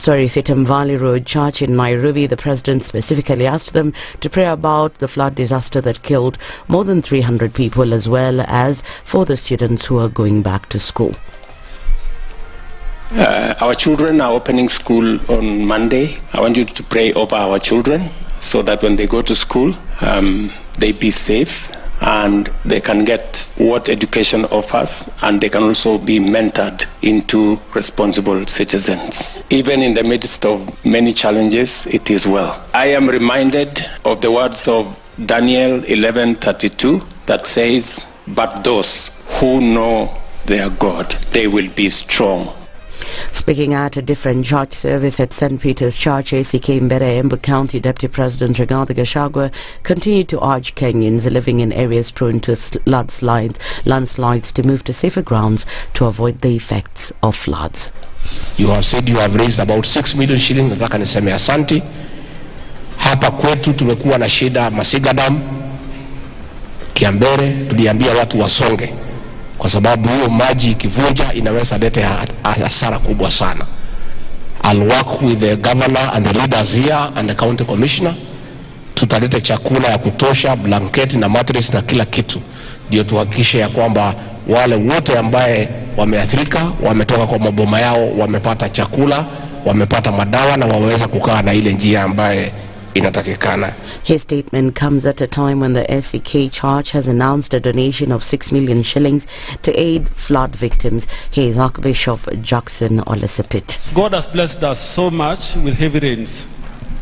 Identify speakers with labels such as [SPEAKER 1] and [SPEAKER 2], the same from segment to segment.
[SPEAKER 1] Sitam Valley Road Church in Nairobi, the president specifically asked them to pray about the flood disaster that killed more than 300 people, as well as for the students who are going back to school.
[SPEAKER 2] Our children are opening school on Monday. I want you to pray over our children so that when they go to school, they be safe and they can get what education offers, and they can also be mentored into responsible citizens. Even in the midst of many challenges, it is well. I am reminded of the words of Daniel 11:32 that says, "But those who know their God, they will be strong."
[SPEAKER 1] Speaking at a different church service at St. Peter's Church, ACK Mbere, Embu County Deputy President Rigathi Gachagua continued to urge Kenyans living in areas prone to landslides to move to safer grounds to avoid the effects of floods.
[SPEAKER 3] You have said you have raised about 6 million shillings. Nataka niseme asante. Hapa kwetu tumekuwa na shida Masiga Dam, Kiambere, tuliambia watu wasonge, kwa sababu hiyo maji ikivunja inaweza leta hasara kubwa sana. I'll work with the governor and the leaders here and the county commissioner. Tutaleta chakula ya kutosha, blanketi na mattress na kila kitu, ndio tuhakikishe ya kwamba wale wote ambaye wameathirika wametoka kwa maboma yao, wamepata chakula, wamepata madawa na waweza kukaa na ile njia ambaye inatakikana.
[SPEAKER 1] His statement comes at a time when the SCK Church has announced a donation of 6 million shillings to aid flood victims. He is Archbishop Jackson Olesepit.
[SPEAKER 4] God has blessed us so much with heavy rains,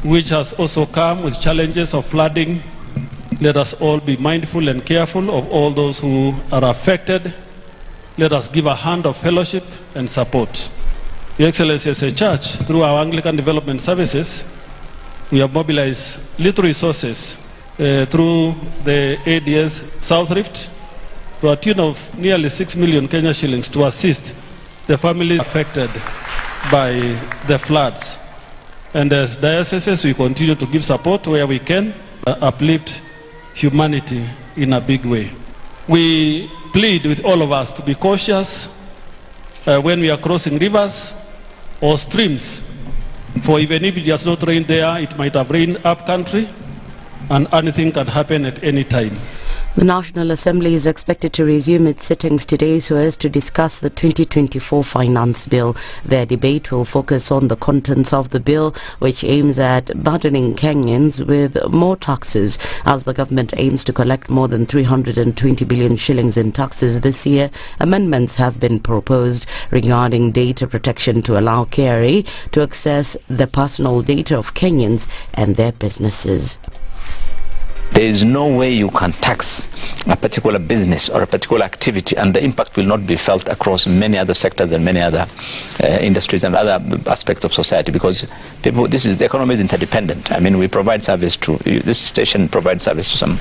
[SPEAKER 4] which has also come with challenges of flooding. Let us all be mindful and careful of all those who are affected. Let us give a hand of fellowship and support. Your Excellency, as a church, through our Anglican Development Services, we have mobilized little resources through the ADS South Rift to a tune of nearly 6 million Kenya shillings to assist the families affected by the floods. And as dioceses, we continue to give support where we can, uplift humanity in a big way. We plead with all of us to be cautious when we are crossing rivers or streams. For even if it has not rained there, it might have rained up country, and anything can happen at any time.
[SPEAKER 1] The National Assembly is expected to resume its sittings today so as to discuss the 2024 Finance Bill. Their debate will focus on the contents of the bill, which aims at burdening Kenyans with more taxes. As the government aims to collect more than 320 billion shillings in taxes this year, amendments have been proposed regarding data protection to allow KRA to access the personal data of Kenyans and their businesses.
[SPEAKER 5] There is no way you can tax a particular business or a particular activity and the impact will not be felt across many other sectors and many other industries and other aspects of society, because the economy is interdependent. I mean, we provide service to, this station provides service to some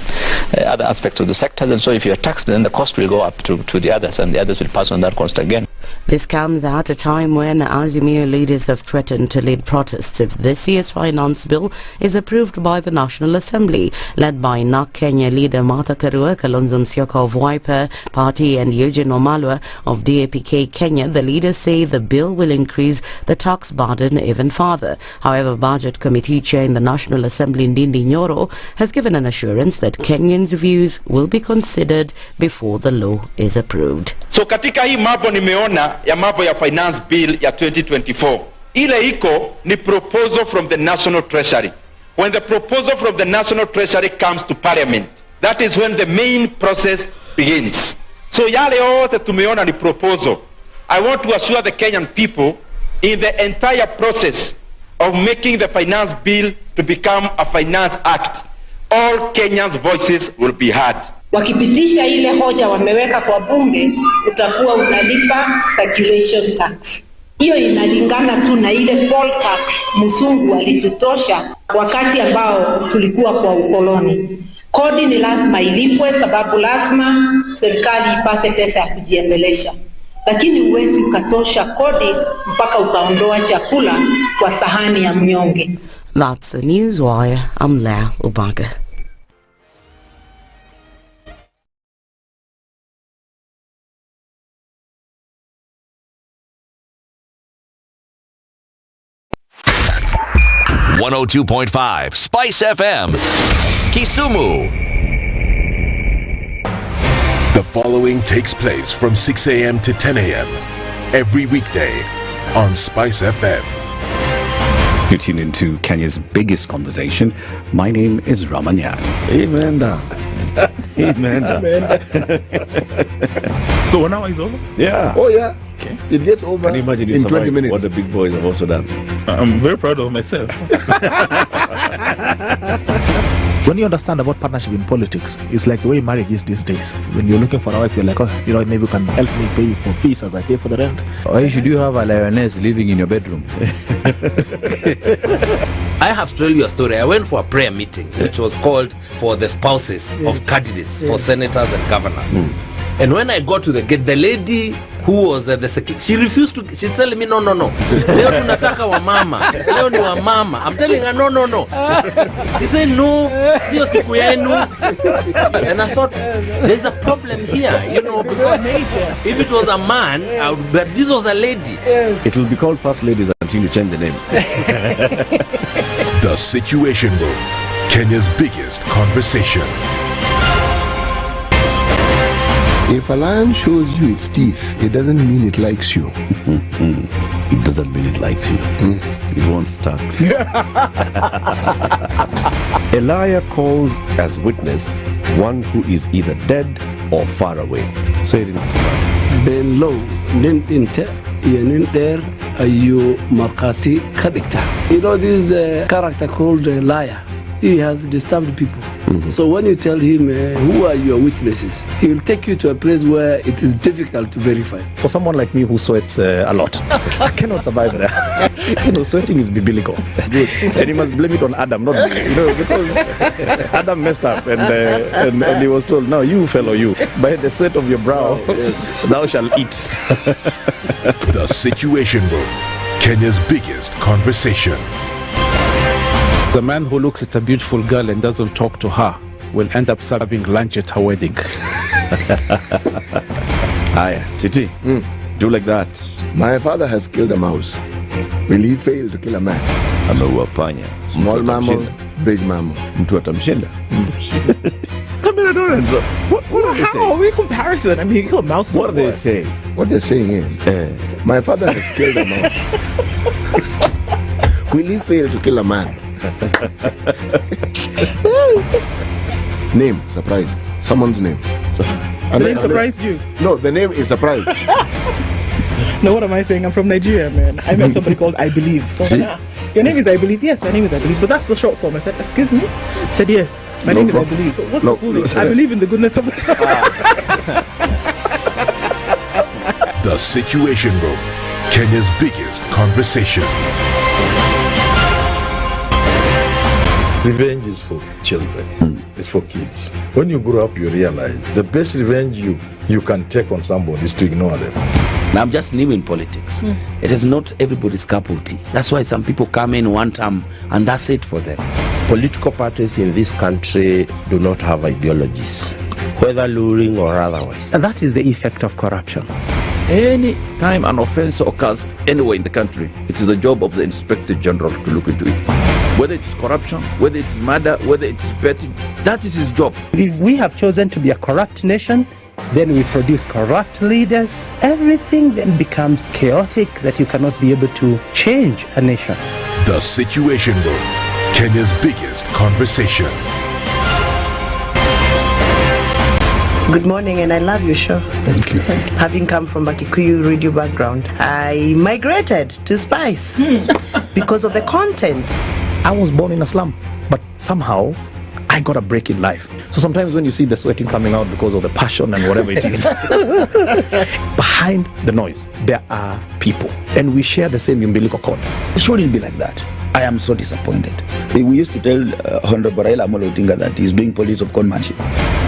[SPEAKER 5] other aspects of the sectors, and so if you are taxed, then the cost will go up to the others, and the others will pass on that cost again.
[SPEAKER 1] This comes at a time when Azimio leaders have threatened to lead protests if this year's finance bill is approved by the National Assembly. Led by NARC Kenya leader Martha Karua, Kalonzo Musyoka of Wiper Party and Eugene Wamalwa of DAP-K Kenya, the leaders say the bill will increase the tax burden even further. However, Budget Committee Chair in the National Assembly Ndindi Nyoro has given an assurance that Kenyans' views will be considered before the law is approved.
[SPEAKER 6] So katika hii mambo nimeona ya mambo ya finance bill ya 2024, ile iko ni proposal from the National Treasury. When the proposal from the National Treasury comes to Parliament, that is when the main process begins. So yale yote tumeona ni proposal. I want to assure the Kenyan people, in the entire process of making the finance bill to become a finance act, all Kenyans' voices will be heard.
[SPEAKER 7] Wakipitisha ile hoja wameweka kwa bunge, utakuwa unalipa circulation tax. Hiyo inalingana tu na ile poll tax mzungu alitutosha wakati ambao tulikuwa kwa ukoloni. Kodi ni lazima ilipwe, sababu lazima serikali ipate pesa ya kujiendelesha. Lakini huwezi ukatosha kodi mpaka ukaondoa chakula kwa sahani ya mnyonge.
[SPEAKER 1] That's the Newswire. I'm Lea Ubaga.
[SPEAKER 8] 102.5 SpiceFM, Kisumu.
[SPEAKER 9] The following takes place from 6 a.m. to 10 a.m. every weekday on SpiceFM.
[SPEAKER 10] You tune into Kenya's biggest conversation. My name is Ramanya.
[SPEAKER 11] Amen. Amen.
[SPEAKER 10] So 1 hour is over?
[SPEAKER 11] Yeah.
[SPEAKER 12] Oh yeah.
[SPEAKER 11] Okay.
[SPEAKER 12] It gets over.
[SPEAKER 11] Can you imagine
[SPEAKER 12] in 20 minutes?
[SPEAKER 11] What the big boys have also done?
[SPEAKER 10] I'm very proud of myself.
[SPEAKER 13] When you understand about partnership in politics, it's like the way marriage is these days. When you're looking for a wife, you're like, oh, maybe you can help me pay for fees as I pay for the rent.
[SPEAKER 14] Why should you have a lioness living in your bedroom? I have to tell you a story. I went for a prayer meeting, which was called for the spouses of candidates for senators and governors. And when I got to the gate, the lady who was the secretary, she refused to. She's telling me, no. Leo tunataka wa mama. Leo ni wa mama. I'm telling her, no. She said, no, sio siku yenu. And I thought, there's a problem here, because if it was a man, but this was a lady.
[SPEAKER 11] It will be called First Ladies until you change the name.
[SPEAKER 9] The Situation Room, Kenya's biggest conversation.
[SPEAKER 12] If a lion shows you its teeth, it doesn't mean it likes you.
[SPEAKER 11] It doesn't mean it likes you. It won't start. A liar calls as witness one who is either dead or far away. Say it in
[SPEAKER 15] Bello, Nintinte, Yeninter, you Makati Kadikta. This character called liar. He has disturbed people. So when you tell him who are your witnesses, he will take you to a place where it is difficult to verify.
[SPEAKER 10] For someone like me who sweats a lot, I cannot survive there. Sweating is biblical. And you must blame it on Adam, not me. Because Adam messed up and he was told, now you fellow you, by the sweat of your brow, thou shalt eat.
[SPEAKER 9] The Situation Room, Kenya's biggest conversation.
[SPEAKER 13] The man who looks at a beautiful girl and doesn't talk to her will end up serving lunch at her wedding.
[SPEAKER 11] Aya, City, do like that.
[SPEAKER 12] My father has killed a mouse. Will he fail to kill a man?
[SPEAKER 11] Ameua panya.
[SPEAKER 12] Small mammal, big mammal.
[SPEAKER 11] Mtu atamshinda.
[SPEAKER 10] What are they saying? How are we comparison? I mean, you kill a mouse.
[SPEAKER 11] What are they saying?
[SPEAKER 12] What they're saying is, my father has killed a mouse. Will he fail to kill a man? Name, surprise. Someone's name.
[SPEAKER 16] The name surprised you?
[SPEAKER 12] No, the name is surprise.
[SPEAKER 16] No, what am I saying? I'm from Nigeria, man. I met somebody called I Believe. So your name is I Believe? Yes, my name is I Believe. But that's the short form. I said, excuse me? I said, yes, my name is I Believe. But what's the full name? I believe in the goodness of the
[SPEAKER 9] The Situation Room, Kenya's biggest conversation.
[SPEAKER 17] Revenge is for children. It's for kids. When you grow up, you realize the best revenge you can take on somebody is to ignore them.
[SPEAKER 14] Now, I'm just new in politics. It is not everybody's cup of tea. That's why some people come in one term and that's it for them.
[SPEAKER 18] Political parties in this country do not have ideologies, whether luring or otherwise.
[SPEAKER 19] And that is the effect of corruption.
[SPEAKER 20] Any time an offense occurs anywhere in the country, it is the job of the Inspector General to look into it. Whether it's corruption, whether it's murder, whether it's petty, that is his job.
[SPEAKER 19] If we have chosen to be a corrupt nation, then we produce corrupt leaders. Everything then becomes chaotic that you cannot be able to change a nation.
[SPEAKER 9] The Situation Room, Kenya's biggest conversation.
[SPEAKER 21] Good morning, and I love your show.
[SPEAKER 12] Thank you.
[SPEAKER 21] Having come from a Kikuyu radio background, I migrated to Spice because of the content.
[SPEAKER 10] I was born in a slum, but somehow I got a break in life. So sometimes when you see the sweating coming out because of the passion and whatever it is, behind the noise, there are people. And we share the same umbilical cord.
[SPEAKER 20] It shouldn't be like that. I am so disappointed. We used to tell Honorable Raila Amolo Odinga that he's doing police of conmanship.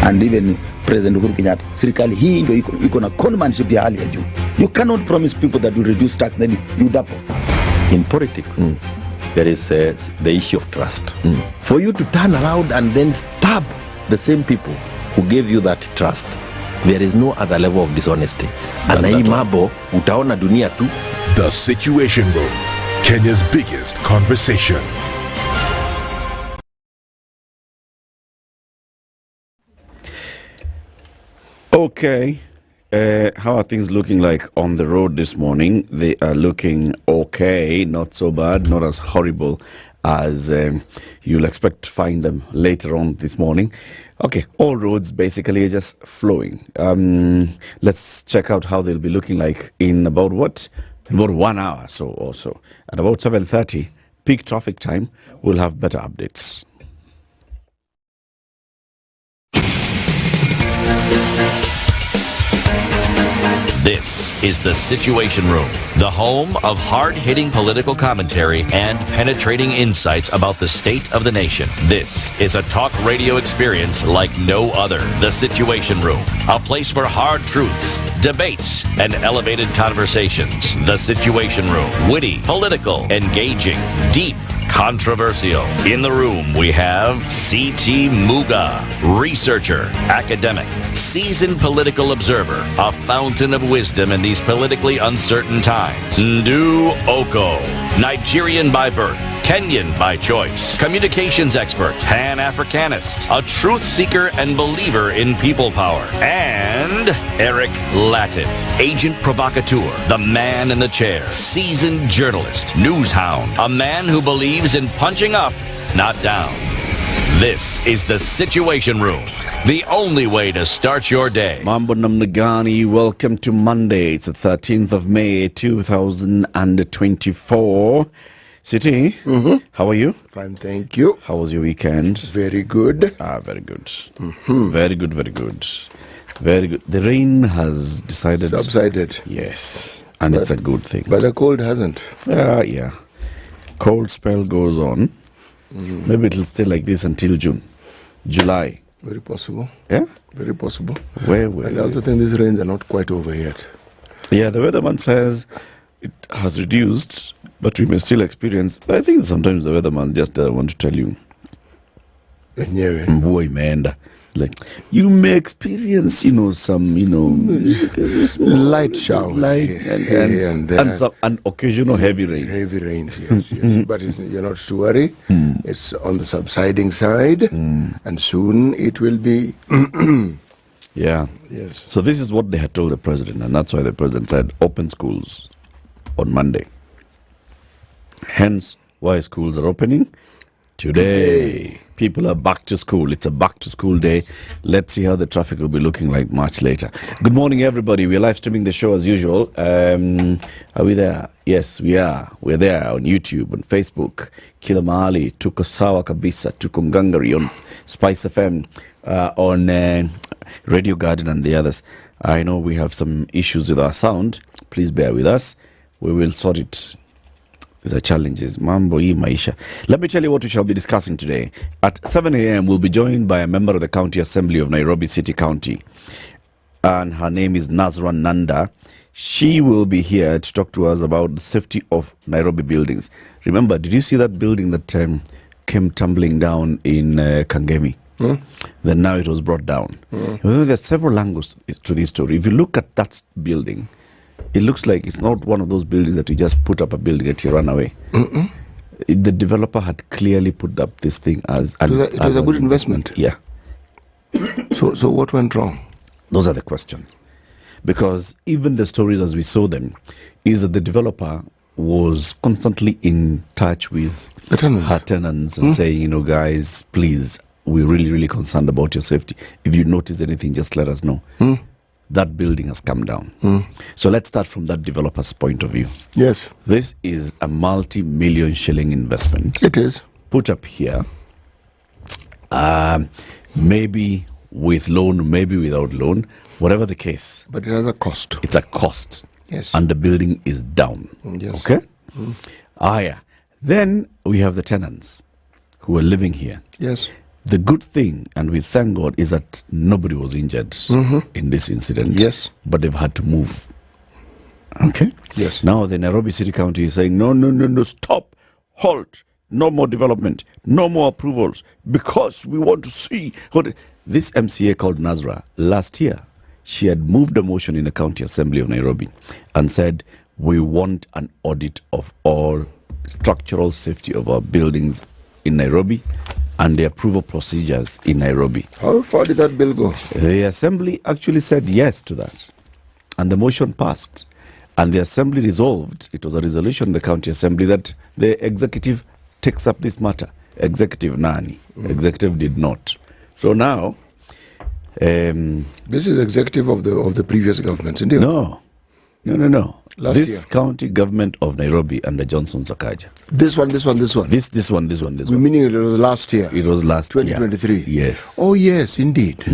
[SPEAKER 20] And even President Uhuru Kenyatta, serikali hii ndio iko na conmanship ya hali ya juu. You cannot promise people that you reduce tax, then you double.
[SPEAKER 11] In politics, there is the issue of trust. For you to turn around and then stab the same people who gave you that trust, there is no other level of dishonesty. And hii mambo utaona dunia tu.
[SPEAKER 9] The Situation Room, Kenya's biggest conversation.
[SPEAKER 10] Okay. How are things looking like on the road this morning? They are looking okay, not so bad, not as horrible as you'll expect to find them later on this morning. Okay, all roads basically are just flowing. Let's check out how they'll be looking like in about 1 hour or so. At about 7:30, peak traffic time, we'll have better updates.
[SPEAKER 8] This is The Situation Room, the home of hard-hitting political commentary and penetrating insights about the state of the nation. This is a talk radio experience like no other. The Situation Room, a place for hard truths, debates, and elevated conversations. The Situation Room, witty, political, engaging, deep, controversial. In the room, we have C.T. Muga, researcher, academic, seasoned political observer, a fountain of wisdom in these politically uncertain times. Ndu Okoh, Nigerian by birth, Kenyan by choice, communications expert, Pan-Africanist, a truth seeker and believer in people power, and Eric Latiff, agent provocateur, the man in the chair, seasoned journalist, news hound, a man who believes in punching up, not down. This is The Situation Room, the only way to start your day.
[SPEAKER 10] Mambo Namnagani, welcome to Monday. It's the 13th of May, 2024. City, how are you?
[SPEAKER 12] Fine, thank you.
[SPEAKER 10] How was your weekend?
[SPEAKER 12] Very good.
[SPEAKER 10] Very good. Very good, very good. Very good. The rain has
[SPEAKER 12] subsided.
[SPEAKER 10] Yes, and it's a good thing.
[SPEAKER 12] But the cold hasn't.
[SPEAKER 10] Yeah. Cold spell goes on. Maybe it'll stay like this until July.
[SPEAKER 12] Very possible.
[SPEAKER 10] Yeah?
[SPEAKER 12] Very possible.
[SPEAKER 10] And
[SPEAKER 12] I also think these rains are not quite over yet.
[SPEAKER 10] Yeah, the weatherman says it has reduced, but we may still experience. I think sometimes the weatherman just doesn't want to tell you. Mvua imeenda. Like, you may experience, some,
[SPEAKER 12] light showers
[SPEAKER 10] and occasional heavy rain.
[SPEAKER 12] Heavy rains, yes. But you're not to worry. It's on the subsiding side, and soon it will be.
[SPEAKER 10] Yeah.
[SPEAKER 12] Yes.
[SPEAKER 10] So this is what they had told the president, and that's why the president said open schools on Monday. Hence, why schools are opening today. People are back to school. It's a back to school day. Let's see how the traffic will be looking like much later. Good morning, everybody. We're live streaming the show as usual. Are we there? Yes, we are. We're there on YouTube, on Facebook. Kila mahali, tuko sawa kabisa, tuko mgangari on SpiceFM, on Radio Garden and the others. I know we have some issues with our sound. Please bear with us. We will sort it. These are challenges. Mambo hii maisha. Let me tell you what we shall be discussing today. At 7 a.m., we'll be joined by a member of the County Assembly of Nairobi City County. And her name is Nazra Nanda. She will be here to talk to us about the safety of Nairobi buildings. Remember, did you see that building that came tumbling down in Kangemi? Then now it was brought down. There's several angles to this story. If you look at that building, it looks like it's not one of those buildings that you just put up a building and you run away. The developer had clearly put up this thing as...
[SPEAKER 12] It was a good investment.
[SPEAKER 10] Yeah.
[SPEAKER 12] So what went wrong?
[SPEAKER 10] Those are the questions. Because even the stories as we saw them is that the developer was constantly in touch with her tenants and saying, guys, please, we're really, really concerned about your safety. If you notice anything, just let us know. That building has come down. So let's start from that developer's point of view.
[SPEAKER 12] Yes.
[SPEAKER 10] This is a multi-million shilling investment.
[SPEAKER 12] It is.
[SPEAKER 10] Put up here. Maybe with loan, maybe without loan, whatever the case.
[SPEAKER 12] But it has a cost.
[SPEAKER 10] It's a cost.
[SPEAKER 12] Yes.
[SPEAKER 10] And the building is down.
[SPEAKER 12] Yes.
[SPEAKER 10] Okay? Yeah. Then we have the tenants who are living here.
[SPEAKER 12] Yes.
[SPEAKER 10] The good thing, and we thank God, is that nobody was injured in this incident.
[SPEAKER 12] Yes.
[SPEAKER 10] But they've had to move. Okay?
[SPEAKER 12] Yes.
[SPEAKER 10] Now the Nairobi City County is saying, no, stop, halt, no more development, no more approvals, because we want to see what... This MCA called Nazra, last year, she had moved a motion in the County Assembly of Nairobi and said, we want an audit of all structural safety of our buildings in Nairobi
[SPEAKER 11] and the approval procedures in Nairobi.
[SPEAKER 12] How far did that bill go?
[SPEAKER 11] The Assembly actually said yes to that, and the motion passed. And the Assembly resolved, it was a resolution in the County Assembly, that the Executive takes up this matter. Executive nani. Executive did not. So now...
[SPEAKER 12] this is executive of the previous government, isn't it?
[SPEAKER 11] No.
[SPEAKER 12] Last
[SPEAKER 11] this
[SPEAKER 12] year.
[SPEAKER 11] county government of Nairobi under Johnson Sakaja.
[SPEAKER 12] This one.
[SPEAKER 11] This one.
[SPEAKER 12] Meaning it was last year.
[SPEAKER 11] It was last
[SPEAKER 12] 2023.
[SPEAKER 11] year. Yes.
[SPEAKER 12] Oh yes, indeed.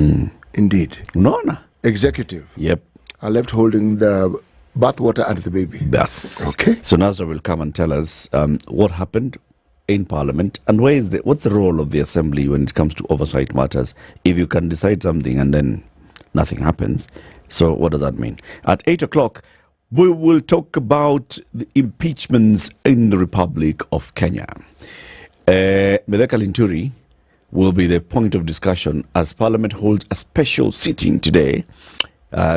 [SPEAKER 12] Indeed.
[SPEAKER 11] No.
[SPEAKER 12] Executive.
[SPEAKER 11] Yep.
[SPEAKER 12] Are left holding the bathwater and the baby.
[SPEAKER 11] Yes.
[SPEAKER 12] Okay.
[SPEAKER 11] So Nazra will come and tell us what happened in Parliament and what's the role of the Assembly when it comes to oversight matters. If you can decide something and then nothing happens. So what does that mean? At 8 o'clock, we will talk about the impeachments in the Republic of Kenya. Mithika Linturi will be the point of discussion as Parliament holds a special sitting today,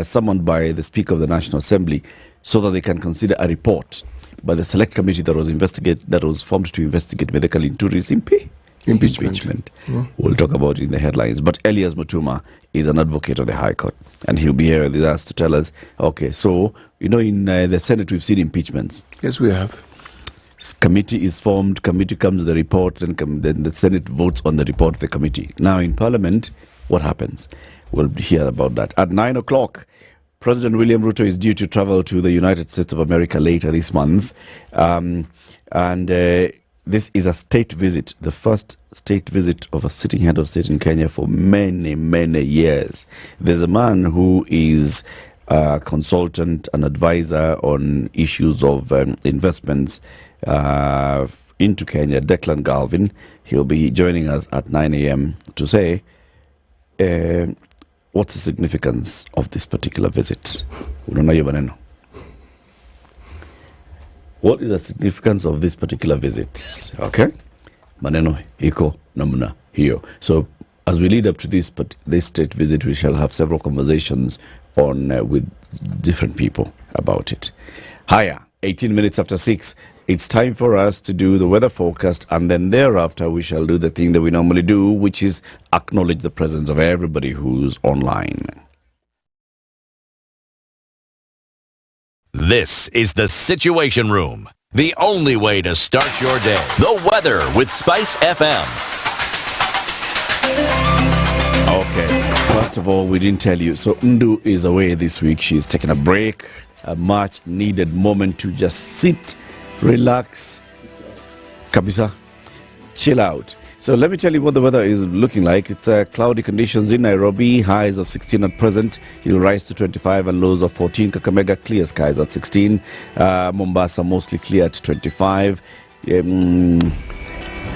[SPEAKER 11] summoned by the Speaker of the National Assembly, so that they can consider a report by the select committee that was formed to investigate Mithika Linturi's impeachment. We'll talk about it in the headlines. But Elias Mutuma is an advocate of the High Court, and he'll be here with us to tell us, okay, so, in the Senate we've seen impeachments.
[SPEAKER 12] Yes, we have.
[SPEAKER 11] Committee is formed, committee comes with the report, then the Senate votes on the report of the committee. Now in Parliament, what happens? We'll hear about that. At 9 o'clock, President William Ruto is due to travel to the United States of America later this month. This is a state visit, the first state visit of a sitting head of state in Kenya for many, many years. There's a man who is a consultant, an advisor on issues of investments into Kenya, Declan Galvin. He'll be joining us at 9 a.m. to say what's the significance of this particular visit. What is the significance of this particular visit? Okay? Maneno iko namna hiyo. So as we lead up to this state visit, we shall have several conversations with different people about it. Haya, 18 minutes after 6. It's time for us to do the weather forecast, and then thereafter we shall do the thing that we normally do, which is acknowledge the presence of everybody who's online.
[SPEAKER 8] This is the Situation Room, the only way to start your day. The weather with SpiceFM.
[SPEAKER 11] Okay, first of all, we didn't tell you. So Ndu is away this week. She's taking a break, a much needed moment to just sit, relax, kabisa, chill out. So let me tell you what the weather is looking like. It's cloudy conditions in Nairobi, highs of 16 at present. It'll rise to 25 and lows of 14. Kakamega, clear skies at 16. Mombasa, mostly clear at 25.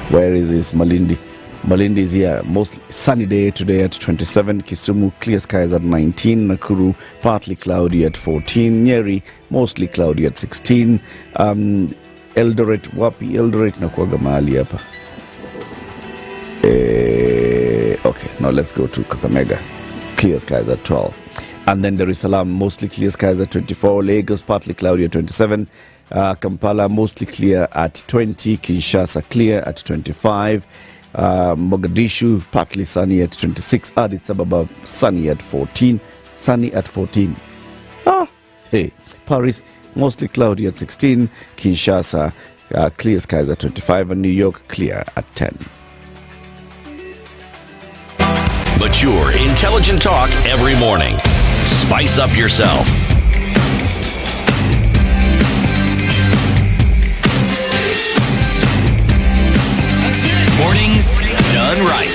[SPEAKER 11] Where is this? Malindi. Malindi is here. Mostly sunny day today at 27. Kisumu, clear skies at 19. Nakuru, partly cloudy at 14. Nyeri, mostly cloudy at 16. Eldoret, wapi Eldoret nakuaga mahali hapa. Okay, now let's go to Kakamega. Clear skies at 12. And then Dar es Salaam, mostly clear skies at 24. Lagos, partly cloudy at 27. Kampala, mostly clear at 20. Kinshasa, clear at 25. Mogadishu, partly sunny at 26. Addis Ababa, sunny at 14. Sunny at 14. Paris, mostly cloudy at 16. Kinshasa, clear skies at 25. And New York, clear at 10.
[SPEAKER 8] Mature, intelligent talk every morning. Spice up yourself. Mornings done right.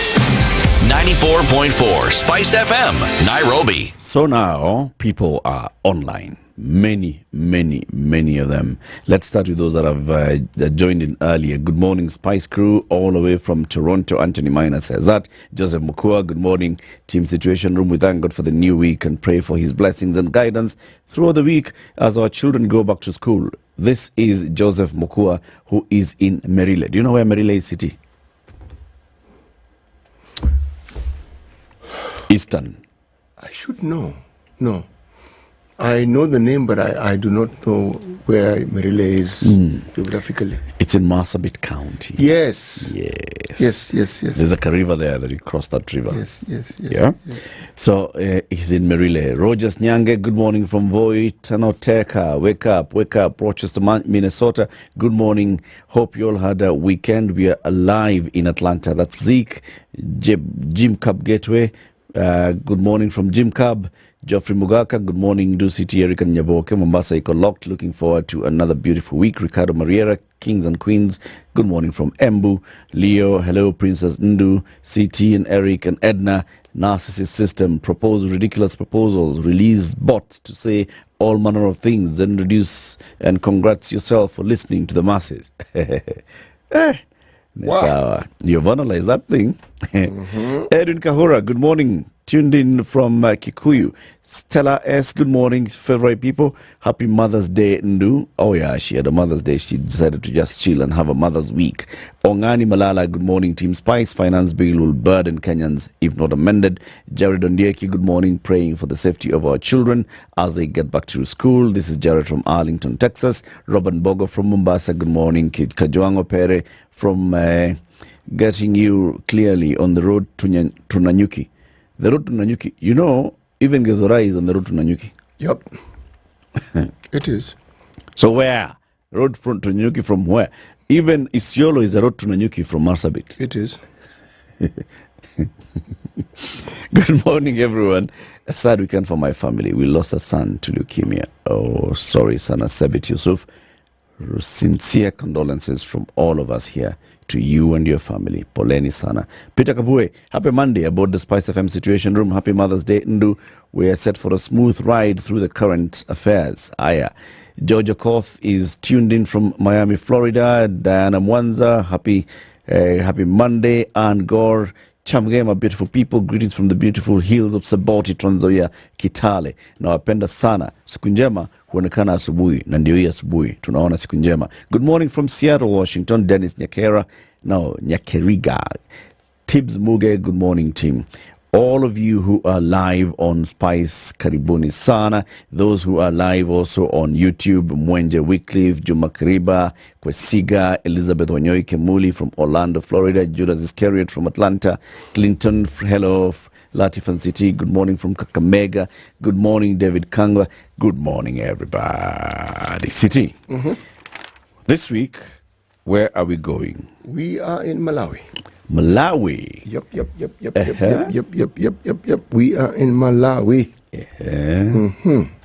[SPEAKER 8] 94.4 Spice FM, Nairobi.
[SPEAKER 11] So now people are online. Many of them. Let's start with those that have joined in earlier. Good morning, Spice crew, all the way from Toronto. Anthony Minor says that. Joseph Mukua, good morning, Team Situation Room. We thank God for the new week and pray for his blessings and guidance throughout the week as our children go back to school. This is Joseph Mukua, who is in Maryland. Do you know where Maryland is city? Eastern.
[SPEAKER 12] I should know. No. I know the name, but I do not know where Merile is geographically.
[SPEAKER 2] It's in Marsabit County.
[SPEAKER 12] Yes.
[SPEAKER 2] Yes.
[SPEAKER 12] Yes.
[SPEAKER 2] There's like a river there that you cross that river.
[SPEAKER 12] Yes.
[SPEAKER 2] Yeah. So he's in Merile. Rogers Nyange, good morning from Voi. Tanoteka, wake up. Rochester, Minnesota. Good morning. Hope you all had a weekend. We are alive in Atlanta. That's Zeke. Jim Cub Gateway. Good morning from Jim Cub. Geoffrey Mugaka, good morning. Do City, Eric and Nyaboke. Mombasa, Eco Locked. Looking forward to another beautiful week. Ricardo Mariera, Kings and Queens. Good morning from Embu. Leo, hello, Princess Ndu. CT and Eric and Ednah. Narcissist system. Propose ridiculous proposals. Release bots to say all manner of things. Then reduce and congrats yourself for listening to the masses. Wow. You've analyzed that thing. Edwin Kahura, good morning. Tuned in from Kikuyu. Stella S, good morning, favorite people. Happy Mother's Day, Ndu. Oh yeah, she had a Mother's Day. She decided to just chill and have a Mother's Week. Ongani Malala, good morning. Team Spice, finance bill will burden Kenyans if not amended. Jared Ondieki, good morning. Praying for the safety of our children as they get back to school. This is Jared from Arlington, Texas. Robin Bogo from Mombasa, good morning. Kid Kajuango Pere from getting you clearly on the road to Nanyuki. The road to Nanyuki, you know, even Githurai is on the road to Nanyuki.
[SPEAKER 12] Yep. It is.
[SPEAKER 2] So where? Road to Nanyuki from where? Even Isiolo is the road to Nanyuki from Marsabit.
[SPEAKER 12] It is.
[SPEAKER 2] Good morning, everyone. A sad weekend for my family. We lost a son to leukemia. Oh, sorry, son Sabit Yusuf. Sincere condolences from all of us here to you and your family. Poleni sana. Peter Kabue, happy Monday about the SpiceFM Situation Room. Happy Mother's Day, Ndu. We are set for a smooth ride through the current affairs. Aya. Georgia Koth is tuned in from Miami, Florida. Diana Mwanza, happy Monday. Ann Gore, Chamgema, beautiful people. Greetings from the beautiful hills of Saboti, Trans Nzoia, Kitale. Nawapenda sana. Siku njema huonekana asubuhi, na ndio hii asubuhi tunaona siku njema. Good morning from Seattle, Washington. Dennis Nyakeriga. Tibbs Muge, good morning team. All of you who are live on Spice, karibuni sana. Those who are live also on YouTube, Mwenje Wycliffe, Juma Kariba, Kwesiga, Elizabeth Wanyoi Kemuli from Orlando, Florida, Judas Iscariot from Atlanta, Clinton, hello, Latiff and City, good morning from Kakamega, good morning David Kangwa, good morning everybody. City, This week, where are we going?
[SPEAKER 12] We are in Malawi.
[SPEAKER 2] Malawi.
[SPEAKER 12] Yep. We are in Malawi.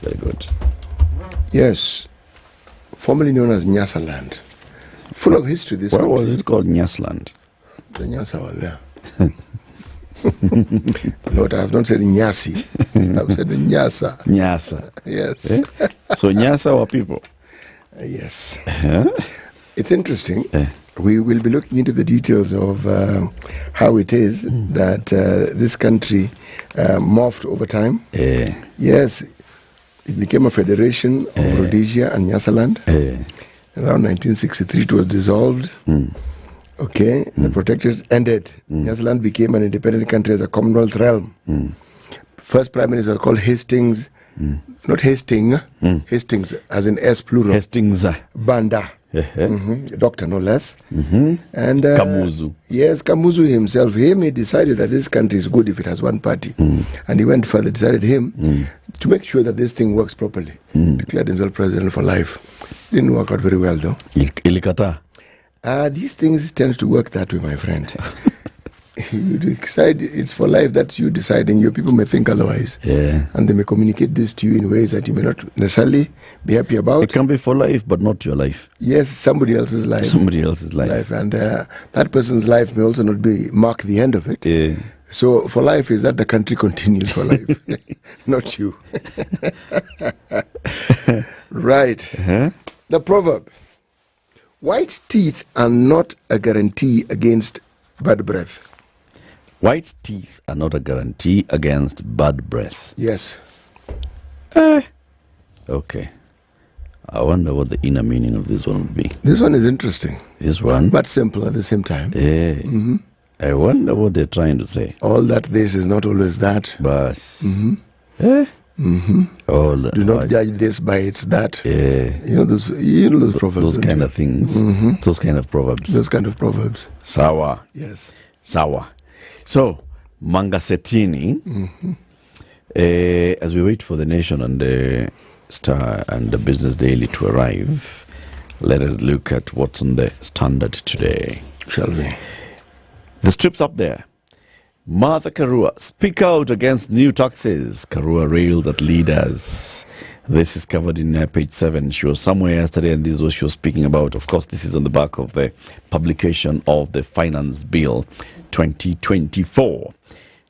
[SPEAKER 2] Very good.
[SPEAKER 12] Yes. Formerly known as Nyasaland. Full of history, this
[SPEAKER 2] country. Why was it called Nyasaland?
[SPEAKER 12] The Nyasa was there. Note, I have not said Nyasi. I've said the Nyasa.
[SPEAKER 2] Nyasa.
[SPEAKER 12] Yes.
[SPEAKER 2] So Nyasa were people?
[SPEAKER 12] Yes. It's interesting. We will be looking into the details of how it is that this country morphed over time. Yes, it became a federation of Rhodesia and Nyasaland. Around 1963 it was dissolved. Okay, the protectorate ended. Nyasaland became an independent country as a Commonwealth realm. First Prime Minister was called Hastings, not Hastings, Hastings as in S plural.
[SPEAKER 2] Hastings.
[SPEAKER 12] Banda. Doctor, no less. And
[SPEAKER 2] Kamuzu.
[SPEAKER 12] Yes, Kamuzu himself, he decided that this country is good if it has one party. And he went further, decided to make sure that this thing works properly. Declared himself president for life. Didn't work out very well, though.
[SPEAKER 2] Ilikata.
[SPEAKER 12] These things tend to work that way, my friend. You decide it's for life, that's you deciding. Your people may think otherwise. And they may communicate this to you in ways that you may not necessarily be happy about.
[SPEAKER 2] It can be for life, but not your life.
[SPEAKER 12] Yes, somebody else's life.
[SPEAKER 2] Somebody else's life.
[SPEAKER 12] And that person's life may also not mark the end of it. So for life is that the country continues for life, not you. Right. The proverb. White teeth are not a guarantee against bad breath.
[SPEAKER 2] White teeth are not a guarantee against bad breath.
[SPEAKER 12] Yes.
[SPEAKER 2] Okay. I wonder what the inner meaning of this one would be.
[SPEAKER 12] This one is interesting.
[SPEAKER 2] This one?
[SPEAKER 12] But simple at the same time.
[SPEAKER 2] I wonder what they're trying to say.
[SPEAKER 12] All that this is not always that.
[SPEAKER 2] Bas. Oh,
[SPEAKER 12] Do not judge this by its that.
[SPEAKER 2] Yeah.
[SPEAKER 12] You know those proverbs.
[SPEAKER 2] Those kind of things. Those kind of proverbs.
[SPEAKER 12] Those kind of proverbs.
[SPEAKER 2] Sawa.
[SPEAKER 12] Yes.
[SPEAKER 2] Sawa. So, Mangasetini, as we wait for the Nation and the Star and the Business Daily to arrive, let us look at what's on the Standard today.
[SPEAKER 12] Shall we?
[SPEAKER 2] The strips up there. Martha Karua, speak out against new taxes. Karua rails at leaders. This is covered in page 7. She was somewhere yesterday and this is what she was speaking about. Of course, this is on the back of the publication of the Finance Bill 2024.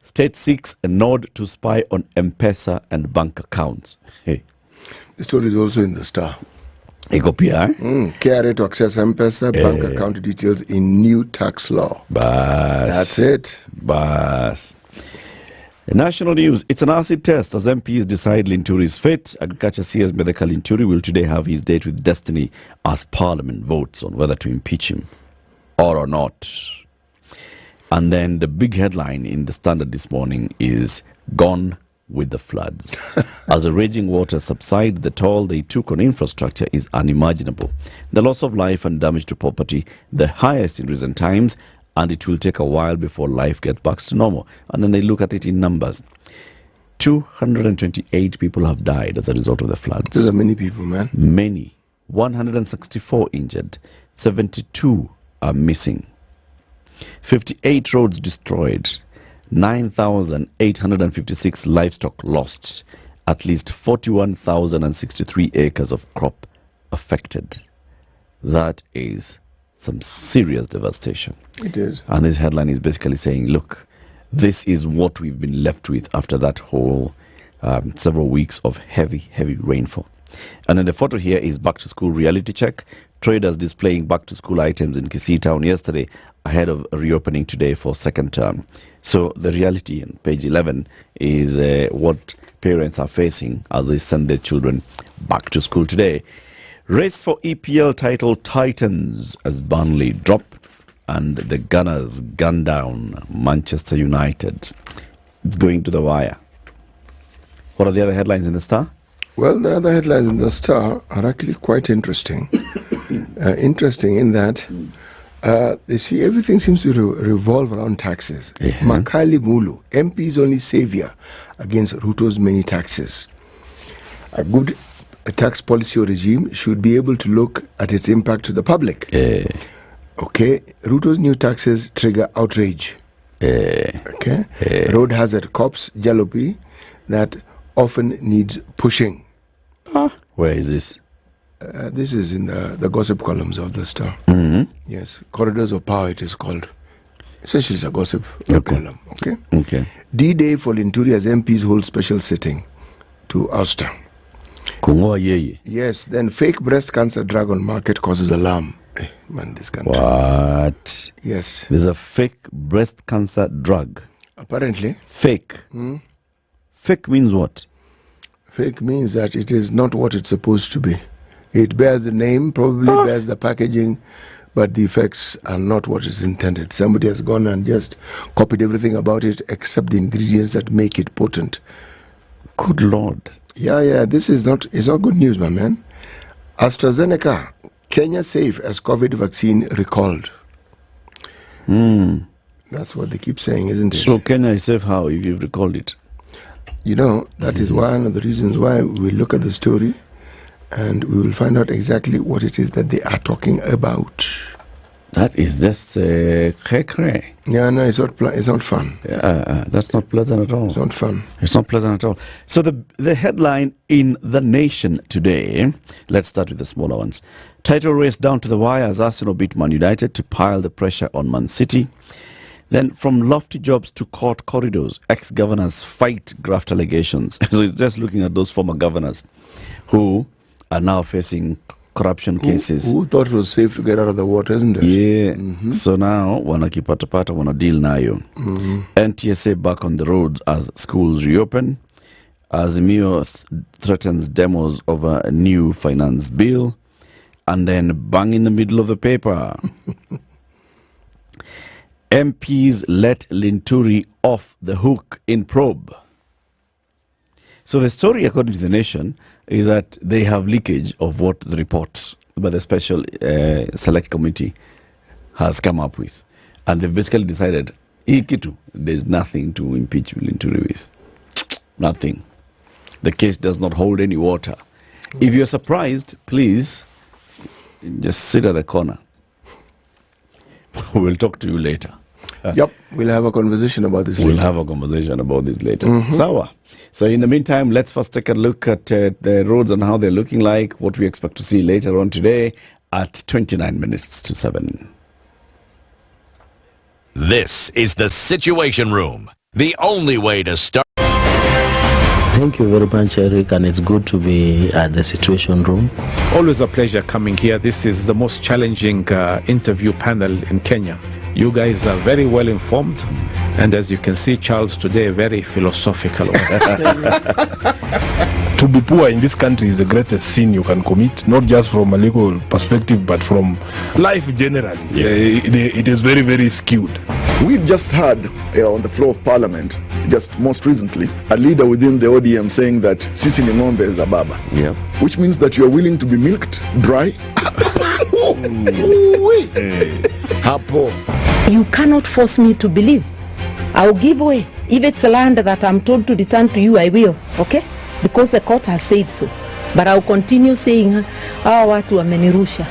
[SPEAKER 2] State seeks a nod to spy on M-Pesa and bank accounts. Hey.
[SPEAKER 12] The story is also in the Star.
[SPEAKER 2] KRA
[SPEAKER 12] to access M-Pesa bank account details in new tax law.
[SPEAKER 2] Bas.
[SPEAKER 12] That's it.
[SPEAKER 2] Bas. National news. It's an acid test as MPs decide Linturi's fate. Agriculture CS Medeka Linturi will today have his date with destiny as Parliament votes on whether to impeach him or not. And then the big headline in the Standard this morning is Gone with the floods. As the raging waters subside, the toll they took on infrastructure is unimaginable. The loss of life and damage to property, the highest in recent times, and it will take a while before life gets back to normal. And then they look at it in numbers. 228 people have died as a result of the floods.
[SPEAKER 12] Those are many people, man.
[SPEAKER 2] Many. 164 injured. 72 are missing. 58 roads destroyed. 9,856 livestock lost, at least 41,063 acres of crop affected. That is some serious devastation.
[SPEAKER 12] It is.
[SPEAKER 2] And this headline is basically saying, look, this is what we've been left with after that whole several weeks of heavy rainfall. And then the photo here is back to school reality check. Traders displaying back to school items in Kisii Town yesterday ahead of reopening today for second term. So the reality on page 11 is what parents are facing as they send their children back to school today. Race for EPL title tightens as Burnley drop and the Gunners gun down Manchester United. It's going to the wire. What are the other headlines in the Star?
[SPEAKER 12] Well, the other headlines in the Star are actually quite interesting. Interesting in that, you see, everything seems to revolve around taxes. Makali Mulu, MP's only savior against Ruto's many taxes. A good tax policy or regime should be able to look at its impact to the public. Okay, Ruto's new taxes trigger outrage. Okay, road hazard cops jalopy that often needs pushing.
[SPEAKER 2] Where is this?
[SPEAKER 12] This is in the gossip columns of the Star. Yes, Corridors of Power it is called. Essentially it's a gossip column. Okay. D-Day for Linturi as MPs hold special sitting to ouster. Yes, then fake breast cancer drug on market causes alarm. Man, this country.
[SPEAKER 2] What?
[SPEAKER 12] Yes.
[SPEAKER 2] There's a fake breast cancer drug.
[SPEAKER 12] Apparently.
[SPEAKER 2] Fake. Fake means what?
[SPEAKER 12] Fake means that it is not what it's supposed to be. It bears the name, probably bears the packaging, but the effects are not what is intended. Somebody has gone and just copied everything about it except the ingredients that make it potent.
[SPEAKER 2] Good Lord.
[SPEAKER 12] Yeah, this is not, it's not good news, my man. AstraZeneca, Kenya safe as COVID vaccine recalled. That's what they keep saying, isn't it?
[SPEAKER 2] So Kenya is safe how if you've recalled it?
[SPEAKER 12] You know, that is one of the reasons why we look at the story and we will find out exactly what it is that they are talking about.
[SPEAKER 2] That is just krekre.
[SPEAKER 12] Yeah, no, it's not fun.
[SPEAKER 2] That's not pleasant at all.
[SPEAKER 12] It's not fun.
[SPEAKER 2] It's not pleasant at all. So the headline in The Nation today, let's start with the smaller ones. Title race down to the wire as Arsenal beat Man United to pile the pressure on Man City. Then from lofty jobs to court corridors, ex-governors fight graft allegations. So it's just looking at those former governors who are now facing corruption cases.
[SPEAKER 12] Who thought it was safe to get out of the water, isn't it?
[SPEAKER 2] Yeah. So now, wanakipata-pata, wana deal nayo. NTSA back on the roads as schools reopen. Azimio threatens demos over a new finance bill. And then bang in the middle of the paper. MPs let Linturi off the hook in probe. So the story, according to the Nation, is that they have leakage of what the report by the special select committee has come up with. And they've basically decided, there's nothing to impeach Linturi with. Nothing. The case does not hold any water. If you're surprised, please just sit at the corner. We'll talk to you later.
[SPEAKER 12] Yep, we'll have a conversation about this later.
[SPEAKER 2] We'll have a conversation about this later. Sawa. So in the meantime, let's first take a look at the roads and how they're looking like, what we expect to see later on today at 29 minutes to 7.
[SPEAKER 8] This is the Situation Room, the only way to start.
[SPEAKER 3] Thank you very much, Eric, and it's good to be at the Situation Room.
[SPEAKER 13] Always a pleasure coming here. This is the most challenging interview panel in Kenya. You guys are very well informed, and as you can see, Charles today very philosophical.
[SPEAKER 17] To be poor in this country is the greatest sin you can commit, not just from a legal perspective, but from life generally. It is very, very skewed.
[SPEAKER 22] We've just heard on the floor of Parliament, just most recently, a leader within the ODM saying that Sisi ni ng'ombe is a baba.
[SPEAKER 2] Yeah.
[SPEAKER 22] Which means that you're willing to be milked dry.
[SPEAKER 23] You cannot force me to believe. I'll give way. If it's land that I'm told to return to you, I will. Okay? Because the court has said so. But I'll continue saying, watu wamenirusha.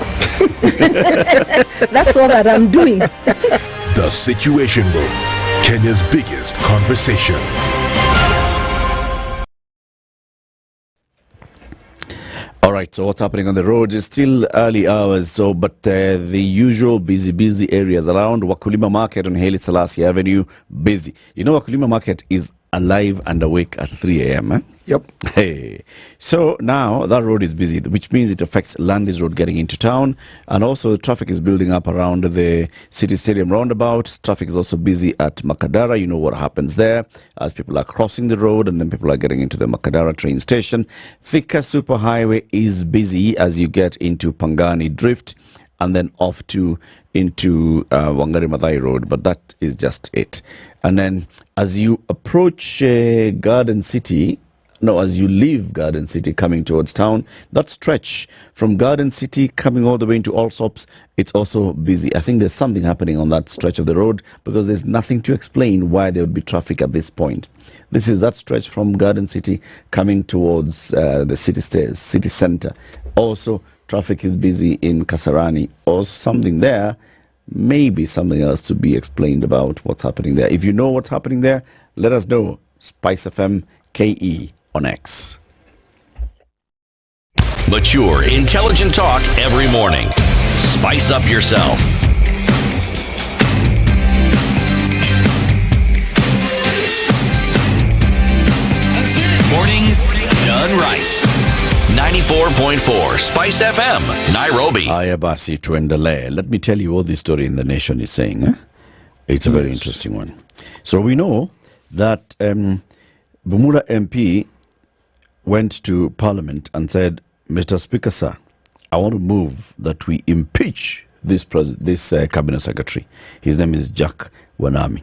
[SPEAKER 23] That's all that I'm doing.
[SPEAKER 9] The Situation Room, Kenya's biggest conversation.
[SPEAKER 2] All right, so what's happening on the roads? It's still early hours, but the usual busy areas around Wakulima Market on Haile Selassie Avenue, busy. You know, Wakulima Market is alive and awake at 3 a.m. Eh?
[SPEAKER 22] Yep.
[SPEAKER 2] Hey. So now that road is busy, which means it affects Landis Road getting into town. And also traffic is building up around the City Stadium roundabout. Traffic is also busy at Makadara. You know what happens there as people are crossing the road and then people are getting into the Makadara train station. Thika Superhighway is busy as you get into Pangani Drift and then off into Wangari Maathai Road. But that is just it. And then as you approach Garden City, as you leave Garden City coming towards town, that stretch from Garden City coming all the way into Allsops, it's also busy. I think there's something happening on that stretch of the road because there's nothing to explain why there would be traffic at this point. This is that stretch from Garden City coming towards the city center. Also, traffic is busy in Kasarani or something there. Maybe something else to be explained about what's happening there. If you know what's happening there, let us know. SpiceFM KE on X.
[SPEAKER 8] Mature, intelligent talk every morning. Spice up yourself. Mornings done right. 94.4 Spice FM, Nairobi.
[SPEAKER 2] Ayabasi Tuendele. Let me tell you what this story in the Nation is saying. Eh? It's a very interesting one. So we know that Bumula MP went to Parliament and said, Mr. Speaker, sir, I want to move that we impeach this cabinet secretary. His name is Jack Wanami.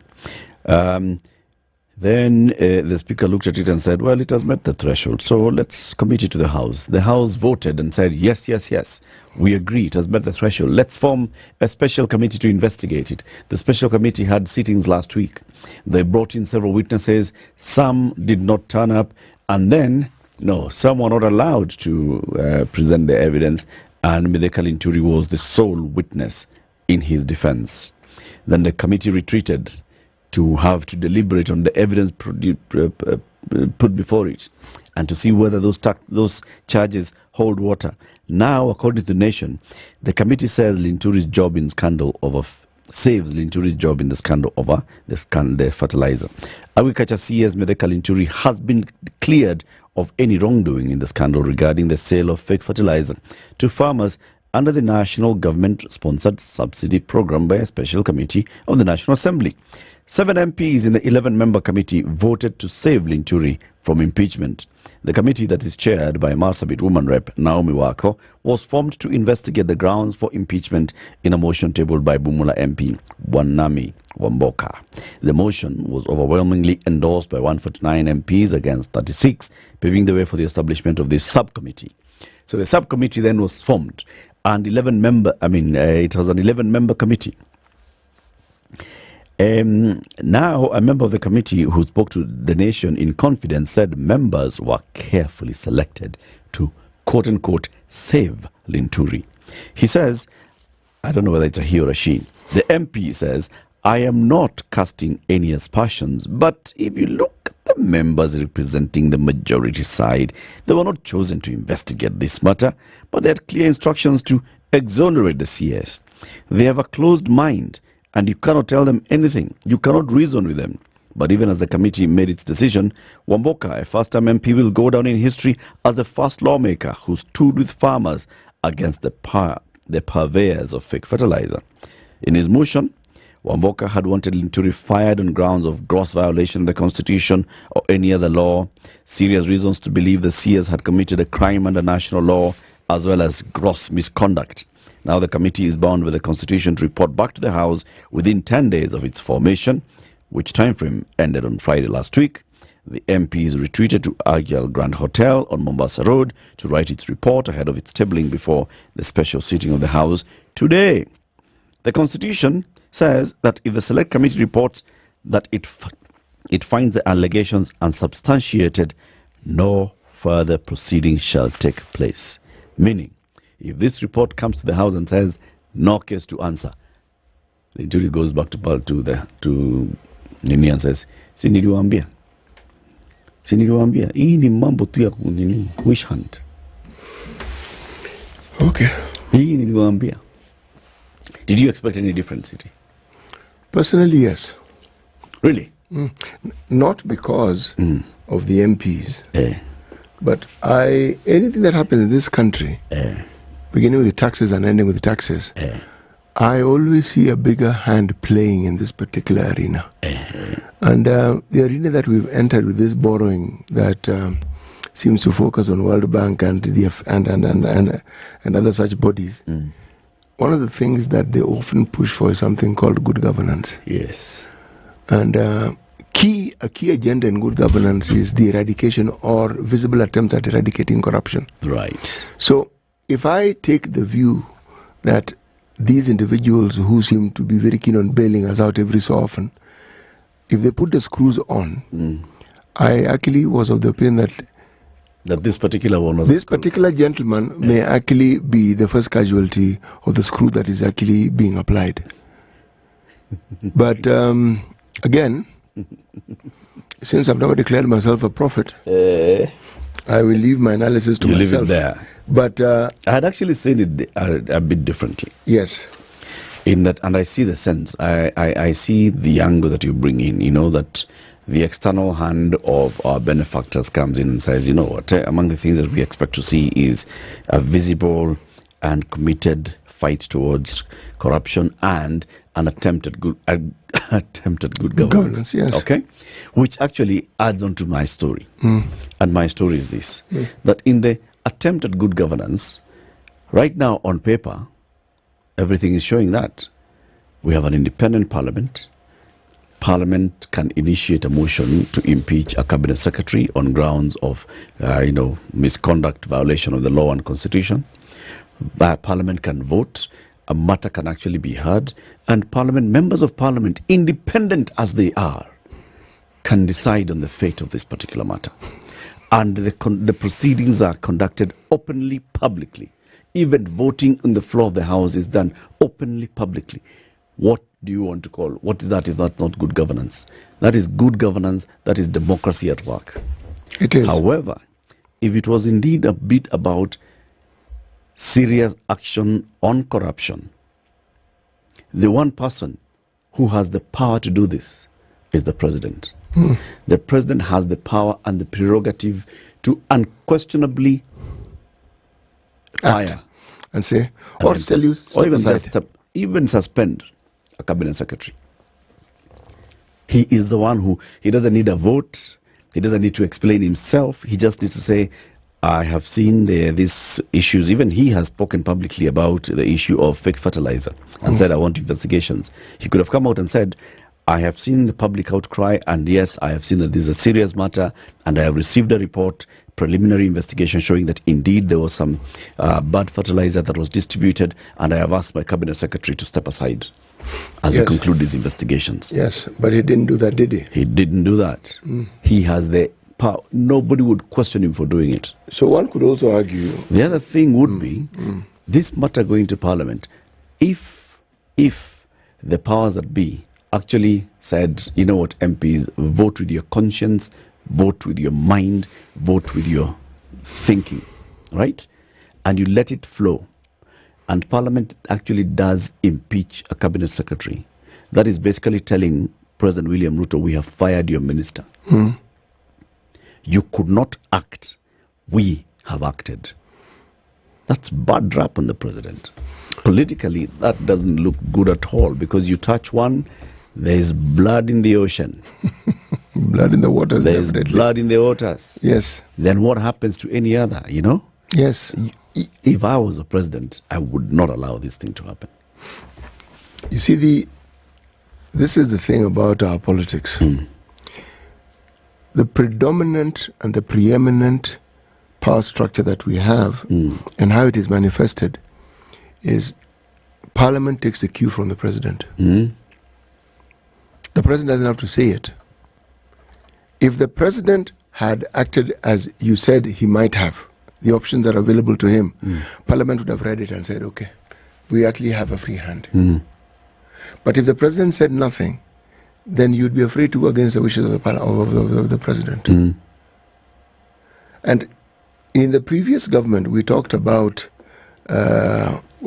[SPEAKER 2] Then the Speaker looked at it and said, well, it has met the threshold, so let's commit it to the House. The House voted and said, yes, we agree, it has met the threshold. Let's form a special committee to investigate it. The special committee had sittings last week. They brought in several witnesses. Some did not turn up. And then, some were not allowed to present the evidence. And Mideka Linturi was the sole witness in his defense. Then the committee retreated to have to deliberate on the evidence put before it and to see whether those charges hold water. Now, according to the Nation, the committee says Linturi's job in scandal saves Linturi's job in the scandal over the fertilizer. Agriculture CS Mideka Linturi has been cleared of any wrongdoing in the scandal regarding the sale of fake fertilizer to farmers under the national government-sponsored subsidy program by a special committee of the National Assembly. 7 MPs in the 11-member committee voted to save Linturi from impeachment. The committee that is chaired by Marsabit Woman Rep Naomi Okoh was formed to investigate the grounds for impeachment in a motion tabled by Bumula MP Wanami Wamboka. The motion was overwhelmingly endorsed by 149 MPs against 36, paving the way for the establishment of this subcommittee. So the subcommittee then was formed, and it was an 11-member committee. Now, a member of the committee who spoke to the nation in confidence said members were carefully selected to, quote-unquote, save Linturi. He says, I don't know whether it's a he or a she, the MP says, I am not casting any aspersions, but if you look at the members representing the majority side, they were not chosen to investigate this matter, but they had clear instructions to exonerate the CS. They have a closed mind, and you cannot tell them anything. You cannot reason with them. But even as the committee made its decision, Wamboka, a first-time MP, will go down in history as the first lawmaker who stood with farmers against the purveyors of fake fertilizer. In his motion, Wamboka had wanted Linturi fired on grounds of gross violation of the Constitution or any other law, serious reasons to believe the CS had committed a crime under national law, as well as gross misconduct. Now the committee is bound by the Constitution to report back to the House within 10 days of its formation, which time frame ended on Friday last week. The MPs retreated to Agil Grand Hotel on Mombasa Road to write its report ahead of its tabling before the special sitting of the House today. The Constitution says that if the Select Committee reports that it finds the allegations unsubstantiated, no further proceedings shall take place. Meaning, if this report comes to the House and says no case to answer, the jury goes back to Nini and says, si niliwaambia, hii ni mambo tu ya wish hunt.
[SPEAKER 12] Okay.
[SPEAKER 2] Hii niliwaambia. Did you expect any different, City?
[SPEAKER 12] Personally, yes.
[SPEAKER 2] Really?
[SPEAKER 12] Not because of the MPs, but anything that happens in this country, beginning with the taxes and ending with the taxes, I always see a bigger hand playing in this particular arena. And the arena that we've entered with this borrowing that seems to focus on World Bank and and other such bodies, one of the things that they often push for is something called good governance.
[SPEAKER 2] Yes.
[SPEAKER 12] And a key agenda in good governance is the eradication or visible attempts at eradicating corruption.
[SPEAKER 2] Right.
[SPEAKER 12] So if I take the view that these individuals who seem to be very keen on bailing us out every so often, if they put the screws on, I actually was of the opinion that
[SPEAKER 2] this particular one was
[SPEAKER 12] this particular gentleman may actually be the first casualty of the screw that is actually being applied. But again, since I've never declared myself a prophet, I will leave my analysis to myself.
[SPEAKER 2] Leave it there.
[SPEAKER 12] But
[SPEAKER 2] I had actually seen it a bit differently.
[SPEAKER 12] Yes.
[SPEAKER 2] In that, and I see the sense. I see the angle that you bring in. You know, that the external hand of our benefactors comes in and says, you know what, among the things that we expect to see is a visible and committed fight towards corruption and an attempted good governance.
[SPEAKER 12] Yes.
[SPEAKER 2] Okay, which actually adds on to my story. And my story is this: that in the attempted good governance, right now on paper, everything is showing that we have an independent parliament. Parliament can initiate a motion to impeach a cabinet secretary on grounds of, misconduct, violation of the law and constitution. Parliament can vote. A matter can actually be heard, and members of Parliament, independent as they are, can decide on the fate of this particular matter. And the proceedings are conducted openly, publicly. Even voting on the floor of the House is done openly, publicly. What do you want to call? What is that if that's not good governance? That is good governance. That is democracy at work.
[SPEAKER 12] It is.
[SPEAKER 2] However, if it was indeed a bit about serious action on corruption, the one person who has the power to do this is the president. The president has the power and the prerogative to unquestionably fire
[SPEAKER 12] and say, or tell you,
[SPEAKER 2] or even suspend a cabinet secretary. He is the one he doesn't need a vote. He doesn't need to explain himself. He just needs to say, I have seen these issues. Even he has spoken publicly about the issue of fake fertilizer and said, I want investigations. He could have come out and said, I have seen the public outcry, and yes, I have seen that this is a serious matter, and I have received a report, preliminary investigation showing that indeed there was some bad fertilizer that was distributed, and I have asked my cabinet secretary to step aside as we conclude these investigations.
[SPEAKER 12] Yes, but he didn't do that, did he?
[SPEAKER 2] He didn't do that. He has the power. Nobody would question him for doing it.
[SPEAKER 12] So one could also argue...
[SPEAKER 2] The other thing would be, this matter going to Parliament, if the powers that be actually said, you know what, MPs, vote with your conscience, vote with your mind, vote with your thinking, right? And you let it flow. And Parliament actually does impeach a cabinet secretary. That is basically telling President William Ruto, we have fired your minister. You could not act. We have acted. That's bad rap on the president. Politically, that doesn't look good at all, because you touch one, there is blood in the ocean.
[SPEAKER 12] Blood in the waters,
[SPEAKER 2] there is
[SPEAKER 12] definitely.
[SPEAKER 2] blood in the waters.
[SPEAKER 12] Yes.
[SPEAKER 2] Then what happens to any other, you know?
[SPEAKER 12] Yes.
[SPEAKER 2] If I was a president, I would not allow this thing to happen.
[SPEAKER 12] You see, this is the thing about our politics. The predominant and the preeminent power structure that we have and how it is manifested is Parliament takes the cue from the president. The president doesn't have to say it. If the president had acted as you said he might have, the options that are available to him, Parliament would have read it and said, okay, we actually have a free hand. But if the president said nothing, then you'd be afraid to go against the wishes of the president. And in the previous government, we talked about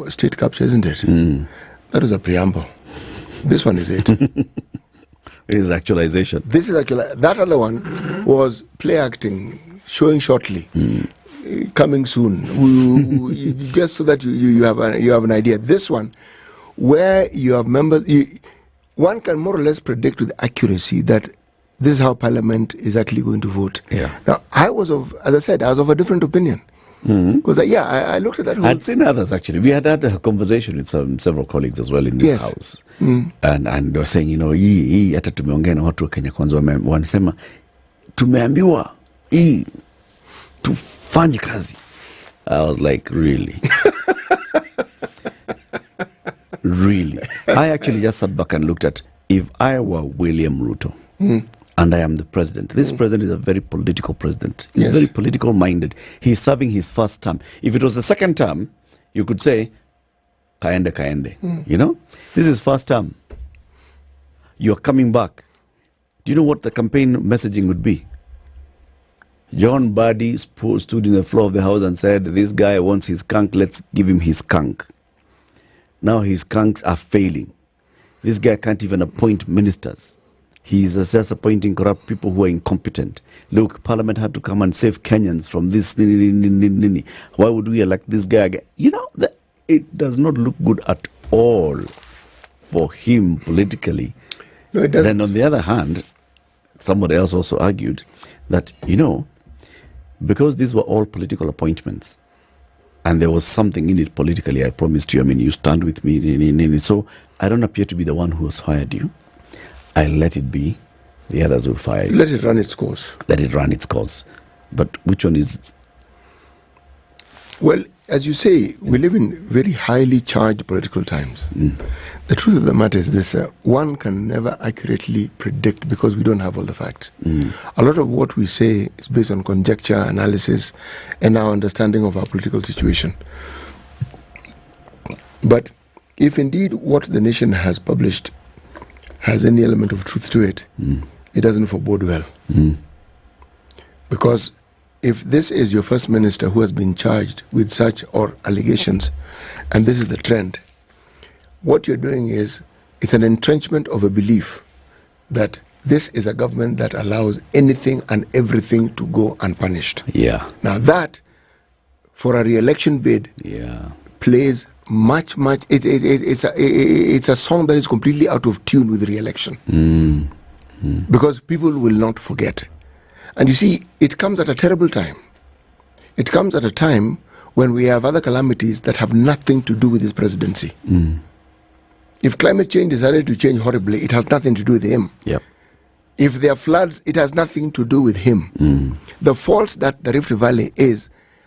[SPEAKER 12] state capture, isn't it? That was a preamble. This one is it.
[SPEAKER 2] It is actualization.
[SPEAKER 12] This is that other one was play acting, showing shortly, coming soon, just so that you have an idea. This one, where you have members, one can more or less predict with accuracy that this is how Parliament is actually going to vote. Now, as I said, I was of a different opinion. Because I looked at that whole...
[SPEAKER 2] I'd seen others actually. We had a conversation with several colleagues as well in this house. And they were saying, you know, hii hata tumeongea na watu wa Kenya Kwanza wanasema tumeambiwa hii tufanye kazi. I was like, really? Really? I actually just sat back and looked at, if I were William Ruto, and I am the president. This president is a very political president. He's very political minded. He's serving his first term. If it was the second term, you could say, kaende. You know? This is first term. You're coming back. Do you know what the campaign messaging would be? John Badi stood in the floor of the house and said, this guy wants his skunk, let's give him his skunk. Now his skunks are failing. This guy can't even appoint ministers. He's just appointing corrupt people who are incompetent. Look, Parliament had to come and save Kenyans from this. Why would we elect this guy again? You know, it does not look good at all for him politically.
[SPEAKER 12] No, it doesn't.
[SPEAKER 2] Then on the other hand, somebody else also argued that, you know, because these were all political appointments, and there was something in it politically, I promised you, I mean, you stand with me, so I don't appear to be the one who has fired you. I let it be. The others will fire you.
[SPEAKER 12] Let it run its course.
[SPEAKER 2] Let it run its course. But which one is...
[SPEAKER 12] Well, as you say, we live in very highly charged political times. The truth of the matter is this, one can never accurately predict because we don't have all the facts. A lot of what we say is based on conjecture, analysis, and our understanding of our political situation. But if indeed what the nation has published has any element of truth to it, it doesn't forebode well. Because if this is your first minister who has been charged with such or allegations, and this is the trend, what you're doing is, it's an entrenchment of a belief that this is a government that allows anything and everything to go unpunished. Now that, for a re-election bid, plays much, it's a song that is completely out of tune with re-election. Because people will not forget. And you see, it comes at a terrible time. It comes at a time when we have other calamities that have nothing to do with his presidency. If climate change decided to change horribly, it has nothing to do with him.
[SPEAKER 2] Yep.
[SPEAKER 12] If there are floods, it has nothing to do with him. The faults that the Rift Valley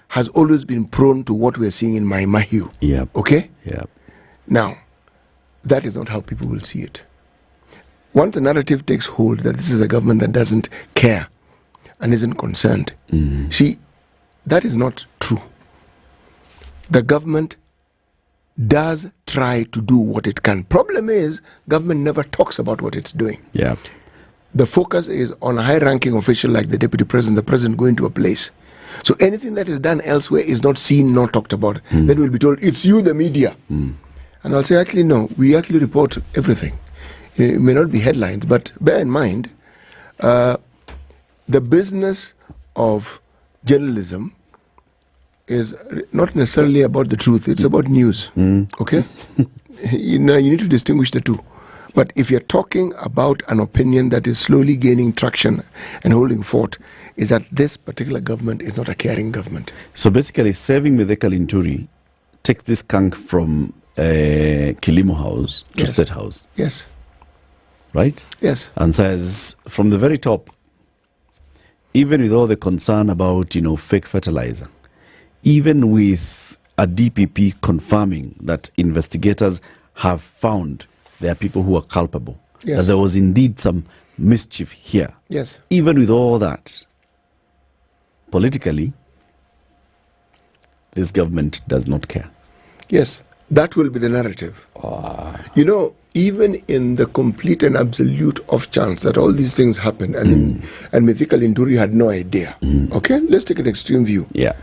[SPEAKER 12] has always been prone to what we're seeing in Mai Mahiu.
[SPEAKER 2] Yep.
[SPEAKER 12] Okay?
[SPEAKER 2] Yep.
[SPEAKER 12] Now, that is not how people will see it. Once the narrative takes hold that this is a government that doesn't care and isn't concerned, see, that is not true. The government does try to do what it can. Problem is, government never talks about what it's doing.
[SPEAKER 2] Yeah.
[SPEAKER 12] The focus is on a high-ranking official like the deputy president, the president going to a place. So anything that is done elsewhere is not seen, nor talked about. Then we'll be told, it's you, the media. And I'll say, actually, no, we actually report everything. It may not be headlines, but bear in mind, the business of journalism is not necessarily about the truth. It's about news. Okay? You need to distinguish the two. But if you're talking about an opinion that is slowly gaining traction and holding fort, is that this particular government is not a caring government.
[SPEAKER 2] So basically, saving Mithika Linturi takes this skunk from Kilimo House to State House.
[SPEAKER 12] Yes.
[SPEAKER 2] Right?
[SPEAKER 12] Yes.
[SPEAKER 2] And says, from the very top, even with all the concern about, fake fertilizer, even with a DPP confirming that investigators have found there are people who are culpable, that there was indeed some mischief here.
[SPEAKER 12] Yes.
[SPEAKER 2] Even with all that, politically, this government does not care.
[SPEAKER 12] Yes, that will be the narrative. Even in the complete and absolute off chance that all these things happen, and Mithika Linturi had no idea. Okay, let's take an extreme view.
[SPEAKER 2] Yeah.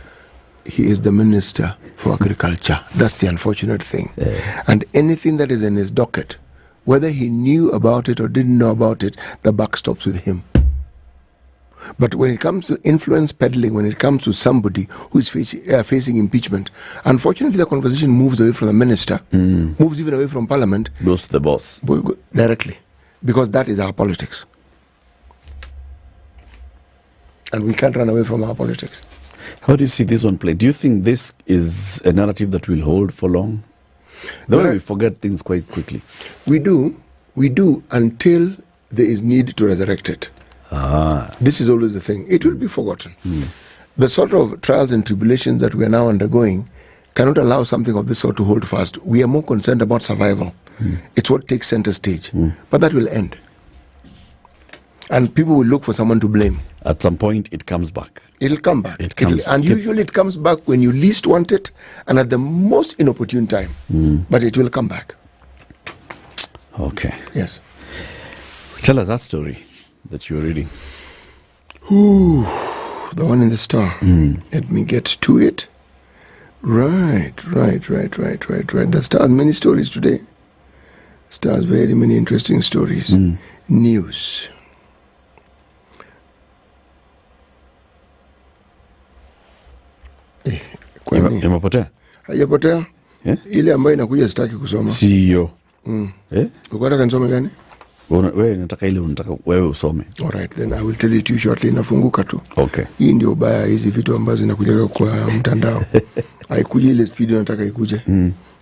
[SPEAKER 12] He is the Minister for Agriculture. That's the unfortunate thing. And anything that is in his docket, whether he knew about it or didn't know about it, the buck stops with him. But when it comes to influence peddling, when it comes to somebody who is facing impeachment, unfortunately the conversation moves away from the minister, moves even away from parliament.
[SPEAKER 2] Goes to the boss.
[SPEAKER 12] Directly. Because that is our politics. And we can't run away from our politics.
[SPEAKER 2] How do you see this one play? Do you think this is a narrative that will hold for long? We forget things quite quickly.
[SPEAKER 12] We do until there is need to resurrect it. This is always the thing. It will be forgotten. The sort of trials and tribulations that we are now undergoing cannot allow something of this sort to hold fast. We are more concerned about survival. It's what takes center stage. But that will end. And people will look for someone to blame.
[SPEAKER 2] At some point, it comes back.
[SPEAKER 12] It'll come back. Usually it comes back when you least want it and at the most inopportune time. But it will come back.
[SPEAKER 2] Okay.
[SPEAKER 12] Yes.
[SPEAKER 2] Tell us that story that you were reading.
[SPEAKER 12] The one in the Star. Let me get to it. Right. The Star has many stories today. Star has very many interesting stories. News.
[SPEAKER 2] Imepotea?
[SPEAKER 12] Haijapotea. Ile ambayo inakuja sitaki kusoma.
[SPEAKER 2] CEO.
[SPEAKER 12] Uko nataka nisome gani?
[SPEAKER 2] Nataka ile unataka wewe usome.
[SPEAKER 12] Alright, then I will tell it to you shortly. Inafunguka tu.
[SPEAKER 2] Okay.
[SPEAKER 12] Hii ndio ubaya hizi vitu ambazo zinakuja kwa mtandao. Haikuja ile speed nataka ikuje.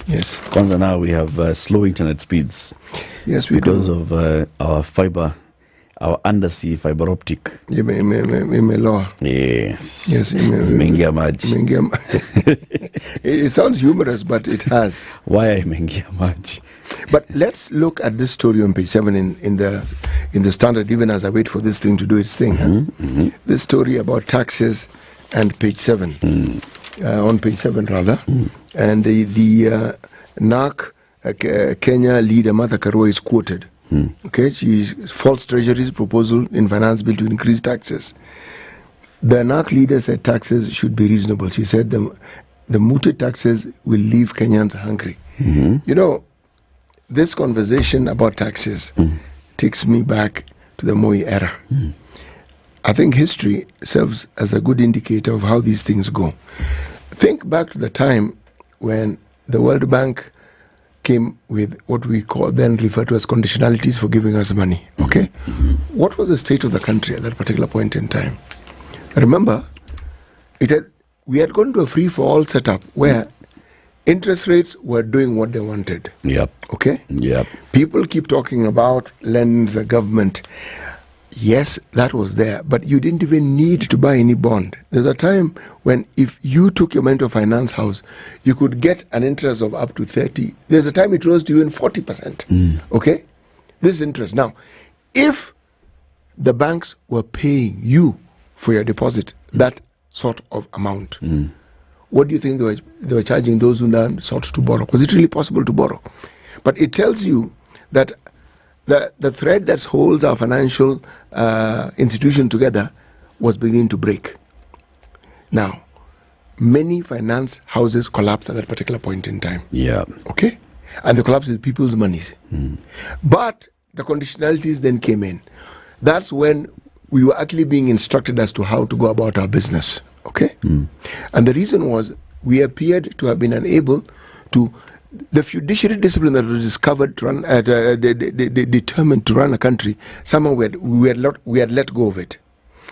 [SPEAKER 12] Yes.
[SPEAKER 2] Kwanza now we have slow internet speeds.
[SPEAKER 12] Yes, we
[SPEAKER 2] because
[SPEAKER 12] do.
[SPEAKER 2] Of our undersea fiber optic.
[SPEAKER 12] Imeloa.
[SPEAKER 2] Yes.
[SPEAKER 12] Yes,
[SPEAKER 2] imeingia maji.
[SPEAKER 12] It sounds humorous, but it has.
[SPEAKER 2] Why imeingia maji?
[SPEAKER 12] But let's look at this story on page 7 in the Standard, even as I wait for this thing to do its thing. This story about taxes and page 7. On page 7 rather. And the NARC Kenya leader Martha Karua is quoted. Okay, she false treasury's proposal in finance bill to increase taxes. The NARC leader said taxes should be reasonable. She said the mooted taxes will leave Kenyans hungry. This conversation about taxes takes me back to the Moi era. I think history serves as a good indicator of how these things go. Think back to the time when the World Bank came with what we call then refer to as conditionalities for giving us money. Okay, what was the state of the country at that particular point in time? Remember, we had gone to a free-for-all setup where interest rates were doing what they wanted.
[SPEAKER 2] Yep.
[SPEAKER 12] Okay?
[SPEAKER 2] Yep.
[SPEAKER 12] People keep talking about lending to the government. Yes, that was there, but you didn't even need to buy any bond. There's a time when if you took your money to a finance house, you could get an interest of up to 30. There's a time it rose to even 40%. Okay? This is interest. Now, if the banks were paying you for your deposit, that sort of amount, what do you think they were charging those who then sought to borrow? Was it really possible to borrow? But it tells you that the thread that holds our financial institution together was beginning to break. Now, many finance houses collapsed at that particular point in time.
[SPEAKER 2] Yeah.
[SPEAKER 12] Okay? And they collapsed with people's monies. But the conditionalities then came in. That's when we were actually being instructed as to how to go about our business. Okay? And the reason was we appeared to have been unable to, the fiduciary discipline that was discovered to run, determined to run a country, somehow we had let go of it.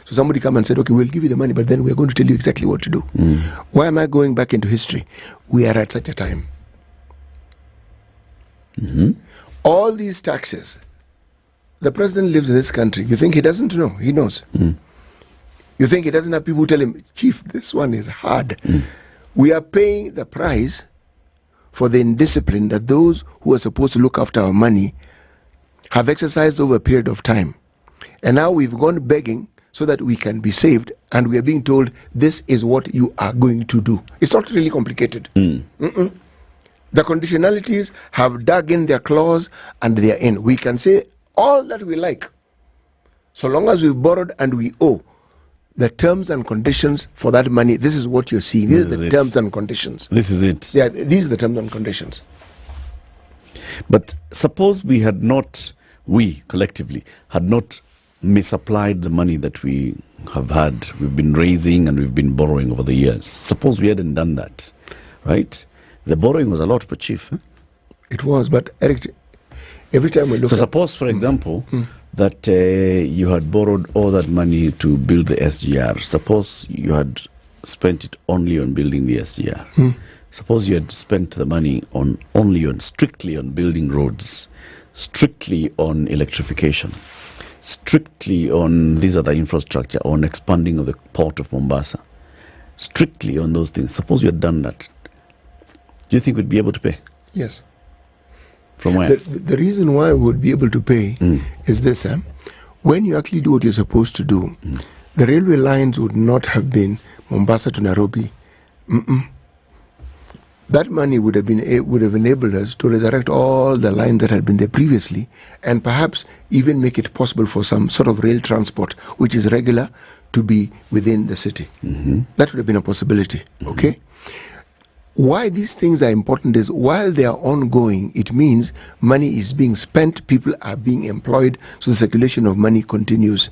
[SPEAKER 12] So somebody come and said, okay, we'll give you the money, but then we're going to tell you exactly what to do. Why am I going back into history? We are at such a time. All these taxes, the president lives in this country. You think he doesn't know? He knows. You think he doesn't have people who tell him, Chief, this one is hard. We are paying the price for the indiscipline that those who are supposed to look after our money have exercised over a period of time. And now we've gone begging so that we can be saved, and we are being told this is what you are going to do. It's not really complicated. The conditionalities have dug in their claws and they are in. We can say all that we like, so long as we've borrowed and we owe. The terms and conditions for that money, this is what you're seeing. These are the terms and conditions.
[SPEAKER 2] This is it.
[SPEAKER 12] Yeah, these are the terms and conditions.
[SPEAKER 2] But suppose we collectively had not misapplied the money that we've been raising and we've been borrowing over the years. Suppose we hadn't done that, right? The borrowing was a lot per chief.
[SPEAKER 12] It was, but Eric, every time we look
[SPEAKER 2] suppose, for example, that you had borrowed all that money to build the SGR. Suppose you had spent it only on building the SGR. Suppose you had spent the money strictly on building roads, strictly on electrification, strictly on these other infrastructure, on expanding of the port of Mombasa, strictly on those things. Suppose you had done that. Do you think we'd be able to pay?
[SPEAKER 12] Yes.
[SPEAKER 2] From where?
[SPEAKER 12] The reason why we would be able to pay is this. When you actually do what you're supposed to do, the railway lines would not have been Mombasa to Nairobi. That money would have enabled us to resurrect all the lines that had been there previously, and perhaps even make it possible for some sort of rail transport, which is regular, to be within the city. That would have been a possibility. Okay? Why these things are important is while they are ongoing, it means money is being spent, people are being employed, so the circulation of money continues.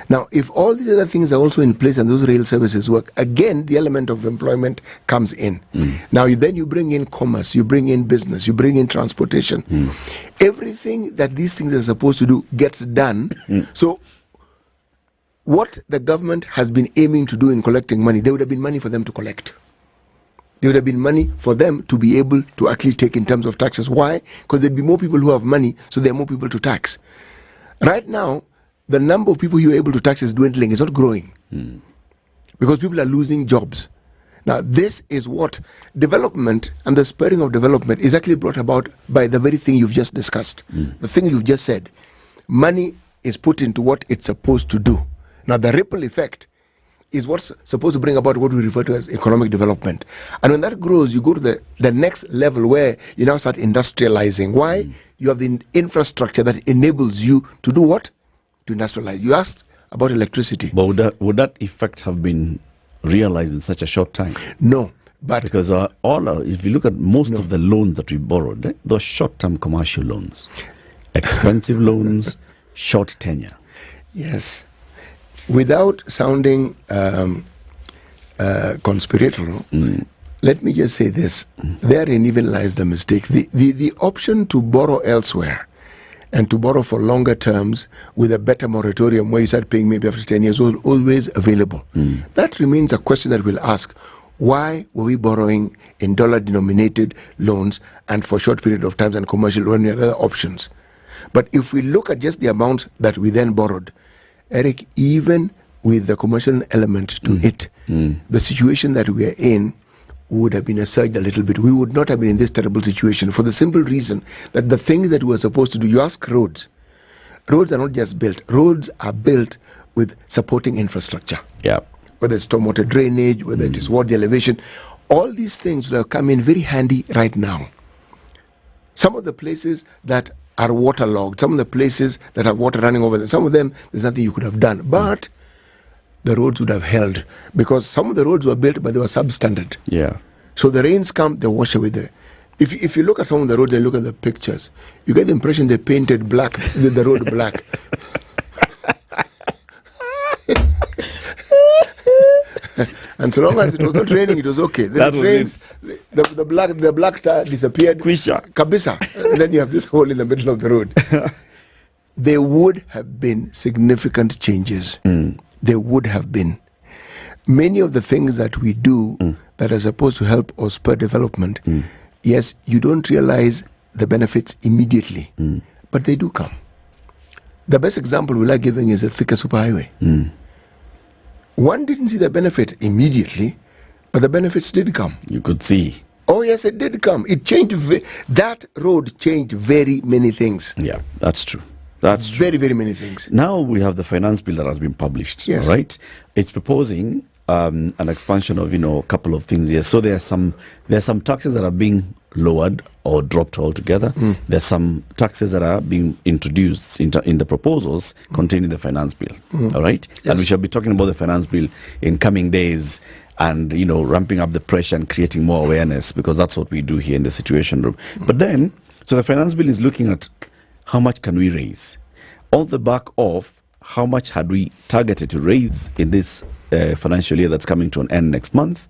[SPEAKER 12] Now, if all these other things are also in place and those rail services work, again, the element of employment comes in. Now, you bring in commerce, you bring in business, you bring in transportation. Everything that these things are supposed to do gets done. So, what the government has been aiming to do in collecting money, there would have been money for them to collect. There would have been money for them to be able to actually take in terms of taxes. Why? Because there'd be more people who have money, so there are more people to tax. Right now, the number of people who are able to tax is dwindling. It's not growing. Because people are losing jobs. Now, this is what development and the spurring of development is actually brought about by the very thing you've just discussed. The thing you've just said. Money is put into what it's supposed to do. Now, the ripple effect is what's supposed to bring about what we refer to as economic development. And when that grows, you go to the next level where you now start industrializing. Why? You have the infrastructure that enables you to do what? To industrialize. You asked about electricity.
[SPEAKER 2] But would that effect have been realized in such a short time?
[SPEAKER 12] No. But
[SPEAKER 2] because if you look at most of the loans that we borrowed, those short-term commercial loans, expensive loans, short tenure.
[SPEAKER 12] Yes. Without sounding conspiratorial, Let me just say this. Therein even lies the mistake. The option to borrow elsewhere and to borrow for longer terms with a better moratorium where you start paying maybe after 10 years was always available. That remains a question that we'll ask. Why were we borrowing in dollar-denominated loans and for a short period of time and commercial when we had other options? But if we look at just the amounts that we then borrowed, Eric, even with the commercial element to it, the situation that we are in would have been assuaged a little bit. We would not have been in this terrible situation for the simple reason that the things that we were supposed to do, you ask roads. Roads are not just built. Roads are built with supporting infrastructure.
[SPEAKER 2] Yeah.
[SPEAKER 12] Whether it's stormwater drainage, whether it is water elevation, all these things will have come in very handy right now. Some of the places that are waterlogged, some of the places that have water running over them, some of them, there's nothing you could have done. But the roads would have held because some of the roads were built but they were substandard.
[SPEAKER 2] Yeah.
[SPEAKER 12] So the rains come, they wash away there. If you look at some of the roads and look at the pictures, you get the impression they painted black, the road black. And so long as it was not raining, it was okay. Then it rains, the black tire disappeared. Kabisa. Then you have this hole in the middle of the road. There would have been significant changes. There would have been. Many of the things that we do that are supposed to help or spur development, yes, you don't realize the benefits immediately, but they do come. The best example we like giving is the Thika Superhighway. One didn't see the benefit immediately, but the benefits did come.
[SPEAKER 2] You could see.
[SPEAKER 12] Oh yes, it did come. It changed. That road changed very many things.
[SPEAKER 2] Yeah, that's true. That's true.
[SPEAKER 12] Very, very many things.
[SPEAKER 2] Now we have the finance bill that has been published.
[SPEAKER 12] Yes.
[SPEAKER 2] Right. It's proposing an expansion of a couple of things here. So there are some taxes that are being lowered or dropped altogether. There's some taxes that are being introduced in the proposals containing the finance bill. All right.
[SPEAKER 12] Yes.
[SPEAKER 2] And we shall be talking about the finance bill in coming days. And ramping up the pressure and creating more awareness, because that's what we do here in the Situation Room. But then, so the finance bill is looking at how much can we raise on the back of how much had we targeted to raise in this financial year that's coming to an end next month,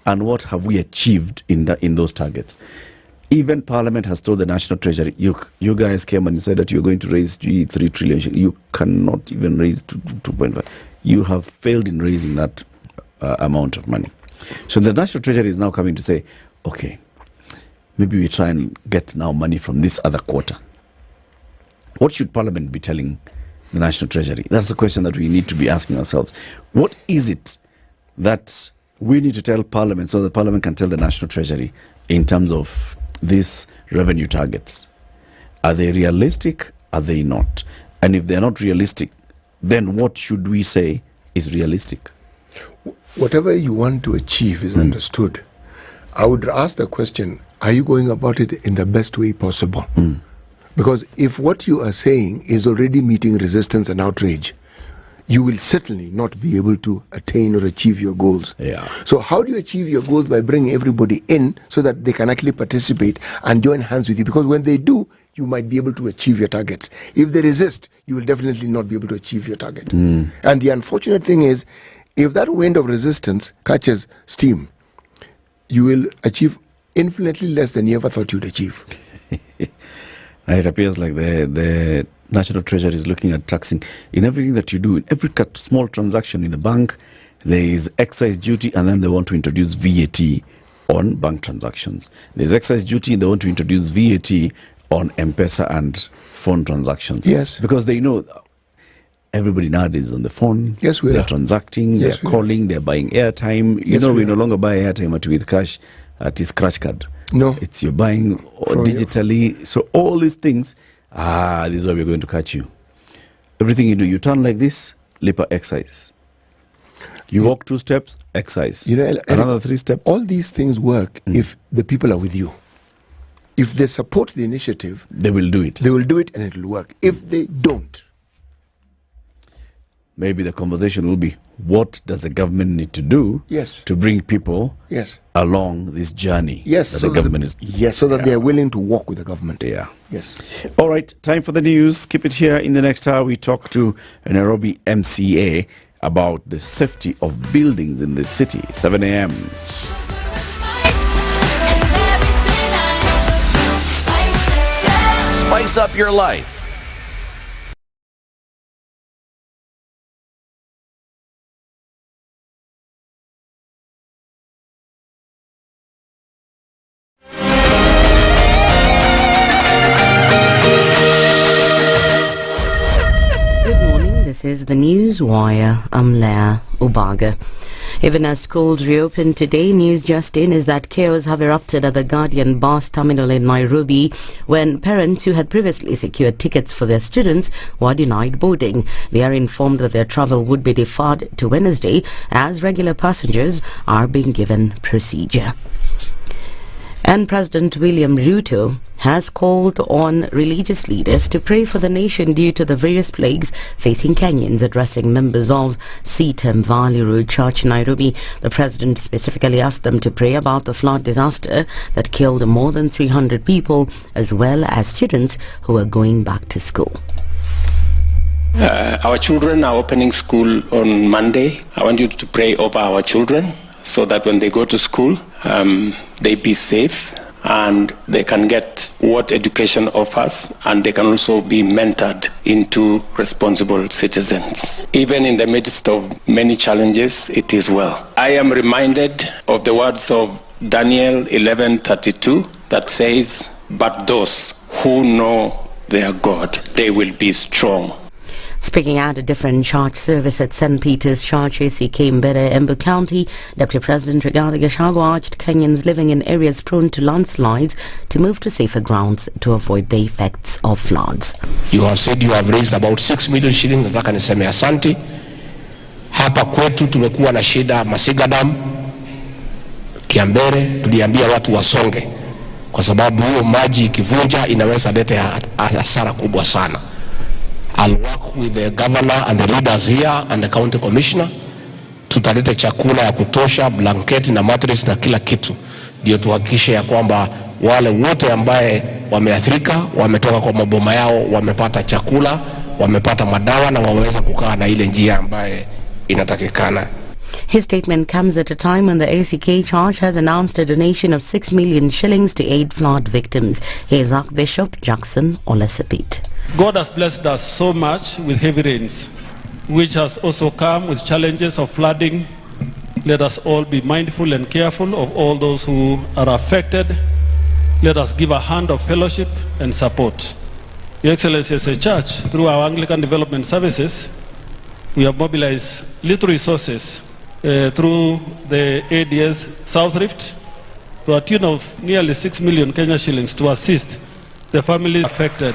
[SPEAKER 2] and what have we achieved in those targets. Even Parliament has told the National Treasury, you guys came and you said that you're going to raise 3 trillion. You cannot even raise 2.5. You have failed in raising that amount of money. So the National Treasury is now coming to say, okay, maybe we try and get now money from this other quarter. What should Parliament be telling the National Treasury? That's the question that we need to be asking ourselves. What is it that we need to tell Parliament so that Parliament can tell the National Treasury in terms of these revenue targets? Are they realistic? Are they not? And if they're not realistic, then what should we say is realistic?
[SPEAKER 12] Whatever you want to achieve is understood. I would ask the question, are you going about it in the best way possible? Because if what you are saying is already meeting resistance and outrage, you will certainly not be able to attain or achieve your goals.
[SPEAKER 2] Yeah.
[SPEAKER 12] So how do you achieve your goals? By bringing everybody in so that they can actually participate and join hands with you. Because when they do, you might be able to achieve your targets. If they resist, you will definitely not be able to achieve your target. And the unfortunate thing is, if that wind of resistance catches steam, you will achieve infinitely less than you ever thought you'd achieve.
[SPEAKER 2] It appears like the National Treasury is looking at taxing in everything that you do. In every small transaction in the bank, there is excise duty, and then they want to introduce VAT on bank transactions. There's excise duty, and they want to introduce VAT on M-Pesa and phone transactions.
[SPEAKER 12] Yes.
[SPEAKER 2] Because they know everybody nowadays is on the phone.
[SPEAKER 12] Yes, we
[SPEAKER 2] they're
[SPEAKER 12] are.
[SPEAKER 2] transacting,
[SPEAKER 12] Yes,
[SPEAKER 2] they're calling, they're buying airtime.
[SPEAKER 12] Yes,
[SPEAKER 2] we
[SPEAKER 12] we
[SPEAKER 2] no
[SPEAKER 12] are.
[SPEAKER 2] longer buy airtime with cash at his scratch card.
[SPEAKER 12] No.
[SPEAKER 2] It's you're buying digitally. So all these things, this is where we're going to catch you. Everything you do, you turn like this, Lipa excise. You walk 2 steps, excise. Another 3 steps.
[SPEAKER 12] All these things work if the people are with you. If they support the initiative,
[SPEAKER 2] they will do it.
[SPEAKER 12] They will do it and it will work. If they don't,
[SPEAKER 2] maybe the conversation will be, what does the government need to do to bring people along this journey that the government is...
[SPEAKER 12] Yes, so that they are willing to walk with the government.
[SPEAKER 2] Yeah.
[SPEAKER 12] Yes.
[SPEAKER 2] All right, time for the news. Keep it here. In the next hour, we talk to a Nairobi MCA about the safety of buildings in the city. 7 a.m.
[SPEAKER 8] Spice up your life.
[SPEAKER 1] This is the News Wire. I'm Leah Ubaga. Even as schools reopened today, news just in is that chaos have erupted at the Guardian bus terminal in Nairobi when parents who had previously secured tickets for their students were denied boarding. They are informed that their travel would be deferred to Wednesday as regular passengers are being given procedure. And President William Ruto has called on religious leaders to pray for the nation due to the various plagues facing Kenyans. Addressing members of Sitem Valley Road Church in Nairobi, the president specifically asked them to pray about the flood disaster that killed more than 300 people, as well as students who are going back to school.
[SPEAKER 4] Our children are opening school on Monday. I want you to pray over our children so that when they go to school, they be safe and they can get what education offers, and they can also be mentored into responsible citizens. Even in the midst of many challenges, it is well. I am reminded of the words of Daniel 11:32 that says, "But those who know their God, they will be strong."
[SPEAKER 1] Speaking at a different church service at St. Peter's Church, ACK Mbere, Embu County, Deputy President Rigathi Gachagua urged Kenyans living in areas prone to landslides to move to safer grounds to avoid the effects of floods.
[SPEAKER 5] You have said you have raised about 6 million shillings. Nataka niseme asante. Hapa kwetu tumekuwa na shida Masiga Dam, Kiambere, tuliambia watu wasonge kwa sababu hiyo maji ikivunja inaweza leta hasara kubwa sana. I'll work with the governor and the leaders here and the county commissioner. Tutalete chakula ya kutosha, blanketi na mattress na kila kitu. Ndio tuhakikishe ya kwamba wale wote ambaye wameathirika, wametoka kwa maboma yao, wamepata chakula, wamepata madawa na waweza kukaa na ile njia ambaye inatakikana.
[SPEAKER 1] His statement comes at a time when the ACK Church has announced a donation of 6 million shillings to aid flood victims. Here's Archbishop Jackson Olesepit.
[SPEAKER 6] God has blessed us so much with heavy rains, which has also come with challenges of flooding. Let us all be mindful and careful of all those who are affected. Let us give a hand of fellowship and support. Your Excellency, as a church, through our Anglican Development Services, we have mobilized little resources through the ADS South Rift to a tune of nearly 6 million Kenya shillings to assist the families affected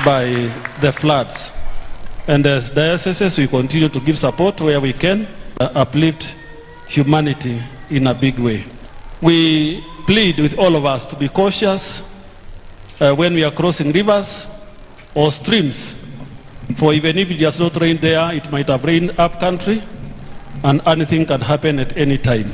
[SPEAKER 6] by the floods. And as dioceses, we continue to give support where we can, uplift humanity in a big way. We plead with all of us to be cautious when we are crossing rivers or streams, for even if it has not rained there, it might have rained up country, and anything can happen at any time.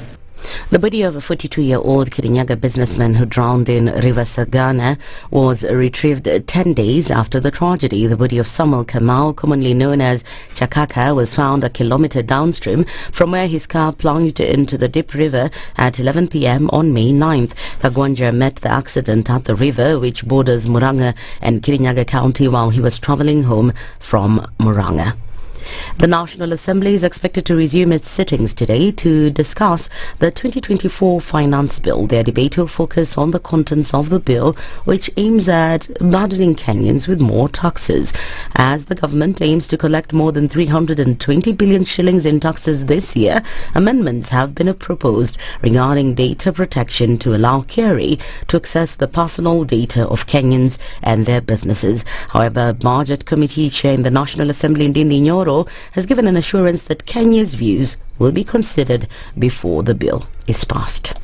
[SPEAKER 1] The body of a 42-year-old Kirinyaga businessman who drowned in River Sagana was retrieved 10 days after the tragedy. The body of Samuel Kamau, commonly known as Chakaka, was found a kilometer downstream from where his car plunged into the Dip River at 11 p.m. on May 9th. Kagwanja met the accident at the river, which borders Murang'a and Kirinyaga County, while he was traveling home from Murang'a. The National Assembly is expected to resume its sittings today to discuss the 2024 Finance Bill. Their debate will focus on the contents of the bill, which aims at burdening Kenyans with more taxes. As the government aims to collect more than 320 billion shillings in taxes this year, amendments have been proposed regarding data protection to allow KRA to access the personal data of Kenyans and their businesses. However, Budget Committee Chair in the National Assembly, Ndindi Nyoro, has given an assurance that Kenya's views will be considered before the bill is passed.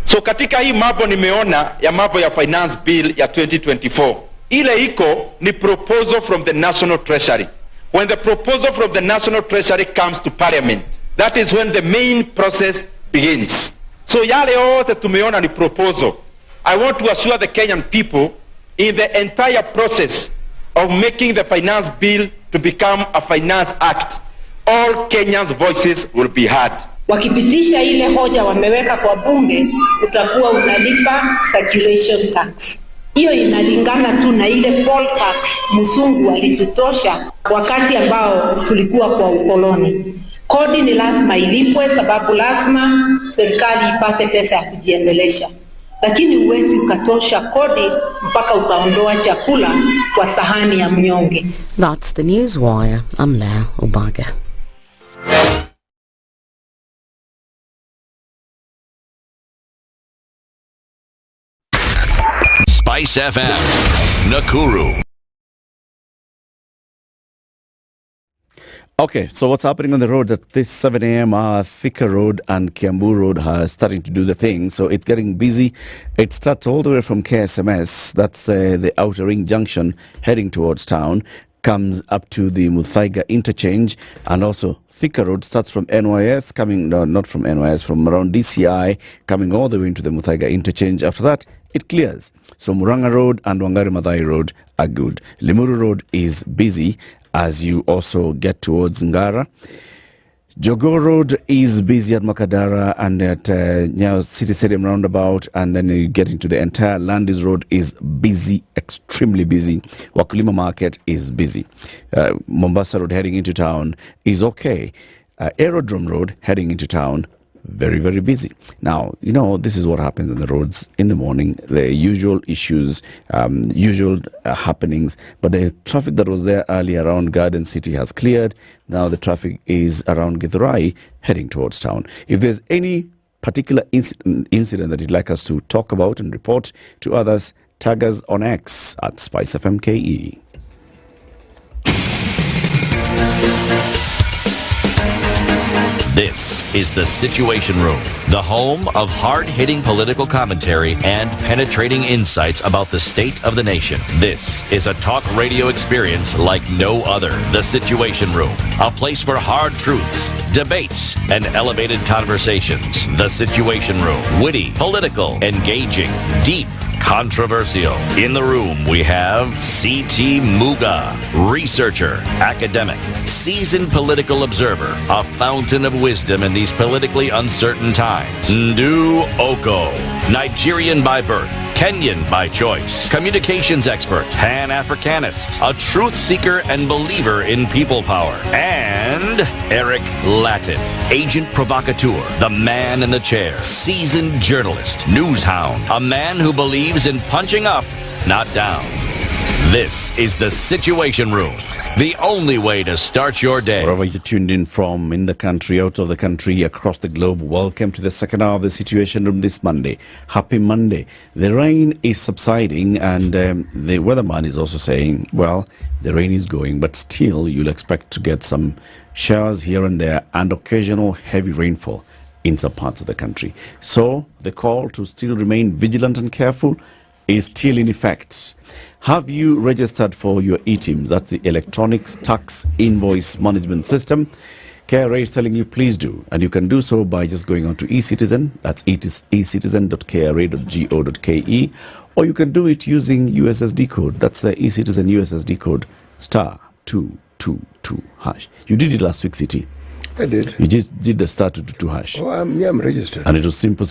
[SPEAKER 24] So katika hii mambo nimeona ya mambo ya finance bill ya 2024, ile iko ni proposal from the National Treasury. When the proposal from the National Treasury comes to Parliament, that is when the main process begins. So yale yote tumeona ni proposal. I want to assure the Kenyan people in the entire process of making the finance bill to become a finance act, all Kenyans' voices will be heard.
[SPEAKER 7] Wakipitisha ile hoja wameweka kwa bunge, utakuwa unalipa circulation tax. Hiyo inalingana tu na ile poll tax mzungu alitutosha wakati ambao tulikuwa kwa ukoloni. Kodi ni lazima ilipwe sababu lazima serikali ipate pesa ya kujiendelesha. Lakini huwezi ukatosha kodi mpaka utaondoa chakula kwa sahani ya mnyonge.
[SPEAKER 1] That's the news wire. I'm Lea Ubaga.
[SPEAKER 8] SpiceFM, Nakuru.
[SPEAKER 2] Okay, so what's happening on the road at this 7 a.m. Thika Road and Kiambu Road are starting to do the thing. So it's getting busy. It starts all the way from KSMS. That's the Outer Ring Junction heading towards town. Comes up to the Muthaiga interchange. And also Thika Road starts from NYS, coming, no, not from NYS, from around DCI, coming all the way into the Muthaiga interchange. After that, it clears. So Muranga Road and Wangari Maathai Road are good. Limuru Road is busy as you also get towards Ngara. Jogoo Road is busy at Makadara and at Nyayo City Stadium roundabout, and then you get into the entire Landis Road is busy, extremely busy. Wakulima Market is busy. Mombasa Road heading into town is okay. Aerodrome Road heading into town, very, very busy. Now, you know, this is what happens on the roads in the morning. The usual issues, usual happenings. But the traffic that was there earlier around Garden City has cleared. Now the traffic is around Githurai heading towards town. If there's any particular incident that you'd like us to talk about and report to others, tag us on X at SpiceFMKE.
[SPEAKER 8] This is the Situation Room, the home of hard-hitting political commentary and penetrating insights about the state of the nation. This is a talk radio experience like no other. The Situation Room, a place for hard truths, debates, and elevated conversations. The Situation Room, witty, political, engaging, deep, controversial. In the room, we have C.T. Muga, researcher, academic, seasoned political observer, a fountain of wisdom in these politically uncertain times. Ndu Okoh, Nigerian by birth, Kenyan by choice, communications expert, Pan-Africanist, a truth seeker and believer in people power, and Eric Latiff, agent provocateur, the man in the chair, seasoned journalist, news hound, a man who believes in punching up, not down. This is the Situation Room, the only way to start your day.
[SPEAKER 2] Wherever you tuned in from, in the country, out of the country, across the globe, welcome to the second hour of the Situation Room this Monday. Happy Monday. The rain is subsiding and the weatherman is also saying, well, the rain is going, but still you'll expect to get some showers here and there and occasional heavy rainfall in some parts of the country. So the call to still remain vigilant and careful is still in effect. Have you registered for your eTIMS? That's the Electronics Tax Invoice Management System. KRA is telling you please do, and you can do so by just going on to eCitizen. That's ecitizen.kra.go.ke, or you can do it using USSD code. That's the eCitizen USSD code *222#. You did it last week, CT.
[SPEAKER 12] I did.
[SPEAKER 2] You just did the *222#.
[SPEAKER 12] Oh, I'm registered.
[SPEAKER 2] And it was simple.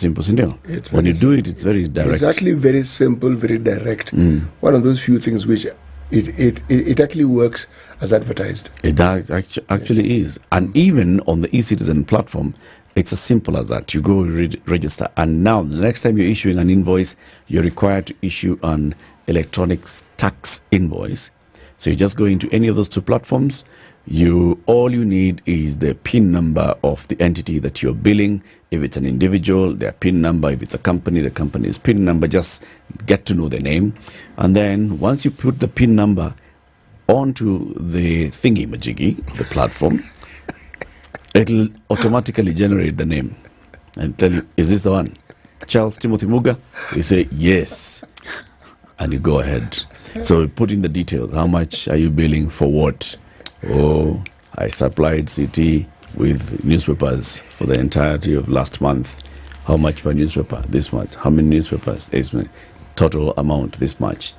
[SPEAKER 2] When you do it, it's very direct.
[SPEAKER 12] It's actually very simple, very direct. One of those few things which it actually works as advertised.
[SPEAKER 2] It does, actually is. And even on the eCitizen platform, it's as simple as that. You go register, and now the next time you're issuing an invoice, you're required to issue an electronics tax invoice. So you just go into any of those two platforms. All you need is the PIN number of the entity that you're billing. If it's an individual, their PIN number. If it's a company, the company's PIN number. Just get to know the name. And then once you put the PIN number onto the thingy-majiggy, the platform, it'll automatically generate the name and tell you, is this the one? Charles Timothy Muga? You say, yes. And you go ahead. So put in the details. How much are you billing for what? Oh, I supplied CT with newspapers for the entirety of last month. How much per newspaper? This much. How many newspapers? This much. Total amount, this much.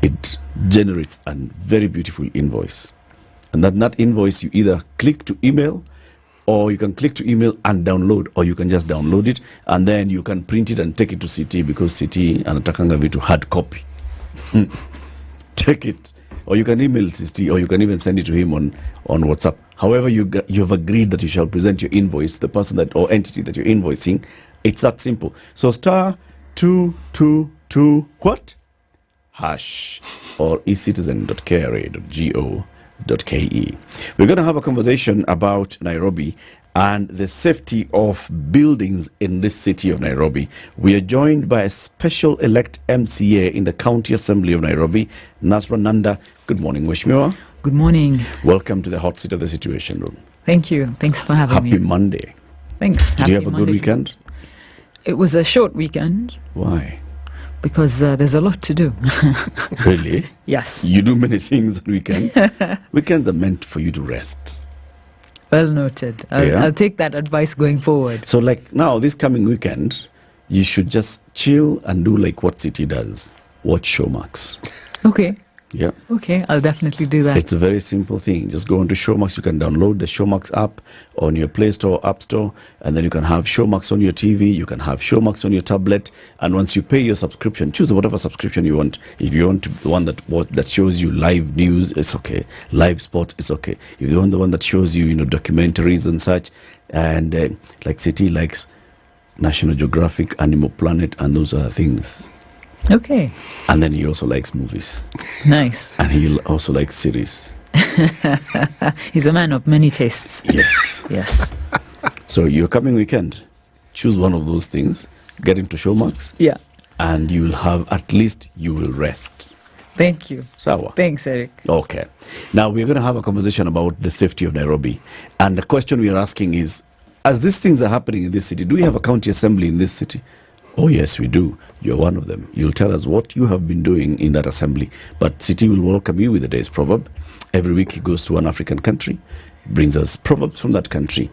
[SPEAKER 2] It generates a very beautiful invoice. And that invoice, you either click to email, or you can click to email and download, or you can just download it, and then you can print it and take it to CT, because CT anatakanga vitu hard copy. Check it. Or you can email Sisti, or you can even send it to him on WhatsApp. However, you have agreed that you shall present your invoice, the person that or entity that you're invoicing. It's that simple. So *222 what? # or ecitizen.kra.go.ke. We're going to have a conversation about Nairobi and the safety of buildings in this city of Nairobi. We are joined by a special elect MCA in the County Assembly of Nairobi, Nasra Nanda. Good morning, Mheshimiwa.
[SPEAKER 14] Good morning.
[SPEAKER 2] Welcome to the hot seat of the Situation Room.
[SPEAKER 14] Thank you. Thanks for having me.
[SPEAKER 2] Happy Monday.
[SPEAKER 14] Thanks.
[SPEAKER 2] Did you have a good weekend?
[SPEAKER 14] It was a short weekend.
[SPEAKER 2] Why?
[SPEAKER 14] Because there's a lot to do.
[SPEAKER 2] Really?
[SPEAKER 14] Yes.
[SPEAKER 2] You do many things on weekends. Weekends are meant for you to rest.
[SPEAKER 14] Well noted. I'll take that advice going forward.
[SPEAKER 2] So like now, this coming weekend, you should just chill and do like what City does. Watch Showmax.
[SPEAKER 14] Okay.
[SPEAKER 2] Yeah.
[SPEAKER 14] Okay, I'll definitely do that.
[SPEAKER 2] It's a very simple thing. Just go into Showmax. You can download the Showmax app on your Play Store, App Store, and then you can have Showmax on your TV. You can have Showmax on your tablet. And once you pay your subscription, choose whatever subscription you want. If you want the one that shows you live news, it's okay. Live sport, it's okay. If you want the one that shows you, documentaries and such, and like City likes National Geographic, Animal Planet, and those other things.
[SPEAKER 14] Okay.
[SPEAKER 2] And then he also likes movies.
[SPEAKER 14] Nice.
[SPEAKER 2] And he also likes series.
[SPEAKER 14] He's a man of many tastes.
[SPEAKER 2] Yes.
[SPEAKER 14] Yes.
[SPEAKER 2] So your coming weekend, choose one of those things, get into Showmax.
[SPEAKER 14] Yeah.
[SPEAKER 2] And you will you will rest.
[SPEAKER 14] Thank you.
[SPEAKER 2] Sawa.
[SPEAKER 14] Thanks, Eric.
[SPEAKER 2] Okay. Now we're going to have a conversation about the safety of Nairobi. And the question we are asking is, as these things are happening in this city, do we have a county assembly in this city? Oh, yes, we do. You're one of them. You'll tell us what you have been doing in that assembly. But City will welcome you with the day's proverb. Every week he goes to one African country, brings us proverbs from that country.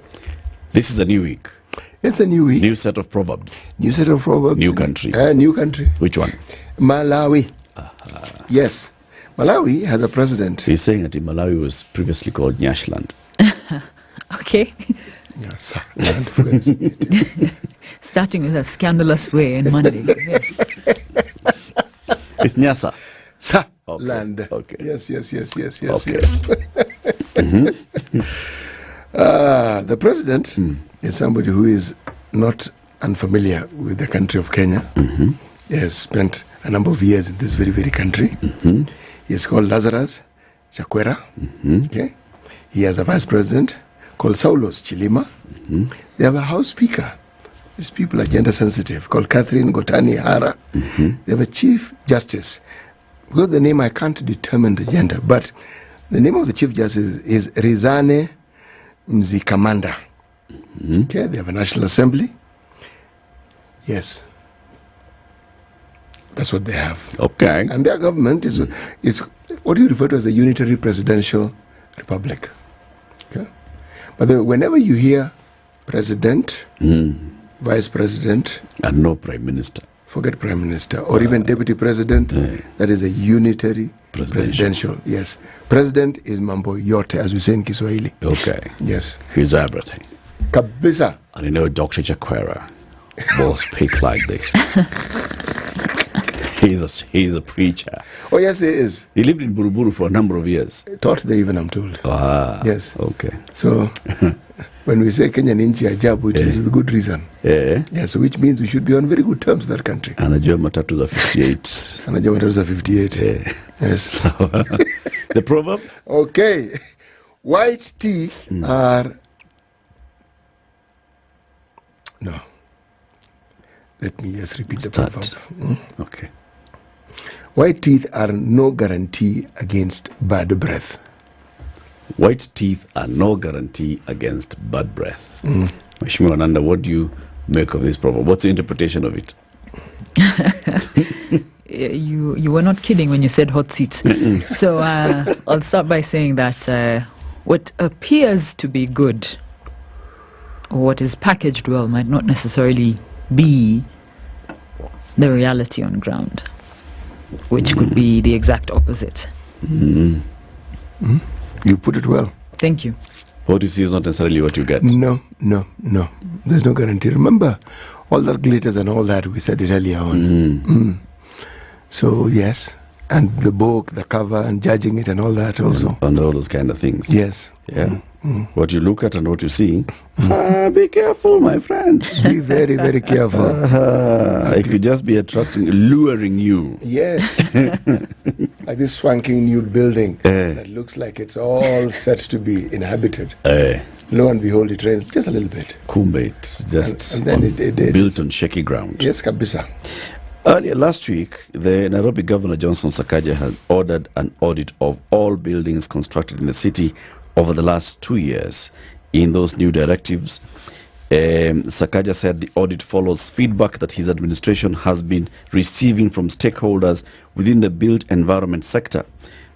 [SPEAKER 2] This is a new week.
[SPEAKER 12] It's a new week.
[SPEAKER 2] New set of proverbs.
[SPEAKER 12] New set of proverbs.
[SPEAKER 2] New country.
[SPEAKER 12] New country.
[SPEAKER 2] Which one?
[SPEAKER 12] Malawi. Yes. Malawi has a president.
[SPEAKER 2] He's saying that Malawi was previously called Nyashland.
[SPEAKER 14] Okay.
[SPEAKER 12] Yes.
[SPEAKER 14] Starting with a scandalous way in Monday. Yes.
[SPEAKER 2] It's Nyasa.
[SPEAKER 12] Sa.
[SPEAKER 2] Okay.
[SPEAKER 12] Land.
[SPEAKER 2] Okay.
[SPEAKER 12] Yes.
[SPEAKER 2] Okay.
[SPEAKER 12] Yes. The president is somebody who is not unfamiliar with the country of Kenya. He has spent a number of years in this very, very country. He is called Lazarus Chakwera. Okay. He has a vice president called Saulos Chilima. They have a house speaker. These people are gender sensitive, called Catherine Gotani Hara. They have a chief justice. Because the name, I can't determine the gender, but the name of the chief justice is Rizane Mzikamanda. Okay, they have a national assembly. Yes. That's what they have.
[SPEAKER 2] Okay.
[SPEAKER 12] And their government is what you refer to as a unitary presidential republic. Okay. But whenever you hear president, vice president,
[SPEAKER 2] and no prime minister,
[SPEAKER 12] forget prime minister, or even deputy president, that is a unitary presidential. Yes. President is mambo yote, as we say in Kiswahili.
[SPEAKER 2] Okay.
[SPEAKER 12] Yes.
[SPEAKER 2] He's everything.
[SPEAKER 12] Kabisa.
[SPEAKER 2] And Dr. Chakwera will speak like this. He's a preacher.
[SPEAKER 12] Oh, yes, he is.
[SPEAKER 2] He lived in Buruburu for a number of years.
[SPEAKER 12] Taught there even, I'm told. Yes.
[SPEAKER 2] Okay.
[SPEAKER 12] So, when we say Kenya Ninchi Ajabu, it is with good reason. Yes, which means we should be on very good terms with that country.
[SPEAKER 2] Anajua matatu za 58.
[SPEAKER 12] Anajua matatu za 58. Yes.
[SPEAKER 2] So, the proverb?
[SPEAKER 12] Okay. White teeth are... No. Let me just repeat the proverb.
[SPEAKER 2] Okay.
[SPEAKER 12] White teeth are no guarantee against bad breath.
[SPEAKER 2] White teeth are no guarantee against bad breath. Mheshimiwa Nanda, what do you make of this proverb? What's the interpretation of it?
[SPEAKER 14] You were not kidding when you said hot seat. So I'll start by saying that what appears to be good, or what is packaged well, might not necessarily be the reality on ground, which could be the exact opposite.
[SPEAKER 12] You put it well.
[SPEAKER 14] Thank you.
[SPEAKER 2] What you see is not necessarily what you get.
[SPEAKER 12] No. There's no guarantee. Remember, all that glitters and all that, we said it earlier on. So, yes, And the book, the cover, and judging it and all that also.
[SPEAKER 2] And all those kind of things.
[SPEAKER 12] Yes.
[SPEAKER 2] Yeah. What you look at and what you see. Be careful, my friend.
[SPEAKER 12] Be very, very careful.
[SPEAKER 2] It could just be luring you.
[SPEAKER 12] Yes. Like this swanky new building that looks like it's all set to be inhabited. Lo and behold, it rains just a little bit.
[SPEAKER 2] Kumbe, it's just
[SPEAKER 12] and then it
[SPEAKER 2] built on shaky ground.
[SPEAKER 12] Yes, kabisa.
[SPEAKER 2] Earlier last week, the Nairobi Governor Johnson Sakaja had ordered an audit of all buildings constructed in the city over the last 2 years. In those new directives, Sakaja said the audit follows feedback that his administration has been receiving from stakeholders within the built environment sector.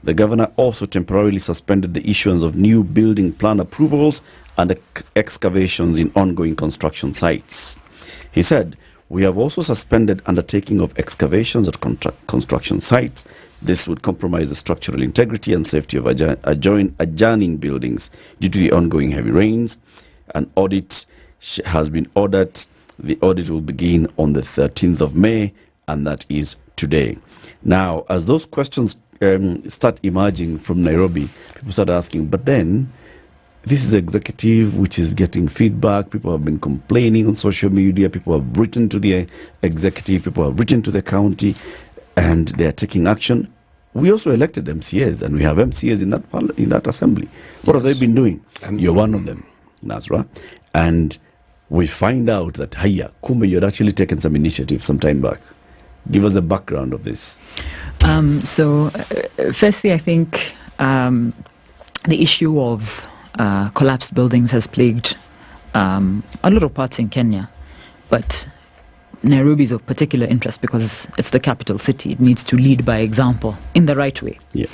[SPEAKER 2] The governor also temporarily suspended the issuance of new building plan approvals and excavations in ongoing construction sites. He said, "We have also suspended undertaking of excavations at construction sites. This would compromise the structural integrity and safety of adjoining buildings due to the ongoing heavy rains. An audit has been ordered. The audit will begin on the 13th of May, and that is today." Now, as those questions start emerging from Nairobi, people start asking, but then this is the executive which is getting feedback. People have been complaining on social media. People have written to the executive. People have written to the county, and they are taking action. We also elected MCAs, and we have MCAs in that assembly. What have they been doing? You're one of them, Nasra. And we find out that, kumbe, you had actually taken some initiative some time back. Give us a background of this.
[SPEAKER 14] Firstly, I think the issue of collapsed buildings has plagued a lot of parts in Kenya, but Nairobi is of particular interest because it's the capital city. It needs to lead by example in the right way.
[SPEAKER 2] Yeah.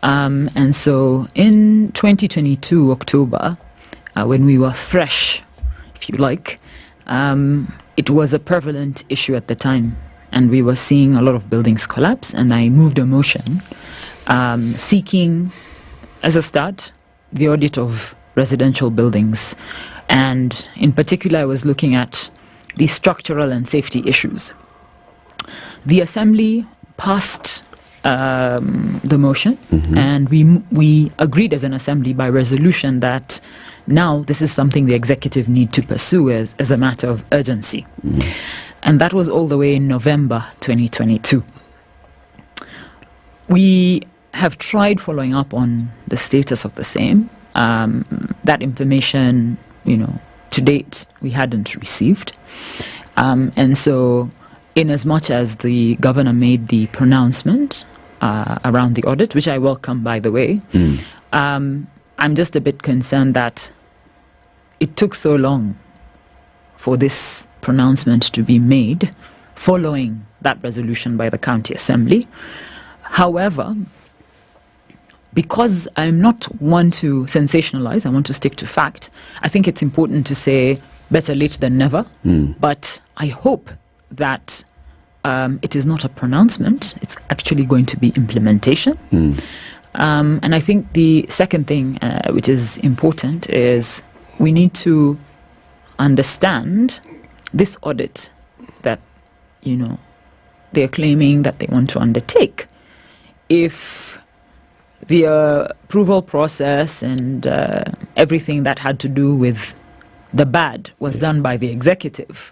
[SPEAKER 14] And so in 2022 October, when we were fresh, if you like, it was a prevalent issue at the time, and we were seeing a lot of buildings collapse, and I moved a motion seeking, as a start, the audit of residential buildings. And in particular, I was looking at the structural and safety issues. The Assembly passed the motion, and we agreed as an Assembly by resolution that now this is something the executive need to pursue as a matter of urgency. And that was all the way in November 2022. We have tried following up on the status of the same. That information, to date, we hadn't received. And so, in as much as the governor made the pronouncement around the audit, which I welcome, by the way, I'm just a bit concerned that it took so long for this pronouncement to be made following that resolution by the county assembly. However, because I'm not one to sensationalize, I want to stick to fact, I think it's important to say better late than never. But I hope that it is not a pronouncement, it's actually going to be implementation. And I think the second thing which is important is we need to understand this audit that, they're claiming that they want to undertake. If the approval process and everything that had to do with the bad was done by the executive,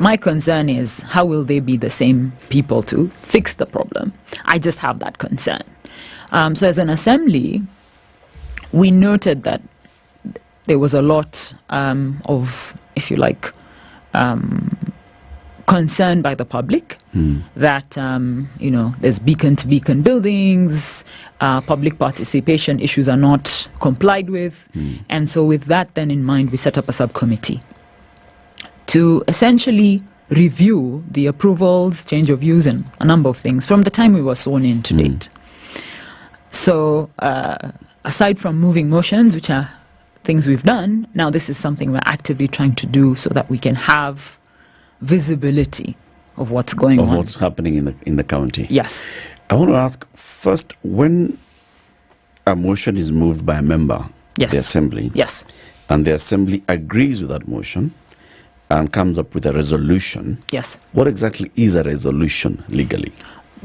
[SPEAKER 14] my concern is how will they be the same people to fix the problem? I just have that concern. So as an assembly, we noted that there was a lot of, if you like, concern by the public that, there's beacon-to-beacon buildings, public participation issues are not complied with. And so with that then in mind, we set up a subcommittee to essentially review the approvals, change of use, and a number of things from the time we were sworn in to date. So aside from moving motions, which are things we've done, now this is something we're actively trying to do so that we can have visibility of what's going on.
[SPEAKER 2] Of what's happening in the county.
[SPEAKER 14] Yes.
[SPEAKER 2] I want to ask first, when a motion is moved by a member,
[SPEAKER 14] yes,
[SPEAKER 2] the assembly,
[SPEAKER 14] yes,
[SPEAKER 2] and the assembly agrees with that motion and comes up with a resolution,
[SPEAKER 14] yes,
[SPEAKER 2] what exactly is a resolution legally?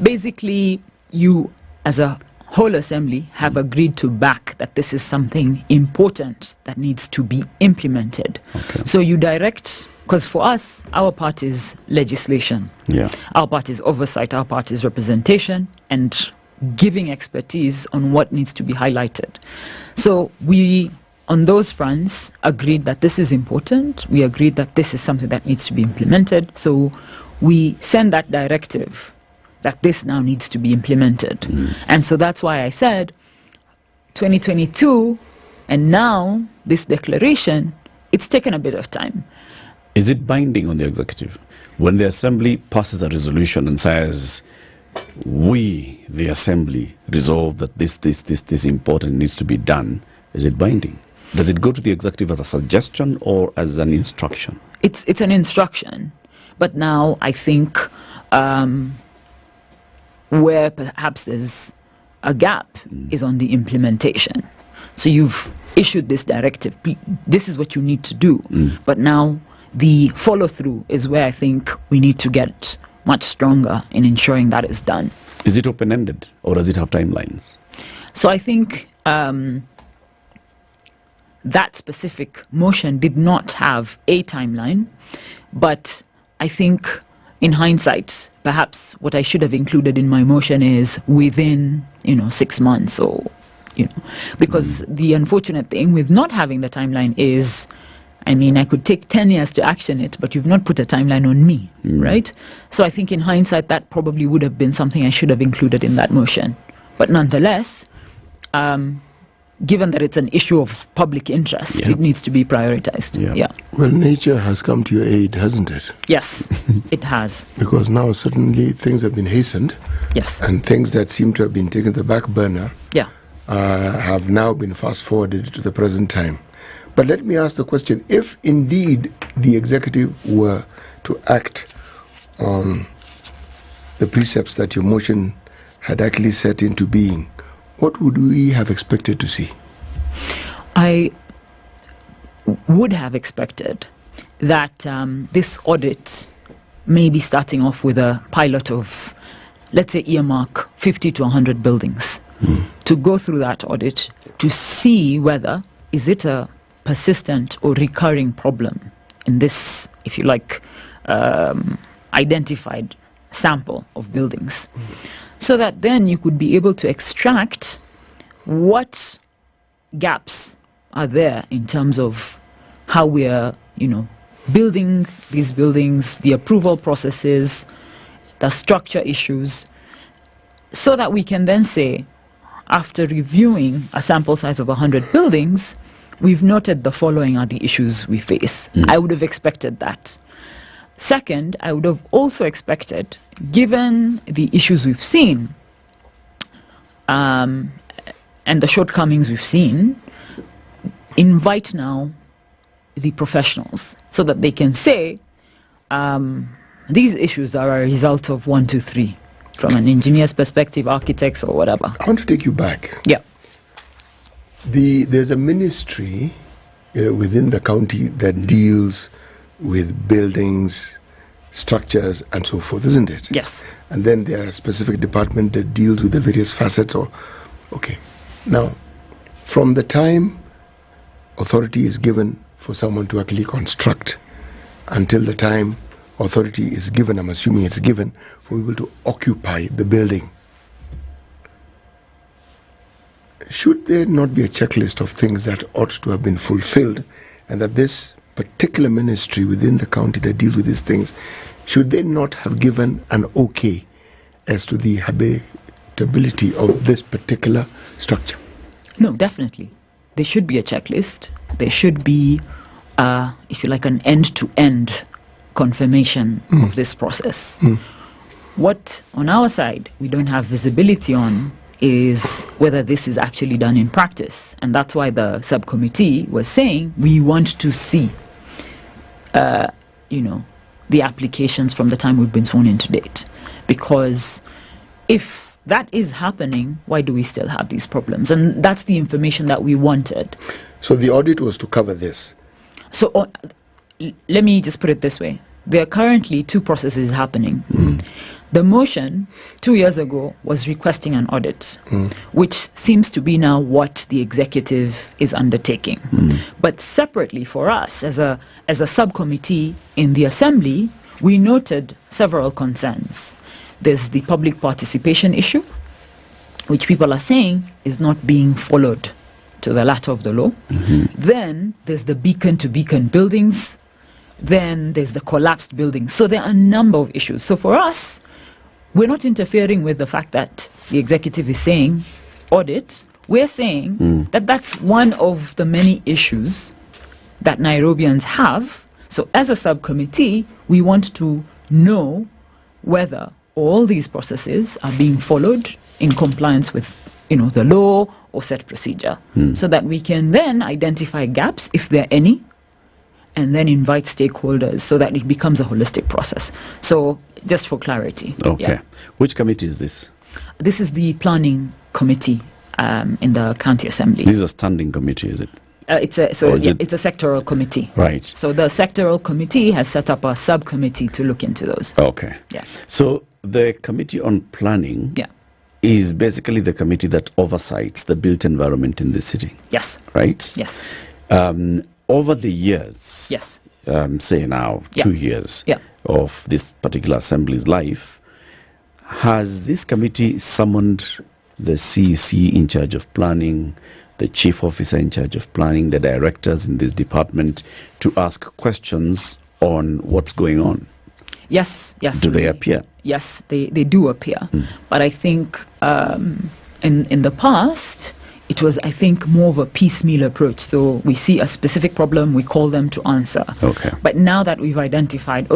[SPEAKER 14] Basically, you, as a whole assembly, have agreed to back that this is something important that needs to be implemented.
[SPEAKER 2] Okay.
[SPEAKER 14] So you direct, because for us, our part is legislation.
[SPEAKER 2] Yeah.
[SPEAKER 14] Our part is oversight, our part is representation and giving expertise on what needs to be highlighted. So we, on those fronts, agreed that this is important. We agreed that this is something that needs to be implemented. So we send that directive that this now needs to be implemented. And so that's why I said 2022, and now this declaration, it's taken a bit of time.
[SPEAKER 2] Is it binding on the executive? When the assembly passes a resolution and says, we, the assembly, resolve that this important needs to be done, is it binding? Does it go to the executive as a suggestion or as an instruction?
[SPEAKER 14] It's an instruction. But now I think where perhaps there's a gap is on the implementation. So you've issued this directive. This is what you need to do. But now the follow-through is where I think we need to get much stronger in ensuring that is done.
[SPEAKER 2] Is it open-ended or does it have timelines?
[SPEAKER 14] So I think that specific motion did not have a timeline, but I think in hindsight, perhaps what I should have included in my motion is within, 6 months or, because the unfortunate thing with not having the timeline is, I could take 10 years to action it, but you've not put a timeline on me, right? So I think in hindsight, that probably would have been something I should have included in that motion. But nonetheless, given that it's an issue of public interest, it needs to be prioritized. Yeah.
[SPEAKER 12] Well, nature has come to your aid, hasn't it?
[SPEAKER 14] Yes, it has.
[SPEAKER 12] Because now suddenly things have been hastened.
[SPEAKER 14] Yes.
[SPEAKER 12] And things that seem to have been taken to the back burner have now been fast-forwarded to the present time. But let me ask the question, if indeed the executive were to act on the precepts that your motion had actually set into being, what would we have expected to see?
[SPEAKER 14] I would have expected that this audit may be starting off with a pilot of, let's say, earmark 50 to 100 buildings. To go through that audit to see whether is it a persistent or recurring problem in this, if you like, identified sample of buildings. So that then you could be able to extract what gaps are there in terms of how we are, building these buildings, the approval processes, the structure issues, so that we can then say, after reviewing a sample size of 100 buildings, we've noted the following are the issues we face. I would have expected that. Second, I would have also expected, given the issues we've seen and the shortcomings we've seen, invite now the professionals so that they can say these issues are a result of 1, 2, 3 from an engineer's perspective, architects or whatever.
[SPEAKER 12] I want to take you back.
[SPEAKER 14] Yeah.
[SPEAKER 12] There's a ministry within the county that deals with buildings, structures, and so forth, isn't it?
[SPEAKER 14] Yes.
[SPEAKER 12] And then there are a specific department that deals with the various facets. Okay. Now, from the time authority is given for someone to actually construct until the time authority is given, I'm assuming it's given, for people to occupy the building, should there not be a checklist of things that ought to have been fulfilled, and that this particular ministry within the county that deals with these things, should they not have given an okay as to the habitability of this particular structure?
[SPEAKER 14] No, definitely. There should be a checklist. There should be, if you like, an end-to-end confirmation of this process. What, on our side, we don't have visibility on is whether this is actually done in practice. And that's why the subcommittee was saying we want to see, the applications from the time we've been sworn in to date. Because if that is happening, why do we still have these problems? And that's the information that we wanted.
[SPEAKER 12] So the audit was to cover this.
[SPEAKER 14] So let me just put it this way. there are currently two processes happening. The motion 2 years ago was requesting an audit, which seems to be now what the executive is undertaking. But separately for us, as a subcommittee in the Assembly, we noted several concerns. There's the public participation issue, which people are saying is not being followed to the letter of the law. Then there's the beacon-to-beacon buildings. Then there's the collapsed buildings. So there are a number of issues. So for us, we're not interfering with the fact that the executive is saying audit. We're saying that that's one of the many issues that Nairobians have. So as a subcommittee, we want to know whether all these processes are being followed in compliance with, the law or set procedure, so that we can then identify gaps, if there are any, and then invite stakeholders so that it becomes a holistic process. So just for clarity.
[SPEAKER 2] Okay.
[SPEAKER 14] Yeah.
[SPEAKER 2] Which committee is this?
[SPEAKER 14] This is the planning committee in the county assembly.
[SPEAKER 2] This is a standing committee, is it?
[SPEAKER 14] It's a sectoral committee.
[SPEAKER 2] Right.
[SPEAKER 14] So the sectoral committee has set up a subcommittee to look into those.
[SPEAKER 2] Okay.
[SPEAKER 14] Yeah.
[SPEAKER 2] So the committee on planning is basically the committee that oversights the built environment in the city.
[SPEAKER 14] Yes.
[SPEAKER 2] Right?
[SPEAKER 14] Yes.
[SPEAKER 2] Over the years,
[SPEAKER 14] yes,
[SPEAKER 2] say now 2 years of this particular assembly's life, has this committee summoned the CEC in charge of planning, the chief officer in charge of planning, the directors in this department to ask questions on what's going on?
[SPEAKER 14] Yes.
[SPEAKER 2] Do they appear?
[SPEAKER 14] Yes, they do appear. But I think in the past, it was, I think, more of a piecemeal approach. So we see a specific problem, we call them to answer.
[SPEAKER 2] Okay.
[SPEAKER 14] But now that we've identified,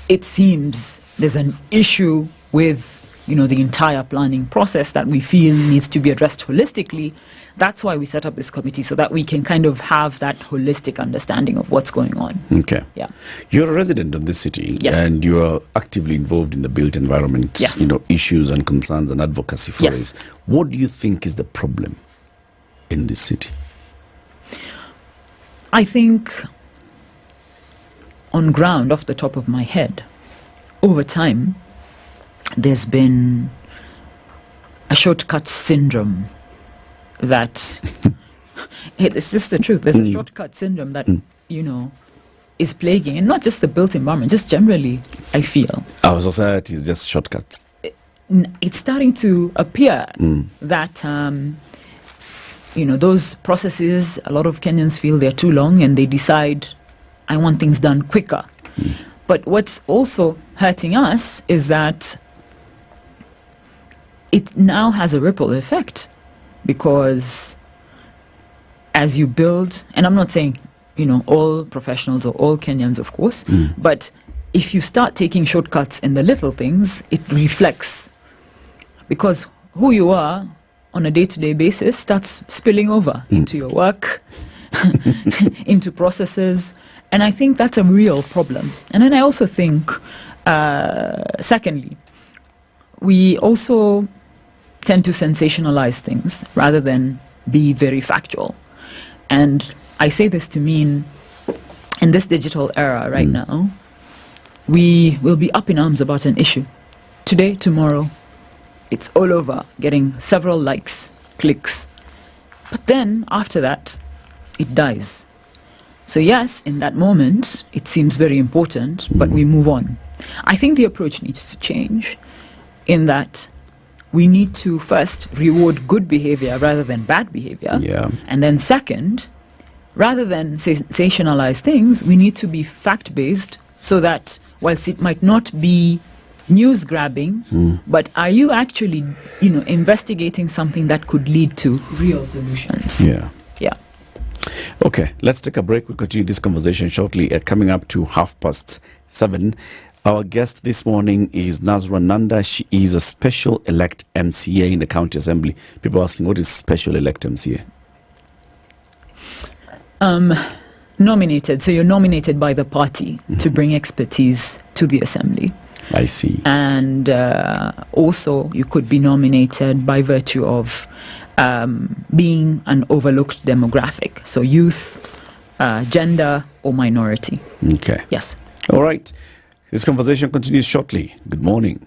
[SPEAKER 14] it seems there's an issue with, the entire planning process that we feel needs to be addressed holistically. That's why we set up this committee, so that we can kind of have that holistic understanding of what's going on.
[SPEAKER 2] Okay.
[SPEAKER 14] Yeah.
[SPEAKER 2] You're a resident of this city,
[SPEAKER 14] yes,
[SPEAKER 2] and you are actively involved in the built environment,
[SPEAKER 14] yes,
[SPEAKER 2] issues and concerns and advocacy for this. What do you think is the problem in this city?
[SPEAKER 14] I think, on ground, off the top of my head, over time, there's been a shortcut syndrome that it's just the truth. There's a shortcut syndrome that is plaguing, and not just the built environment, just generally, I feel
[SPEAKER 2] our society is just shortcuts.
[SPEAKER 14] It's starting to appear that those processes, a lot of Kenyans feel they're too long, and they decide, I want things done quicker. But what's also hurting us is that it now has a ripple effect, because as you build, and I'm not saying, all professionals or all Kenyans, of course, but if you start taking shortcuts in the little things, it reflects, because who you are on a day-to-day basis starts spilling over into your work, into processes, and I think that's a real problem. And then I also think, secondly, we also tend to sensationalize things rather than be very factual. And I say this to mean, in this digital era right now, we will be up in arms about an issue. Today, tomorrow, it's all over, getting several likes, clicks. But then, after that, it dies. So yes, in that moment, it seems very important, but we move on. I think the approach needs to change, in that we need to first reward good behavior rather than bad behavior.
[SPEAKER 2] Yeah.
[SPEAKER 14] And then second, rather than sensationalize things, we need to be fact-based, so that whilst it might not be news grabbing, but are you actually, investigating something that could lead to real solutions?
[SPEAKER 2] Yeah.
[SPEAKER 14] Yeah.
[SPEAKER 2] Okay, let's take a break. We'll continue this conversation shortly. Coming up to 7:30. Our guest this morning is Nazra Nanda. She is a special elect MCA in the county assembly. People are asking, what is special elect MCA?
[SPEAKER 14] Nominated. So you're nominated by the party to bring expertise to the assembly.
[SPEAKER 2] I see.
[SPEAKER 14] And also you could be nominated by virtue of being an overlooked demographic. So youth, gender, or minority.
[SPEAKER 2] Okay.
[SPEAKER 14] Yes.
[SPEAKER 2] All right. This conversation continues shortly. Good morning.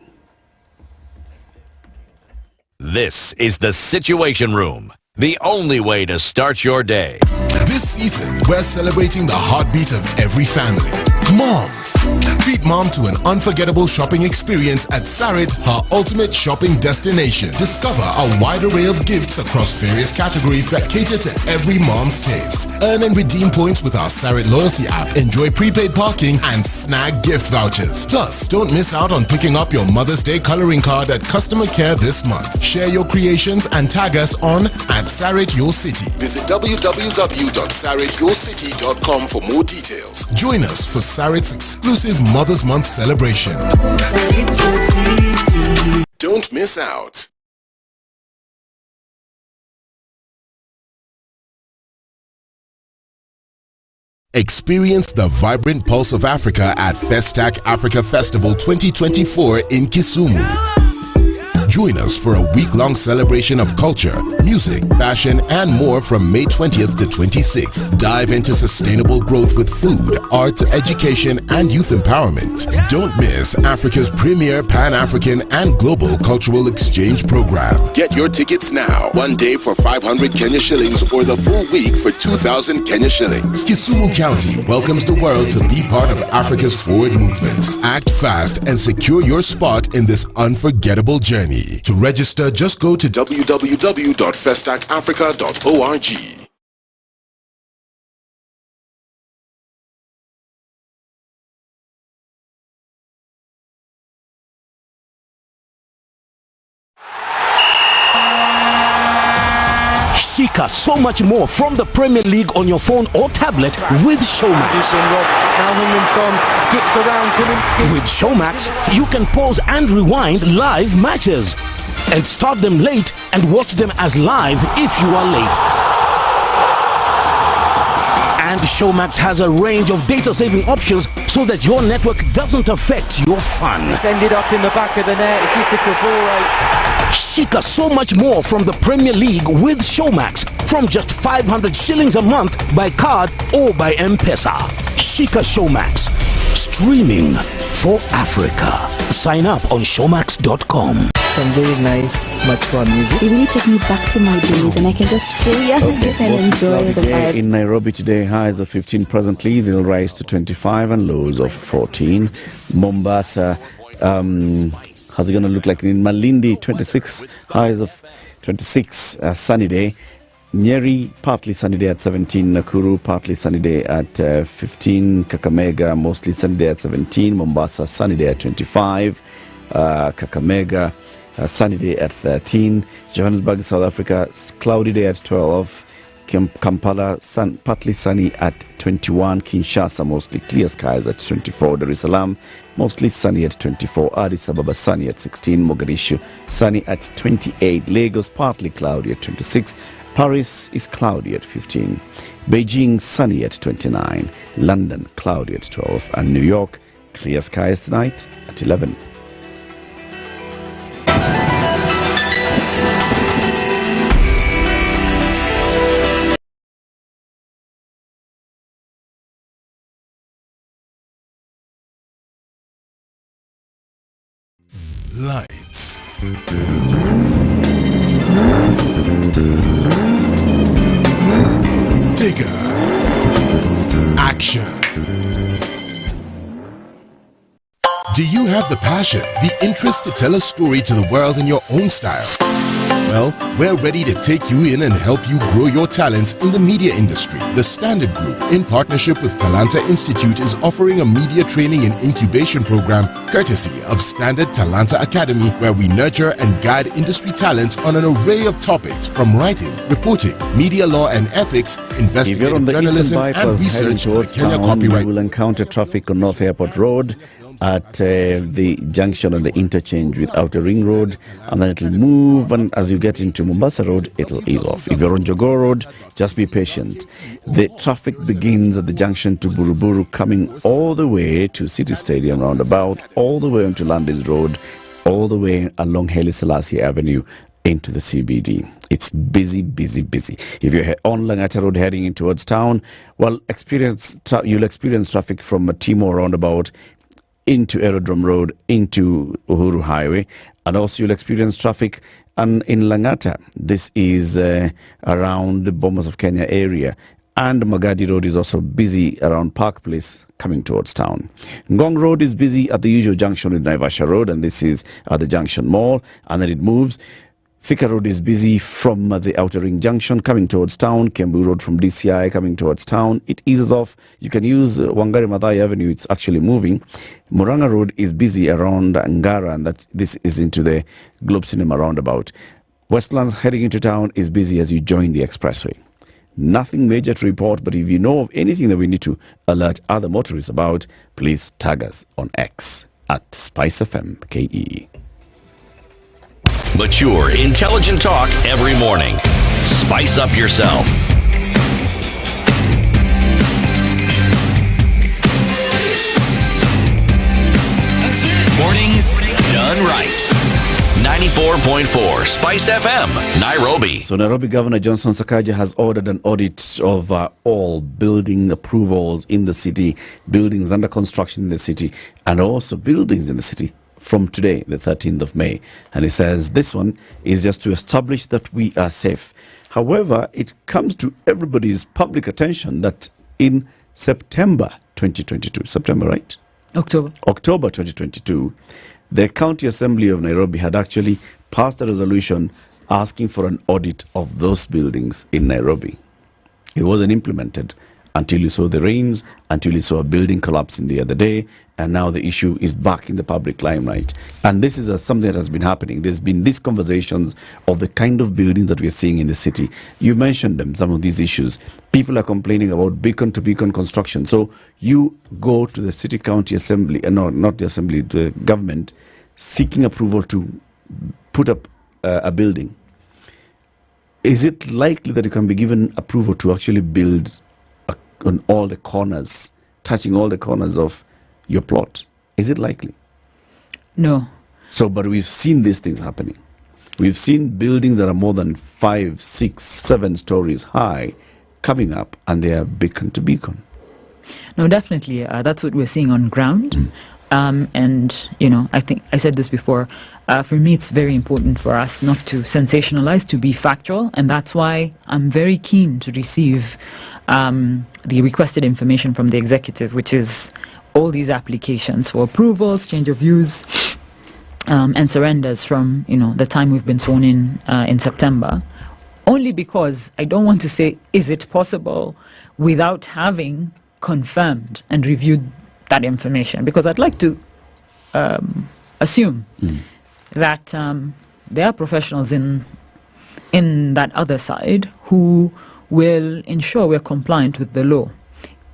[SPEAKER 8] This is the Situation Room, the only way to start your day.
[SPEAKER 9] This season, we're celebrating the heartbeat of every family. Moms. Treat mom to an unforgettable shopping experience at Sarit, her ultimate shopping destination. Discover a wide array of gifts across various categories that cater to every mom's taste. Earn and redeem points with our Sarit loyalty app. Enjoy prepaid parking and snag gift vouchers. Plus, don't miss out on picking up your Mother's Day coloring card at customer care this month. Share your creations and tag us on @SaritYourCity. Visit www.sarityourcity.com for more details. Join us for Sarit's exclusive Mother's Month celebration. Don't miss out. Experience the vibrant pulse of Africa at Festac Africa Festival 2024 in Kisumu. Join us for a week-long celebration of culture, music, fashion, and more from May 20th to 26th. Dive into sustainable growth with food, art, education, and youth empowerment. Don't miss Africa's premier Pan-African and global cultural exchange program. Get your tickets now. One day for 500 Kenya shillings or the full week for 2,000 Kenya shillings. Kisumu County welcomes the world to be part of Africa's forward movement. Act fast and secure your spot in this unforgettable journey. To register, just go to www.festacafrica.org.
[SPEAKER 15] Seek so much more from the Premier League on your phone or tablet with Showmax. Skips around, couldn't skip. With Showmax, you can pause and rewind live matches and start them late and watch them as live if you are late. And Showmax has a range of data-saving options so that your network doesn't affect your fun.
[SPEAKER 16] It's ended up in the back of the net. It's just a ball right.
[SPEAKER 15] Shika so much more from the Premier League with Showmax from just 500 shillings a month by card or by M-Pesa. Shika Showmax. Streaming for Africa. Sign up on showmax.com.
[SPEAKER 18] Some very nice, mature music.
[SPEAKER 19] It really took me back to my days and I can just feel and enjoy the vibe.
[SPEAKER 2] In Nairobi today, highs of 15 presently. They'll rise to 25 and lows of 14. Mombasa, how's it going to look like? In Malindi, 26, highs of 26, sunny day. Nyeri, partly sunny day at 17. Nakuru, partly sunny day at 15. Kakamega, mostly sunny day at 17. Mombasa, sunny day at 25. Kakamega, sunny day at 13. Johannesburg, South Africa, cloudy day at 12. Kampala, partly sunny at 21. Kinshasa, mostly clear skies at 24. Dar es Salaam, mostly sunny at 24. Addis Ababa, sunny at 16. Mogadishu, sunny at 28. Lagos, partly cloudy at 26. Paris is cloudy at 15. Beijing, sunny at 29. London, cloudy at 12. And New York, clear skies tonight at 11.
[SPEAKER 9] Lights. Digger. Action. Do you have the passion, the interest to tell a story to the world in your own style? Well, we're ready to take you in and help you grow your talents in the media industry. The Standard Group, in partnership with Talanta Institute, is offering a media training and incubation program courtesy of Standard Talanta Academy, where we nurture and guide industry talents on an array of topics from writing, reporting, media law and ethics, investigative journalism and research to the Kenya copyright.
[SPEAKER 2] You will encounter traffic on North Airport Road at the junction of the interchange with Outer Ring Road, and then it'll move, and as you get into Mombasa Road, it'll ease off. If you're on Jogoo Road, just be patient. The traffic begins at the junction to Buruburu, coming all the way to City Stadium roundabout, all the way onto Landis Road, all the way along Haile Selassie Avenue, into the CBD. It's busy, busy, busy. If you're on Langata Road heading in towards town, well, you'll experience traffic from Timor roundabout into Aerodrome Road, into Uhuru Highway, and also you'll experience traffic in Langata. This is around the Bomas of Kenya area. And Magadi Road is also busy around Park Place coming towards town. Ngong Road is busy at the usual junction with Naivasha Road, and this is at the Junction Mall, and then it moves. Thika Road is busy from the Outer Ring Junction coming towards town. Kembu Road from DCI coming towards town. It eases off. You can use Wangari Maathai Avenue. It's actually moving. Muranga Road is busy around Ngara, and this is into the Globe Cinema roundabout. Westlands heading into town is busy as you join the expressway. Nothing major to report, but if you know of anything that we need to alert other motorists about, please tag us on X at SpiceFM KE.
[SPEAKER 8] Mature, intelligent talk every morning. Spice up yourself. Mornings done right. 94.4 Spice FM, Nairobi.
[SPEAKER 2] So Nairobi Governor Johnson Sakaja has ordered an audit of all building approvals in the city, buildings under construction in the city, and also buildings in the city from today, the 13th of May. And he says this one is just to establish that we are safe. However, it comes to everybody's public attention that in September 2022, September, right? October 2022, the County Assembly of Nairobi had actually passed a resolution asking for an audit of those buildings in Nairobi. It wasn't implemented until you saw the rains, until you saw a building collapsing the other day, and now the issue is back in the public limelight. And this is something that has been happening. There's been these conversations of the kind of buildings that we're seeing in the city. You mentioned them, some of these issues. People are complaining about beacon-to-beacon construction. So you go to the city county assembly, no, not the assembly, the government, seeking approval to put up a building. Is it likely that you can be given approval to actually build on all the corners, touching all the corners of your plot? Is it likely?
[SPEAKER 14] No.
[SPEAKER 2] So, but we've seen these things happening. We've seen buildings that are more than 5, 6, 7 stories high coming up, and they are beacon to beacon.
[SPEAKER 14] No, definitely. That's what we're seeing on ground. And, you know, I think I said this before. For me, it's very important for us not to sensationalize, to be factual. And that's why I'm very keen to receive the requested information from the executive, which is all these applications for approvals, change of use, and surrenders from, you know, the time we've been sworn in September. Only because I don't want to say, is it possible, without having confirmed and reviewed that information, because I'd like to assume that there are professionals in that other side who will ensure we're compliant with the law.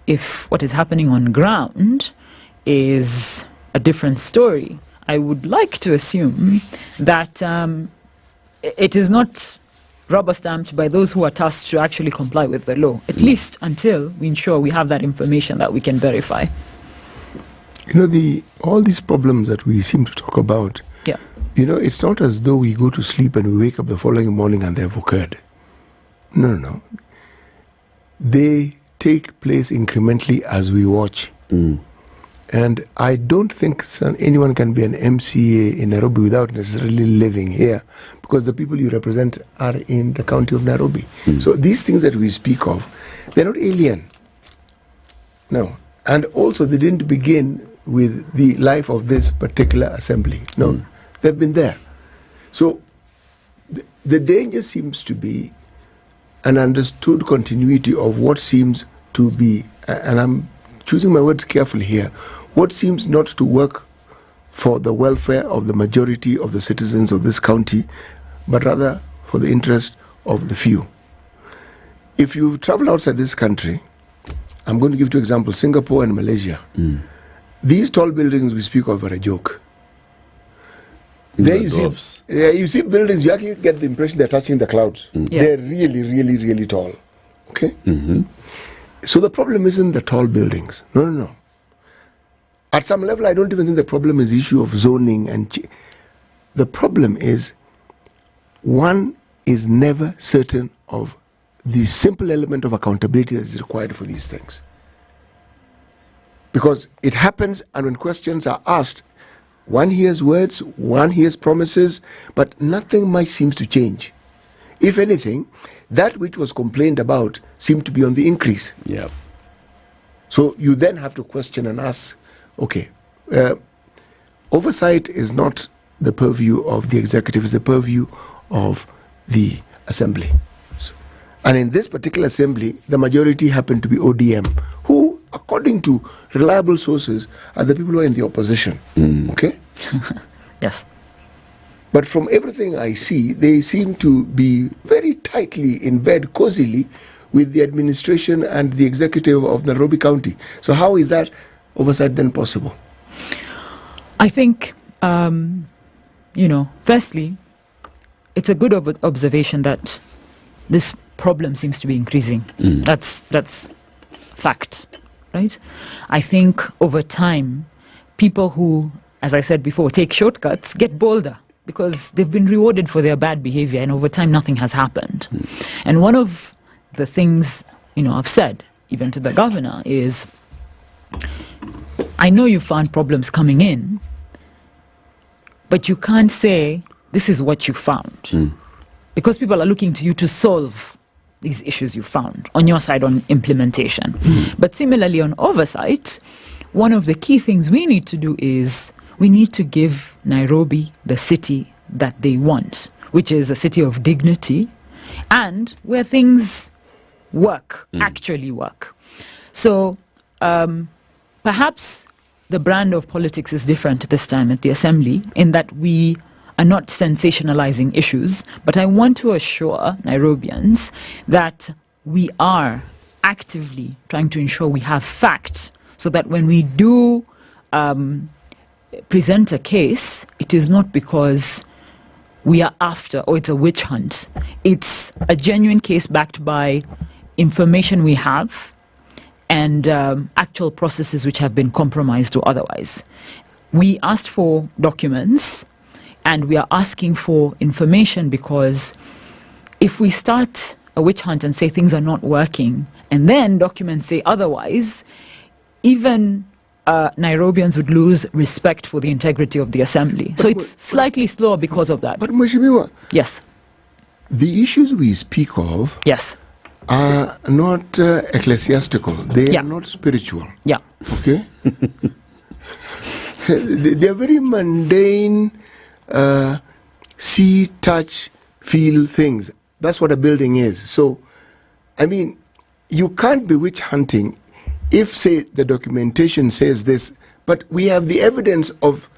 [SPEAKER 14] If what is happening on ground is a different story, I would like to assume that it is not rubber stamped by those who are tasked to actually comply with the law, at least until we ensure we have that information that we can verify.
[SPEAKER 12] You know, all these problems that we seem to talk about, you know, it's not as though we go to sleep and we wake up the following morning and they've occurred. No. They take place incrementally as we watch. And I don't think anyone can be an MCA in Nairobi without necessarily living here, because the people you represent are in the county of Nairobi. So these things that we speak of, they're not alien. No. And also they didn't begin with the life of this particular assembly. No, they've been there. So the danger seems to be an understood continuity of what seems to be, and I'm choosing my words carefully here, what seems not to work for the welfare of the majority of the citizens of this county, but rather for the interest of the few. If you travel outside this country, I'm going to give two examples, Singapore and Malaysia. These tall buildings we speak of are a joke. There you see buildings, you actually get the impression they're touching the clouds. They're really, really, really tall. Okay? So the problem isn't the tall buildings. No. At some level, I don't even think the problem is the issue of zoning. The problem is one is never certain of the simple element of accountability that is required for these things. Because it happens, and when questions are asked, one hears words, one hears promises, but nothing much seems to change. If anything, that which was complained about seemed to be on the increase.
[SPEAKER 2] Yeah.
[SPEAKER 12] So you then have to question and ask, okay, oversight is not the purview of the executive, it's the purview of the assembly. And in this particular assembly, the majority happened to be ODM, who, according to reliable sources, are the people who are in the opposition. Okay?
[SPEAKER 14] Yes.
[SPEAKER 12] But from everything I see, they seem to be very tightly in bed, cozily, with the administration and the executive of Nairobi County. So how is that oversight then possible?
[SPEAKER 14] I think, firstly, it's a good observation that this problem seems to be increasing. That's fact, right? I think over time, people who, as I said before, take shortcuts get bolder because they've been rewarded for their bad behavior, and over time nothing has happened. And one of the things, I've said, even to the governor, is I know you found problems coming in, but you can't say this is what you found. Because people are looking to you to solve these issues you found on your side on implementation. But similarly on oversight, one of the key things we need to do is we need to give Nairobi the city that they want, which is a city of dignity and where things work, actually work. So perhaps the brand of politics is different this time at the Assembly in that we are not sensationalizing issues, but I want to assure Nairobians that we are actively trying to ensure we have facts so that when we do present a case, it is not because we are after or it's a witch hunt. It's a genuine case backed by information we have and actual processes which have been compromised or otherwise. We asked for documents and we are asking for information because if we start a witch hunt and say things are not working and then documents say otherwise, even Nairobians would lose respect for the integrity of the Assembly. So it's slightly slower because of that.
[SPEAKER 12] But Mheshimiwa,
[SPEAKER 14] yes, the
[SPEAKER 12] issues we speak of are not ecclesiastical. They are not spiritual.
[SPEAKER 14] Yeah.
[SPEAKER 12] Okay? They are very mundane, see, touch, feel things. That's what a building is. So, I mean, you can't be witch hunting if, say, the documentation says this, but we have the evidence of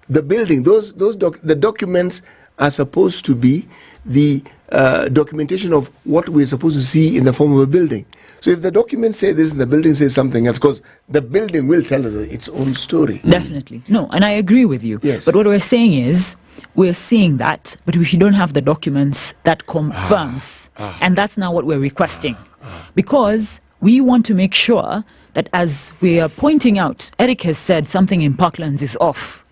[SPEAKER 12] the building. The documents are supposed to be the documentation of what we're supposed to see in the form of a building. So if the documents say this and the building says something else, because the building will tell us its own story.
[SPEAKER 14] Definitely. No, and I agree with you.
[SPEAKER 12] Yes.
[SPEAKER 14] But what we're saying is, we're seeing that, but we don't have the documents that confirms. And that's now what we're requesting. Because we want to make sure that as we are pointing out, Eric has said something in Parklands is off.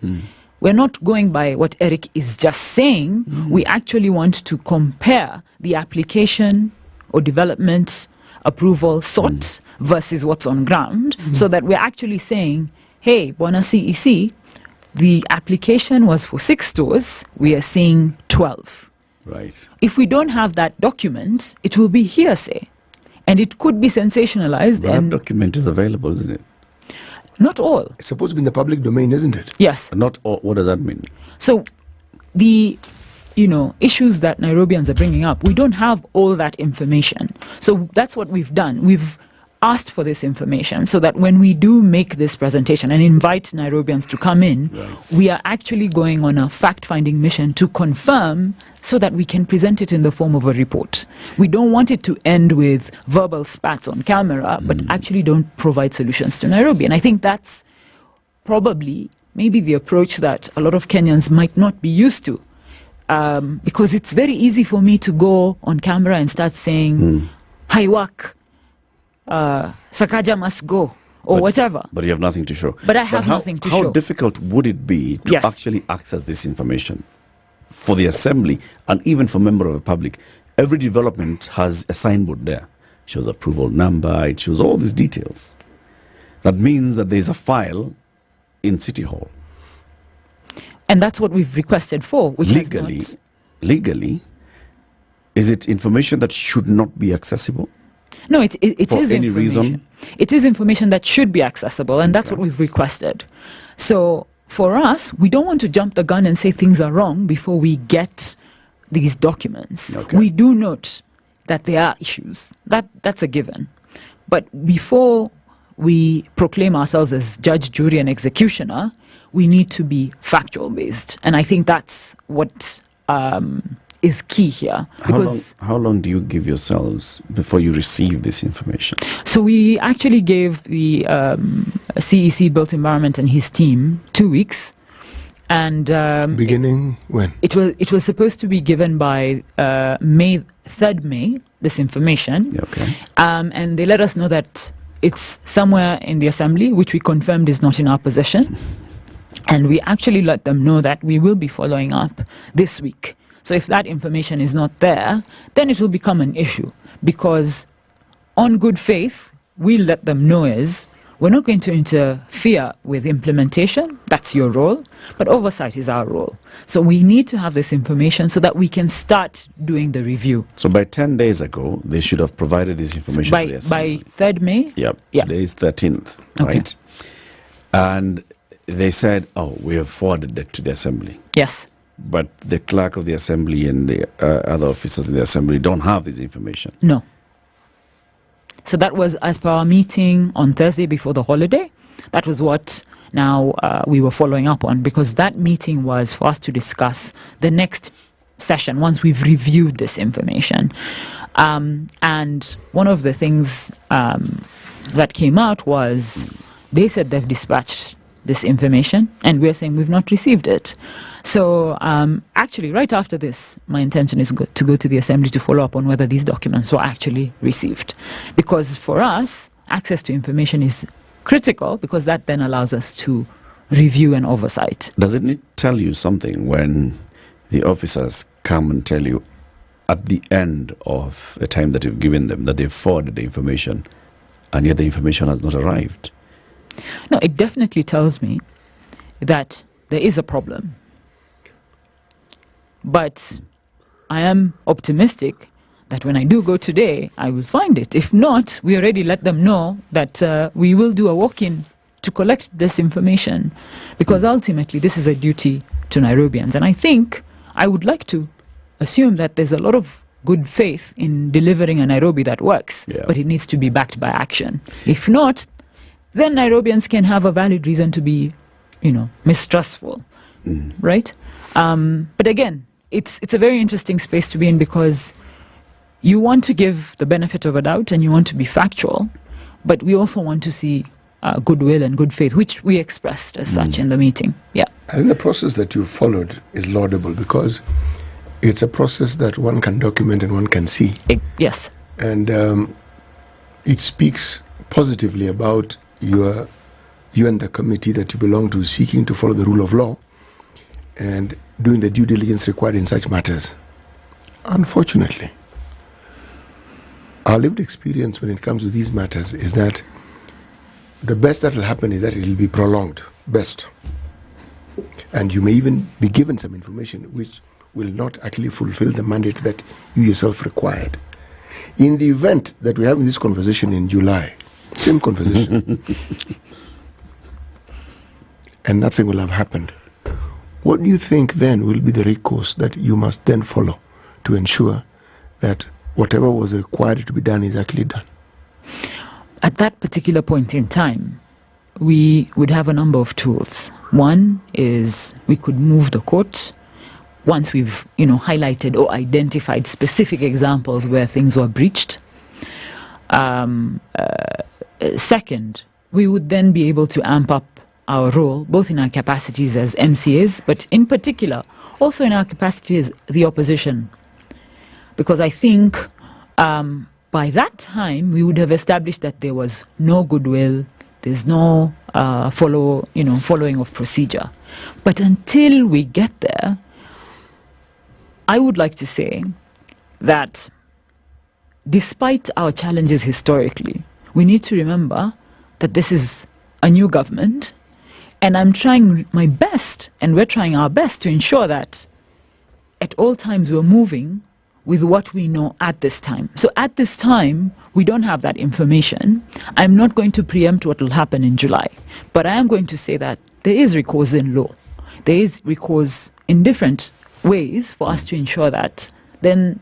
[SPEAKER 14] We're not going by what Eric is just saying. We actually want to compare the application or development approval sought versus what's on ground, so that we're actually saying, hey, Bwana CEC, the application was for 6 stores, we are seeing 12.
[SPEAKER 2] Right.
[SPEAKER 14] If we don't have that document, it will be hearsay. And it could be sensationalized.
[SPEAKER 2] That document is available, isn't it?
[SPEAKER 14] Not all.
[SPEAKER 12] It's supposed to be in the public domain, isn't it?
[SPEAKER 14] Yes.
[SPEAKER 2] Not all. What does that mean?
[SPEAKER 14] So the issues that Nairobians are bringing up, we don't have all that information. So that's what we've done. We've asked for this information so that when we do make this presentation and invite Nairobians to come in, we are actually going on a fact-finding mission to confirm so that we can present it in the form of a report. We don't want it to end with verbal spats on camera, but actually don't provide solutions to Nairobi. And I think that's probably maybe the approach that a lot of Kenyans might not be used to. Because it's very easy for me to go on camera and start saying, Haiwak, Sakaja must go, or whatever.
[SPEAKER 2] But you have nothing to show.
[SPEAKER 14] But I have nothing to show.
[SPEAKER 2] How difficult would it be to actually access this information? for the assembly and even for member of the public, every development has a signboard there. It shows approval number, it shows all these details. That means that there's a file in City Hall.
[SPEAKER 14] And that's what we've requested for, which
[SPEAKER 2] legally, is it information that should not be accessible?
[SPEAKER 14] No, it
[SPEAKER 2] for
[SPEAKER 14] is
[SPEAKER 2] any
[SPEAKER 14] information.
[SPEAKER 2] reason?
[SPEAKER 14] It is information that should be accessible, and that's what we've requested. So for us, we don't want to jump the gun and say things are wrong before we get these documents. We do note that there are issues. That's a given. But before we proclaim ourselves as judge, jury, and executioner, we need to be factual based. And I think that's what is key here. Because
[SPEAKER 2] how long do you give yourselves before you receive this information?
[SPEAKER 14] So we actually gave the CEC Built Environment and his team 2 weeks. And
[SPEAKER 12] beginning when?
[SPEAKER 14] It was supposed to be given by May 3rd May, this information.
[SPEAKER 2] Okay.
[SPEAKER 14] And they let us know that it's somewhere in the assembly, which we confirmed is not in our possession. And we actually let them know that we will be following up this week. So if that information is not there, then it will become an issue. Because on good faith, we let them know we're not going to interfere with implementation. That's your role. But oversight is our role. So we need to have this information so that we can start doing the review.
[SPEAKER 2] So by 10 days ago, they should have provided this information to the assembly.
[SPEAKER 14] By 3rd May?
[SPEAKER 2] Yep. Today is 13th, right? And they said, we have forwarded it to the assembly.
[SPEAKER 14] Yes.
[SPEAKER 2] But the clerk of the assembly and the other officers in the assembly don't have this information.
[SPEAKER 14] No. So that was as per our meeting on Thursday before the holiday. That was what now we were following up on, because that meeting was for us to discuss the next session once we've reviewed this information. And one of the things that came out was they said they've dispatched this information, and we're saying we've not received it. So actually, right after this, my intention is to go to the assembly to follow up on whether these documents were actually received. Because for us, access to information is critical, because that then allows us to review and oversight.
[SPEAKER 2] Does it tell you something when the officers come and tell you at the end of the time that you've given them that they've forwarded the information, and yet the information has not arrived?
[SPEAKER 14] No, it definitely tells me that there is a problem. But I am optimistic that when I do go today, I will find it. If not, we already let them know that we will do a walk-in to collect this information, because ultimately this is a duty to Nairobians. And I think I would like to assume that there's a lot of good faith in delivering a Nairobi that works, but it needs to be backed by action. If not, then Nairobians can have a valid reason to be, mistrustful, right? But again, it's a very interesting space to be in, because you want to give the benefit of a doubt and you want to be factual, but we also want to see goodwill and good faith, which we expressed as such in the meeting. Yeah.
[SPEAKER 12] I think the process that you followed is laudable, because it's a process that one can document and one can see.
[SPEAKER 14] Yes.
[SPEAKER 12] And it speaks positively about you and the committee that you belong to seeking to follow the rule of law and doing the due diligence required in such matters. Unfortunately, our lived experience when it comes to these matters is that the best that will happen is that it will be prolonged, best. And you may even be given some information which will not actually fulfill the mandate that you yourself required. In the event that we're having this conversation in July, same conversation, and nothing will have happened, what do you think then will be the recourse that you must then follow to ensure that whatever was required to be done is actually done?
[SPEAKER 14] At that particular point in time, we would have a number of tools. One is we could move the court once we've highlighted or identified specific examples where things were breached. Second, we would then be able to amp up our role, both in our capacities as MCAs, but in particular also in our capacity as the opposition. Because I think by that time we would have established that there was no goodwill, there's no following of procedure. But until we get there, I would like to say that despite our challenges historically, we need to remember that this is a new government, and I'm trying my best, and we're trying our best to ensure that at all times we're moving with what we know at this time. So at this time, we don't have that information. I'm not going to preempt what will happen in July, but I am going to say that there is recourse in law. There is recourse in different ways for us to ensure that then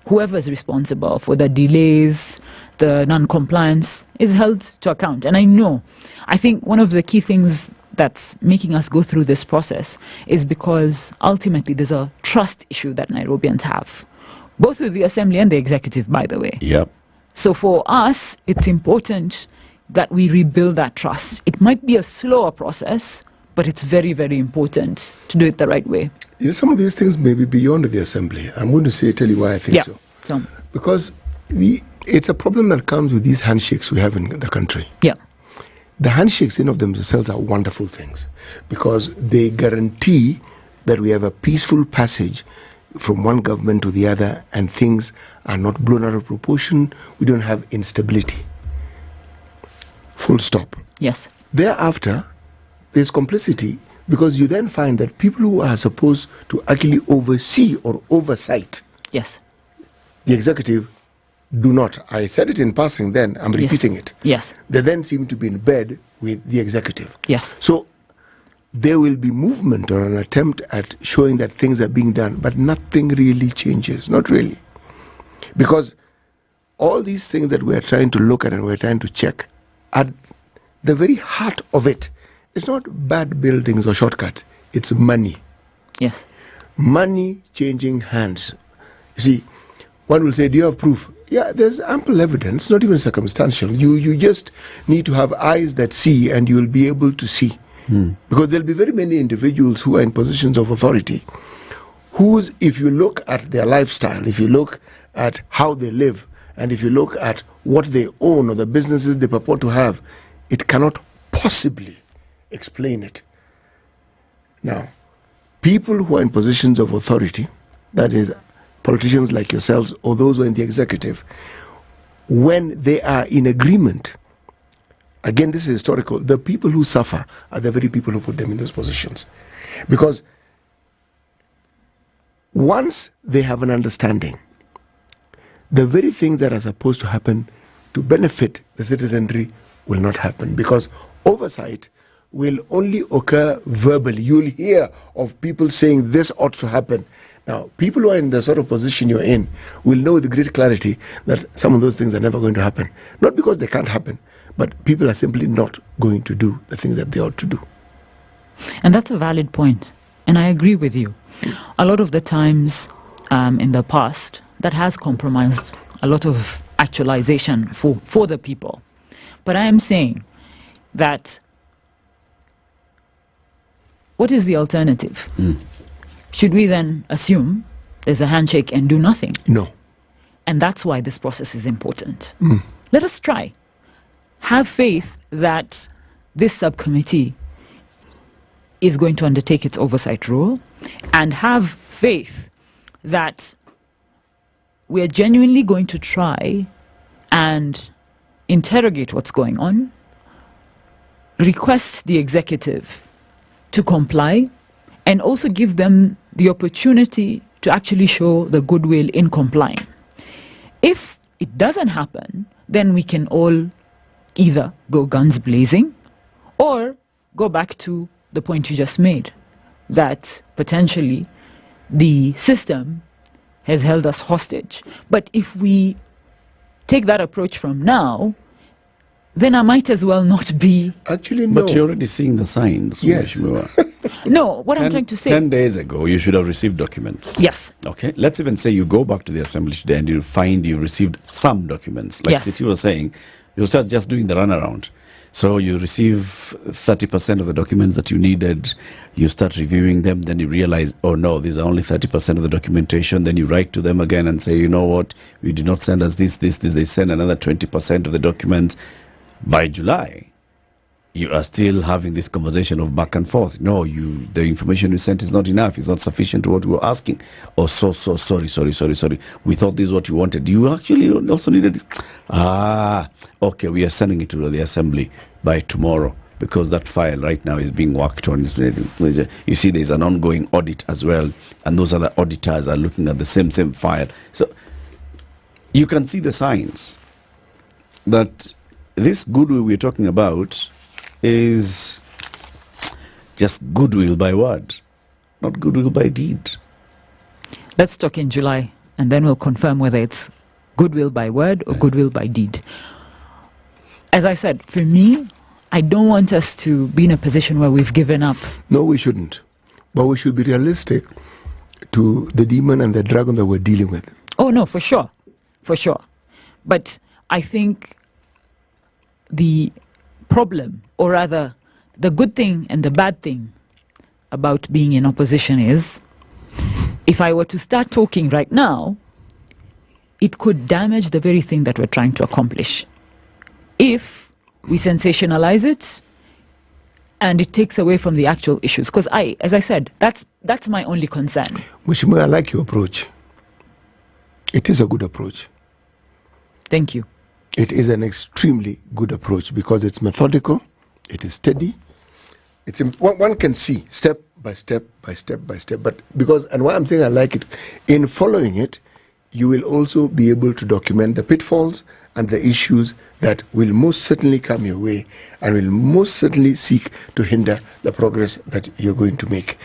[SPEAKER 14] whoever is responsible for the delays, the non-compliance, is held to account. And I think one of the key things that's making us go through this process is because ultimately there's a trust issue that Nairobians have, both with the Assembly and the Executive, by the way.
[SPEAKER 2] Yep.
[SPEAKER 14] So for us, it's important that we rebuild that trust. It might be a slower process, but it's very, very important to do it the right way.
[SPEAKER 12] Some of these things may be beyond the Assembly. I'm going to tell you why I think so. Because it's a problem that comes with these handshakes we have in the country.
[SPEAKER 14] Yeah.
[SPEAKER 12] The handshakes in of themselves are wonderful things because they guarantee that we have a peaceful passage from one government to the other and things are not blown out of proportion. We don't have instability. Full stop.
[SPEAKER 14] Yes.
[SPEAKER 12] Thereafter, there's complicity because you then find that people who are supposed to actually oversee or oversight
[SPEAKER 14] the
[SPEAKER 12] executive do not. I said it in passing then, I'm repeating it.
[SPEAKER 14] Yes.
[SPEAKER 12] They then seem to be in bed with the executive.
[SPEAKER 14] Yes.
[SPEAKER 12] So there will be movement or an attempt at showing that things are being done, but nothing really changes. Not really. Because all these things that we're trying to look at and we're trying to check, at the very heart of it, it's not bad buildings or shortcuts. It's money.
[SPEAKER 14] Yes.
[SPEAKER 12] Money changing hands. You see, one will say, do you have proof? Yeah, there's ample evidence, not even circumstantial. You just need to have eyes that see and you'll be able to see. Because there'll be very many individuals who are in positions of authority whose, if you look at their lifestyle, if you look at how they live, and if you look at what they own or the businesses they purport to have, it cannot possibly explain it. Now, people who are in positions of authority, that is, politicians like yourselves or those who are in the executive, when they are in agreement, again, this is historical, the people who suffer are the very people who put them in those positions. Because once they have an understanding, the very things that are supposed to happen to benefit the citizenry will not happen, because oversight will only occur verbally. You'll hear of people saying this ought to happen. Now, people who are in the sort of position you're in will know with great clarity that some of those things are never going to happen. Not because they can't happen, but people are simply not going to do the things that they ought to do.
[SPEAKER 14] And that's a valid point. And I agree with you. A lot of the times in the past, that has compromised a lot of actualization for the people. But I am saying that what is the alternative? Should we then assume there's a handshake and do nothing?
[SPEAKER 12] No.
[SPEAKER 14] And that's why this process is important. Let us try. Have faith that this subcommittee is going to undertake its oversight role, and have faith that we are genuinely going to try and interrogate what's going on, request the executive to comply, and also give them the opportunity to actually show the goodwill in complying. If it doesn't happen, then we can all either go guns blazing or go back to the point you just made, that potentially the system has held us hostage. But if we take that approach from now, then I might as well not be...
[SPEAKER 12] Actually, no.
[SPEAKER 2] But you're already seeing the signs.
[SPEAKER 12] Yes.
[SPEAKER 14] No, what I'm trying to say...
[SPEAKER 2] 10 days ago, you should have received documents.
[SPEAKER 14] Yes.
[SPEAKER 2] Okay, let's even say you go back to the assembly today and you find you received some documents. Like
[SPEAKER 14] Yes.
[SPEAKER 2] you were saying, you start just doing the runaround. So you receive 30% of the documents that you needed, you start reviewing them, then you realize, oh no, these are only 30% of the documentation. Then you write to them again and say, you know what, you did not send us this. They send another 20% of the documents. By July, you are still having this conversation of back and forth. No, the information you sent is not enough. It's not sufficient to what we were asking. Or sorry. We thought this is what you wanted. You actually also needed this. Okay, we are sending it to the assembly by tomorrow because that file right now is being worked on. You see, there's an ongoing audit as well, and those other auditors are looking at the same file. So you can see the signs that this goodwill we're talking about is just goodwill by word, not goodwill by deed.
[SPEAKER 14] Let's talk in July, and then we'll confirm whether it's goodwill by word or goodwill by deed. As I said, for me, I don't want us to be in a position where we've given up.
[SPEAKER 12] No, we shouldn't. But we should be realistic to the demon and the dragon that we're dealing with.
[SPEAKER 14] Oh, no, for sure. For sure. But I think the problem, or rather the good thing and the bad thing about being in opposition is, if I were to start talking right now, it could damage the very thing that we're trying to accomplish. If we sensationalize it and it takes away from the actual issues. Because as I said, that's my only concern.
[SPEAKER 12] Mheshimiwa, I like your approach. It is a good approach.
[SPEAKER 14] Thank you.
[SPEAKER 12] It is an extremely good approach because it's methodical, it is steady. One can see step by step by step by step. But and why I'm saying I like it, in following it, you will also be able to document the pitfalls and the issues that will most certainly come your way and will most certainly seek to hinder the progress that you're going to make.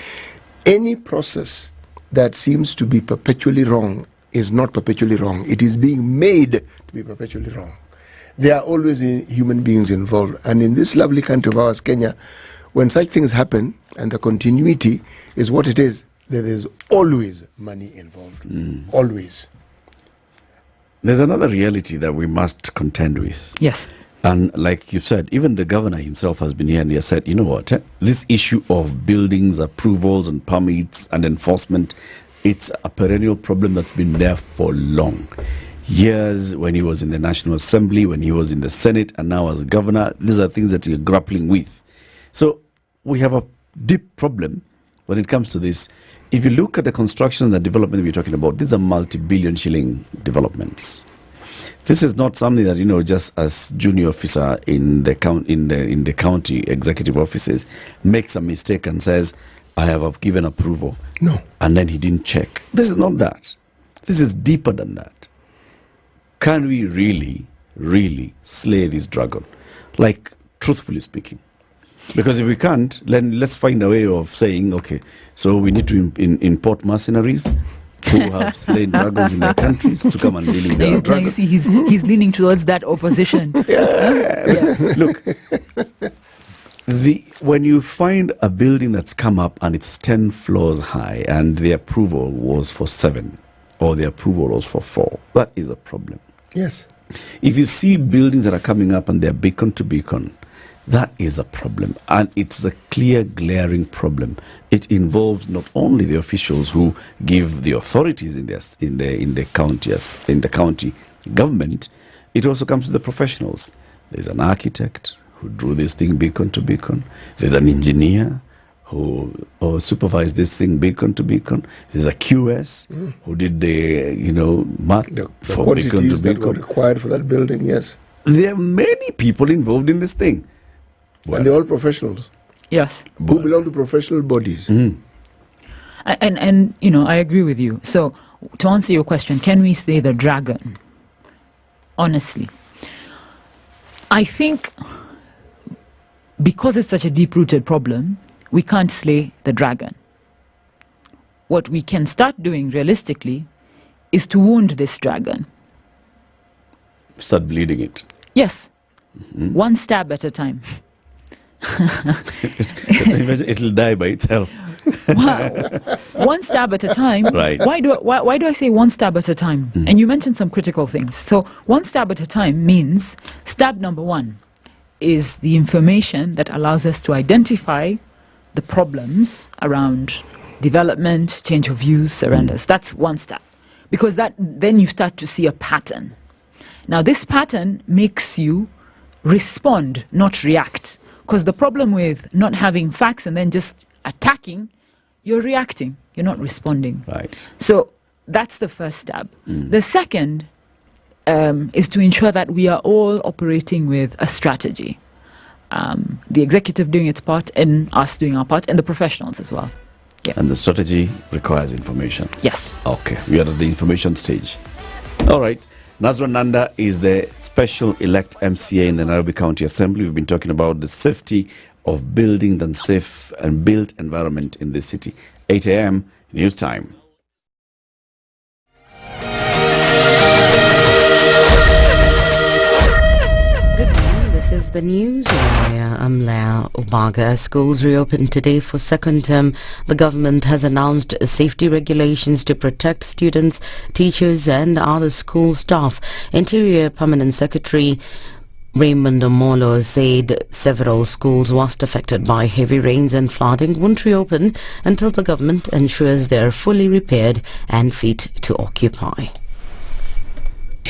[SPEAKER 12] Any process that seems to be perpetually wrong is not perpetually wrong. It is being made to be perpetually wrong. There are always human beings involved. And in this lovely country of ours, Kenya, when such things happen and the continuity is what it is, there is always money involved. Always.
[SPEAKER 2] There's another reality that we must contend with.
[SPEAKER 14] Yes.
[SPEAKER 2] And like you said, even the governor himself has been here and he has said, you know what, this issue of buildings, approvals and permits and enforcement, it's a perennial problem that's been there for long. Years when he was in the National Assembly, when he was in the Senate, and now as governor, these are things that you're grappling with. So we have a deep problem when it comes to this. If you look at the construction and the development we're talking about, these are multi-billion shilling developments. This is not something that, just as junior officer in the county executive offices makes a mistake and says, I have given approval.
[SPEAKER 12] No.
[SPEAKER 2] And then he didn't check. This is not that. This is deeper than that. Can we really, really slay this dragon? Like, truthfully speaking. Because if we can't, then let's find a way of saying, okay, so we need to import mercenaries who have slain dragons in their countries to come and deal with our dragons.
[SPEAKER 14] You see, he's leaning towards that opposition.
[SPEAKER 2] Yeah. Look, when you find a building that's come up and it's 10 floors high and the approval was for 7 or the approval was for 4, that is a problem.
[SPEAKER 12] Yes.
[SPEAKER 2] If you see buildings that are coming up and they're beacon to beacon, that is a problem, and it's a clear, glaring problem. It involves not only the officials who give the authorities in the county government. It also comes to the professionals. There's an architect who drew this thing beacon to beacon. There's an engineer who supervised this thing beacon to beacon. There's a QS who did the math
[SPEAKER 12] for beacon to beacon that were required for that building. Yes,
[SPEAKER 2] there are many people involved in this thing.
[SPEAKER 12] Well, and they're all professionals.
[SPEAKER 14] Yes.
[SPEAKER 12] Who belong to professional bodies.
[SPEAKER 14] And I agree with you. So to answer your question, can we slay the dragon? Honestly, I think because it's such a deep-rooted problem, we can't slay the dragon. What we can start doing realistically is to wound this dragon.
[SPEAKER 2] Start bleeding it.
[SPEAKER 14] Yes. One stab at a time.
[SPEAKER 2] It'll die by itself.
[SPEAKER 14] Wow. One stab at a time.
[SPEAKER 2] Right.
[SPEAKER 14] Why do I say one stab at a time? And you mentioned some critical things. So one stab at a time means stab number 1 is the information that allows us to identify the problems around development, change of use, surrenders. That's one stab. Because then you start to see a pattern. Now this pattern makes you respond, not react. Because the problem with not having facts and then just attacking, you're reacting, you're not responding.
[SPEAKER 2] Right.
[SPEAKER 14] So that's the first step. The second is to ensure that we are all operating with a strategy. The executive doing its part and us doing our part, and the professionals as well. Yeah.
[SPEAKER 2] And the strategy requires information.
[SPEAKER 14] Yes.
[SPEAKER 2] Okay, we are at the information stage. All right. Nazra Nanda is the special elect MCA in the Nairobi County Assembly. We've been talking about the safety of building the safe and built environment in the city. 8 a.m. news time.
[SPEAKER 1] This is the news. I'm Leah Ubaga. Schools reopened today for second term. The government has announced safety regulations to protect students, teachers and other school staff. Interior Permanent Secretary Raymond Omolo said several schools worst affected by heavy rains and flooding won't reopen until the government ensures they are fully repaired and fit to occupy.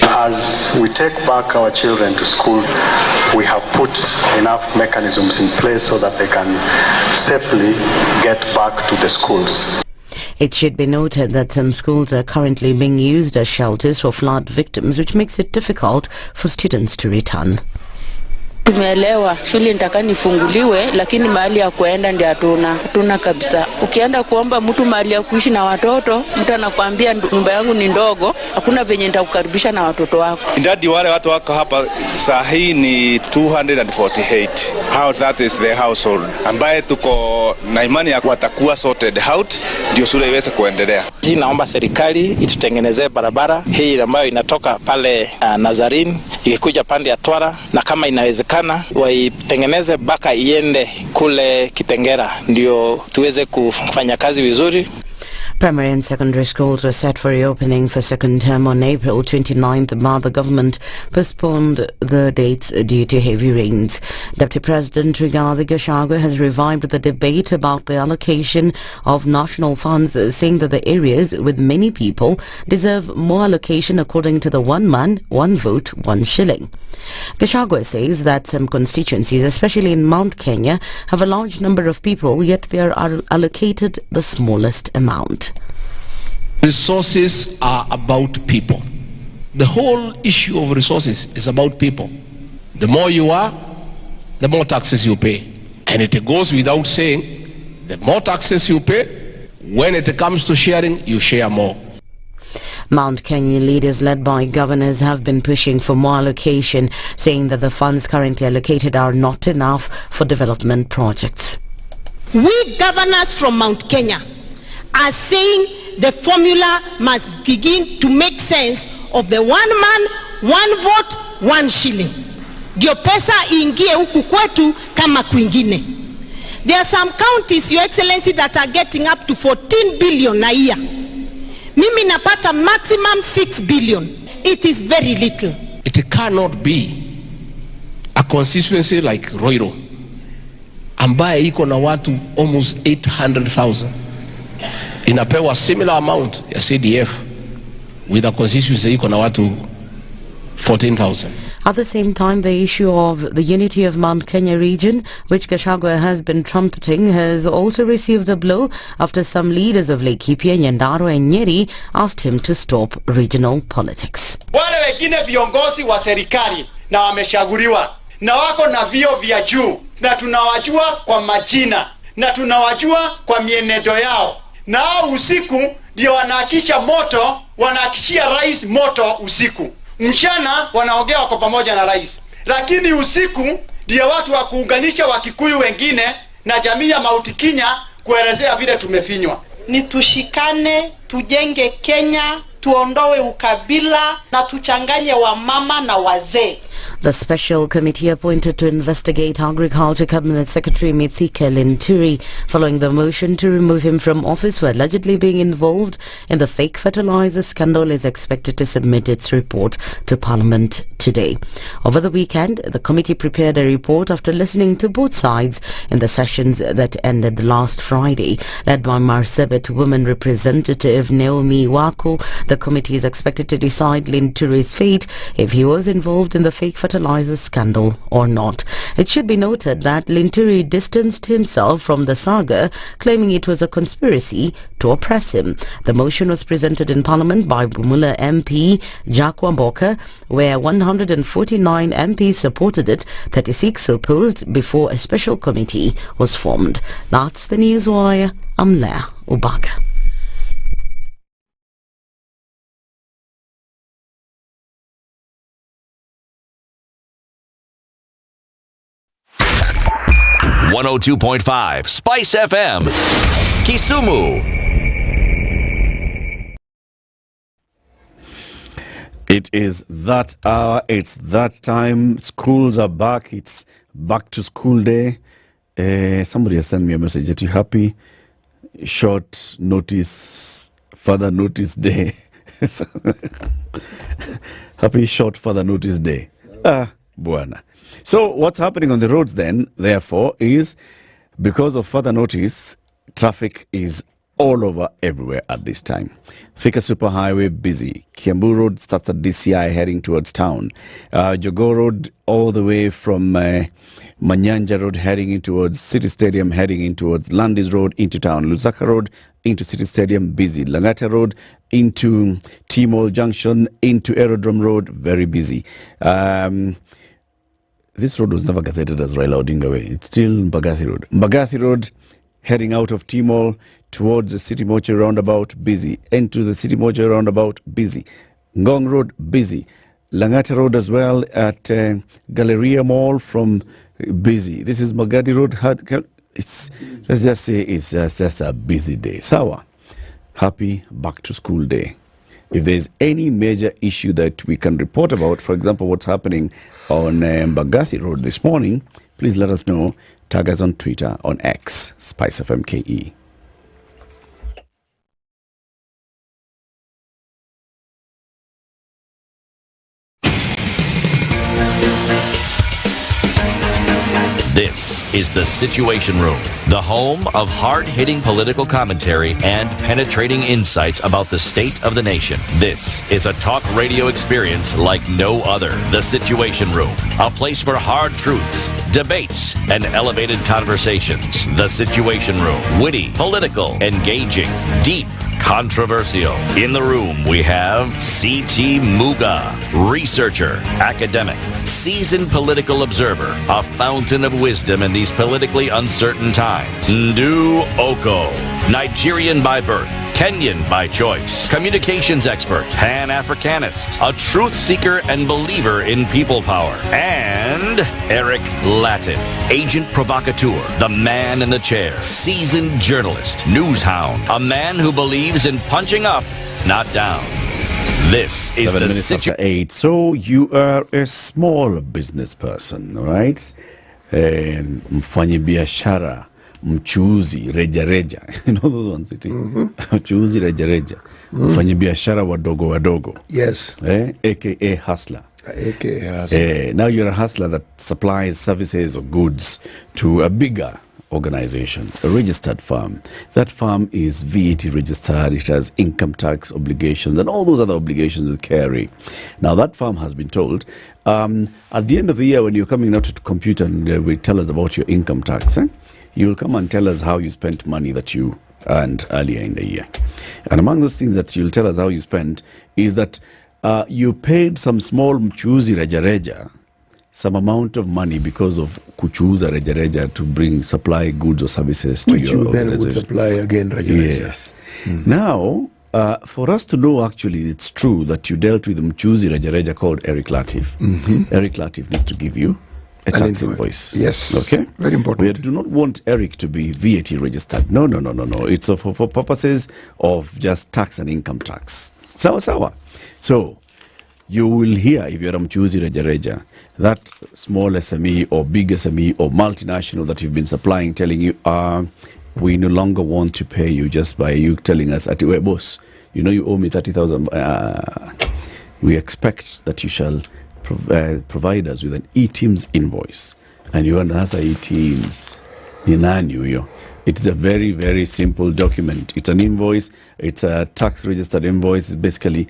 [SPEAKER 10] As we take back our children to school, we have put enough mechanisms in place so that they can safely get back to the schools.
[SPEAKER 1] It should be noted that some schools are currently being used as shelters for flood victims, which makes it difficult for students to return.
[SPEAKER 11] Tumeelewa shule nitaka nifunguliwe, lakini mahali ya kuenda ndio hatuna kabisa. Ukienda kuomba mtu mahali ya kuishi na watoto, mtu anakuambia nyumba yangu ni ndogo, hakuna venye nitakukaribisha na watoto wako.
[SPEAKER 20] Idadi wale watu wako hapa saa hii ni 248. How that is the household ambaye tuko na imani ya watakuwa sorted out ndio shule iweze kuendelea.
[SPEAKER 21] Naomba serikali itutengenezee barabara hii ambayo inatoka pale Nazarin ikikuja pande ya Twara, na kama inawezekana waitengeneze baka iende kule Kitengera ndio tuweze kufanya kazi vizuri.
[SPEAKER 1] Primary and secondary schools were set for reopening for second term on April 29th, but the government postponed the dates due to heavy rains. Deputy President Rigathi Gachagua has revived the debate about the allocation of national funds, saying that the areas with many people deserve more allocation according to the one man, one vote, one shilling. Gachagua says that some constituencies, especially in Mount Kenya, have a large number of people, yet they are allocated the smallest amount.
[SPEAKER 5] Resources are about people. The whole issue of resources is about people. The more you are, the more taxes you pay. And it goes without saying, the more taxes you pay, when it comes to sharing, you share more.
[SPEAKER 1] Mount Kenya leaders led by governors have been pushing for more allocation, saying that the funds currently allocated are not enough for development projects.
[SPEAKER 25] We governors from Mount Kenya are saying the formula must begin to make sense of the one man, one vote, one shilling. Ndio pesa iingie huku kwetu kama kwingine. There are some counties, Your Excellency, that are getting up to 14 billion a year. Mimi napata maximum 6 billion. It is very little.
[SPEAKER 5] It cannot be a constituency like Roiro, ambaye iko na watu almost 800,000. Inapewa similar amount ya CDF with a constituency iko na watu 14,000.
[SPEAKER 1] At the same time, the issue of the unity of Mount Kenya region, which Gachagua has been trumpeting, has also received a blow after some leaders of Laikipia, Nyandarua and Nyeri asked him to stop regional politics.
[SPEAKER 26] Wale wengine viongozi wa serikali na wameshaguliwa na wako na vio vya juu na tunawajua kwa majina na tunawajua kwa mienendo yao, na usiku ndio wanaakisha moto, wanaakishia rais moto usiku. Mchana wanaongea wako pamoja na rais, lakini usiku ndio watu wa kuunganisha Wakikuyu wengine na jamii ya Mount Kenya kuelezea vile tumefinywa.
[SPEAKER 25] Ni tushikane, tujenge Kenya, tuondoe ukabila na tuchanganye wamama na wazee.
[SPEAKER 1] The special committee appointed to investigate Agriculture Cabinet Secretary Mithika Linturi following the motion to remove him from office for allegedly being involved in the fake fertilizer scandal is expected to submit its report to Parliament today. Over the weekend, the committee prepared a report after listening to both sides in the sessions that ended last Friday. Led by Marsabit woman representative Naomi Okoh, the committee is expected to decide Linturi's fate if he was involved in the fake fake fertilizer scandal or not. It should be noted that Linturi distanced himself from the saga, claiming it was a conspiracy to oppress him. The motion was presented in Parliament by Bumula MP Jack Wamboka, where 149 MPs supported it, 36 opposed before a special committee was formed. That's the news wire. I'm Leah Ubaga.
[SPEAKER 8] .5 Spice FM, Kisumu.
[SPEAKER 2] It is that hour, it's that time. Schools are back. It's back to school day. Somebody has sent me a message. Are you happy? Short notice, further notice day. Happy short further notice day. Buona. So what's happening on the roads then, therefore, is because of further notice, traffic is all over everywhere at this time. Thika Superhighway busy. Kiambu Road starts at DCI heading towards town. Jogoo Road all the way from Manyanja Road heading in towards City Stadium, heading in towards Landis Road into town. Lusaka Road into City Stadium, busy. Langata Road into T-Mall Junction, into Aerodrome Road, very busy. This road was never gazetted as Raila Odinga Way. It's still Mbagathi Road. Mbagathi Road heading out of T-Mall towards the City Mortuary roundabout, busy. Into the City Mortuary roundabout, busy. Ngong Road, busy. Langata Road as well at Galleria Mall from busy. This is Magadi Road. Let's just say it's just a busy day. Sawa. Happy back to school day. If there's any major issue that we can report about, for example, what's happening on Mbagathi Road this morning, please let us know. Tag us on Twitter, on X, SpiceFM KE.
[SPEAKER 8] This is the Situation Room, the home of hard-hitting political commentary and penetrating insights about the state of the nation. This is a talk radio experience like no other. The Situation Room, a place for hard truths, debates, and elevated conversations. The Situation Room, witty, political, engaging, deep, controversial. In the room, we have C.T. Muga, researcher, academic, seasoned political observer, a fountain of wisdom in these politically uncertain times. Ndu Okoh, Nigerian by birth, Kenyan by choice, communications expert, Pan-Africanist, a truth seeker and believer in people power, and Eric Latiff, agent provocateur, the man in the chair, seasoned journalist, news hound, a man who believes in punching up, not down. This is
[SPEAKER 2] 7
[SPEAKER 8] the
[SPEAKER 2] minutes after 8. So you are a small business person, right? Mfanyi biashara, mchuuzi, reja. You know those ones, mchuuzi, reja. Mfanyi biashara wadogo wadogo.
[SPEAKER 12] Yes.
[SPEAKER 2] AKA hustler. Now you're a hustler that supplies services or goods to a bigger organization, a registered firm. That firm is VAT registered, it has income tax obligations and all those other obligations it carry. Now that firm has been told, at the end of the year when you're coming out to compute and will tell us about your income tax, you'll come and tell us how you spent money that you earned earlier in the year. And among those things that you'll tell us how you spent is that you paid some small mchuuzi reja some amount of money because of kuchuuza reja to bring supply goods or services to your
[SPEAKER 12] organization. Which you then would supply again reja.
[SPEAKER 2] Yes. Now, for us to know actually it's true that you dealt with a mchuuzi reja called Eric Latiff. Eric Latiff needs to give you a tax invoice.
[SPEAKER 12] Yes.
[SPEAKER 2] Okay.
[SPEAKER 12] Very important.
[SPEAKER 2] We do not want Eric to be VAT registered. No. It's for purposes of just tax and income tax. Sawa. So, you will hear, if you're a mchuuzi reja, that small SME or big SME or multinational that you've been supplying telling you, we no longer want to pay you just by you telling us, at your boss, you know you owe me 30,000. We expect that you shall provide us with an e-Teams invoice. And you answer e-Teams. It is a very, very simple document. It's an invoice. It's a tax registered invoice. Basically,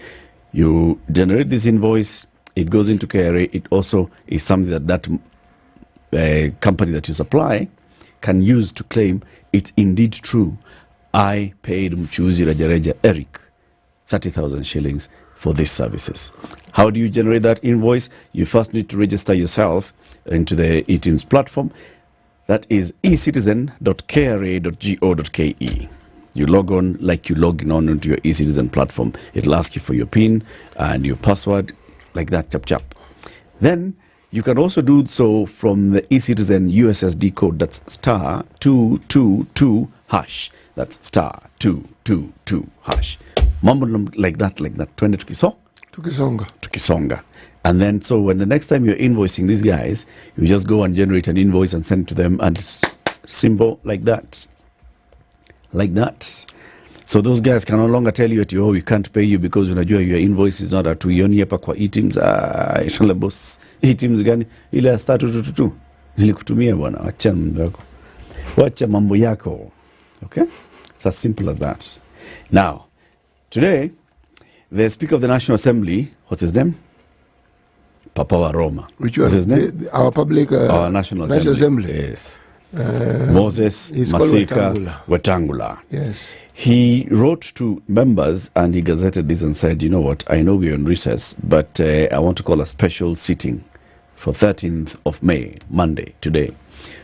[SPEAKER 2] you generate this invoice it goes into KRA. It also is something that company that you supply can use to claim it's indeed true. I paid Mchuzi Rajareja Eric 30,000 shillings for these services. How do you generate that invoice? You first need to register yourself into the eTeams platform. That is ecitizen.kra.go.ke. You log on like you log on into your eCitizen platform. It'll ask you for your PIN and your password, like that, chap. Then you can also do so from the eCitizen USSD code. That's star 222 hash. That's star 222 hash. Mambo like that. Twende tukisonga. And then, so when the next time you're invoicing these guys, you just go and generate an invoice and send it to them, and it's simple like that. So those guys can no longer tell you that we can't pay you because unajua your invoice is not atuioni hapa kwa eTeams. Itala boss eTeams gani ile star 222 nilikutumia bwana, wacha mambo yako. Okay, it's as simple as that. Now today the Speaker of the National Assembly, what's his name? Papa wa Roma.
[SPEAKER 12] Which was his name? Our National Assembly.
[SPEAKER 2] Yes. Moses Masika Wetangula.
[SPEAKER 12] Yes.
[SPEAKER 2] He wrote to members and he gazetted this and said, you know what, I know we're on recess, but I want to call a special sitting for 13th of May, Monday, today,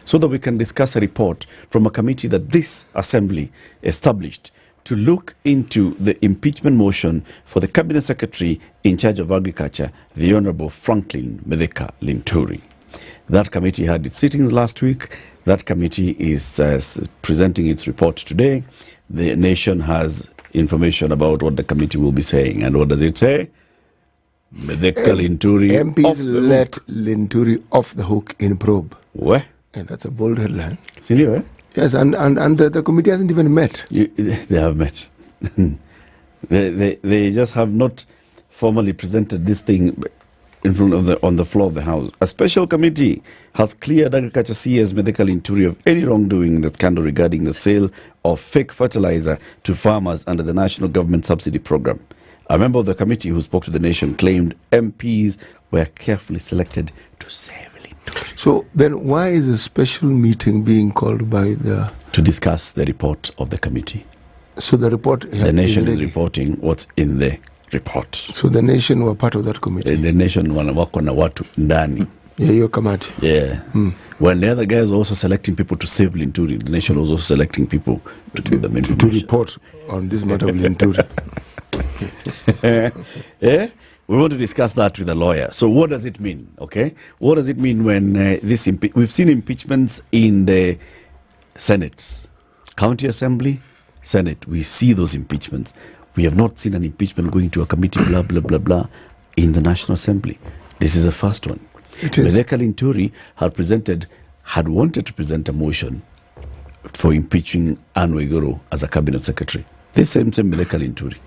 [SPEAKER 2] so that we can discuss a report from a committee that this assembly established to look into the impeachment motion for the Cabinet Secretary in charge of Agriculture, the Honorable Franklin Mithika Linturi. That committee had its sittings last week. That committee is presenting its report today. The nation has information about what the committee will be saying. And what does it say? Mithika Linturi.
[SPEAKER 12] MPs let Linturi off the hook in probe.
[SPEAKER 2] Where?
[SPEAKER 12] And that's a bold headline.
[SPEAKER 2] Anyway.
[SPEAKER 12] Yes, and the committee hasn't even met.
[SPEAKER 2] They have met. they just have not formally presented this thing in front of on the floor of the House. A special committee has cleared Agriculture CS Mithika Linturi of any wrongdoing in the scandal regarding the sale of fake fertilizer to farmers under the National Government Subsidy Program. A member of the committee who spoke to the nation claimed MPs were carefully selected to save Linturi.
[SPEAKER 12] So then why is a special meeting being called by
[SPEAKER 2] to discuss the report of the committee?
[SPEAKER 12] So the report...
[SPEAKER 2] The nation is reporting what's in the report.
[SPEAKER 12] So the nation were part of that committee?
[SPEAKER 2] The nation wako na watu ndani.
[SPEAKER 12] Hiyo kamati.
[SPEAKER 2] Yeah. When the other guys were also selecting people to save Linturi, the nation was also selecting people to give them information.
[SPEAKER 12] To report on this matter of Linturi.
[SPEAKER 2] Yeah? We want to discuss that with a lawyer. So what does it mean? Okay, what does it mean when we've seen impeachments in the Senate, County Assembly, Senate? We see those impeachments. We have not seen an impeachment going to a committee, blah blah blah blah, in the National Assembly. This is the first one.
[SPEAKER 12] It is.
[SPEAKER 2] Mithika Linturi had wanted to present a motion for impeaching Anne Waiguru as a cabinet secretary. This same Mithika Linturi.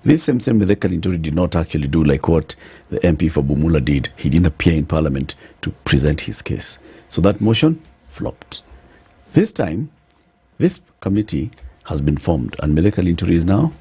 [SPEAKER 2] This same Mithika Linturi did not actually do like what the MP for Bumula did. He didn't appear in Parliament to present his case. So that motion flopped. This time, this committee has been formed and Mithika Linturi is now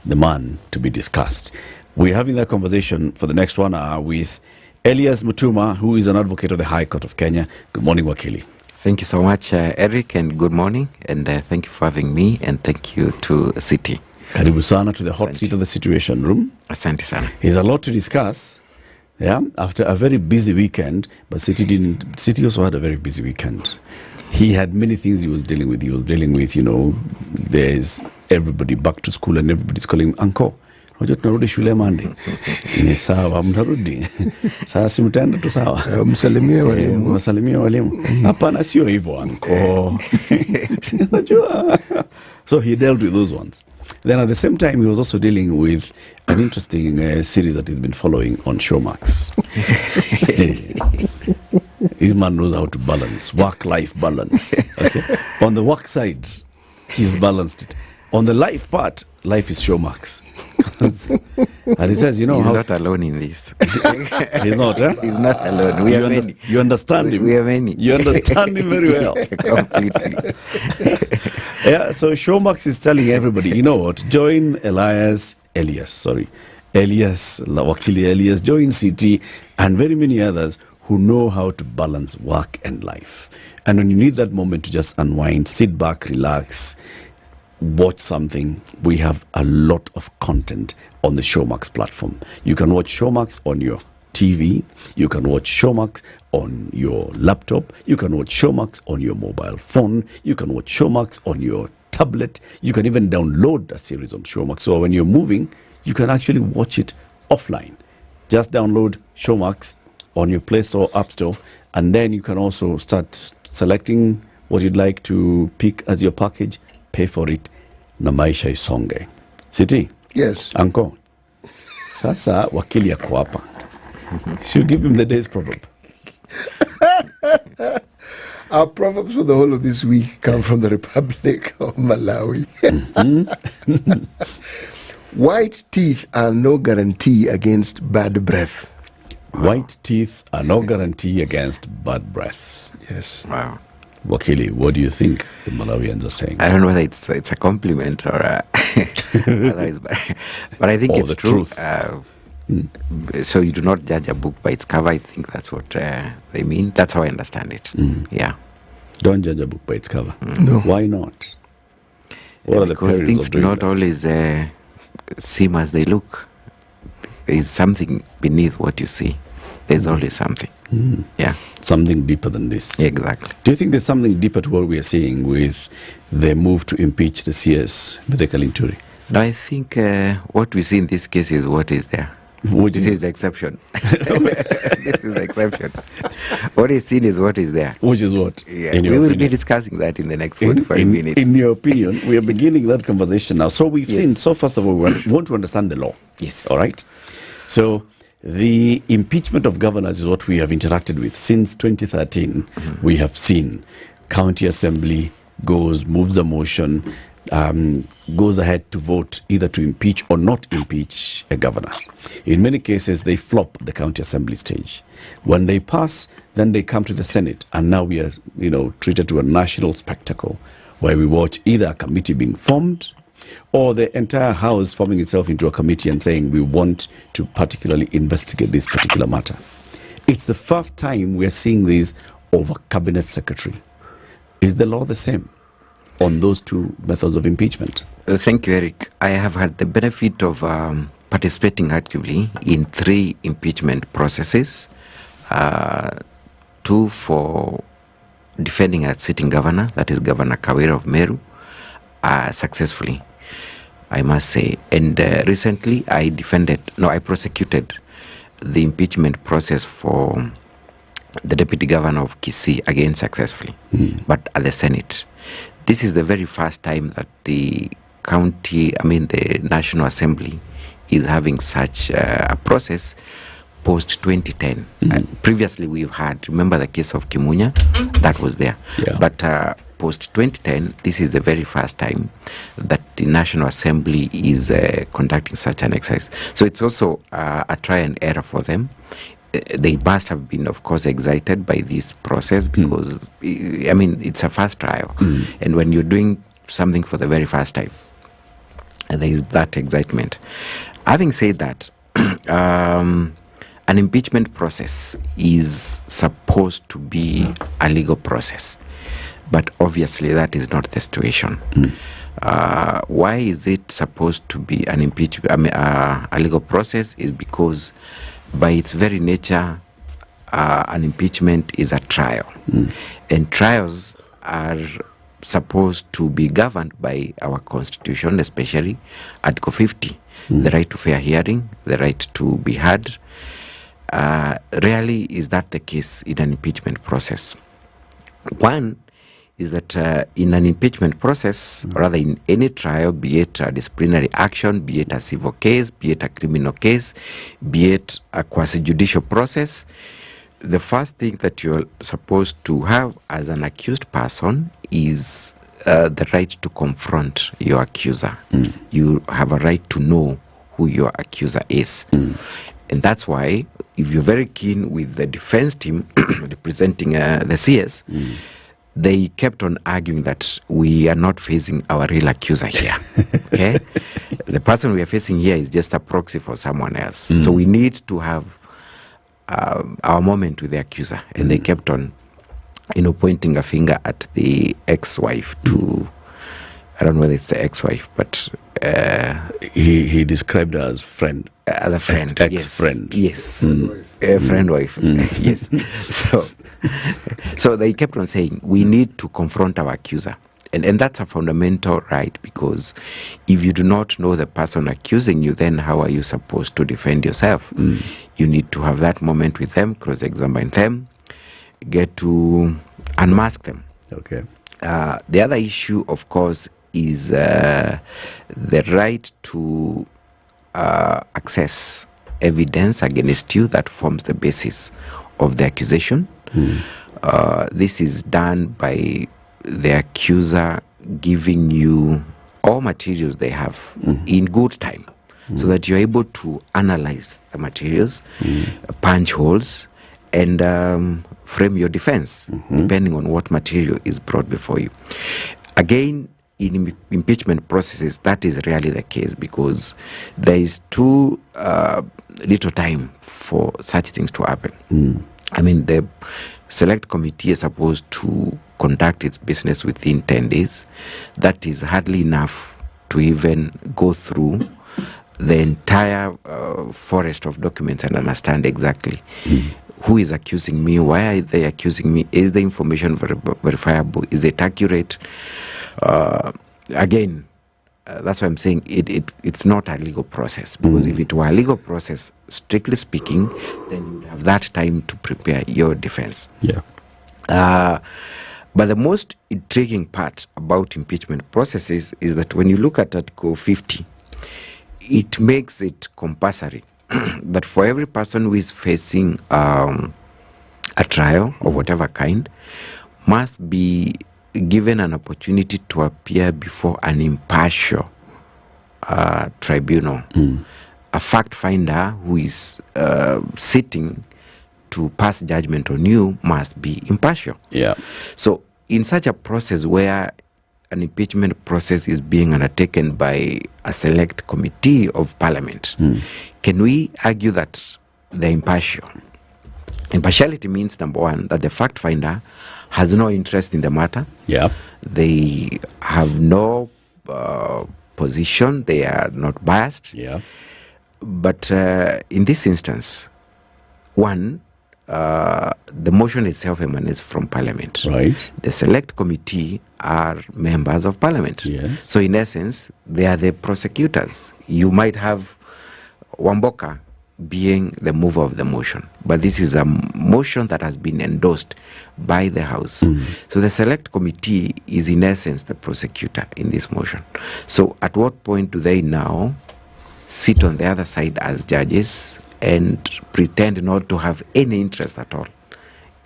[SPEAKER 2] the man to be discussed. We're having that conversation for the next 1 hour with Elias Mutuma, who is an advocate of the High Court of Kenya. Good morning, Wakili.
[SPEAKER 3] Thank you so much, Eric, and good morning. And thank you for having me, and thank you to City.
[SPEAKER 2] Karibu sana to the hot seat of the Situation Room.
[SPEAKER 3] Asante sana.
[SPEAKER 2] There's a lot to discuss. Yeah, after a very busy weekend, but City also had a very busy weekend. He had many things he was dealing with. He was dealing with, there's everybody back to school and everybody's calling Uncle. Unajua tunarudi shule Monday. Ni sawa, mtarudi. Sasa mtaenda tu sawa.
[SPEAKER 12] Msalimie walimu.
[SPEAKER 2] Msalimie walimu. Hapana, sio hivyo Uncle. Unajua. So he dealt with those ones. Then at the same time, he was also dealing with an interesting series that he's been following on Showmax. This man knows how to balance, work-life balance. Okay? On the work side, he's balanced it. On the life part, life is Showmax. And he says,
[SPEAKER 3] he's not alone in this.
[SPEAKER 2] He's not, eh?
[SPEAKER 3] He's not alone. We are many.
[SPEAKER 2] You understand him.
[SPEAKER 3] We are many.
[SPEAKER 2] You understand him very well.
[SPEAKER 3] Completely.
[SPEAKER 2] Yeah, so Showmax is telling everybody, you know what, join Elias, Elias, Wakili Elias, Join CT, and very many others who know how to balance work and life. And when you need that moment to just unwind, sit back, relax, watch something, we have a lot of content on the Showmax platform. You can watch Showmax on your TV, you can watch Showmax on your laptop, you can watch Showmax on your mobile phone, you can watch Showmax on your tablet, you can even download a series on Showmax. So when you're moving, you can actually watch it offline. Just download Showmax on your Play Store, App Store, and then you can also start selecting what you'd like to pick as your package, pay for it, na maisha isonge. City?
[SPEAKER 12] Yes.
[SPEAKER 2] Uncle. Sasa wakili yako hapa. Should give him the day's proverb.
[SPEAKER 12] Our proverbs for the whole of this week come from the Republic of Malawi. White teeth are no guarantee against bad breath.
[SPEAKER 2] White teeth are no guarantee against bad breath.
[SPEAKER 12] Yes.
[SPEAKER 3] Wow.
[SPEAKER 2] Wakili, what do you think the Malawians are saying?
[SPEAKER 3] I don't know whether it's a compliment or otherwise, but I think
[SPEAKER 2] or
[SPEAKER 3] it's
[SPEAKER 2] the
[SPEAKER 3] true.
[SPEAKER 2] Truth.
[SPEAKER 3] So you do not judge a book by its cover. I think that's what they mean. That's how I understand it. Yeah.
[SPEAKER 2] Don't judge a book by its cover.
[SPEAKER 12] No.
[SPEAKER 2] Why not? What are the
[SPEAKER 3] Because
[SPEAKER 2] perils
[SPEAKER 3] things
[SPEAKER 2] of
[SPEAKER 3] do
[SPEAKER 2] doing
[SPEAKER 3] not
[SPEAKER 2] that?
[SPEAKER 3] always seem as they look. There is something beneath what you see. There's always something. Yeah.
[SPEAKER 2] Something deeper than this.
[SPEAKER 3] Exactly.
[SPEAKER 2] Do you think there's something deeper to what we are seeing with the move to impeach the CS, Mithika Linturi?
[SPEAKER 3] No, I think what we see in this case is what is there. This is the exception. This is the exception. What is seen is what is there.
[SPEAKER 2] Which is what?
[SPEAKER 3] Yeah.
[SPEAKER 2] In
[SPEAKER 3] We
[SPEAKER 2] your
[SPEAKER 3] will
[SPEAKER 2] opinion?
[SPEAKER 3] be discussing that in the next 45 minutes.
[SPEAKER 2] In your opinion, we are beginning that conversation now. So we've seen, so first of all, we want to understand the law.
[SPEAKER 3] Yes.
[SPEAKER 2] All right? So the impeachment of governors is what we have interacted with. Since 2013, we have seen county assembly moves a motion, goes ahead to vote either to impeach or not impeach a governor. In many cases, they flop at the county assembly stage. When they pass, then they come to the Senate, and now we are, treated to a national spectacle where we watch either a committee being formed or the entire House forming itself into a committee and saying we want to particularly investigate this particular matter. It's the first time we are seeing this over cabinet secretary. Is the law the same on those two methods of impeachment?
[SPEAKER 3] Thank you, Eric. I have had the benefit of participating actively in 3 impeachment processes, 2 for defending a sitting governor, that is Governor Kawira of Meru, successfully, I must say. And recently I prosecuted the impeachment process for the deputy governor of Kisii, again successfully, but at the Senate. This is the very first time that the National Assembly is having such a process post 2010. Previously we've had, remember the case of Kimunya, that was there.
[SPEAKER 2] Yeah.
[SPEAKER 3] But post 2010, this is the very first time that the National Assembly is conducting such an exercise. So it's also a try and error for them. They must have been, of course, excited by this process because, it's a first trial. And when you're doing something for the very first time, there is that excitement. Having said that, an impeachment process is supposed to be a legal process. But obviously that is not the situation. Why is it supposed to be an a legal process? Is because by its very nature, an impeachment is a trial. And trials are supposed to be governed by our constitution, especially Article 50, the right to fair hearing, the right to be heard. Rarely is that the case in an impeachment process. One is that in an impeachment process, or rather in any trial, be it a disciplinary action, be it a civil case, be it a criminal case, be it a quasi-judicial process, the first thing that you're supposed to have as an accused person is the right to confront your accuser. You have a right to know who your accuser is. And that's why, if you're very keen with the defense team representing the CS, they kept on arguing that we are not facing our real accuser here. Okay? The person we are facing here is just a proxy for someone else. So we need to have our moment with the accuser. And they kept on, pointing a finger at the ex-wife to, I don't know whether it's the ex-wife, but
[SPEAKER 2] he described her as friend.
[SPEAKER 3] As a friend,
[SPEAKER 2] ex-friend.
[SPEAKER 3] Yes. A friend wife. Yes. So they kept on saying, we need to confront our accuser. And that's a fundamental right, because if you do not know the person accusing you, then how are you supposed to defend yourself? You need to have that moment with them, cross-examine them, get to unmask them.
[SPEAKER 2] Okay.
[SPEAKER 3] The other issue, of course, is the right to access evidence against you that forms the basis of the accusation. This is done by the accuser giving you all materials they have in good time, so that you're able to analyze the materials, punch holes, and frame your defense, depending on what material is brought before you. Again, in impeachment processes, that is rarely the case, because there is too little time for such things to happen. I mean, the select committee is supposed to conduct its business within 10 days. That is hardly enough to even go through the entire forest of documents and understand exactly who is accusing me, why are they accusing me, is the information verifiable, is it accurate? Again, that's why I'm saying it's not a legal process, because if it were a legal process, strictly speaking, then you would have that time to prepare your defense. But the most intriguing part about impeachment processes is that when you look at Article 50, it makes it compulsory that for every person who is facing a trial of whatever kind must be given an opportunity to appear before an impartial tribunal. A fact finder who is sitting to pass judgment on you must be impartial. So in such a process where an impeachment process is being undertaken by a select committee of parliament, can we argue that they're impartial? Impartiality means, number one, that the fact finder has no interest in the matter. They have no position. They are not biased. But in this instance, one, the motion itself emanates from Parliament. The select committee are members of Parliament. So in essence, they are the prosecutors. You might have Wamboka being the mover of the motion, but this is a motion that has been endorsed by the House. So the select committee is in essence the prosecutor in this motion. So at what point do they now sit on the other side as judges and pretend not to have any interest at all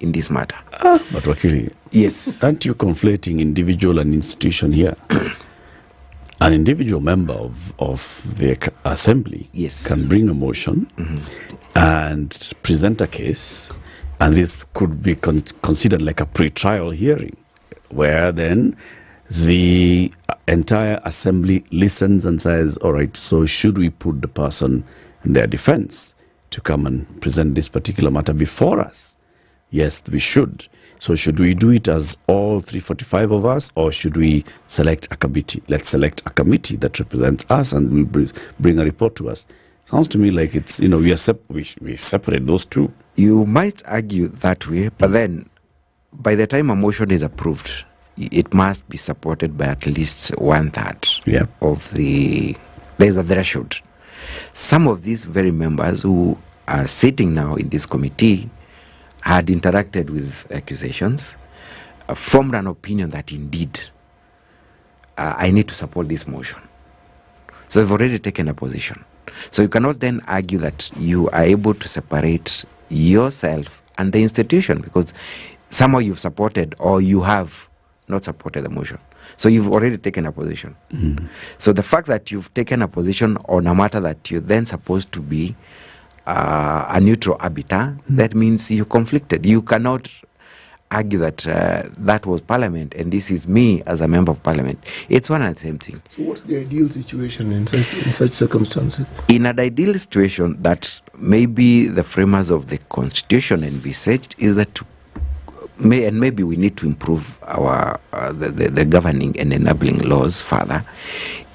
[SPEAKER 3] in this matter?
[SPEAKER 2] But Wakili,
[SPEAKER 3] yes,
[SPEAKER 2] aren't you conflating individual and institution here? An individual member of the assembly can bring a motion and present a case, and this could be considered like a pre-trial hearing, where then the entire assembly listens and says, all right, so should we put the person in their defense to come and present this particular matter before us? Yes, we should. So should we do it as all 345 of us, or should we select a committee? Let's select a committee that represents us and will bring a report to us. Sounds to me like it's, we separate those two.
[SPEAKER 3] You might argue that way, but then by the time a motion is approved, it must be supported by at least 1/3 of there's a threshold. Some of these very members who are sitting now in this committee had interacted with accusations, formed an opinion that indeed I need to support this motion. So they've already taken a position. So you cannot then argue that you are able to separate yourself and the institution, because somehow you've supported or you have not supported the motion. So you've already taken a position. So the fact that you've taken a position on a matter that you're then supposed to be a neutral arbiter, that means you conflicted. You cannot argue that that was Parliament and this is me as a member of Parliament. It's one and the same thing.
[SPEAKER 12] So what's the ideal situation in such circumstances?
[SPEAKER 3] In an ideal situation that maybe the framers of the Constitution envisaged is that maybe we need to improve our the governing and enabling laws further,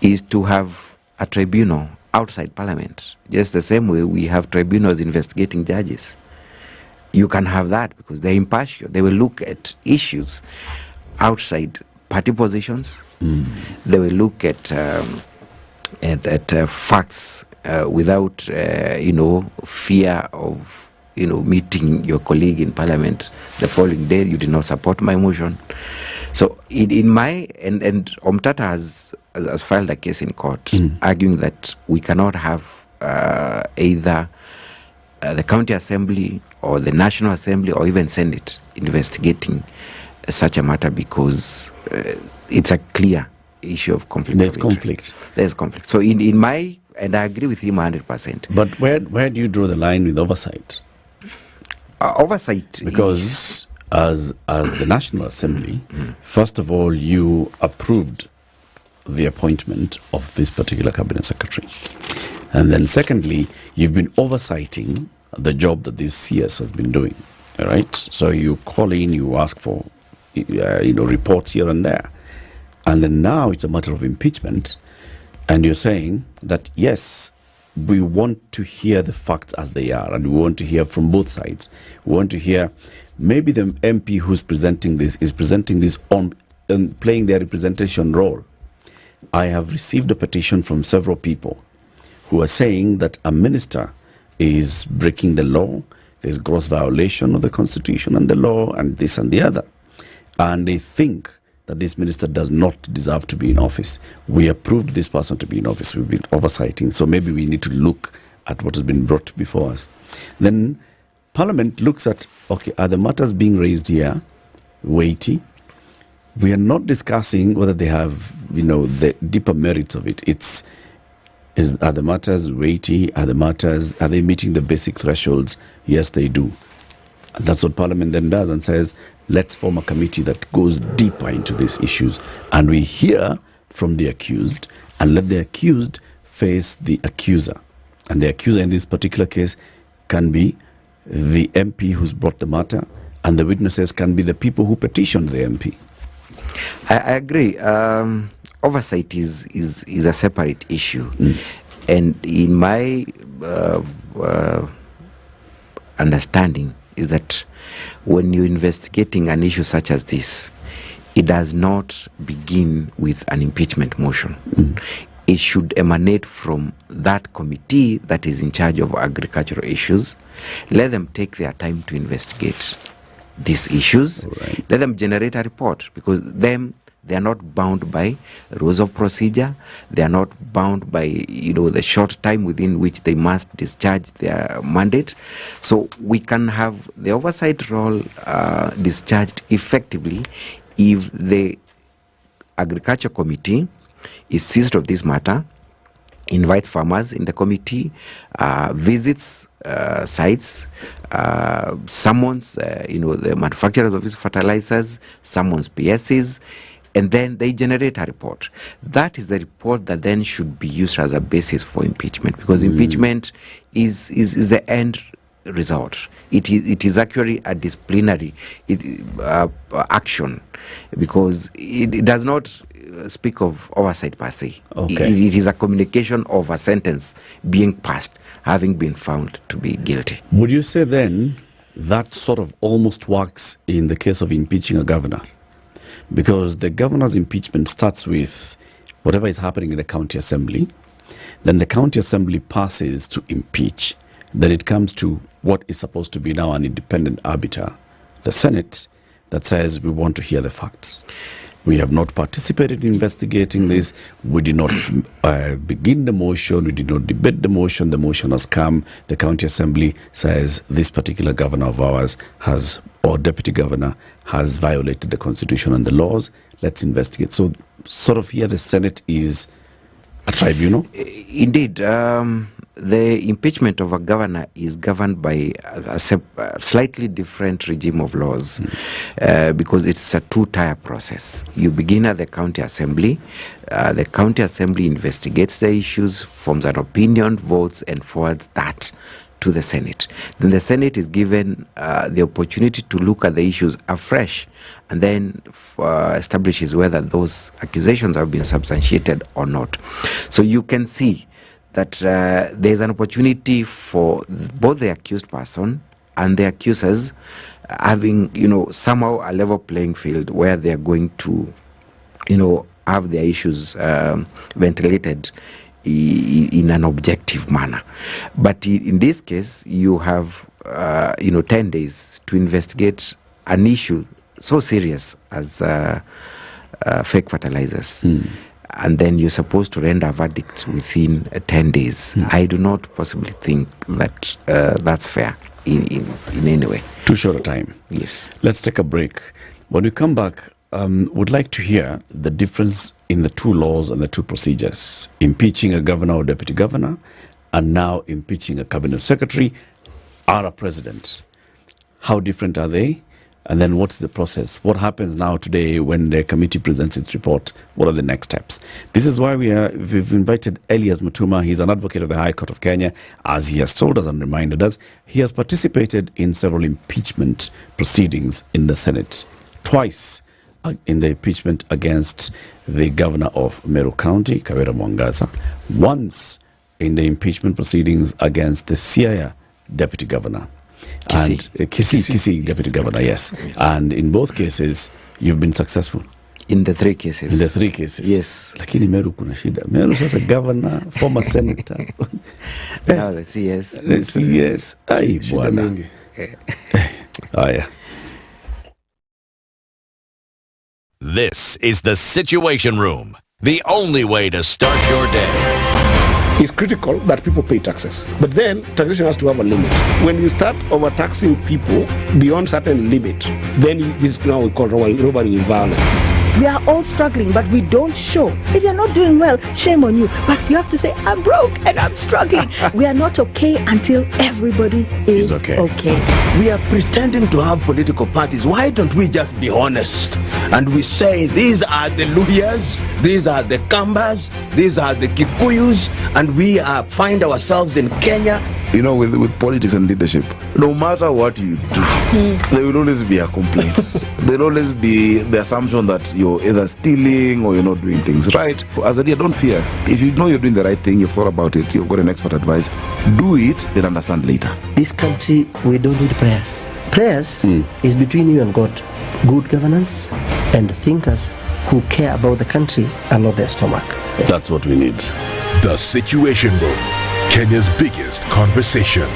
[SPEAKER 3] is to have a tribunal outside Parliament, just the same way we have tribunals investigating judges. You can have that because they're impartial. They will look at issues outside party positions. They will look at facts without fear of meeting your colleague in Parliament the following day. You did not support my motion. So in my and Omtata has filed a case in court arguing that we cannot have either the county assembly or the national assembly or even Senate investigating such a matter because it's a clear issue of conflict.
[SPEAKER 2] There's conflict.
[SPEAKER 3] There's conflict. So in my, and I agree with him 100%.
[SPEAKER 2] But where do you draw the line with oversight?
[SPEAKER 3] Oversight,
[SPEAKER 2] because as the National Assembly, first of all, you approved the appointment of this particular cabinet secretary, and then secondly, you've been oversighting the job that this CS has been doing. All right, so you call in, you ask for reports here and there, and then now it's a matter of impeachment, and you're saying that yes, we want to hear the facts as they are, and we want to hear from both sides. We want to hear maybe the MP who's presenting this is presenting this on and playing their representation role. I have received a petition from several people who are saying that a minister is breaking the law, there's gross violation of the Constitution and the law and this and the other. And they think that this minister does not deserve to be in office. We approved this person to be in office. We've been oversighting. So maybe we need to look at what has been brought before us. Then Parliament looks at, okay, are the matters being raised here weighty? We are not discussing whether they have, the deeper merits of it. Are the matters weighty? Are they meeting the basic thresholds? Yes, they do. And that's what Parliament then does and says, let's form a committee that goes deeper into these issues. And we hear from the accused and let the accused face the accuser. And the accuser in this particular case can be the MP who's brought the matter, and the witnesses can be the people who petitioned the MP.
[SPEAKER 3] I agree. Oversight is a separate issue. And in my understanding is that when you're investigating an issue such as this, it does not begin with an impeachment motion. It should emanate from that committee that is in charge of agricultural issues. Let them take their time to investigate these issues. Right. Let them generate a report, because they are not bound by rules of procedure. They are not bound by the short time within which they must discharge their mandate. So we can have the oversight role discharged effectively if the Agriculture Committee is seized of this matter, invites farmers in the committee, visits sites, summons the manufacturers of these fertilizers, summons PSCs, and then they generate a report. That is the report that then should be used as a basis for impeachment, because impeachment is the end result. It is actually a disciplinary action, because it does not speak of oversight per se.
[SPEAKER 2] Okay.
[SPEAKER 3] It is a communication of a sentence being passed, having been found to be guilty.
[SPEAKER 2] Would you say then that sort of almost works in the case of impeaching a governor? Because the governor's impeachment starts with whatever is happening in the county assembly. Then the county assembly passes to impeach. Then it comes to what is supposed to be now an independent arbiter, the Senate, that says we want to hear the facts. We have not participated in investigating this. We did not begin the motion. We did not debate the motion. The motion has come. The county assembly says this particular governor of ours has, or deputy governor, has violated the Constitution and the laws. Let's investigate. So sort of here the Senate is a tribunal?
[SPEAKER 3] Indeed. the impeachment of a governor is governed by a slightly different regime of laws because it's a two-tier process. You begin at the county assembly. The county assembly investigates the issues, forms an opinion, votes, and forwards that to the Senate. Then the Senate is given the opportunity to look at the issues afresh and then establishes whether those accusations have been substantiated or not. So you can see that there's an opportunity for both the accused person and the accusers having, somehow a level playing field where they're going to, have their issues ventilated in an objective manner. But in this case, you have, 10 days to investigate an issue so serious as fake fertilizers. And then you're supposed to render a verdict within 10 days. I do not possibly think that that's fair in any way.
[SPEAKER 2] Too short a time.
[SPEAKER 3] Yes.
[SPEAKER 2] Let's take a break. When we come back, would like to hear the difference in the two laws and the two procedures. Impeaching a governor or deputy governor, and now impeaching a cabinet secretary or a president. How different are they? And then what's the process? What happens now today when the committee presents its report? What are the next steps? This is why we've invited Elias Mutuma. He's an advocate of the High Court of Kenya. As he has told us and reminded us, he has participated in several impeachment proceedings in the Senate. Twice in the impeachment against the governor of Meru County, Kawira Mwangasa. Once in the impeachment proceedings against the Siaya deputy governor. Kisii deputy governor, yes. And in both cases, you've been successful.
[SPEAKER 3] In the three cases.
[SPEAKER 2] In the three cases.
[SPEAKER 3] Yes.
[SPEAKER 2] Lakini Meru kuna shida. Meru sasa governor, former senator.
[SPEAKER 3] Now the CS.
[SPEAKER 2] The CS. Ai, bwana. Oh, yeah.
[SPEAKER 8] This is the Situation Room, the only way to start your day.
[SPEAKER 15] It's critical that people pay taxes. But then taxation has to have a limit. When you start overtaxing people beyond certain limit, then this is now we call robbery with violence.
[SPEAKER 4] We are all struggling, but we don't show. If you're not doing well, shame on you. But you have to say, I'm broke and I'm struggling. We are not okay until everybody is okay.
[SPEAKER 6] We are pretending to have political parties. Why don't we just be honest? And we say, these are the Luyas, these are the Kambas, these are the Kikuyus, and we find ourselves in Kenya.
[SPEAKER 13] You know, with politics and leadership, no matter what you do, there will always be a complaint. There will always be the assumption that you're either stealing or you're not doing things right. As a leader, don't fear. If you know you're doing the right thing, you've thought about it, you've got an expert advice, do it, then understand later.
[SPEAKER 17] This country, we don't need prayers. Prayers is between you and God. Good governance and thinkers who care about the country and not their stomach.
[SPEAKER 2] That's what we need.
[SPEAKER 9] The Situation Room, Kenya's biggest conversation.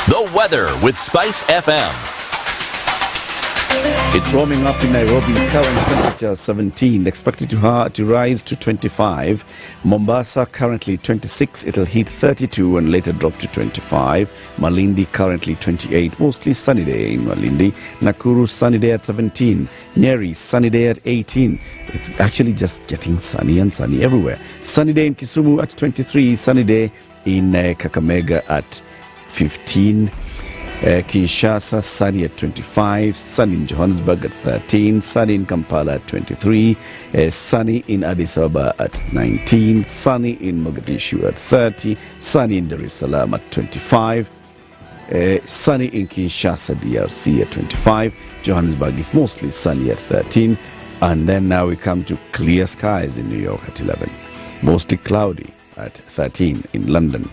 [SPEAKER 8] The weather with SpiceFM.
[SPEAKER 2] It's warming up in Nairobi, current temperature 17, expected to rise to 25. Mombasa currently 26, it'll hit 32 and later drop to 25. Malindi currently 28, mostly sunny day in Malindi. Nakuru sunny day at 17. Nyeri sunny day at 18. It's actually just getting sunny and sunny everywhere. Sunny day in Kisumu at 23, sunny day in Kakamega at 15. Kinshasa sunny at 25, sunny in Johannesburg at 13, sunny in Kampala at 23, sunny in Addis Ababa at 19, sunny in Mogadishu at 30, sunny in Dar es Salaam at 25, sunny in Kinshasa, DRC at 25, Johannesburg is mostly sunny at 13, and then now we come to clear skies in New York at 11, mostly cloudy at 13 in London,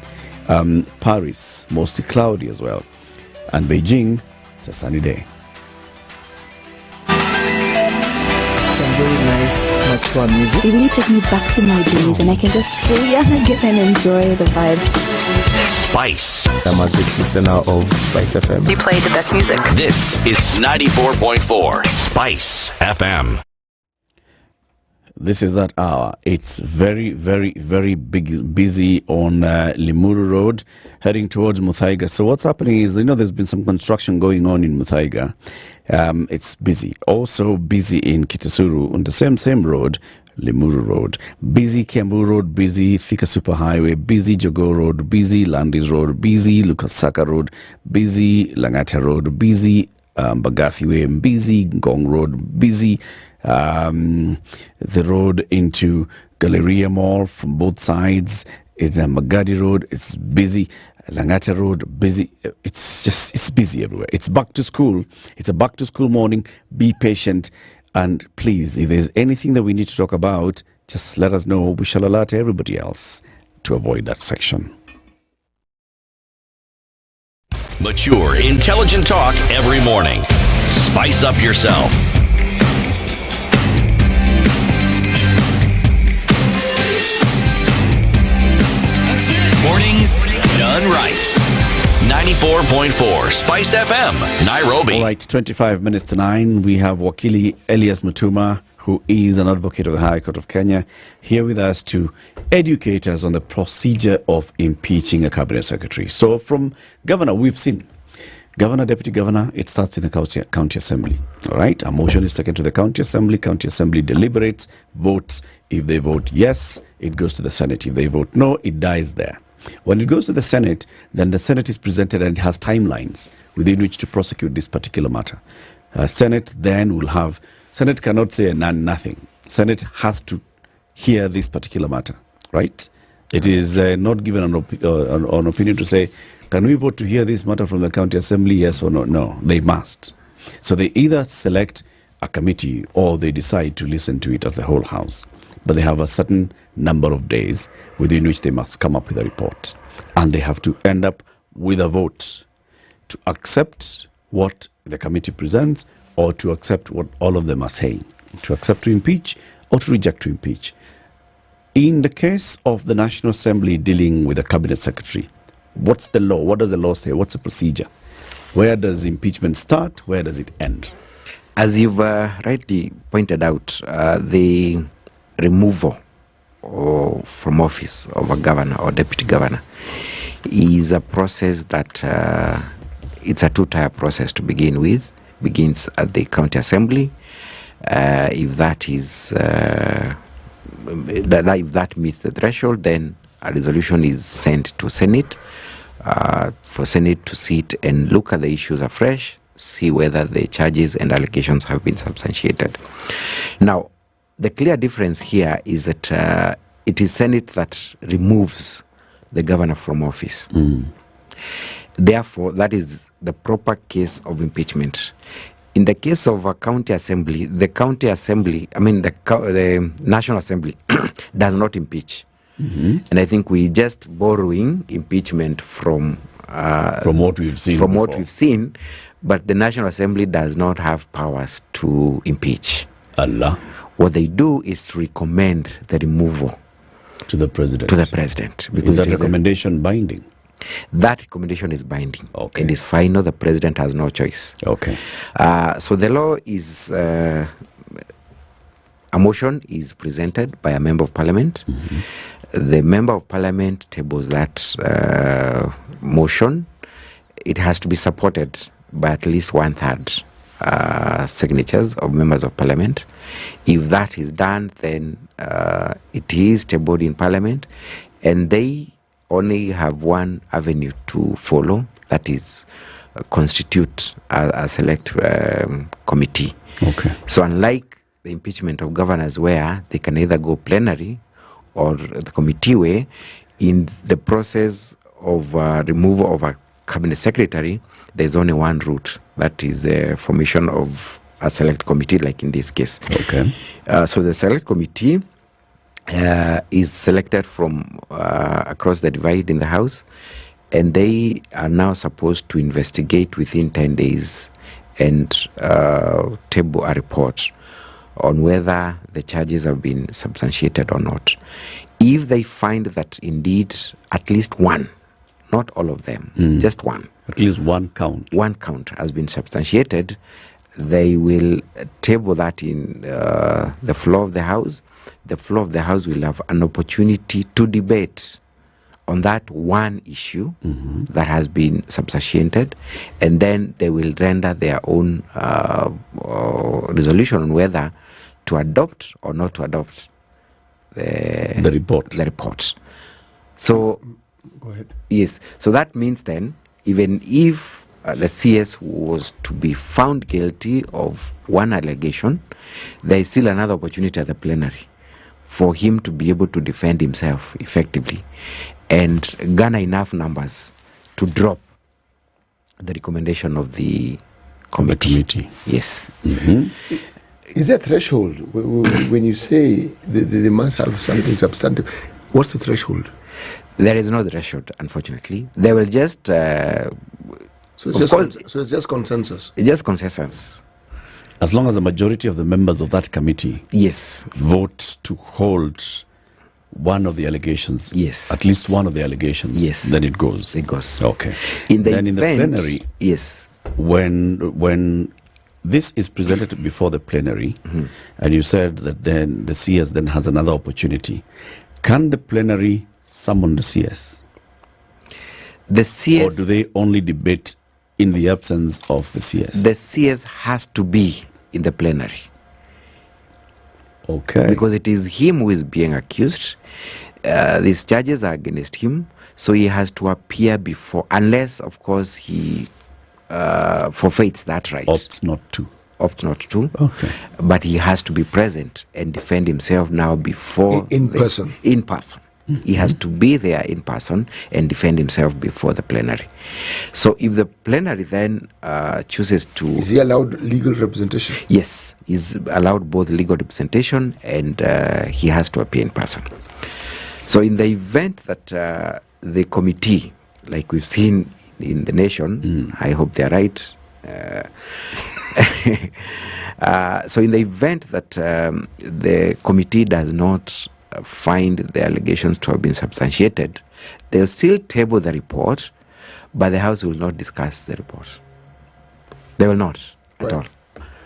[SPEAKER 2] Paris mostly cloudy as well. And Beijing, it's a sunny day.
[SPEAKER 18] Some very nice, mature music.
[SPEAKER 19] It really took me back to my days, and I can just fully get and enjoy the vibes.
[SPEAKER 8] Spice.
[SPEAKER 18] I'm a big listener of SpiceFM.
[SPEAKER 22] You play the best music.
[SPEAKER 8] This is 94.4 Spice FM.
[SPEAKER 2] This is that hour. It's very, very, very busy on Limuru Road, heading towards Muthaiga. So what's happening is, there's been some construction going on in Muthaiga. It's busy. Also busy in Kitasuru on the same road, Limuru Road. Busy Kiambu Road, busy Thika Superhighway, busy Jogo Road, busy Landis Road, busy Lukasaka Road, busy Langata Road, busy Bagathi Way, busy Ngong Road, busy the road into Galleria Mall from both sides. It's Magadi Road, it's busy. Langata Road, busy. It's busy everywhere. It's back to school. It's a back to school morning. Be patient. And please, if there's anything that we need to talk about, just let us know. We shall alert everybody else to avoid that section.
[SPEAKER 8] Mature, intelligent talk every morning. Spice up yourself. Mornings done right. 94.4 Spice FM, Nairobi.
[SPEAKER 2] All right, 25 minutes to 9. We have Wakili Elias Mutuma, who is an advocate of the High Court of Kenya, here with us to educate us on the procedure of impeaching a cabinet secretary. So from governor, we've seen governor, deputy governor, it starts in the county assembly. All right, a motion is taken to the county assembly deliberates, votes. If they vote yes, it goes to the Senate. If they vote no, it dies there. When it goes to the Senate, then the Senate is presented and it has timelines within which to prosecute this particular matter. Senate then will have, Senate cannot say nothing. Senate has to hear this particular matter, right? It is not given an opinion to say, can we vote to hear this matter from the county assembly, yes or no? No, they must. So they either select a committee or they decide to listen to it as a whole house. But they have a certain number of days within which they must come up with a report. And they have to end up with a vote to accept what the committee presents or to accept what all of them are saying. To accept to impeach or to reject to impeach. In the case of the National Assembly dealing with a cabinet secretary, what's the law? What does the law say? What's the procedure? Where does impeachment start? Where does it end?
[SPEAKER 3] As you've rightly pointed out, the removal from office of a governor or deputy governor is a process that it's a two-tier process to begin with. Begins at the county assembly. If that is if that meets the threshold, then a resolution is sent to Senate for Senate to sit and look at the issues afresh, see whether the charges and allegations have been substantiated. Now, the clear difference here is that it is Senate that removes the governor from office. Therefore, that is the proper case of impeachment. In the case of a county assembly, the National Assembly does not impeach. And I think we're just borrowing impeachment from
[SPEAKER 2] what we've seen.
[SPEAKER 3] From what we've seen, but the National Assembly does not have powers to impeach.
[SPEAKER 2] Allah.
[SPEAKER 3] What they do is to recommend the removal
[SPEAKER 2] to the president.
[SPEAKER 3] Because
[SPEAKER 2] is that recommendation binding?
[SPEAKER 3] That recommendation is binding.
[SPEAKER 2] Okay.
[SPEAKER 3] And is final. The president has no choice.
[SPEAKER 2] Okay.
[SPEAKER 3] So the law is a motion is presented by a member of parliament. The member of parliament tables that motion. It has to be supported by at least 1/3 signatures of members of parliament. If that is done, then it is tabled in parliament, and they only have one avenue to follow, that is constitute a select committee.
[SPEAKER 2] Okay.
[SPEAKER 3] So unlike the impeachment of governors, where they can either go plenary or the committee way, in the process of removal of a cabinet secretary, there's only one route, that is the formation of a select committee, like in this case.
[SPEAKER 2] Okay.
[SPEAKER 3] So the select committee is selected from across the divide in the House, and they are now supposed to investigate within 10 days and table a report on whether the charges have been substantiated or not. If they find that indeed at least one, not all of them, just one,
[SPEAKER 2] at least one count
[SPEAKER 3] has been substantiated, they will table that in the floor of the House. The floor of the House will have an opportunity to debate on that one issue that has been substantiated, and then they will render their own resolution on whether to adopt or not to adopt
[SPEAKER 2] the
[SPEAKER 3] report. So,
[SPEAKER 12] go ahead.
[SPEAKER 3] Yes. So that means then, even if the CS was to be found guilty of one allegation, there is still another opportunity at the plenary for him to be able to defend himself effectively and garner enough numbers to drop the recommendation of the committee. Yes.
[SPEAKER 2] Mm-hmm.
[SPEAKER 12] Is there a threshold when you say they must have something substantive? What's the threshold?
[SPEAKER 3] There is no threshold, unfortunately. They will just...
[SPEAKER 12] So it's just consensus?
[SPEAKER 3] Just consensus.
[SPEAKER 2] As long as the majority of the members of that committee vote to hold one of the allegations, at least one of the allegations, then it goes.
[SPEAKER 3] It goes.
[SPEAKER 2] Okay.
[SPEAKER 3] In the
[SPEAKER 2] the plenary, when this is presented before the plenary, and you said that then the CS then has another opportunity, can the plenary summon the CS?
[SPEAKER 3] The CS...
[SPEAKER 2] Or do they only debate in the absence of the CS?
[SPEAKER 3] The CS has to be in the plenary.
[SPEAKER 2] Okay.
[SPEAKER 3] Because it is him who is being accused. These charges are against him, so he has to appear before, unless, of course, he forfeits that right.
[SPEAKER 2] Opts not to.
[SPEAKER 3] Opts not to.
[SPEAKER 2] Okay.
[SPEAKER 3] But he has to be present and defend himself now before...
[SPEAKER 12] In person.
[SPEAKER 3] In person. He has to be there in person and defend himself before the plenary. So if the plenary then chooses to...
[SPEAKER 12] Is he allowed legal representation?
[SPEAKER 3] Yes, he's allowed both legal representation and he has to appear in person. So in the event that the committee, like we've seen in the nation, I hope they're right. So in the event that the committee does not find the allegations to have been substantiated, they'll still table the report, but the House will not discuss the report. They will not at all.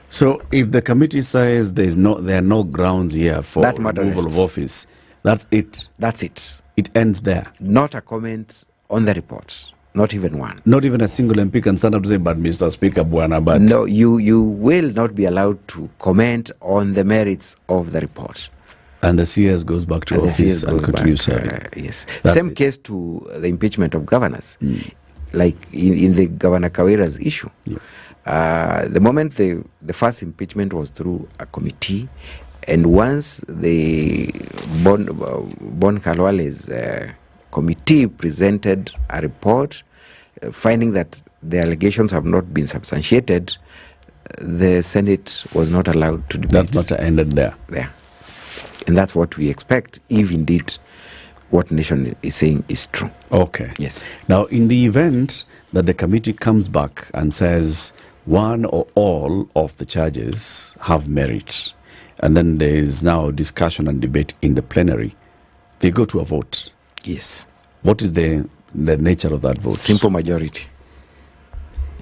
[SPEAKER 2] So if the committee says there are no grounds here for
[SPEAKER 3] That matter
[SPEAKER 2] removal
[SPEAKER 3] rests.
[SPEAKER 2] of office, that's it.
[SPEAKER 3] That's it.
[SPEAKER 2] It ends there.
[SPEAKER 3] Not a comment on the report. Not even one.
[SPEAKER 2] Not even a single MP can stand up to say, but Mr. Speaker, Buana, but...
[SPEAKER 3] No, you will not be allowed to comment on the merits of the report.
[SPEAKER 2] And the CS goes back to office and continues serving.
[SPEAKER 3] Yes. Same case to the impeachment of governors. Like in the Governor Kawira's issue. The moment the first impeachment was through a committee, and once the Bon Kalwale's committee presented a report finding that the allegations have not been substantiated, the Senate was not allowed to debate.
[SPEAKER 2] That matter ended there.
[SPEAKER 3] There. And that's what we expect, if indeed what nation is saying is true.
[SPEAKER 2] Okay.
[SPEAKER 3] Yes.
[SPEAKER 2] Now, in the event that the committee comes back and says one or all of the charges have merit, and then there is now discussion and debate in the plenary, they go to a vote.
[SPEAKER 3] Yes.
[SPEAKER 2] What is the nature of that vote?
[SPEAKER 3] Simple majority.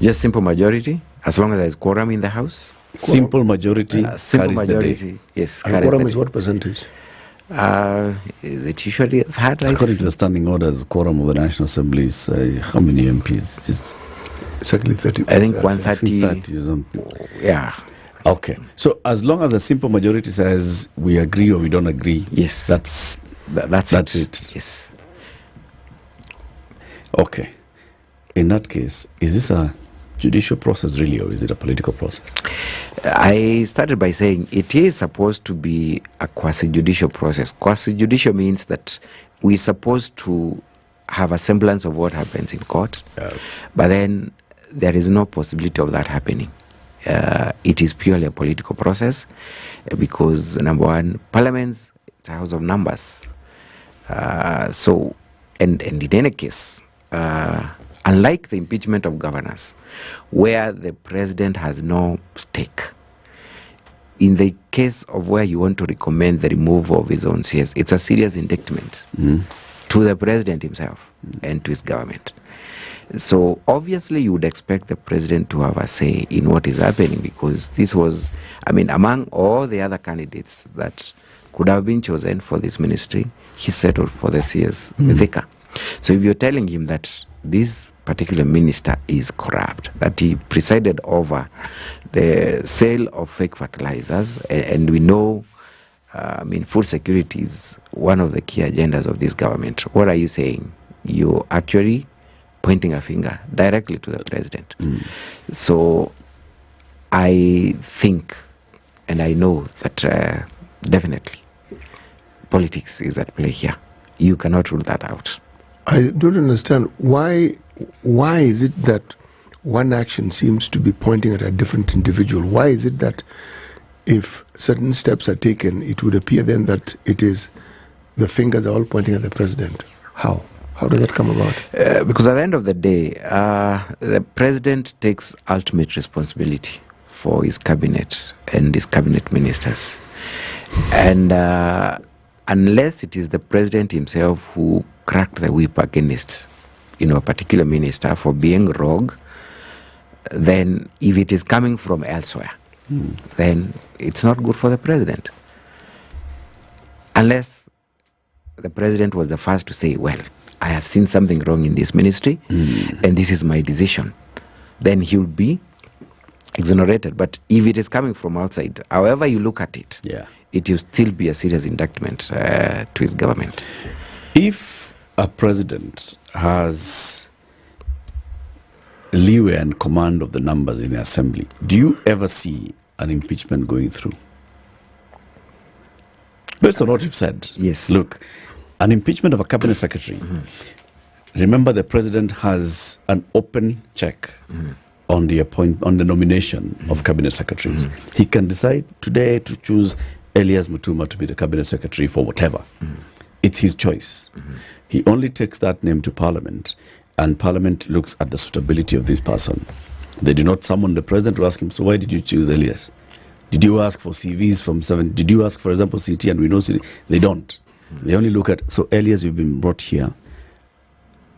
[SPEAKER 3] Just simple majority, as long as there is quorum in the House.
[SPEAKER 2] Simple majority
[SPEAKER 3] simple
[SPEAKER 2] carries
[SPEAKER 3] majority,
[SPEAKER 2] the day.
[SPEAKER 3] yes.
[SPEAKER 12] And quorum is what percentage?
[SPEAKER 3] Is it usually that?
[SPEAKER 2] According to the standing orders, quorum of the National Assembly is how many MPs? It's
[SPEAKER 12] exactly 30.
[SPEAKER 3] I think 130.
[SPEAKER 2] 30
[SPEAKER 3] yeah.
[SPEAKER 2] Okay. So as long as a simple majority says we agree or we don't agree,
[SPEAKER 3] yes,
[SPEAKER 2] that's it.
[SPEAKER 3] Yes.
[SPEAKER 2] Okay. In that case, is this a judicial process really, or is it a political process?
[SPEAKER 3] I started by saying it is supposed to be a quasi-judicial process. Quasi-judicial means that we're supposed to have a semblance of what happens in court, but then there is no possibility of that happening. It is purely a political process because, number one, Parliament, it's a house of numbers. So, and in any case, unlike the impeachment of governors, where the president has no stake, in the case of where you want to recommend the removal of his own CS, it's a serious indictment to the president himself and to his government. So obviously you would expect the president to have a say in what is happening, because this was, I mean, among all the other candidates that could have been chosen for this ministry, he settled for the CS Mithika. So if you're telling him that this particular minister is corrupt, that he presided over the sale of fake fertilizers, and we know food security is one of the key agendas of this government. What are you saying? You're actually pointing a finger directly to the president. So I think, and I know that definitely politics is at play here. You cannot rule that out.
[SPEAKER 12] I don't understand why is it that one action seems to be pointing at a different individual? Why is it that if certain steps are taken, it would appear then that it is the fingers are all pointing at the president? How does that come about?
[SPEAKER 3] Because at the end of the day, the president takes ultimate responsibility for his cabinet and his cabinet ministers. And unless it is the president himself who cracked the whip against a particular minister for being rogue, then if it is coming from elsewhere, then it's not good for the president. Unless the president was the first to say, well, I have seen something wrong in this ministry, and this is my decision, then he will be exonerated. But if it is coming from outside, however you look at it, it will still be a serious indictment to his government.
[SPEAKER 2] If a president has leeway and command of the numbers in the assembly, do you ever see an impeachment going through? Based on what you've said,
[SPEAKER 3] yes.
[SPEAKER 2] Look, an impeachment of a cabinet secretary. Remember, the president has an open check on the nomination of cabinet secretaries. He can decide today to choose Elias Mutuma to be the cabinet secretary for whatever. It's his choice. He only takes that name to Parliament, and Parliament looks at the suitability of this person. They do not summon the president to ask him, so why did you choose Elias? Did you ask for CVs from 7? Did you ask, for example, CT? And we know CT. They don't. They only look at, so Elias, you've been brought here.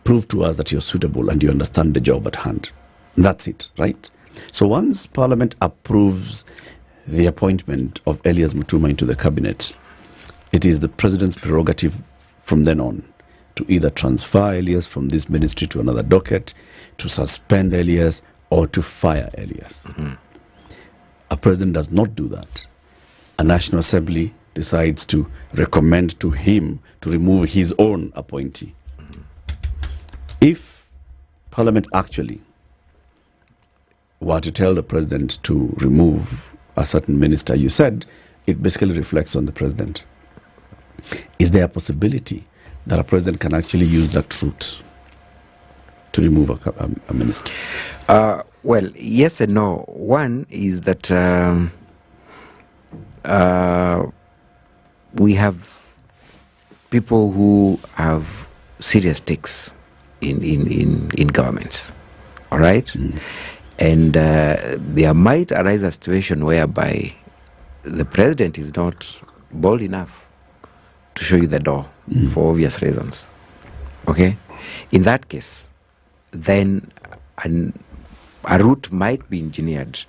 [SPEAKER 2] Prove to us that you're suitable and you understand the job at hand. That's it, right? So once Parliament approves the appointment of Elias Mutuma into the cabinet, it is the president's prerogative from then on to either transfer Elias from this ministry to another docket, to suspend Elias, or to fire Elias. A president does not do that. A National Assembly decides to recommend to him to remove his own appointee. If Parliament actually were to tell the president to remove a certain minister, you said it basically reflects on the president. Is there a possibility that a president can actually use that route to remove a minister?
[SPEAKER 3] Well, yes and no. One is that we have people who have serious stakes in governments, all right? And there might arise a situation whereby the president is not bold enough to show you the door for obvious reasons, okay? In that case, then a route might be engineered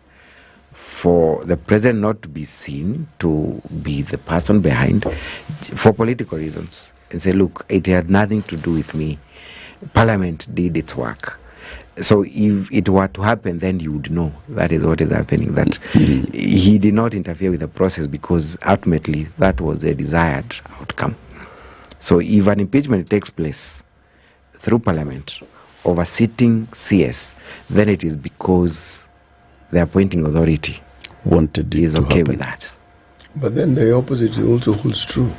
[SPEAKER 3] for the president not to be seen to be the person behind for political reasons, and say, look, it had nothing to do with me. Parliament did its work. So if it were to happen, then you would know that is what is happening, that he did not interfere with the process because ultimately that was the desired outcome. So if an impeachment takes place through Parliament of a sitting CS, then it is because the appointing authority is okay with that.
[SPEAKER 12] But then the opposite also holds true.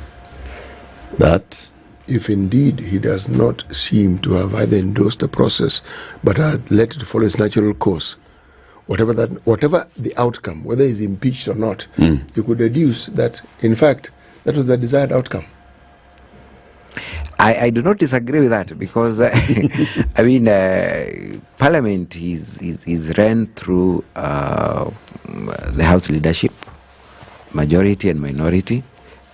[SPEAKER 2] That
[SPEAKER 12] if indeed he does not seem to have either endorsed the process but had let it follow its natural course, whatever the outcome, whether he's impeached or not, you could deduce that, in fact, that was the desired outcome.
[SPEAKER 3] I do not disagree with that because, I mean, Parliament is ran through the House leadership, majority and minority,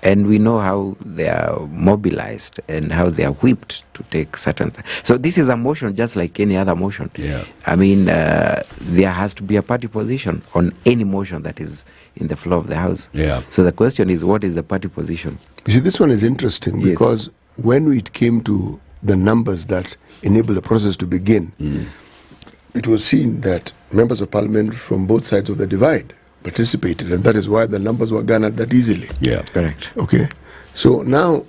[SPEAKER 3] and we know how they are mobilized and how they are whipped to take certain things. So this is a motion just like any other motion.
[SPEAKER 2] Yeah.
[SPEAKER 3] I mean, there has to be a party position on any motion that is in the floor of the House.
[SPEAKER 2] Yeah.
[SPEAKER 3] So the question is, what is the party position?
[SPEAKER 12] You see, this one is interesting because when it came to the numbers that enable the process to begin, it was seen that members of Parliament from both sides of the divide participated, and that is why the numbers were garnered that easily.
[SPEAKER 2] Yeah,
[SPEAKER 3] correct.
[SPEAKER 12] Okay, so now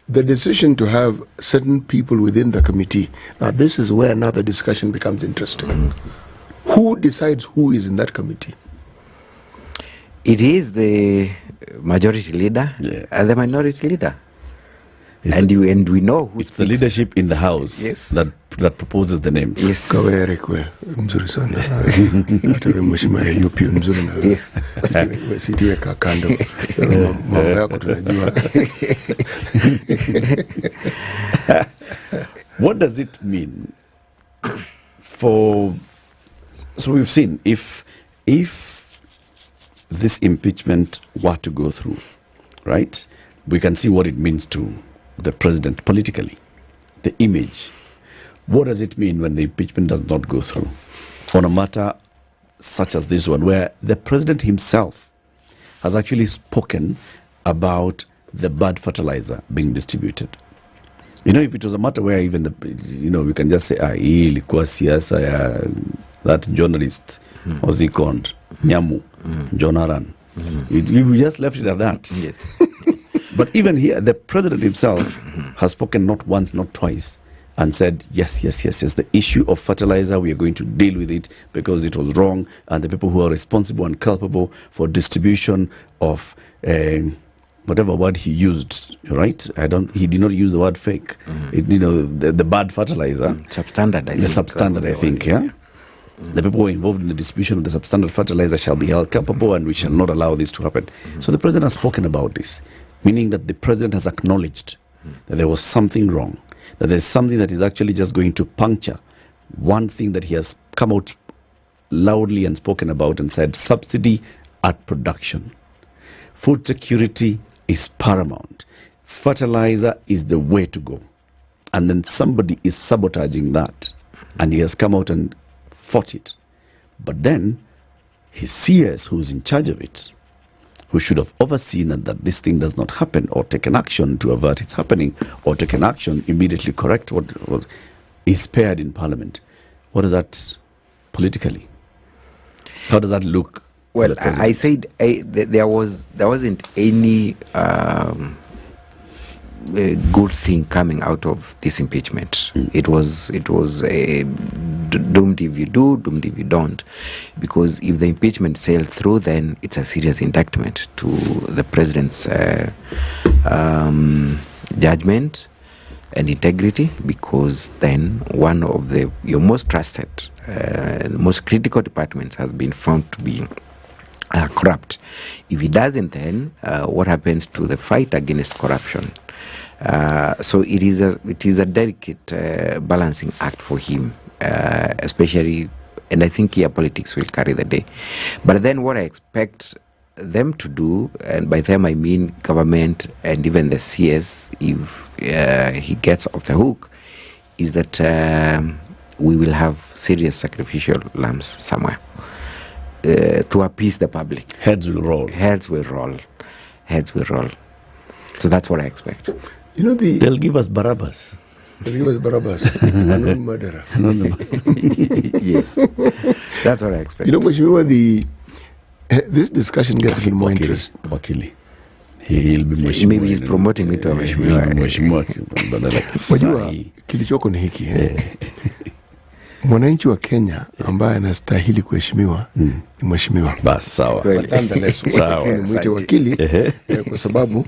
[SPEAKER 12] the decision to have certain people within the committee, now this is where now the discussion becomes interesting. Who decides who is in that committee?
[SPEAKER 3] It is the majority leader and the minority leader. And we know who
[SPEAKER 2] it's the leadership in the house that proposes the names.
[SPEAKER 3] Yes.
[SPEAKER 12] Mzuri sana. Mheshimiwa yupi mzuri na.
[SPEAKER 3] Yes.
[SPEAKER 12] Sitiwe kakando. Mambo yako tunajua.
[SPEAKER 2] What does it mean so we've seen if this impeachment were to go through, right? We can see what it means to the president politically, the image. What does it mean when the impeachment does not go through on a matter such as this one, where the president himself has actually spoken about the bad fertilizer being distributed? You know, if it was a matter where even we can just say, ilikuwa siasa ya that journalist, was he called? Nyamu, Jonaran. We just left it at that.
[SPEAKER 3] Yes.
[SPEAKER 2] But even here, the president himself has spoken not once, not twice, and said, yes, the issue of fertilizer, we are going to deal with it because it was wrong, and the people who are responsible and culpable for distribution of whatever word he used, right? He did not use the word fake. The bad fertilizer.
[SPEAKER 3] Substandard,
[SPEAKER 2] I think, yeah? The people who are involved in the distribution of the substandard fertilizer shall be held culpable, and we shall not allow this to happen. So the president has spoken about this, meaning that the president has acknowledged that there was something wrong, that there's something that is actually just going to puncture one thing that he has come out loudly and spoken about and said, subsidy at production. Food security is paramount. Fertilizer is the way to go. And then somebody is sabotaging that, and he has come out and fought it. But then his CS, who's in charge of it, who should have overseen that this thing does not happen, or taken action to avert its happening, or taken action immediately correct what is spared in Parliament. What is that politically? How does that look?
[SPEAKER 3] Well, I said there wasn't any good thing coming out of this impeachment. It was doomed if you do, doomed if you don't, because if the impeachment sailed through, then it's a serious indictment to the president's judgment and integrity, because then one of your most trusted, most critical departments has been found to be corrupt. If he doesn't, then what happens to the fight against corruption? So it is a delicate balancing act for him, especially, and I think here politics will carry the day. But then what I expect them to do, and by them I mean government and even the CS, if he gets off the hook, is that we will have serious sacrificial lambs somewhere to appease the public.
[SPEAKER 2] Heads will roll.
[SPEAKER 3] So that's what I expect.
[SPEAKER 2] They'll give us Barabbas.
[SPEAKER 12] No murderer.
[SPEAKER 3] Yes, that's what I expect.
[SPEAKER 12] Mheshimiwa, this discussion gets even more interesting.
[SPEAKER 2] Wakili. He'll be Mheshimiwa.
[SPEAKER 3] Maybe he's promoting me to a Mheshimiwa.
[SPEAKER 12] Wajua, kilichoko ni hiki. Mwananchi wa Kenya ambaye anastahili kuheshimiwa ni mheshimiwa.
[SPEAKER 2] Bas, sawa.
[SPEAKER 12] Mwite wakili kwa sababu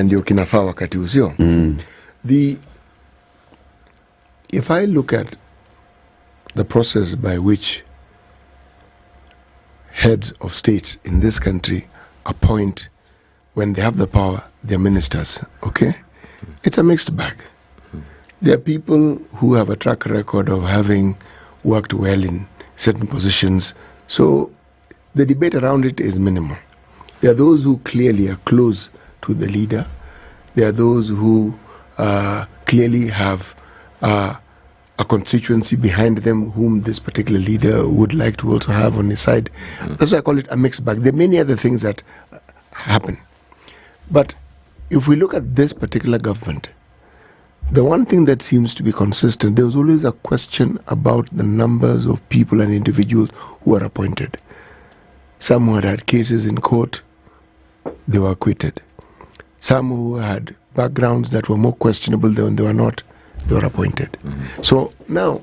[SPEAKER 12] ndio kinafaa wakati usio. If I look at the process by which heads of state in this country appoint, when they have the power, their ministers, okay? It's a mixed bag. There are people who have a track record of having worked well in certain positions, so the debate around it is minimal. There are those who clearly are close to the leader. There are those who clearly have a constituency behind them whom this particular leader would like to also have on his side. That's why I call it a mixed bag. There are many other things that happen. But if we look at this particular government, the one thing that seems to be consistent, there was always a question about the numbers of people and individuals who are appointed. Some who had cases in court, they were acquitted. Some who had backgrounds that were more questionable than they were not, they were appointed. So now,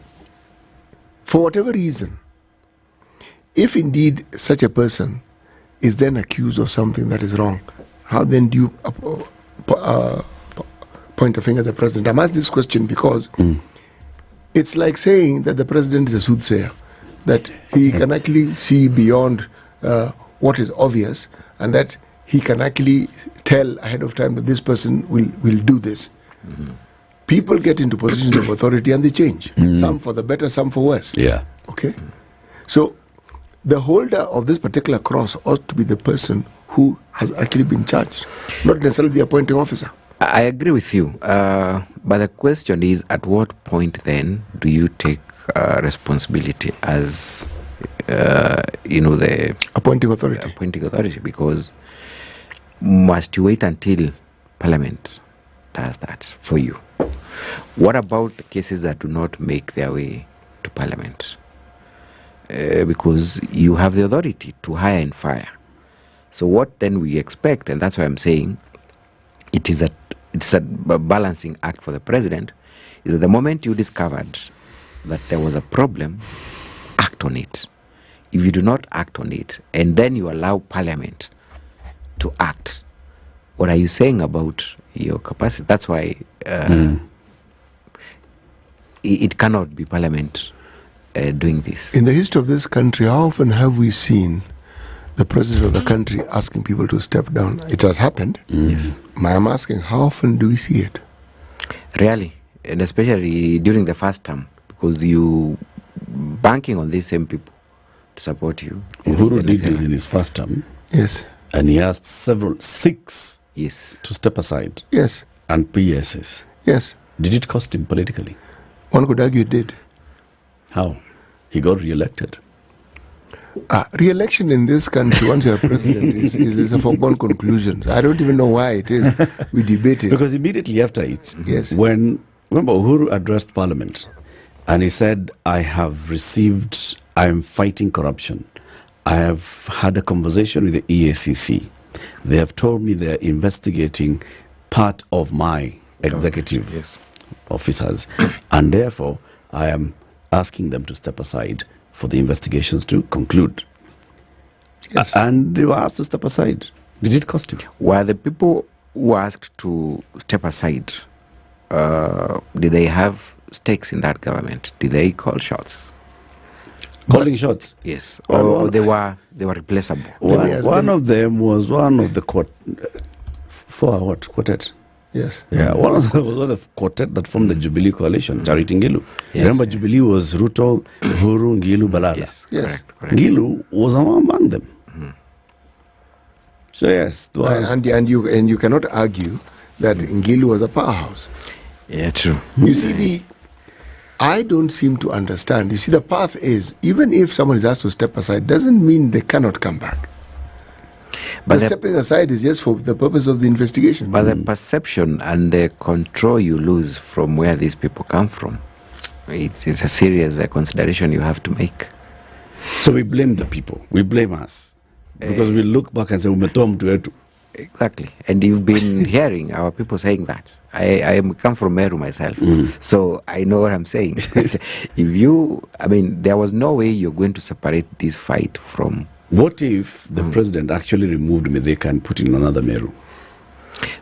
[SPEAKER 12] for whatever reason, if indeed such a person is then accused of something that is wrong, how then do you point a finger at the president? I'm asking this question because it's like saying that the president is a soothsayer, that he can actually see beyond what is obvious, and that he can actually tell ahead of time that this person will do this. People get into positions of authority and they change. Some for the better, some for worse.
[SPEAKER 2] Yeah.
[SPEAKER 12] Okay? So the holder of this particular cross ought to be the person who has actually been charged, not necessarily the appointing officer.
[SPEAKER 3] I agree with you. But the question is, at what point then do you take responsibility as, the
[SPEAKER 12] appointing authority?
[SPEAKER 3] Because must you wait until Parliament does that for you? What about the cases that do not make their way to Parliament? Because you have the authority to hire and fire. So what then we expect, and that's why I'm saying it's a balancing act for the president, is that the moment you discovered that there was a problem, act on it. If you do not act on it, and then you allow Parliament to act, what are you saying about your capacity? That's why it cannot be Parliament doing this.
[SPEAKER 12] In the history of this country, how often have we seen the president of the country asking people to step down? It has happened.
[SPEAKER 3] Yes.
[SPEAKER 12] I'm asking, how often do we see it?
[SPEAKER 3] Rarely, and especially during the first term, because you banking on these same people to support you.
[SPEAKER 2] Uhuru did this in his first term.
[SPEAKER 12] Yes.
[SPEAKER 2] And he asked six
[SPEAKER 3] yes
[SPEAKER 2] to step aside.
[SPEAKER 12] Yes.
[SPEAKER 2] And PSs.
[SPEAKER 12] Yes.
[SPEAKER 2] Did it cost him politically?
[SPEAKER 12] One could argue it did.
[SPEAKER 2] How? He got re-elected.
[SPEAKER 12] Re-election in this country, once you're president, is a foregone conclusion. I don't even know why it is. We debate it.
[SPEAKER 2] Because immediately after it,
[SPEAKER 12] yes.
[SPEAKER 2] Remember Uhuru addressed Parliament, and he said, I am fighting corruption. I have had a conversation with the EACC. They have told me they're investigating part of my executive officers, and therefore I am asking them to step aside for the investigations to conclude.
[SPEAKER 12] Yes.
[SPEAKER 2] And they were asked to step aside. Did it cost him?
[SPEAKER 3] Were the people who asked to step aside, did they have stakes in that government? Did they call shots?
[SPEAKER 2] Calling shots?
[SPEAKER 3] Yes. Or they were replaceable?
[SPEAKER 2] One of them was one of the quartet?
[SPEAKER 12] Yes.
[SPEAKER 2] Yeah, one of them was one of the quartet that formed the Jubilee coalition, Charity Ngilu.
[SPEAKER 3] Yes.
[SPEAKER 2] Remember, Jubilee was Ruto, Uhuru, Ngilu, Balala.
[SPEAKER 12] Yes.
[SPEAKER 3] Correct.
[SPEAKER 2] Ngilu was among them. So yes,
[SPEAKER 12] and you cannot argue that Ngilu was a powerhouse.
[SPEAKER 3] Yeah, true.
[SPEAKER 12] You see, I don't seem to understand. You see, the path is, even if someone is asked to step aside, doesn't mean they cannot come back. But stepping aside is just for the purpose of the investigation.
[SPEAKER 3] But the perception and the control you lose from where these people come from, it's a serious consideration you have to make.
[SPEAKER 2] So we blame the people. We blame us. Because we look back and say,
[SPEAKER 3] exactly. And you've been hearing our people saying that. I come from Meru myself, so I know what I'm saying. There was no way you're going to separate this fight from...
[SPEAKER 2] What if the president actually removed Mithika and put in another Meru?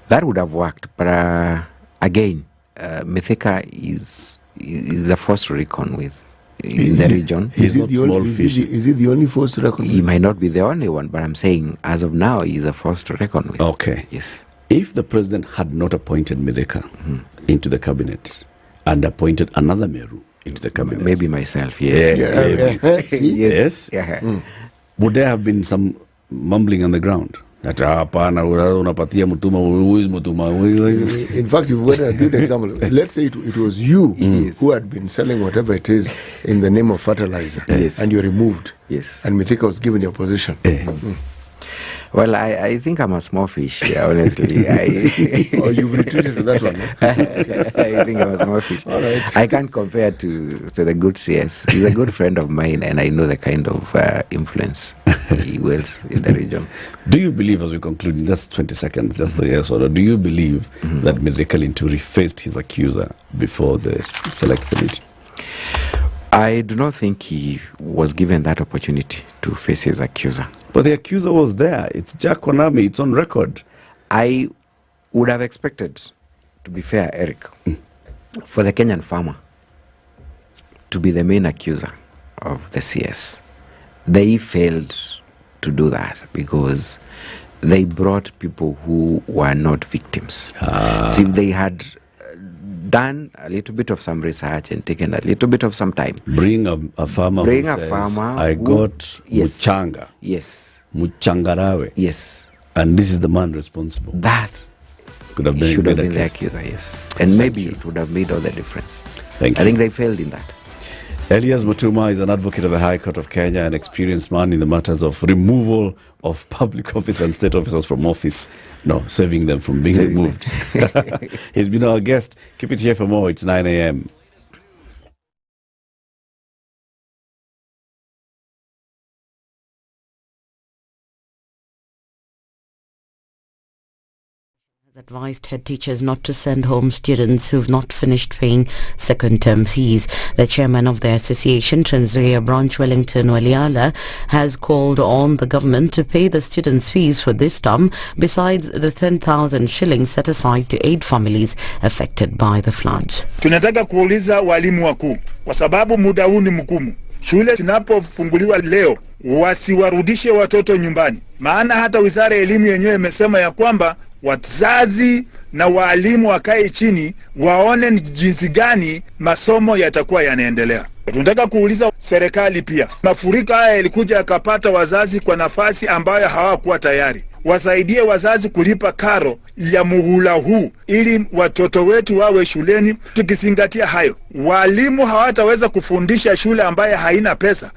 [SPEAKER 3] That would have worked, but again, Mithika is a force to reckon with in the region.
[SPEAKER 12] Is he the only force to reckon with?
[SPEAKER 3] He might not be the only one, but I'm saying, as of now, he's a force to reckon with.
[SPEAKER 2] Okay.
[SPEAKER 3] Yes.
[SPEAKER 2] If the president had not appointed Mithika into the cabinet and appointed another Meru into the cabinet...
[SPEAKER 3] Maybe myself, yes.
[SPEAKER 2] Yes.
[SPEAKER 3] Yeah.
[SPEAKER 2] Would there have been some mumbling on the ground? In fact,
[SPEAKER 12] if you want a good example, let's say it was you who had been selling whatever it is in the name of fertilizer, and you're removed, and Mithika was given your position.
[SPEAKER 3] Well, I think I'm a small fish, honestly.
[SPEAKER 12] Oh, you've retreated to that one, no?
[SPEAKER 3] I think I'm a small fish.
[SPEAKER 12] All right.
[SPEAKER 3] I can't compare to the good CS. He's a good friend of mine, and I know the kind of influence he wields in the region.
[SPEAKER 2] Do you believe, as we conclude in just 20 seconds, just the yes or no, do you believe that Mithika Linturi faced his accuser before the select committee?
[SPEAKER 3] I do not think he was given that opportunity to face his accuser.
[SPEAKER 2] But the accuser was there. It's Jack Wanami. It's on record.
[SPEAKER 3] I would have expected, to be fair, Eric, for the Kenyan farmer to be the main accuser of the CS. They failed to do that because they brought people who were not victims. So if they had done a little bit of some research and taken a little bit of some time.
[SPEAKER 2] Bring a farmer
[SPEAKER 3] Bring
[SPEAKER 2] who
[SPEAKER 3] a
[SPEAKER 2] says,
[SPEAKER 3] farmer
[SPEAKER 2] I
[SPEAKER 3] who-
[SPEAKER 2] got
[SPEAKER 3] Yes.
[SPEAKER 2] Muchanga.
[SPEAKER 3] Yes.
[SPEAKER 2] Muchangarawe.
[SPEAKER 3] Yes.
[SPEAKER 2] And this is the man responsible.
[SPEAKER 3] That
[SPEAKER 2] could have been
[SPEAKER 3] should have
[SPEAKER 2] made a
[SPEAKER 3] been the
[SPEAKER 2] case.
[SPEAKER 3] accuser, yes. And maybe it would have made all the difference.
[SPEAKER 2] Thank
[SPEAKER 3] I
[SPEAKER 2] you.
[SPEAKER 3] think they failed in that.
[SPEAKER 2] Elias Mutuma is an advocate of the High Court of Kenya, an experienced man in the matters of removal of public office and state officers from office. No, saving them from being removed. He's been our guest. Keep it here for more. It's 9 a.m.
[SPEAKER 1] Advised head teachers not to send home students who've not finished paying second-term fees. The chairman of the association, Trans-Nzoia Branch Wellington Waliala, has called on the government to pay the students' fees for this term, besides the 10,000 shillings set aside to aid families affected by the floods.
[SPEAKER 7] Tunataka kuuliza walimu wakuu, kwa sababu muda huu ni mgumu. Shule zinapofunguliwa leo, wasiwarudishe watoto nyumbani. Maana hata Wizara ya Elimu yenyewe imesema ya kwamba wazazi na walimu wakae chini waone ni jinsi gani masomo yatakuwa yanaendelea. Tunataka kuuliza serikali pia. Mafuriko haya yalikuja yakapata wazazi kwa nafasi ambayo hawakuwa tayari. Wasaidie wazazi kulipa karo ya muhula huu ili watoto wetu wawe shuleni. Tukizingatia hayo, walimu hawataweza kufundisha shule ambayo haina pesa.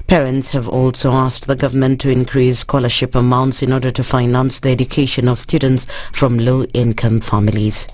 [SPEAKER 1] Parents have also asked the government to increase scholarship amounts in order to finance the education of students from low-income families.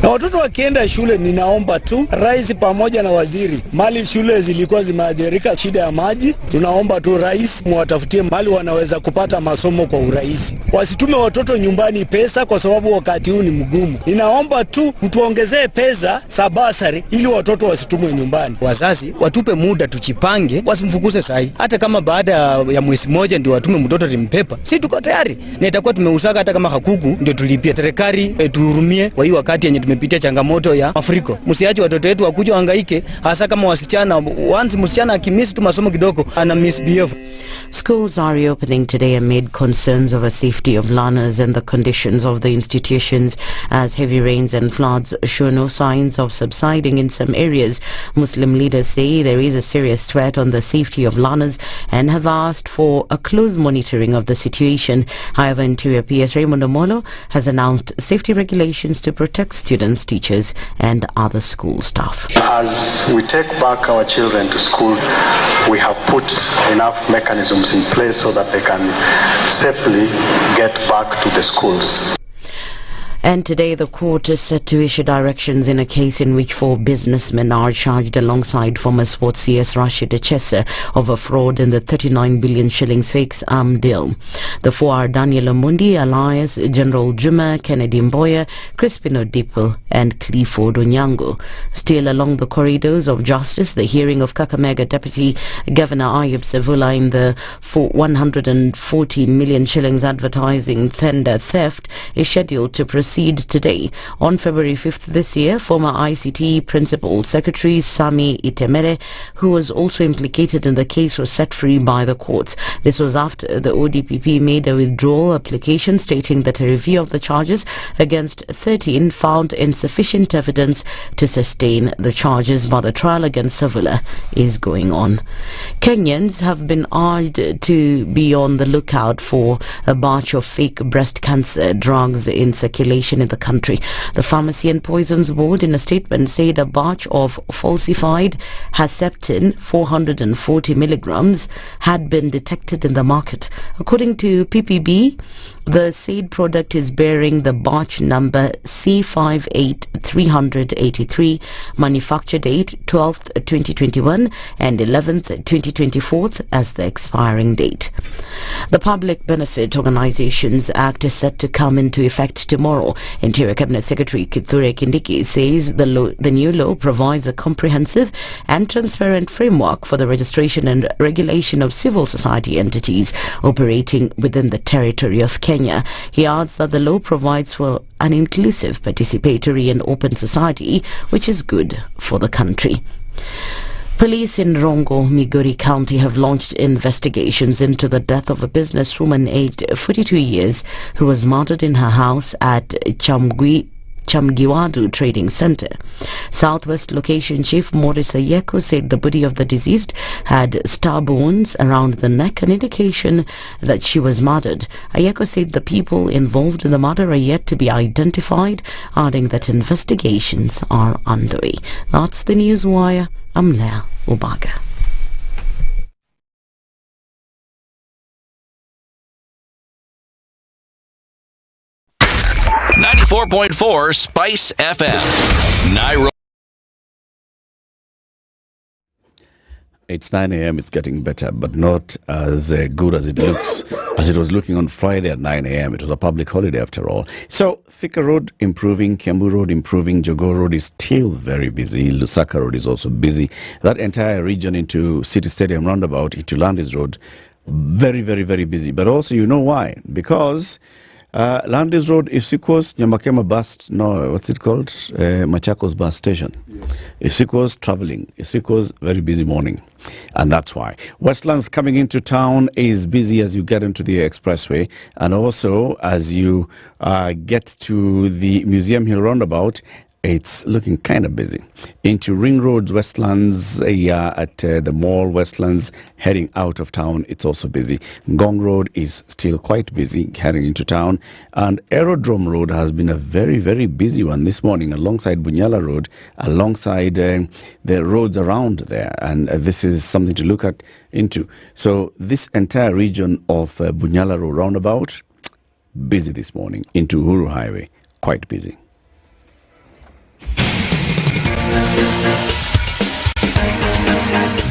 [SPEAKER 14] Na watoto wakienda shule, ninaomba tu rais pamoja na waziri, mali shule zilikuwa zimeathirika shida ya maji, tunaomba tu rais muwatafutie mali wanaweza kupata masomo kwa urahisi. Wasitume watoto nyumbani pesa kwa sababu wakati huu ni mgumu. Ninaomba tu mtuongezee pesa za basari ili watoto wasitumwe nyumbani.
[SPEAKER 16] Wazazi watupe muda tuchipange, wasimfukuze sahi. Hata kama baada ya mwezi moja ndio watume mtoto rimpepa, si tuko tayari. Na itakuwa tumeusaka hata kama hakuku ndio tulipia. Serikali tuhurumie kwa hiyo wakati yenye tumepitia changamoto ya mafuriko. Msiache watoto wetu wakuja wahangaike, hasa kama wasichana. Once msichana akimiss tu masomo kidogo ana misbehave.
[SPEAKER 1] Schools are reopening today amid concerns over safety of learners and the conditions of the institutions as heavy rains and floods show no signs of subsiding in some areas. Muslim leaders say there is a serious threat on the safety of learners and have asked for a close monitoring of the situation. However, Interior PS Raymond Omolo has announced safety regulations to protect students, teachers and other school staff.
[SPEAKER 10] As we take back our children to school, we have put enough mechanisms in place so that they can safely get back to the schools.
[SPEAKER 1] And today the court is set to issue directions in a case in which 4 businessmen are charged alongside former sports CS Rashid Echesa of a fraud in the 39 billion shillings fake arm deal. The 4 are Daniel Omundi, Elias, General Juma, Kennedy Mboya, Crispin Odipo and Clifford Onyango. Still along the corridors of justice, the hearing of Kakamega Deputy Governor Ayub Savula in the 140 million shillings advertising tender theft is scheduled to proceed today. On February 5th this year, former ICT Principal Secretary Sami Itemere, who was also implicated in the case, was set free by the courts. This was after the ODPP made a withdrawal application stating that a review of the charges against 13 found insufficient evidence to sustain the charges, but the trial against Savula is going on. Kenyans have been urged to be on the lookout for a batch of fake breast cancer drugs in circulation legislation in the country. The Pharmacy and Poisons Board, in a statement, said a batch of falsified Herceptin 440 milligrams had been detected in the market. According to PPB, the said product is bearing the batch number C58383, manufacture date 12th 2021 and 11th 2024 as the expiring date. The Public Benefit Organizations Act is set to come into effect tomorrow. Interior Cabinet Secretary Kithure Kindiki says the new law provides a comprehensive and transparent framework for the registration and regulation of civil society entities operating within the territory of Kenya. He adds that the law provides for an inclusive, participatory and open society, which is good for the country. Police in Rongo, Migori County have launched investigations into the death of a businesswoman aged 42 years who was murdered in her house at Chamgiwadu Trading Center. Southwest Location Chief Maurice Ayeko said the body of the deceased had stab wounds around the neck, an indication that she was murdered. Ayeko said the people involved in the murder are yet to be identified, adding that investigations are underway. That's the Newswire. I'm Leah Ubaga.
[SPEAKER 8] .4 Spice FM, Nairobi.
[SPEAKER 2] It's 9 a.m. It's getting better, but not as good as it looks, as it was looking on Friday at 9 a.m. It was a public holiday after all. So, Thika Road improving, Kiambu Road improving, Jogoo Road is still very busy, Lusaka Road is also busy. That entire region into City Stadium roundabout, into Landis Road, very, very, very busy. But also, you know why? Because Landis Road is equals Nyamakema bus, no, what's it called? Machakos bus station. It's equals traveling. It's equals very busy morning. And that's why. Westlands coming into town is busy as you get into the expressway. And also as you get to the Museum Hill roundabout, it's looking kind of busy. Into Ring Roads, Westlands, at the mall, Westlands, heading out of town, it's also busy. Ngong Road is still quite busy, heading into town. And Aerodrome Road has been a very, very busy one this morning, alongside Bunyala Road, alongside the roads around there. And this is something to look at into. So this entire region of Bunyala Road roundabout, busy this morning. Into Uhuru Highway, quite busy.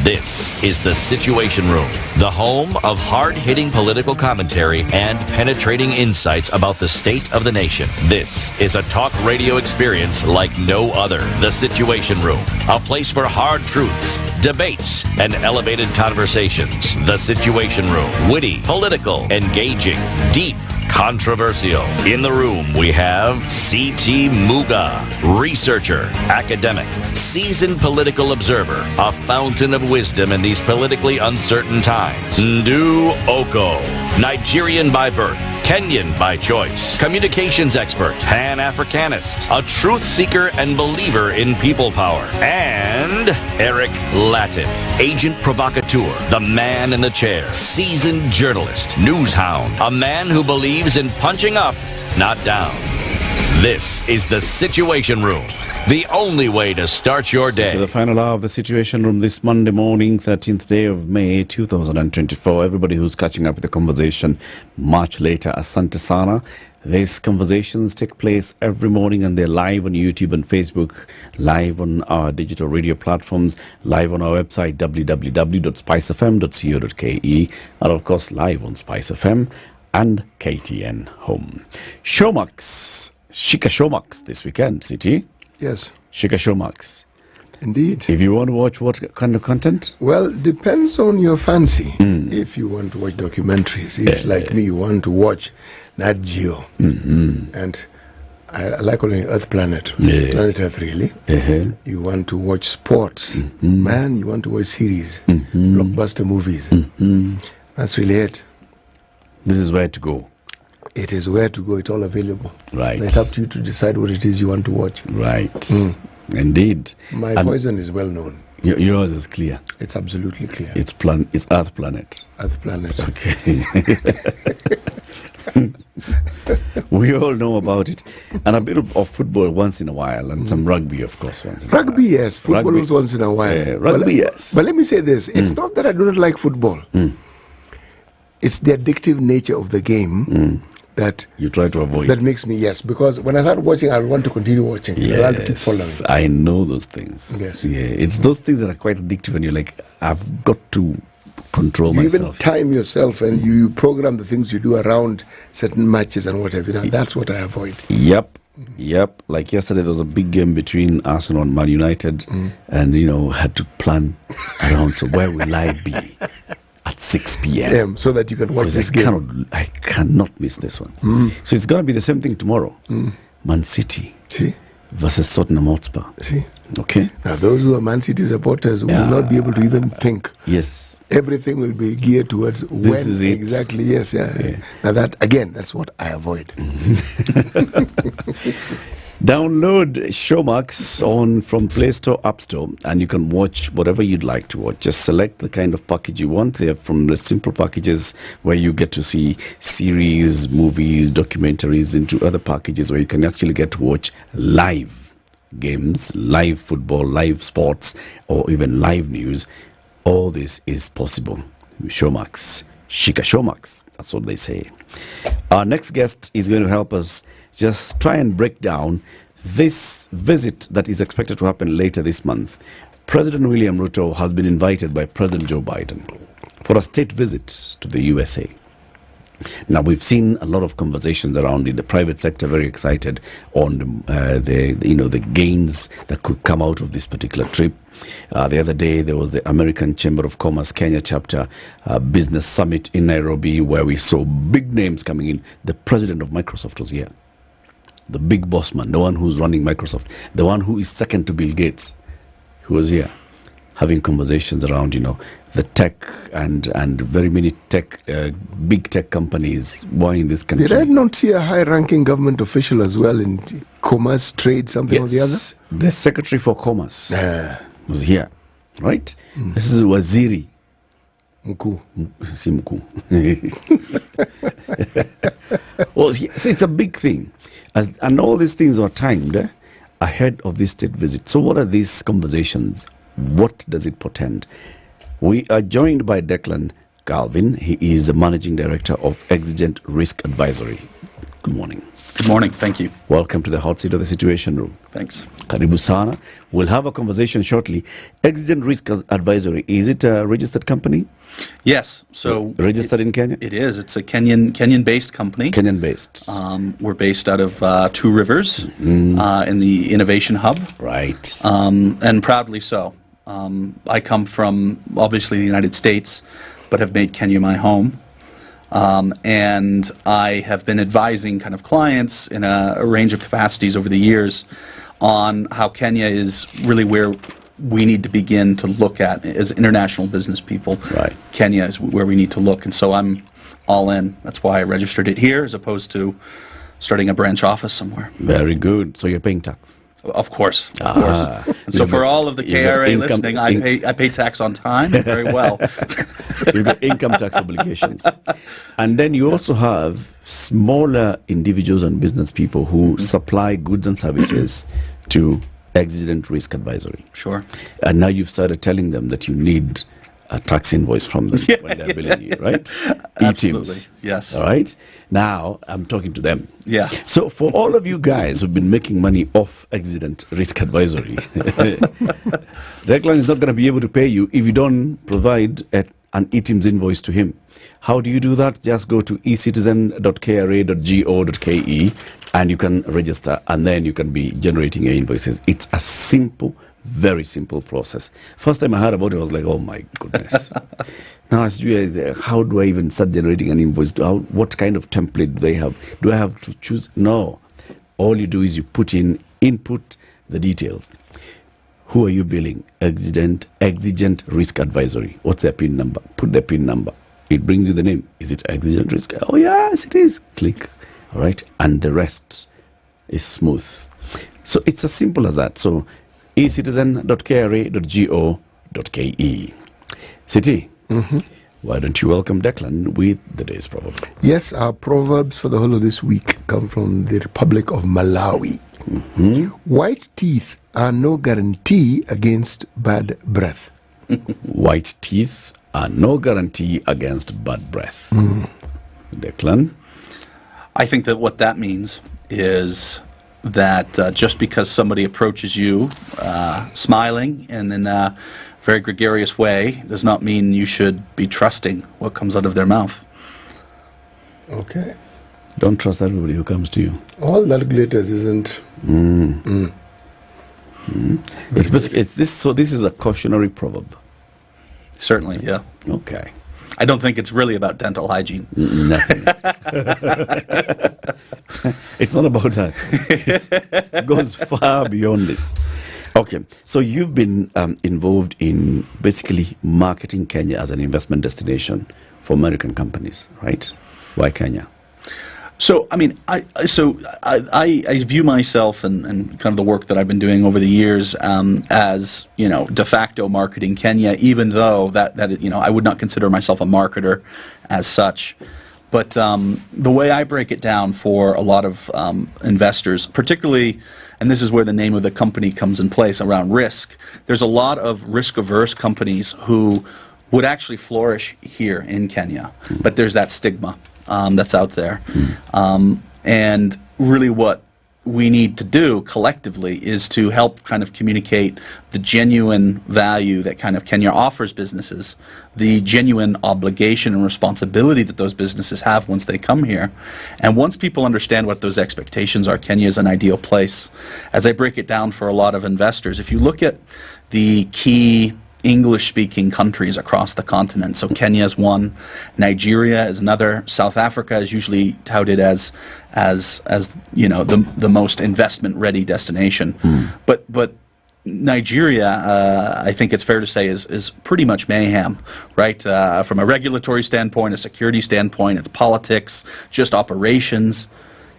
[SPEAKER 8] This is the Situation Room, the home of hard-hitting political commentary and penetrating insights about the state of the nation. This is a talk radio experience like no other. The Situation Room, a place for hard truths, debates, and elevated conversations. The Situation Room, witty, political, engaging, deep, controversial. In the room, we have C.T. Muga, researcher, academic, seasoned political observer, a fountain of wisdom in these politically uncertain times. Ndu Okoh, Nigerian by birth, Kenyan by choice, communications expert, Pan-Africanist, a truth seeker and believer in people power, and Eric Latiff, agent provocateur, the man in the chair, seasoned journalist, news hound, a man who believes in punching up, not down. This is the Situation Room, the only way to start your day.
[SPEAKER 2] To the final hour of the Situation Room this Monday morning, 13th day of May 2024. Everybody who's catching up with the conversation much later, asante sana. These conversations take place every morning and they're live on YouTube and Facebook, live on our digital radio platforms, live on our website www.spicefm.co.ke, and of course live on Spice FM and KTN Home. Showmax, Shika Showmax this weekend, City.
[SPEAKER 12] Yes.
[SPEAKER 2] Shika Showmax.
[SPEAKER 12] Indeed.
[SPEAKER 2] If you want to watch what kind of content?
[SPEAKER 12] Well, depends on your fancy. If you want to watch documentaries, if like me, you want to watch Nat Geo, and I like calling it Earth Planet, Planet Earth really. You want to watch sports, man, you want to watch series, blockbuster movies. That's really it.
[SPEAKER 2] This is where to go.
[SPEAKER 12] It is where to go. It's all available.
[SPEAKER 2] Right.
[SPEAKER 12] It's up to you to decide what it is you want to watch.
[SPEAKER 2] Right. Indeed.
[SPEAKER 12] My poison is well known.
[SPEAKER 2] Yours is clear.
[SPEAKER 12] It's absolutely clear.
[SPEAKER 2] It's Earth Planet.
[SPEAKER 12] Earth Planet.
[SPEAKER 2] Okay. We all know about it. And a bit of football once in a while, and some rugby, of course, once in a while.
[SPEAKER 12] Rugby, yes. Football
[SPEAKER 2] Rugby.
[SPEAKER 12] was once in a while.
[SPEAKER 2] Rugby, yes.
[SPEAKER 12] But let me say this. It's not that I do not like football. It's the addictive nature of the game that
[SPEAKER 2] you try to avoid.
[SPEAKER 12] That makes me, yes. Because when I start watching, I want to continue watching.
[SPEAKER 2] Yes,
[SPEAKER 12] I want to keep following.
[SPEAKER 2] I know those things.
[SPEAKER 12] Yes.
[SPEAKER 2] Yeah, it's those things that are quite addictive, and you're like, I've got to control
[SPEAKER 12] You
[SPEAKER 2] myself.
[SPEAKER 12] even time yourself, and you program the things you do around certain matches and whatever. That's what I avoid.
[SPEAKER 2] Yep. Like yesterday, there was a big game between Arsenal and Man United, and had to plan around. So where will I be at 6 p.m.
[SPEAKER 12] So that you can watch this game?
[SPEAKER 2] I cannot miss this one. So it's going to be the same thing tomorrow. Man City versus Tottenham Hotspur. Okay.
[SPEAKER 12] Now those who are Man City supporters will not be able to even think.
[SPEAKER 2] Yes.
[SPEAKER 12] Everything will be geared towards
[SPEAKER 2] This is it.
[SPEAKER 12] Exactly. Yes. Yeah. Now that's what I avoid.
[SPEAKER 2] Download Showmax from Play Store, App Store, and you can watch whatever you'd like to watch. Just select the kind of package you want. They have from the simple packages where you get to see series, movies, documentaries, into other packages where you can actually get to watch live games, live football, live sports, or even live news. All this is possible. Showmax. Shika Showmax. That's what they say. Our next guest is going to help us just try and break down this visit that is expected to happen later this month. President William Ruto has been invited by President Joe Biden for a state visit to the USA. Now, we've seen a lot of conversations around in the private sector, very excited on the gains that could come out of this particular trip. The other day, there was the American Chamber of Commerce Kenya chapter business summit in Nairobi, where we saw big names coming in. The president of Microsoft was here. The big boss man, the one who's running Microsoft, the one who is second to Bill Gates, who was here having conversations around, the tech and very many big tech companies. Why in this country?
[SPEAKER 12] Did I not see a high-ranking government official as well in commerce, trade, something or the other?
[SPEAKER 2] The Secretary for Commerce was here, right? This is Waziri.
[SPEAKER 12] Mkuu.
[SPEAKER 2] Si mkuu. Well, yes, it's a big thing. And all these things are timed ahead of this state visit. So what are these conversations? What does it portend? We are joined by Declan Galvin. He is the Managing Director of Exigent Risk Advisory. Good morning.
[SPEAKER 11] Good morning. Thank you.
[SPEAKER 2] Welcome to the hot seat of the Situation Room.
[SPEAKER 11] Thanks.
[SPEAKER 2] Karibu sana. We'll have a conversation shortly. Exigent Risk Advisory, is it a registered company?
[SPEAKER 11] Yes. So
[SPEAKER 2] registered in Kenya?
[SPEAKER 11] It is. It's a Kenyan-based company.
[SPEAKER 2] Kenyan-based.
[SPEAKER 11] We're based out of Two Rivers in the Innovation Hub.
[SPEAKER 2] Right.
[SPEAKER 11] And proudly so. I come from, obviously, the United States, but have made Kenya my home. And I have been advising kind of clients in a range of capacities over the years on how Kenya is really where we need to begin to look at as international business people.
[SPEAKER 2] Right.
[SPEAKER 11] Kenya is where we need to look. And so I'm all in. That's why I registered it here as opposed to starting a branch office somewhere.
[SPEAKER 2] Very good. So you're paying tax?
[SPEAKER 11] Of course, of course. And so for all of the KRA listening, I pay tax on time very well.
[SPEAKER 2] You've got income tax obligations. And then you also have smaller individuals and business people who supply goods and services to Exigent Risk Advisory.
[SPEAKER 11] Sure.
[SPEAKER 2] And now you've started telling them that you need a tax invoice from them when they're billing you, right?
[SPEAKER 11] Absolutely, yes.
[SPEAKER 2] All right? Now, I'm talking to them.
[SPEAKER 11] Yeah.
[SPEAKER 2] So for all of you guys who've been making money off Exigent Risk Advisory, Declan is not going to be able to pay you if you don't provide an eTIMS invoice to him. How do you do that? Just go to ecitizen.kra.go.ke and you can register, and then you can be generating your invoices. It's a simple, very simple process. First time I heard about it, I was like, oh my goodness. Now, how do I even start generating an invoice? What kind of template do they have? Do I have to choose? No. All you do is you put input the details. Who are you billing? Exigent Risk Advisory. What's their PIN number? Put their PIN number. It brings you the name. Is it Exigent Risk? Oh, yes, it is. Click. All right. And the rest is smooth. So it's as simple as that. So ecitizen.kra.go.ke. City, Why don't you welcome Declan with the day's proverb?
[SPEAKER 12] Yes, our proverbs for the whole of this week come from the Republic of Malawi. White teeth are no guarantee against bad breath.
[SPEAKER 2] White teeth are no guarantee against bad breath. Declan?
[SPEAKER 11] I think that what that means is that just because somebody approaches you smiling and in a very gregarious way does not mean you should be trusting what comes out of their mouth.
[SPEAKER 12] Okay.
[SPEAKER 2] Don't trust everybody who comes to you.
[SPEAKER 12] All that glitters isn't.
[SPEAKER 2] It's basically this. So this is a cautionary proverb.
[SPEAKER 11] Certainly, yeah.
[SPEAKER 2] Okay.
[SPEAKER 11] I don't think it's really about dental hygiene.
[SPEAKER 2] Nothing. It's not about that. It goes far beyond this. Okay, so you've been involved in basically marketing Kenya as an investment destination for American companies, right? Why Kenya?
[SPEAKER 11] So, I mean, I view myself and kind of the work that I've been doing over the years as, you know, de facto marketing Kenya, even though that you know, I would not consider myself a marketer as such. But the way I break it down for a lot of investors, particularly, and this is where the name of the company comes in place around risk, there's a lot of risk-averse companies who would actually flourish here in Kenya, but there's that stigma that's out there. And really what we need to do collectively is to help kind of communicate the genuine value that kind of Kenya offers businesses, the genuine obligation and responsibility that those businesses have once they come here. And once people understand what those expectations are, Kenya is an ideal place. As I break it down for a lot of investors, if you look at the key English-speaking countries across the continent. So Kenya is one, Nigeria is another, South Africa is usually touted as you know, the most investment-ready destination. But Nigeria, I think it's fair to say, is pretty much mayhem, right? From a regulatory standpoint, a security standpoint, it's politics, just operations,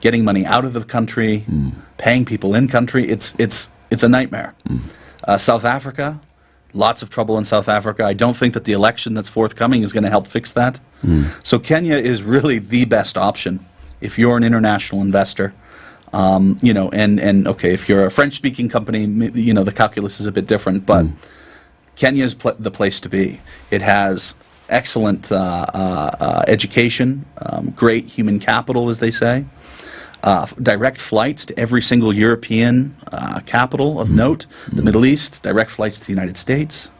[SPEAKER 11] getting money out of the country, paying people in country. It's a nightmare. South Africa. Lots of trouble in South Africa. I don't think that the election that's forthcoming is going to help fix that. So Kenya is really the best option if you're an international investor. You know, and okay, if you're a French-speaking company, you know, the calculus is a bit different, but Kenya is the place to be. It has excellent education, great human capital, as they say. Direct flights to every single European capital of note, the Middle East, direct flights to the United States.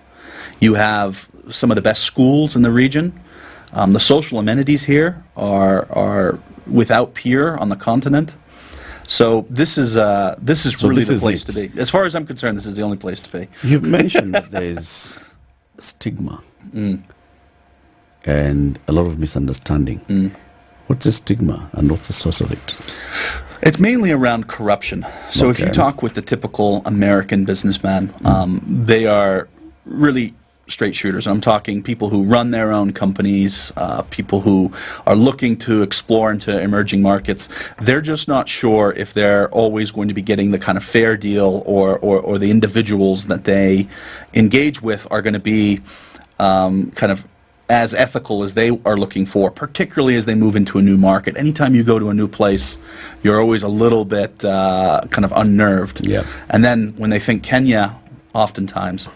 [SPEAKER 11] You have some of the best schools in the region. The social amenities here are without peer on the continent. So this is really the place to be. As far as I'm concerned, this is the only place to be.
[SPEAKER 2] You've mentioned that there is stigma and a lot of misunderstanding. What's the stigma and what's the source of it?
[SPEAKER 11] It's mainly around corruption. So if you talk with the typical American businessman, they are really straight shooters. I'm talking people who run their own companies, people who are looking to explore into emerging markets. They're just not sure if they're always going to be getting the kind of fair deal or the individuals that they engage with are going to be kind of as ethical as they are looking for, particularly as they move into a new market. Anytime you go to a new place, you're always a little bit kind of unnerved. And then when they think Kenya, oftentimes,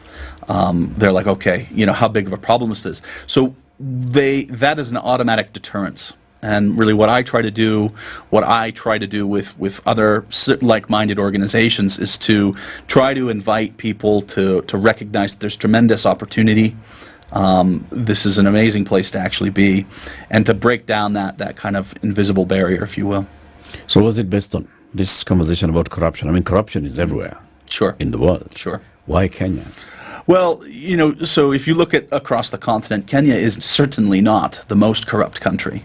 [SPEAKER 11] they're like, okay, you know, how big of a problem is this? So that is an automatic deterrence. And really what I try to do with other like-minded organizations is to try to invite people to recognize that there's tremendous opportunity. This is an amazing place to actually be, and to break down that kind of invisible barrier, if you will.
[SPEAKER 2] So what's it based on, this conversation about corruption? I mean, corruption is everywhere. In the world. Why Kenya?
[SPEAKER 11] Well, you know, so if you look at across the continent, Kenya is certainly not the most corrupt country.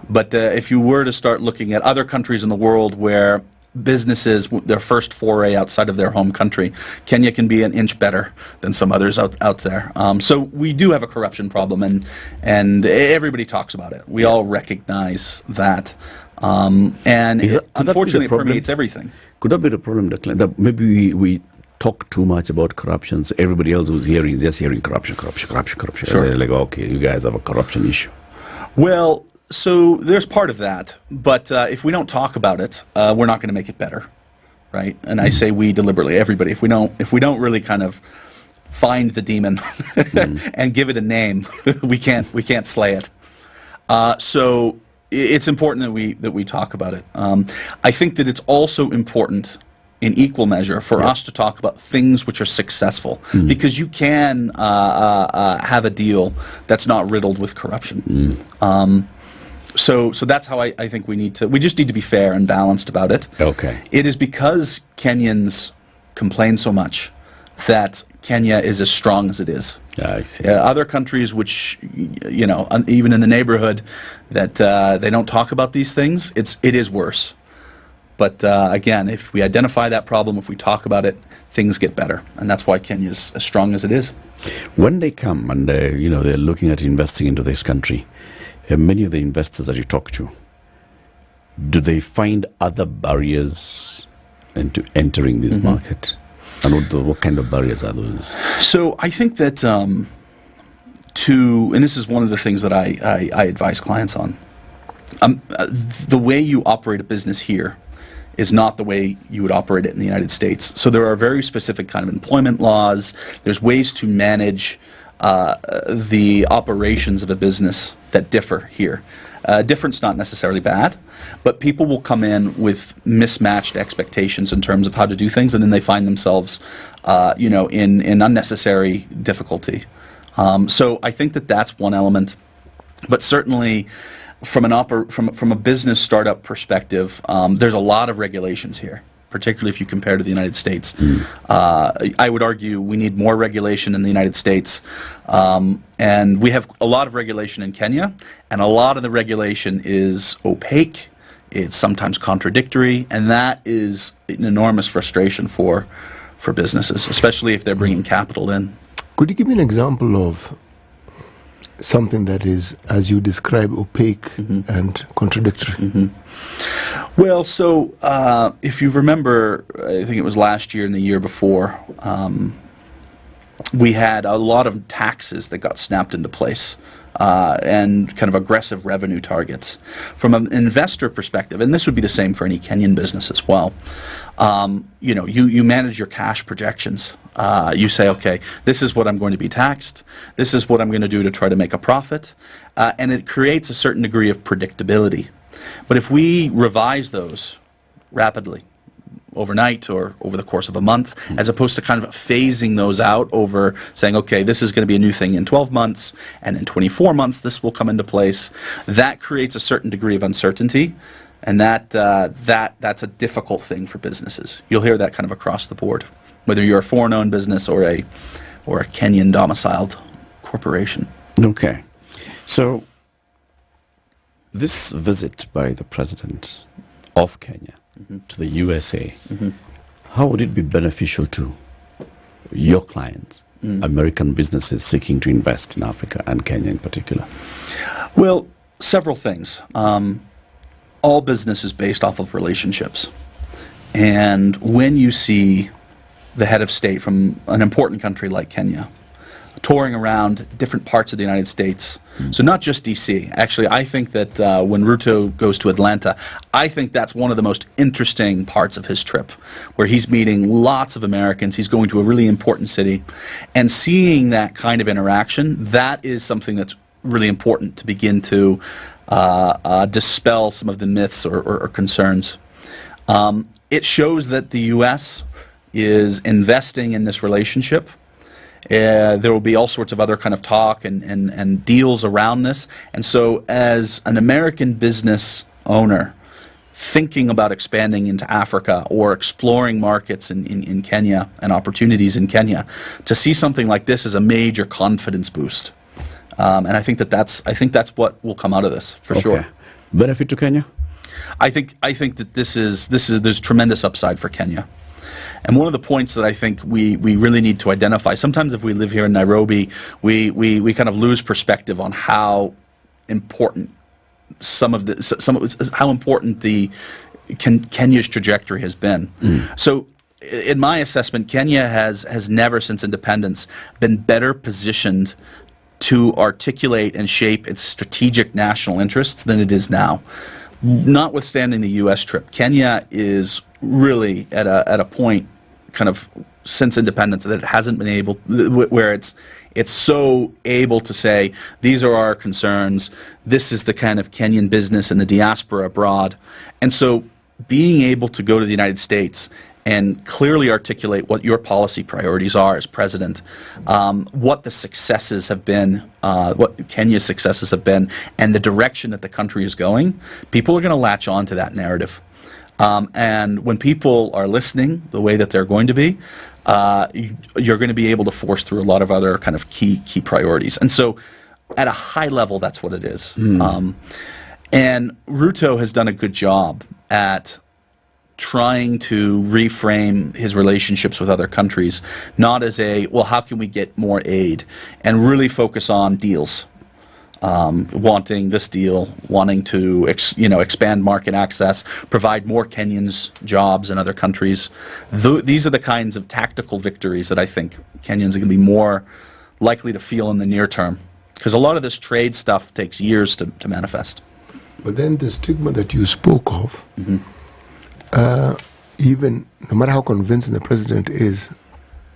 [SPEAKER 11] But if you were to start looking at other countries in the world where businesses, their first foray outside of their home country, Kenya can be an inch better than some others out there. So we do have a corruption problem, and everybody talks about it. We all recognize that, and unfortunately it permeates everything.
[SPEAKER 2] Could that be the problem, that maybe we talk too much about corruption, so everybody else who's hearing is just hearing corruption.
[SPEAKER 11] Sure.
[SPEAKER 2] They're like, okay, you guys have a corruption issue.
[SPEAKER 11] Well, so there's part of that, but if we don't talk about it, we're not going to make it better, right? And I say we deliberately, everybody. If we don't really kind of find the demon and give it a name, we can't slay it. So it's important that we talk about it. I think that it's also important, in equal measure, for us to talk about things which are successful, because you can have a deal that's not riddled with corruption. So that's how I think we just need to be fair and balanced about it.
[SPEAKER 2] Okay.
[SPEAKER 11] It is because Kenyans complain so much that Kenya is as strong as it is.
[SPEAKER 2] I see.
[SPEAKER 11] Other countries which, even in the neighborhood, that they don't talk about these things, it is worse. But again, if we identify that problem, if we talk about it, things get better. And that's why Kenya's as strong as it is.
[SPEAKER 2] When they come and they're looking at investing into this country, many of the investors that you talk to, do they find other barriers into entering this market? And what kind of barriers are those?
[SPEAKER 11] So I think that and this is one of the things that I advise clients on, the way you operate a business here is not the way you would operate it in the United States. So there are very specific kind of employment laws. There's ways to manage the operations of a business that differ here. Different's not necessarily bad, but people will come in with mismatched expectations in terms of how to do things, and then they find themselves, in unnecessary difficulty. So I think that that's one element, but certainly from a business startup perspective, there's a lot of regulations here, particularly if you compare to the United States. I would argue we need more regulation in the United States, and we have a lot of regulation in Kenya, and a lot of the regulation is opaque, it's sometimes contradictory, and that is an enormous frustration for businesses, especially if they're bringing capital in.
[SPEAKER 12] Could you give me an example of something that is, as you describe, opaque and contradictory?
[SPEAKER 11] Well, so if you remember, I think it was last year and the year before, we had a lot of taxes that got snapped into place and kind of aggressive revenue targets. From an investor perspective, and this would be the same for any Kenyan business as well, you manage your cash projections. You say, okay, this is what I'm going to be taxed, this is what I'm going to do to try to make a profit, and it creates a certain degree of predictability. But if we revise those rapidly, overnight or over the course of a month, as opposed to kind of phasing those out over saying, okay, this is going to be a new thing in 12 months, and in 24 months this will come into place, that creates a certain degree of uncertainty, and that's a difficult thing for businesses. You'll hear that kind of across the board, whether you're a foreign-owned business or a Kenyan domiciled corporation.
[SPEAKER 2] Okay. So this visit by the president of Kenya to the USA, how would it be beneficial to your clients, American businesses seeking to invest in Africa and Kenya in particular?
[SPEAKER 11] Well, several things. All business is based off of relationships. And when you see the head of state from an important country like Kenya touring around different parts of the United States, so not just D.C. Actually, I think that when Ruto goes to Atlanta, I think that's one of the most interesting parts of his trip, where he's meeting lots of Americans, he's going to a really important city, and seeing that kind of interaction, that is something that's really important to begin to dispel some of the myths or concerns. It shows that the U.S. is investing in this relationship. There will be all sorts of other kind of talk and deals around this. And so as an American business owner thinking about expanding into Africa or exploring markets in Kenya and opportunities in Kenya, to see something like this is a major confidence boost. And I think that's what will come out of this for sure.
[SPEAKER 2] Benefit to Kenya?
[SPEAKER 11] I think that there's tremendous upside for Kenya. And one of the points that I think we really need to identify, sometimes if we live here in Nairobi, we kind of lose perspective on how important Kenya's trajectory has been. So in my assessment, Kenya has never since independence been better positioned to articulate and shape its strategic national interests than it is now. Notwithstanding the U.S. trip, Kenya is really at a point kind of since independence that it hasn't been able, where it's so able to say, these are our concerns, this is the kind of Kenyan business in the diaspora abroad. And so being able to go to the United States and clearly articulate what your policy priorities are as president, what the successes have been, what Kenya's successes have been, and the direction that the country is going, people are going to latch on to that narrative. And when people are listening the way that they're going to be, you're going to be able to force through a lot of other kind of key priorities. And so at a high level, that's what it is. And Ruto has done a good job at trying to reframe his relationships with other countries, not as well, how can we get more aid, and really focus on deals. Wanting this deal, wanting to expand market access, provide more Kenyans jobs in other countries. These are the kinds of tactical victories that I think Kenyans are going to be more likely to feel in the near term, because a lot of this trade stuff takes years to manifest.
[SPEAKER 12] But then the stigma that you spoke of, even no matter how convincing the president is,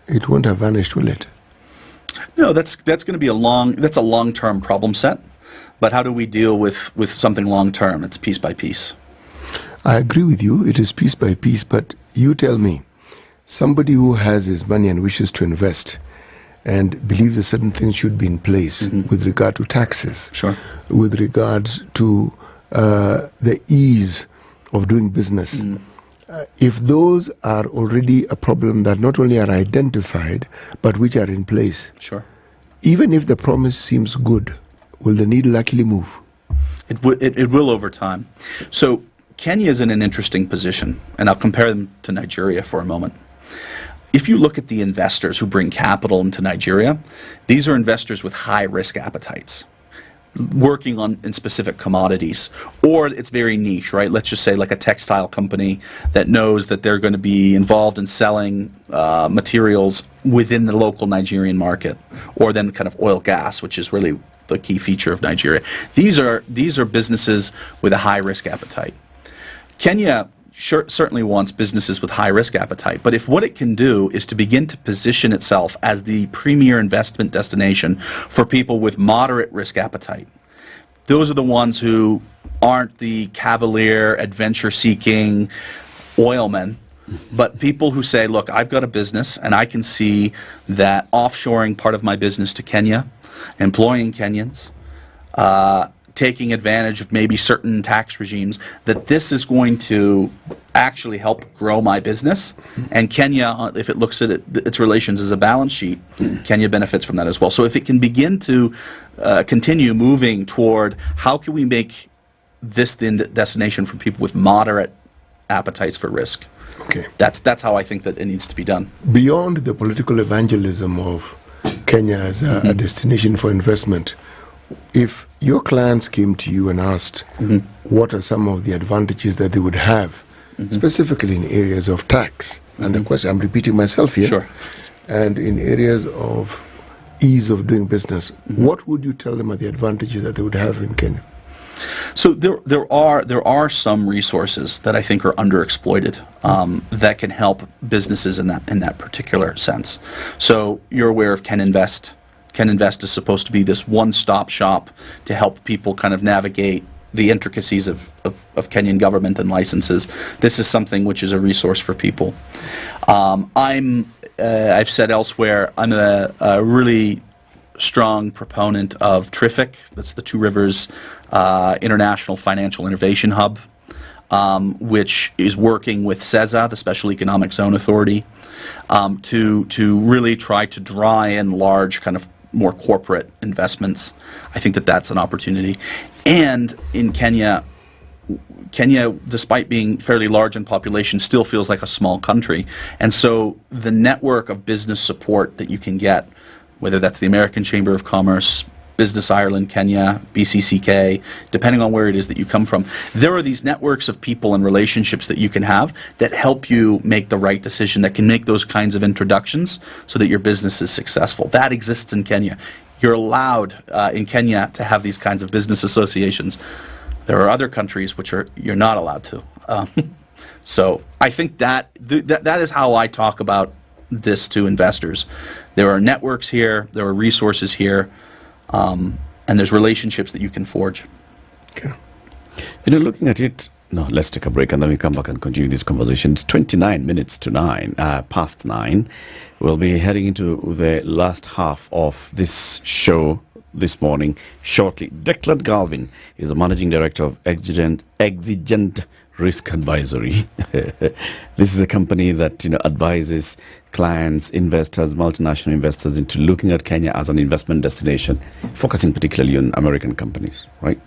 [SPEAKER 12] it won't have vanished, will it?
[SPEAKER 11] No, that's going to be a long-term problem set. But how do we deal with something long-term? It's piece by piece.
[SPEAKER 12] I agree with you. It is piece by piece. But you tell me, somebody who has his money and wishes to invest and believes that certain things should be in place with regard to taxes, with regards to the ease of doing business. If those are already a problem that not only are identified, but which are in place, even if the promise seems good, will the needle actually move?
[SPEAKER 11] It will over time. So Kenya is in an interesting position, and I'll compare them to Nigeria for a moment. If you look at the investors who bring capital into Nigeria, these are investors with high risk appetites, working in specific commodities, or it's very niche, right? Let's just say like a textile company that knows that they're going to be involved in selling materials within the local Nigerian market, or then kind of oil gas, which is really the key feature of Nigeria. These are businesses with a high risk appetite. Kenya certainly wants businesses with high risk appetite, but if what it can do is to begin to position itself as the premier investment destination for people with moderate risk appetite, those are the ones who aren't the cavalier, adventure-seeking oilmen, but people who say, look, I've got a business and I can see that offshoring part of my business to Kenya, employing Kenyans, taking advantage of maybe certain tax regimes, that this is going to actually help grow my business. And Kenya, if it looks at its relations as a balance sheet, Kenya benefits from that as well. So if it can begin to continue moving toward how can we make this the destination for people with moderate appetites for risk, that's how I think that it needs to be done.
[SPEAKER 12] Beyond the political evangelism of Kenya as a destination for investment, if your clients came to you and asked what are some of the advantages that they would have, specifically in areas of tax, and the question, I'm repeating myself here, and in areas of ease of doing business, what would you tell them are the advantages that they would have in Kenya?
[SPEAKER 11] So there are some resources that I think are underexploited that can help businesses in that particular sense. So you're aware of Ken Invest. Ken Invest is supposed to be this one-stop shop to help people kind of navigate the intricacies of Kenyan government and licenses. This is something which is a resource for people. I've said elsewhere, I'm a really strong proponent of TRIFIC. That's the Two Rivers International Financial Innovation Hub, which is working with CESA, the Special Economic Zone Authority, to really try to draw in large kind of more corporate investments. I think that that's an opportunity. And in Kenya, despite being fairly large in population, still feels like a small country. And so the network of business support that you can get, whether that's the American Chamber of Commerce, Business Ireland, Kenya, BCCK, depending on where it is that you come from. There are these networks of people and relationships that you can have that help you make the right decision, that can make those kinds of introductions so that your business is successful. That exists in Kenya. You're allowed in Kenya to have these kinds of business associations. There are other countries which you're not allowed to. So I think that is how I talk about this to investors. There are networks here, there are resources here, and there's relationships that you can forge.
[SPEAKER 2] Okay. Looking at it, let's take a break and then we come back and continue this conversation. It's 29 minutes to past 9. We'll be heading into the last half of this show this morning shortly. Declan Galvin is the Managing Director of Exigent Risk Advisory. This is a company that advises clients, investors, multinational investors into looking at Kenya as an investment destination, focusing particularly on American companies, right,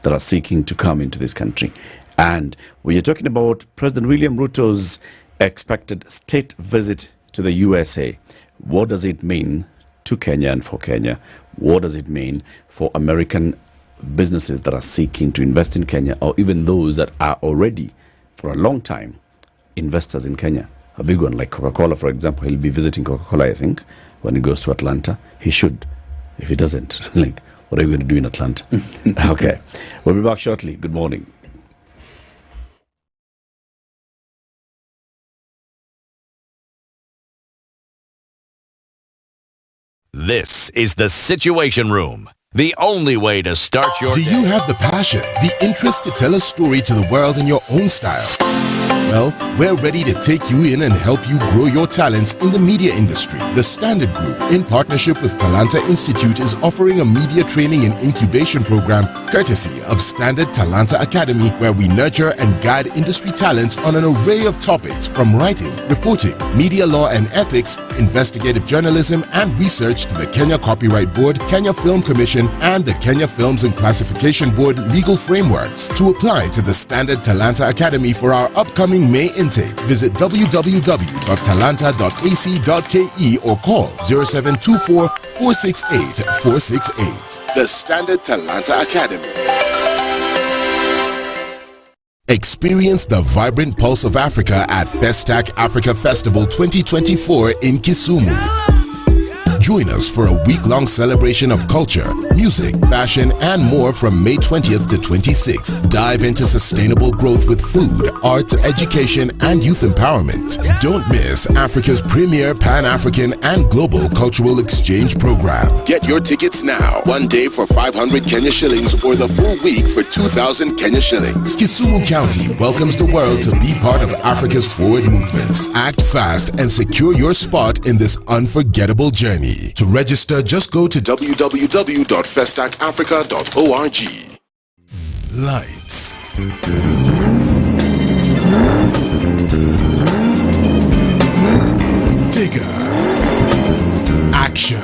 [SPEAKER 2] that are seeking to come into this country. And we are talking about President William Ruto's expected state visit to the USA. What does it mean to Kenya and for Kenya? What does it mean for American businesses that are seeking to invest in Kenya, or even those that are already for a long time investors in Kenya? A big one like Coca-Cola, for example. He'll be visiting Coca-Cola, I think, when he goes to Atlanta. He should. If he doesn't, what are you going to do in Atlanta? Okay, we'll be back shortly. Good morning.
[SPEAKER 8] This is the Situation Room. The only way to start your
[SPEAKER 9] Do
[SPEAKER 8] day.
[SPEAKER 9] you have the passion, the interest to tell a story to the world in your own style? Well, we're ready to take you in and help you grow your talents in the media industry. The Standard Group, in partnership with Talanta Institute, is offering a media training and incubation program courtesy of Standard Talanta Academy, where we nurture and guide industry talents on an array of topics from writing, reporting, media law and ethics, investigative journalism, and research to the Kenya Copyright Board, Kenya Film Commission, and the Kenya Films and Classification Board legal frameworks. To apply to the Standard Talanta Academy for our upcoming May intake, visit www.talanta.ac.ke or call 0724 468 468. The Standard Talanta Academy. Experience the vibrant pulse of Africa at Festac Africa Festival 2024 in Kisumu. Join us for a week-long celebration of culture, music, fashion, and more from May 20th to 26th. Dive into sustainable growth with food, art, education, and youth empowerment. Don't miss Africa's premier Pan-African and global cultural exchange program. Get your tickets now. One day for 500 Kenya shillings or the full week for 2,000 Kenya shillings. Kisumu County welcomes the world to be part of Africa's forward movement. Act fast and secure your spot in this unforgettable journey. To register, just go to www.festacafrica.org. Lights. Digger. Action.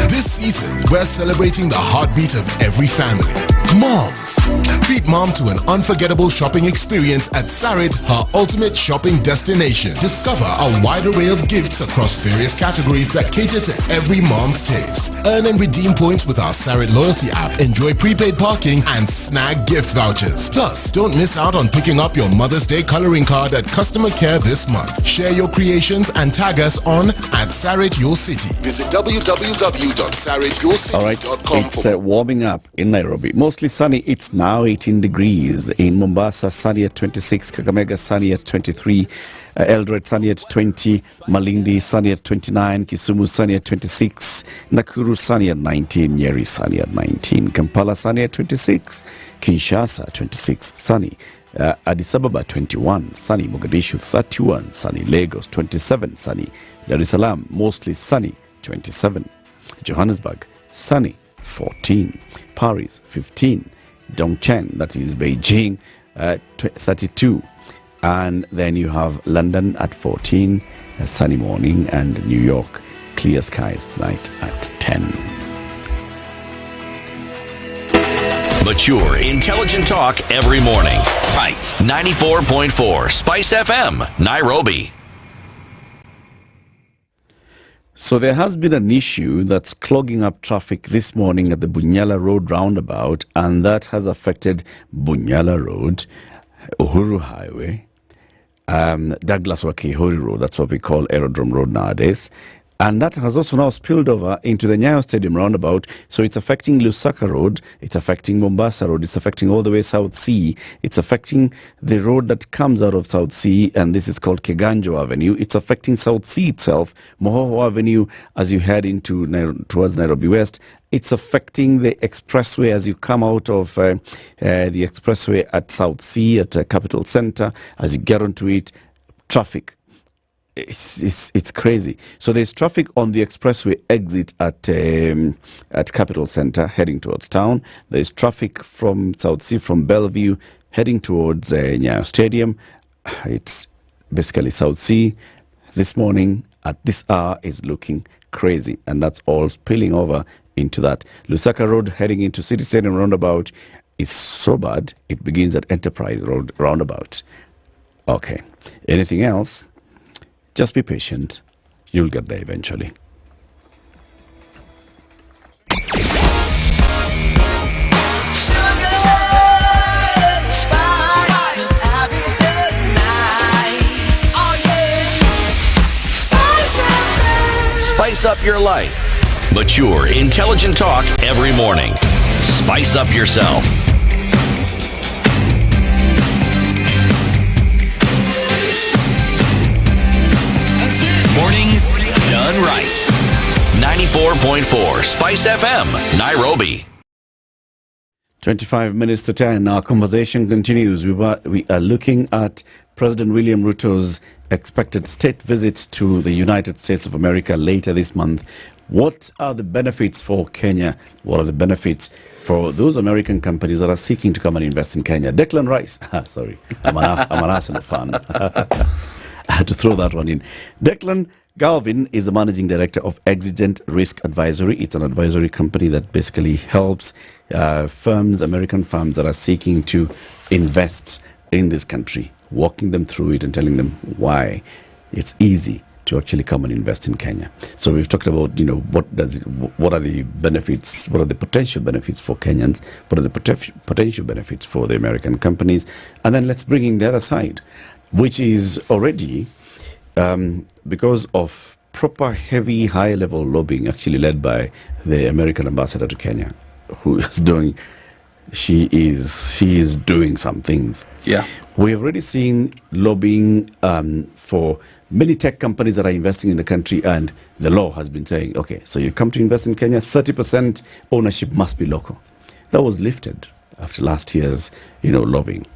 [SPEAKER 9] This season, we're celebrating the heartbeat of every family. Moms. Treat mom to an unforgettable shopping experience at Sarit, her ultimate shopping destination. Discover a wide array of gifts across various categories that cater to every mom's taste. Earn and redeem points with our Sarit loyalty app. Enjoy prepaid parking and snag gift vouchers. Plus, don't miss out on picking up your Mother's Day coloring card at customer care this month. Share your creations and tag us on @SaritYourCity. Visit www.sarityourcity.com.
[SPEAKER 2] All right, it's warming up in Nairobi. Mostly sunny. It's now 18 degrees. In Mombasa, sunny at 26. Kakamega, sunny at 23. Eldoret, sunny at 20. Malindi, sunny at 29. Kisumu, sunny at 26. Nakuru, sunny at 19. Nyeri, sunny at 19. Kampala, sunny at 26. Kinshasa, 26. Sunny. Addis Ababa, 21. Sunny. Mogadishu, 31. Sunny. Lagos, 27. Sunny. Dar es Salaam, mostly sunny. 27. Johannesburg, sunny. 14. Paris, 15. Dongcheng, that is Beijing, 32. And then you have London at 14, a sunny morning, and New York, clear skies tonight at 10.
[SPEAKER 8] Mature, intelligent talk every morning. Right. 94.4 Spice FM, Nairobi.
[SPEAKER 2] So there has been an issue that's clogging up traffic this morning at the Bunyala Road roundabout, and that has affected Bunyala Road, Uhuru Highway, Douglas Wakihori Road, that's what we call Aerodrome Road nowadays. And that has also now spilled over into the Nyayo Stadium roundabout. So it's affecting Lusaka Road, it's affecting Mombasa Road, it's affecting all the way South Sea, it's affecting the road that comes out of South Sea, and this is called Keganjo Avenue. It's affecting South Sea itself, Mohoho Avenue as you head into towards Nairobi West. It's affecting the expressway as you come out of the expressway at South Sea, at Capital Center. As you get onto it, traffic. It's crazy. So there's traffic on the expressway exit at Capital Center heading towards town. There's traffic from South Sea, from Bellevue heading towards Nyayo Stadium. It's basically South Sea. This morning at this hour is looking crazy, and that's all spilling over into that. Lusaka Road heading into City Stadium roundabout is so bad it begins at Enterprise Road roundabout. Okay. Anything else? Just be patient. You'll get there eventually.
[SPEAKER 8] Spice up your life. Mature, intelligent talk every morning. Spice up yourself. Mornings done right. 94.4 Spice FM, Nairobi.
[SPEAKER 2] 25 minutes to 10. Our conversation continues. We are looking at President William Ruto's expected state visit to the United States of America later this month. What are the benefits for Kenya? What are the benefits for those American companies that are seeking to come and invest in Kenya? Declan Rice. Sorry, I'm an Arsenal fan. I had to throw that one in. Declan Galvin is the managing director of Exigent Risk Advisory. It's an advisory company that basically helps American firms that are seeking to invest in this country, walking them through it and telling them why it's easy to actually come and invest in Kenya. So we've talked about, what are the benefits, what are the potential benefits for Kenyans, what are the potential benefits for the American companies, and then let's bring in the other side, which is already, because of proper heavy high-level lobbying actually led by the American ambassador to Kenya, who is doing, she is doing some things.
[SPEAKER 11] Yeah.
[SPEAKER 2] We have already seen lobbying for many tech companies that are investing in the country, and the law has been saying, okay, so you come to invest in Kenya, 30% ownership must be local. That was lifted after last year's, lobbying.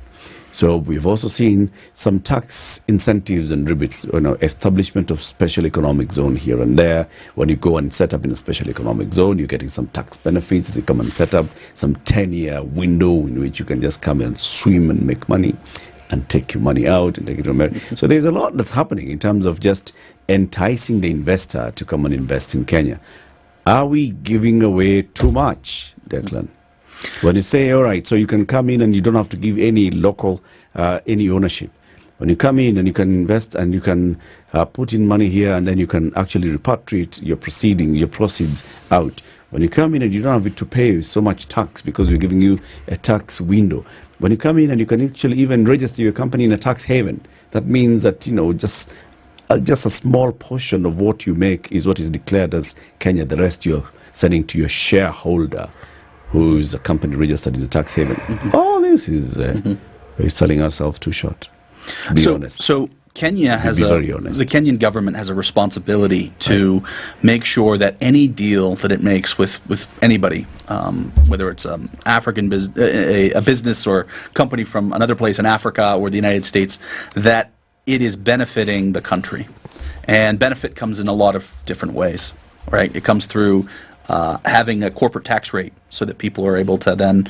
[SPEAKER 2] So we've also seen some tax incentives and rebates, establishment of special economic zone here and there. When you go and set up in a special economic zone, you're getting some tax benefits. You come and set up some 10-year window in which you can just come and swim and make money and take your money out and take it to America. So there's a lot that's happening in terms of just enticing the investor to come and invest in Kenya. Are we giving away too much, Declan? When you say, all right, so you can come in and you don't have to give any local, any ownership. When you come in and you can invest and you can put in money here, and then you can actually repatriate your proceeds out. When you come in and you don't have to pay so much tax because we're giving you a tax window. When you come in and you can actually even register your company in a tax haven, that means that, just a small portion of what you make is what is declared as Kenya. The rest you're sending to your shareholder, who is a company registered in a tax haven. Mm-hmm. All this is selling ourselves too short. Be honest.
[SPEAKER 11] So Kenya has the Kenyan government has a responsibility to make sure that any deal that it makes with anybody, whether it's African a business or company from another place in Africa or the United States, that it is benefiting the country. And benefit comes in a lot of different ways, right? It comes through having a corporate tax rate so that people are able to then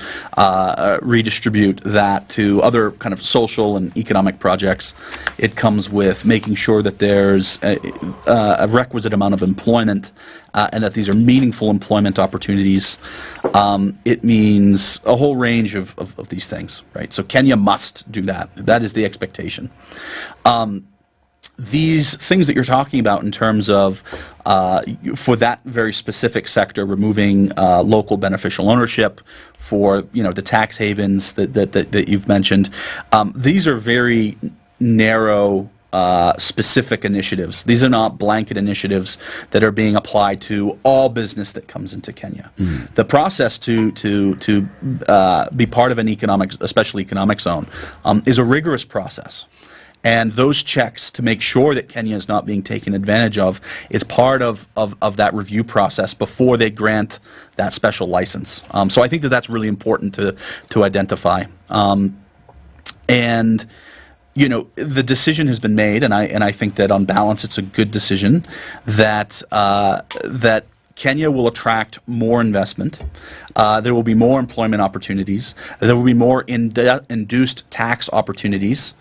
[SPEAKER 11] redistribute that to other kind of social and economic projects. It comes with making sure that there's a requisite amount of employment and that these are meaningful employment opportunities. It means a whole range of these things, right? So Kenya must do that. That is the expectation. these things that you're talking about in terms of, for that very specific sector, removing local beneficial ownership, for the tax havens that you've mentioned, these are very narrow, specific initiatives. These are not blanket initiatives that are being applied to all business that comes into Kenya. The process to be part of an a special economic zone is a rigorous process. And those checks to make sure that Kenya is not being taken advantage of is part of that review process before they grant that special license. So I think that's really important to identify. And the decision has been made, and I think that on balance it's a good decision that that Kenya will attract more investment. There will be more employment opportunities. There will be more induced tax opportunities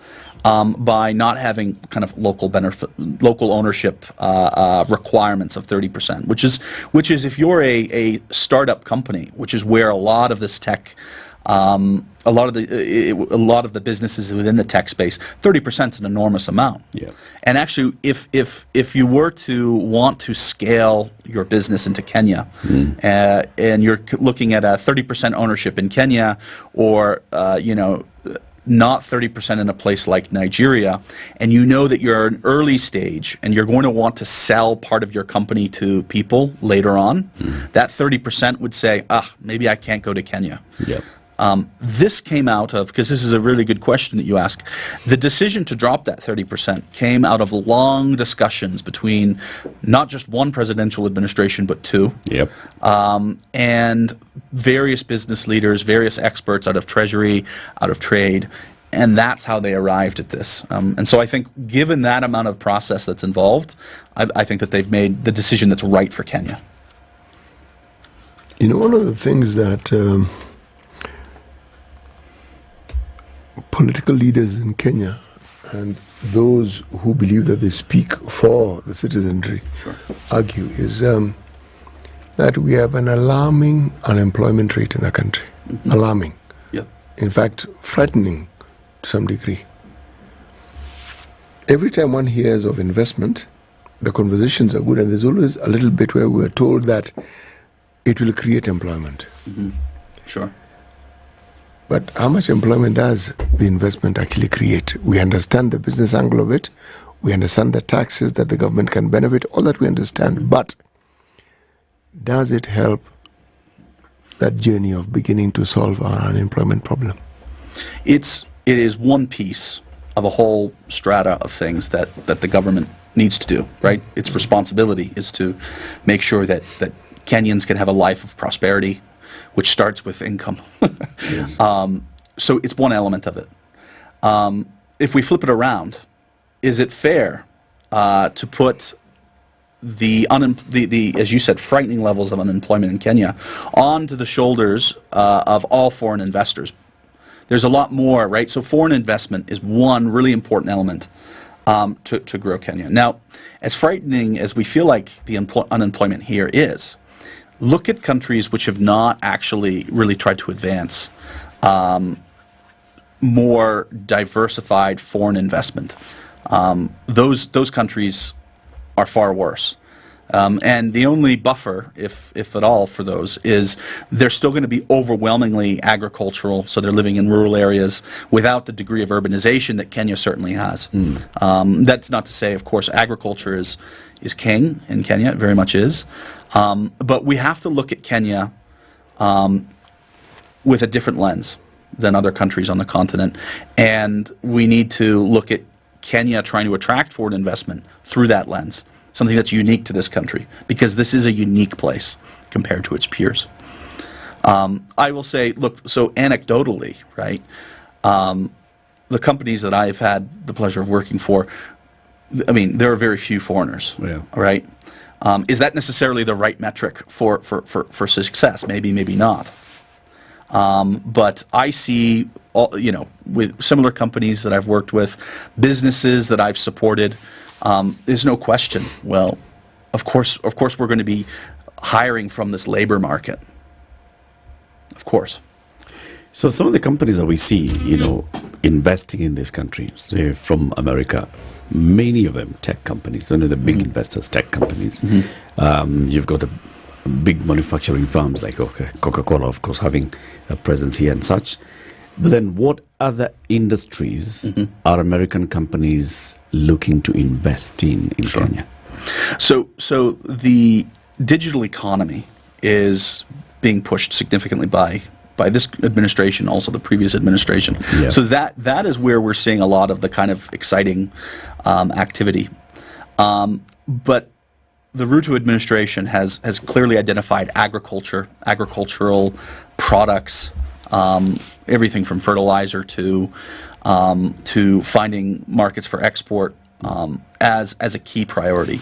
[SPEAKER 11] by not having kind of local ownership requirements of 30%, which is if you're a startup company, which is where a lot of this tech. A lot of the businesses within the tech space, 30% is an enormous amount. Yeah. And actually, if you were to want to scale your business into Kenya, and you're looking at a 30% ownership in Kenya, or not 30% in a place like Nigeria, and that you're an early stage and you're going to want to sell part of your company to people later on, that 30% would say, maybe I can't go to Kenya. Yep. This came out of, because this is a really good question that you ask, the decision to drop that 30% came out of long discussions between not just one presidential administration, but two. Yep. And various business leaders, various experts out of Treasury, out of Trade, and that's how they arrived at this. And so I think given that amount of process that's involved, I think that they've made the decision that's right for Kenya.
[SPEAKER 12] One of the things that political leaders in Kenya and those who believe that they speak for the citizenry argue is that we have an alarming unemployment rate in the country. Alarming. Yep. In fact, frightening to some degree. Every time one hears of investment, the conversations are good, and there's always a little bit where we're told that it will create employment.
[SPEAKER 11] Sure.
[SPEAKER 12] But how much employment does the investment actually create? We understand the business angle of it. We understand the taxes that the government can benefit, all that we understand. But does it help that journey of beginning to solve our unemployment problem?
[SPEAKER 11] It is one piece of a whole strata of things that the government needs to do, right? Its responsibility is to make sure that Kenyans can have a life of prosperity, which starts with income. Yes. So it's one element of it. If we flip it around, is it fair to put the as you said, frightening levels of unemployment in Kenya onto the shoulders of all foreign investors? There's a lot more, right? So foreign investment is one really important element to grow Kenya. Now, as frightening as we feel like the unemployment here is, look at countries which have not actually really tried to advance more diversified foreign investment. Those countries are far worse. And the only buffer, if at all, for those is they're still going to be overwhelmingly agricultural, so they're living in rural areas without the degree of urbanization that Kenya certainly has. That's not to say, of course, agriculture is king in Kenya, it very much is. But we have to look at Kenya with a different lens than other countries on the continent, and we need to look at Kenya trying to attract foreign investment through that lens, something that's unique to this country, because this is a unique place compared to its peers. I will say, look, so anecdotally, right, the companies that I've had the pleasure of working for, I mean, there are very few foreigners, right? Is that necessarily the right metric for success? Maybe, maybe not. But I see, with similar companies that I've worked with, businesses that I've supported, there's no question. Well, of course, we're going to be hiring from this labor market. Of course.
[SPEAKER 2] So some of the companies that we see, investing in this country, say from America, many of them tech companies, the big investors, tech companies. You've got the big manufacturing firms like Coca-Cola, of course, having a presence here and such. But then what other industries are American companies looking to invest in Kenya?
[SPEAKER 11] So the digital economy is being pushed significantly by this administration, also the previous administration.
[SPEAKER 2] Yeah.
[SPEAKER 11] So that is where we're seeing a lot of the kind of exciting activity. But the Ruto administration has clearly identified agricultural products, everything from fertilizer to finding markets for export as a key priority.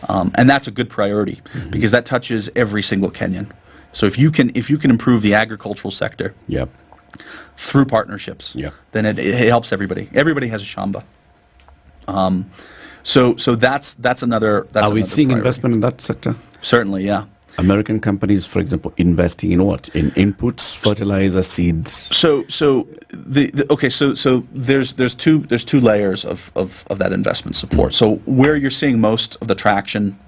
[SPEAKER 11] And that's a good priority because that touches every single Kenyan. So if you can improve the agricultural sector through partnerships, then it helps everybody. Everybody has a shamba. So that's another.
[SPEAKER 2] Are we seeing
[SPEAKER 11] priority.
[SPEAKER 2] investment in that sector?
[SPEAKER 11] Certainly, yeah.
[SPEAKER 2] American companies, for example, investing in what? In inputs, fertilizer, seeds.
[SPEAKER 11] So there's two layers of that investment support. So where you're seeing most of the traction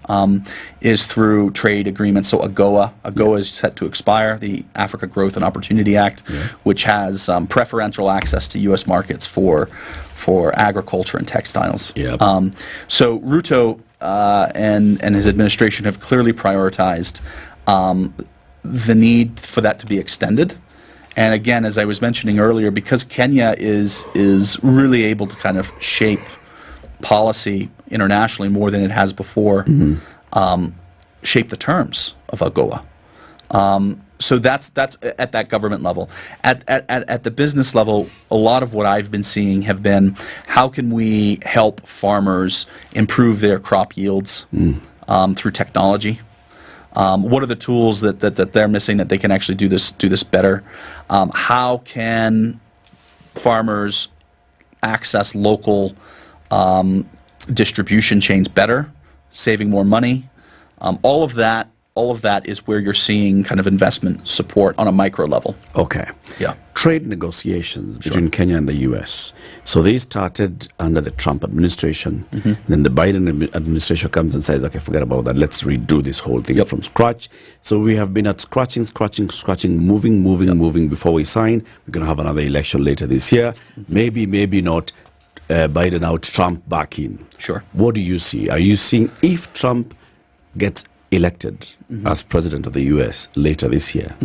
[SPEAKER 11] is through trade agreements. So AGOA is set to expire, the Africa Growth and Opportunity Act, which has preferential access to U.S. markets for agriculture and textiles. So Ruto and his administration have clearly prioritized the need for that to be extended. And again, as I was mentioning earlier, because Kenya is really able to kind of shape policy internationally more than it has before, shape the terms of AGOA. So that's at that government level. At the business level, a lot of what I've been seeing have been how can we help farmers improve their crop yields through technology. What are the tools that they're missing that they can actually do this better? How can farmers access local distribution chains better, saving more money? All of that is where you're seeing kind of investment support on a micro level.
[SPEAKER 2] Okay.
[SPEAKER 11] Yeah.
[SPEAKER 2] Trade negotiations between Kenya and the U.S. So they started under the Trump administration. Then the Biden administration comes and says, okay, forget about that. Let's redo this whole thing from scratch. So we have been at scratching, moving before we sign. We're going to have another election later this year. Maybe not. Biden out, Trump back in.
[SPEAKER 11] Sure.
[SPEAKER 2] What do you see? Are you seeing if Trump gets elected as president of the U.S. later this year,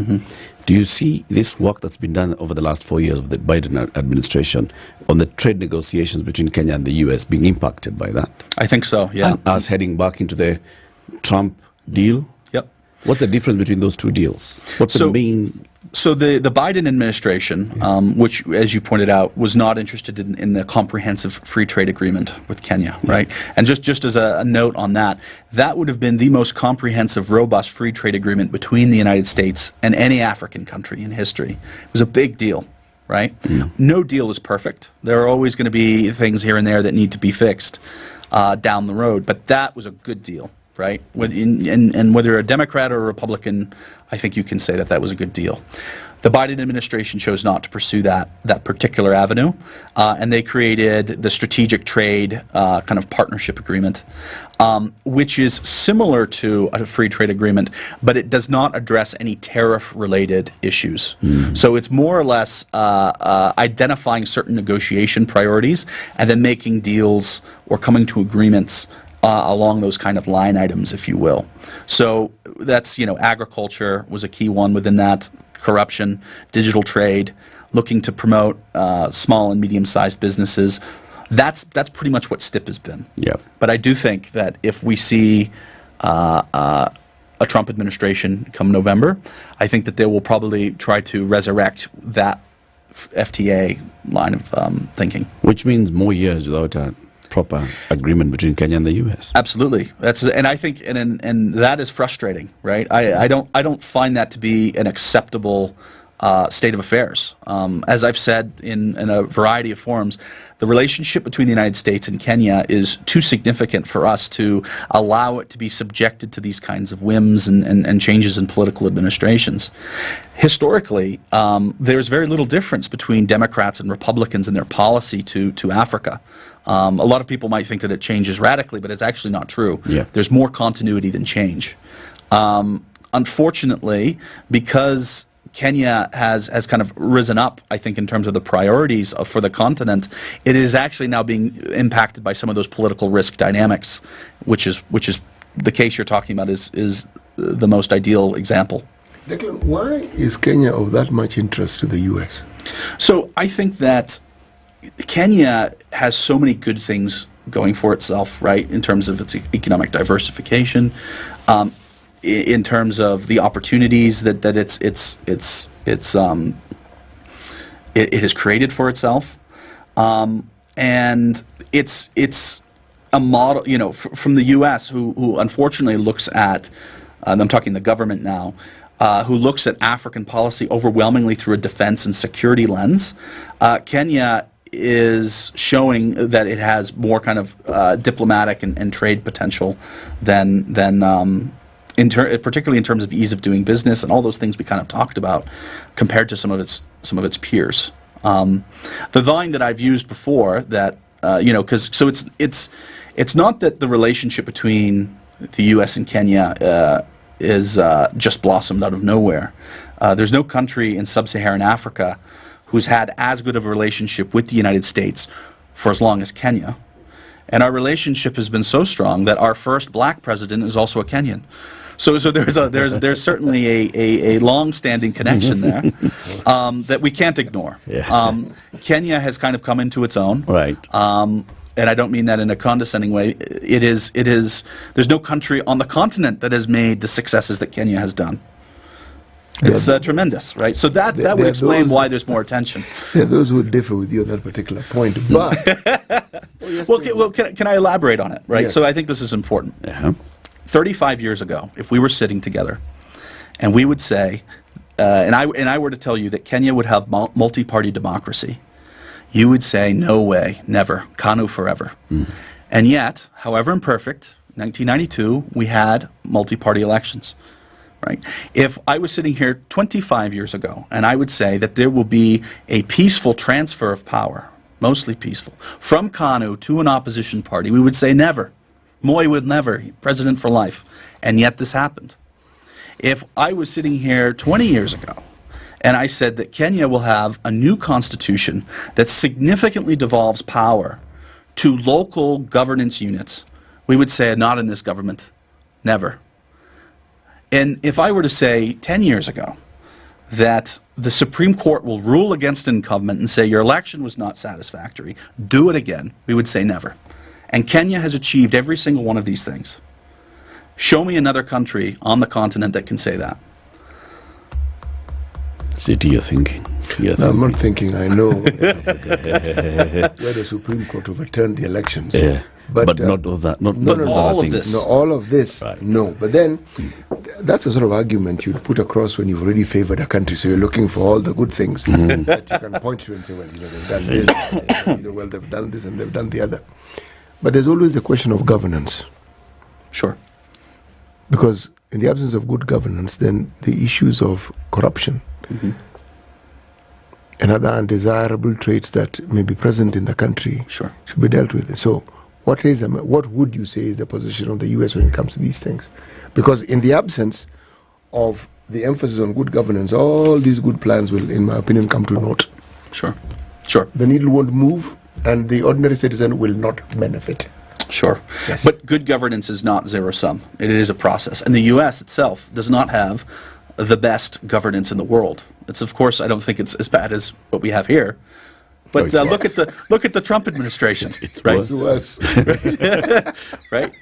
[SPEAKER 2] do you see this work that's been done over the last 4 years of the Biden administration on the trade negotiations between Kenya and the U.S. being impacted by that?
[SPEAKER 11] I think so, yeah.
[SPEAKER 2] And us heading back into the Trump deal?
[SPEAKER 11] Yep.
[SPEAKER 2] What's the difference between those two deals? What's the main...
[SPEAKER 11] So the Biden administration, which, as you pointed out, was not interested in the comprehensive free trade agreement with Kenya, right? And just as a note on that would have been the most comprehensive, robust free trade agreement between the United States and any African country in history. It was a big deal, right? No deal is perfect. There are always going to be things here and there that need to be fixed down the road, but that was a good deal. Right, and whether you're a Democrat or a Republican, I think you can say that was a good deal. The Biden administration chose not to pursue that particular avenue, and they created the Strategic Trade kind of partnership agreement, which is similar to a free trade agreement, but it does not address any tariff-related issues. So it's more or less identifying certain negotiation priorities and then making deals or coming to agreements along those kind of line items, if you will. So that's, agriculture was a key one within that, corruption, digital trade, looking to promote small and medium-sized businesses. That's pretty much what STIP has been.
[SPEAKER 2] Yeah.
[SPEAKER 11] But I do think that if we see a Trump administration come November, I think that they will probably try to resurrect that FTA line of thinking.
[SPEAKER 2] Which means more years without a proper agreement between Kenya and the U.S.
[SPEAKER 11] Absolutely, and I think and that is frustrating, right? I don't find that to be an acceptable state of affairs. As I've said in a variety of forums, the relationship between the United States and Kenya is too significant for us to allow it to be subjected to these kinds of whims and changes in political administrations. Historically, there's very little difference between Democrats and Republicans in their policy to Africa. A lot of people might think that it changes radically, but it's actually not true.
[SPEAKER 2] Yeah.
[SPEAKER 11] There's more continuity than change. Unfortunately, because Kenya has kind of risen up, I think, in terms of the priorities for the continent, it is actually now being impacted by some of those political risk dynamics, which is the case you're talking about is the most ideal example.
[SPEAKER 12] Declan, why is Kenya of that much interest to the U.S.?
[SPEAKER 11] So I think that Kenya has so many good things going for itself, right, in terms of its economic diversification, in terms of the opportunities that it has created for itself, and it's a model, from the U.S. who unfortunately looks at, and I'm talking the government now, who looks at African policy overwhelmingly through a defense and security lens. Kenya is showing that it has more kind of diplomatic and trade potential than particularly in terms of ease of doing business and all those things we kind of talked about, compared to some of its peers. The line that I've used before, that it's not that the relationship between the U.S. and Kenya is just blossomed out of nowhere. There's no country in sub-Saharan Africa who's had as good of a relationship with the United States for as long as Kenya. And our relationship has been so strong that our first black president is also a Kenyan. So there's certainly a long-standing connection there that we can't ignore. Yeah. Kenya has kind of come into its own.
[SPEAKER 2] Right.
[SPEAKER 11] And I don't mean that in a condescending way. There's no country on the continent that has made the successes that Kenya has done. It's tremendous, right? So that would explain why there's more attention.
[SPEAKER 12] There are those who differ with you on that particular point, but...
[SPEAKER 11] Can I elaborate on it, right?
[SPEAKER 12] Yes.
[SPEAKER 11] So I think this is important.
[SPEAKER 2] Uh-huh.
[SPEAKER 11] 35 years ago, if we were sitting together and we would say, and I were to tell you that Kenya would have multi-party democracy, you would say, no way, never, KANU forever. Mm. And yet, however imperfect, 1992, we had multi-party elections. Right? If I was sitting here 25 years ago and I would say that there will be a peaceful transfer of power, mostly peaceful, from KANU to an opposition party, we would say never. Moi would never, president for life. And yet this happened. If I was sitting here 20 years ago and I said that Kenya will have a new constitution that significantly devolves power to local governance units, we would say not in this government, never. And if I were to say 10 years ago that the Supreme Court will rule against an incumbent and say your election was not satisfactory, do it again, we would say never. And Kenya has achieved every single one of these things. Show me another country on the continent that can say that.
[SPEAKER 2] City, you're thinking.
[SPEAKER 12] No, I'm not thinking. I know where the Supreme Court overturned the elections.
[SPEAKER 2] Yeah. But not all that. Not
[SPEAKER 12] all of this. No, all of this. Right. No. But then, that's the sort of argument you'd put across when you've already favored a country. So you're looking for all the good things that you can point to and say, well, they've done this. Well, they've done this and they've done the other. But there's always the question of governance.
[SPEAKER 11] Sure.
[SPEAKER 12] Because in the absence of good governance, then the issues of corruption and other undesirable traits that may be present in the country should be dealt with. So what would you say is the position of the U.S. when it comes to these things? Because in the absence of the emphasis on good governance, all these good plans will, in my opinion, come to naught.
[SPEAKER 11] Sure.
[SPEAKER 12] The needle won't move, and the ordinary citizen will not benefit.
[SPEAKER 11] Sure. Yes. But good governance is not zero-sum. It is a process. And the U.S. itself does not have the best governance in the world. It's, of course, I don't think it's as bad as what we have here. But look at the Trump administration.
[SPEAKER 2] It's
[SPEAKER 11] right?
[SPEAKER 12] worse.
[SPEAKER 11] Right?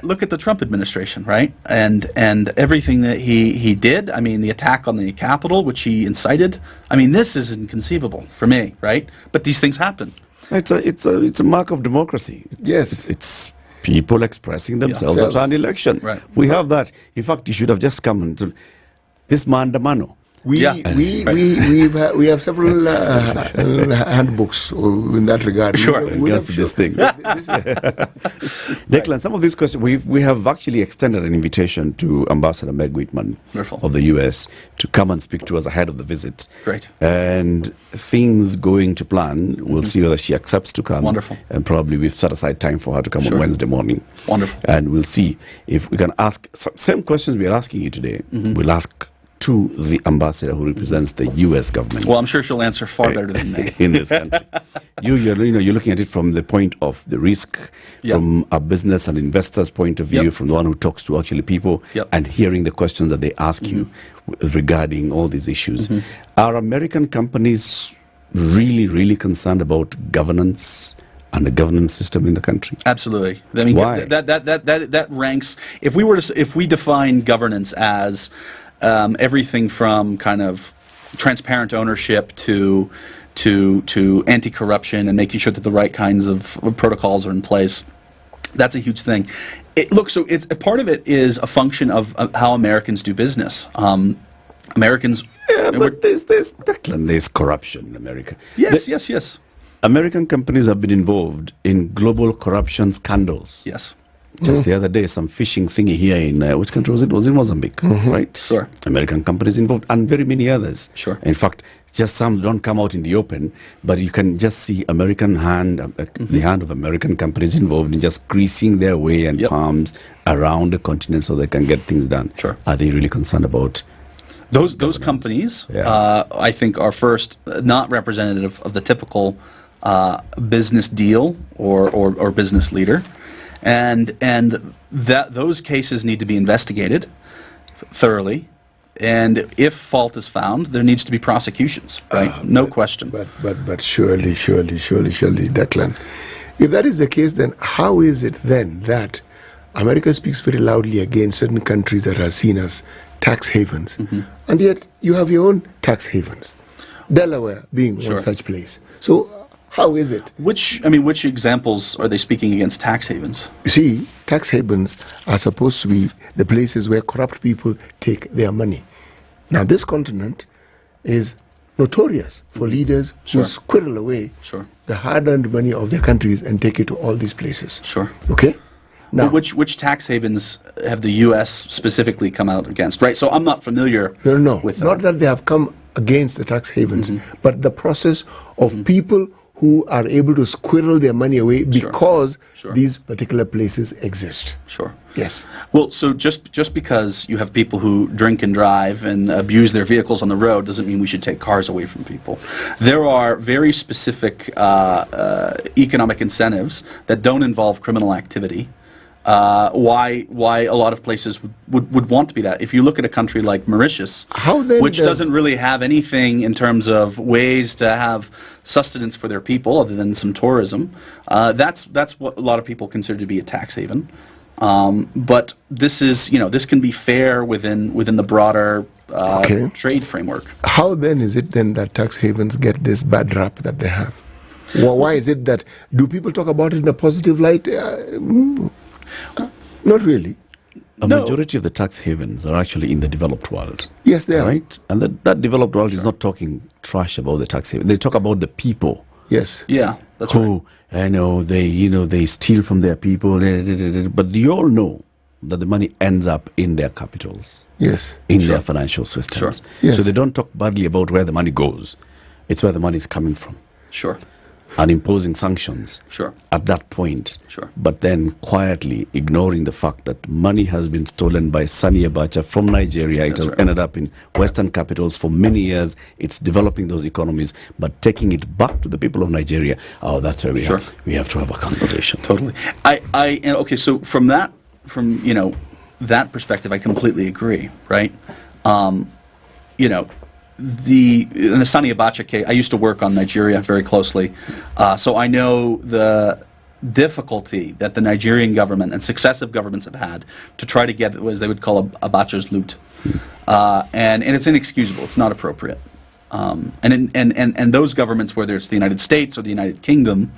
[SPEAKER 11] Look at the Trump administration, right? And everything that he did. I mean, the attack on the Capitol, which he incited. I mean, this is inconceivable for me, right? But these things happen.
[SPEAKER 2] It's a mark of democracy.
[SPEAKER 12] Yes,
[SPEAKER 2] it's people expressing themselves at an election.
[SPEAKER 11] Right.
[SPEAKER 2] We have that. In fact, you should have just come and this maandamano.
[SPEAKER 12] We have several handbooks in that regard.
[SPEAKER 2] Sure, in regards to this thing. Declan, some of these questions, we have actually extended an invitation to Ambassador Meg Whitman of the US to come and speak to us ahead of the visit.
[SPEAKER 11] Great.
[SPEAKER 2] And things going to plan, we'll see whether she accepts to come.
[SPEAKER 11] Wonderful.
[SPEAKER 2] And probably we've set aside time for her to come on Wednesday morning.
[SPEAKER 11] Wonderful.
[SPEAKER 2] And we'll see if we can ask same questions we are asking you today. We'll ask to the ambassador who represents the U.S. government.
[SPEAKER 11] Well, I'm sure she'll answer far better than me.
[SPEAKER 2] In this country. You're looking at it from the point of the risk, from a business and investor's point of view, from the one who talks to actually people, and hearing the questions that they ask you regarding all these issues. Are American companies really, really concerned about governance and the governance system in the country?
[SPEAKER 11] Absolutely. I mean,
[SPEAKER 2] why?
[SPEAKER 11] That ranks. If we define governance as everything from kind of transparent ownership to anti-corruption and making sure that the right kinds of protocols are in place, that's a huge thing. So it's a part of it is a function of how Americans do business. Americans.
[SPEAKER 2] But there's corruption in America.
[SPEAKER 11] Yes.
[SPEAKER 2] American companies have been involved in global corruption scandals.
[SPEAKER 11] Yes.
[SPEAKER 2] Just the other day, some fishing thingy here in, which country was it? Was in Mozambique, right?
[SPEAKER 11] Sure.
[SPEAKER 2] American companies involved, and very many others.
[SPEAKER 11] Sure.
[SPEAKER 2] In fact, just some don't come out in the open, but you can just see American hand, the hand of American companies involved in just greasing their way and palms around the continent so they can get things done.
[SPEAKER 11] Sure.
[SPEAKER 2] Are they really concerned about
[SPEAKER 11] those companies? I think are first not representative of the typical business deal or business leader. And that those cases need to be investigated thoroughly, and if fault is found, there needs to be prosecutions. Right? No question.
[SPEAKER 12] But surely, Declan, if that is the case, then how is it then that America speaks very loudly against certain countries that are seen as tax havens, and yet you have your own tax havens, Delaware being one such place? So how is it?
[SPEAKER 11] Which examples are they speaking against tax havens?
[SPEAKER 12] You see, tax havens are supposed to be the places where corrupt people take their money. Now, this continent is notorious for leaders who squirrel away the hard-earned money of their countries and take it to all these places.
[SPEAKER 11] Sure.
[SPEAKER 12] Okay? Now,
[SPEAKER 11] which tax havens have the U.S. specifically come out against? Right. So I'm not familiar. With
[SPEAKER 12] not that they have come against the tax havens, but the process of people who are able to squirrel their money away because these particular places exist.
[SPEAKER 11] Sure.
[SPEAKER 12] Yes.
[SPEAKER 11] Well, so just because you have people who drink and drive and abuse their vehicles on the road doesn't mean we should take cars away from people. There are very specific economic incentives that don't involve criminal activity. Why a lot of places would want to be that. If you look at a country like Mauritius, which doesn't really have anything in terms of ways to have sustenance for their people other than some tourism, that's what a lot of people consider to be a tax haven. But this is, this can be fair within the broader trade framework.
[SPEAKER 12] How then is it then that tax havens get this bad rap that they have? Well, why is it that, do people talk about it in a positive light? Not really.
[SPEAKER 2] A majority of the tax havens are actually in the developed world.
[SPEAKER 12] Yes, they are.
[SPEAKER 2] Right? And that developed world is not talking trash about the tax haven. They talk about the people.
[SPEAKER 12] Yes.
[SPEAKER 11] Yeah, that's
[SPEAKER 2] who, they steal from their people. But you all know that the money ends up in their capitals.
[SPEAKER 12] Yes.
[SPEAKER 2] In their financial systems.
[SPEAKER 12] Sure. Yes.
[SPEAKER 2] So they don't talk badly about where the money goes. It's where the money is coming from.
[SPEAKER 11] Sure.
[SPEAKER 2] And imposing sanctions at that point.
[SPEAKER 11] Sure.
[SPEAKER 2] But then quietly ignoring the fact that money has been stolen by Sani Abacha from Nigeria. It has ended up in Western capitals for many years. It's developing those economies, but taking it back to the people of Nigeria. Oh, that's where we have to have a conversation.
[SPEAKER 11] Totally. So from that perspective, I completely agree. Right. In the Sani Abacha case, I used to work on Nigeria very closely, so I know the difficulty that the Nigerian government and successive governments have had to try to get what they would call Abacha's loot, and it's inexcusable. It's not appropriate, and those governments, whether it's the United States or the United Kingdom,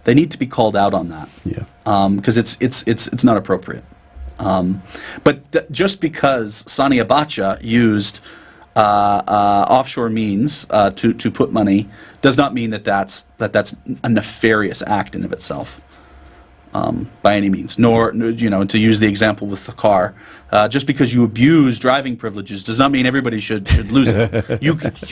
[SPEAKER 11] they need to be called out on that, because it's not appropriate. But just because Sani Abacha used offshore means to put money does not mean that's a nefarious act in of itself. By any means, nor, to use the example with the car, just because you abuse driving privileges does not mean everybody should lose it.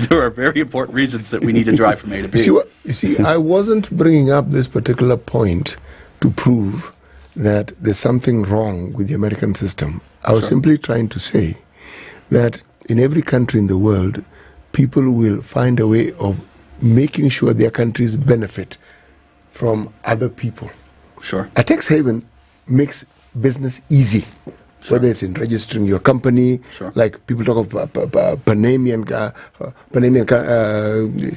[SPEAKER 11] There are very important reasons that we need to drive from A to B.
[SPEAKER 12] You see, I wasn't bringing up this particular point to prove that there's something wrong with the American system. I was simply trying to say that in every country in the world, people will find a way of making sure their countries benefit from other people.
[SPEAKER 11] Sure.
[SPEAKER 12] A tax haven makes business easy, whether it's in registering your company, like people talk of Panamanian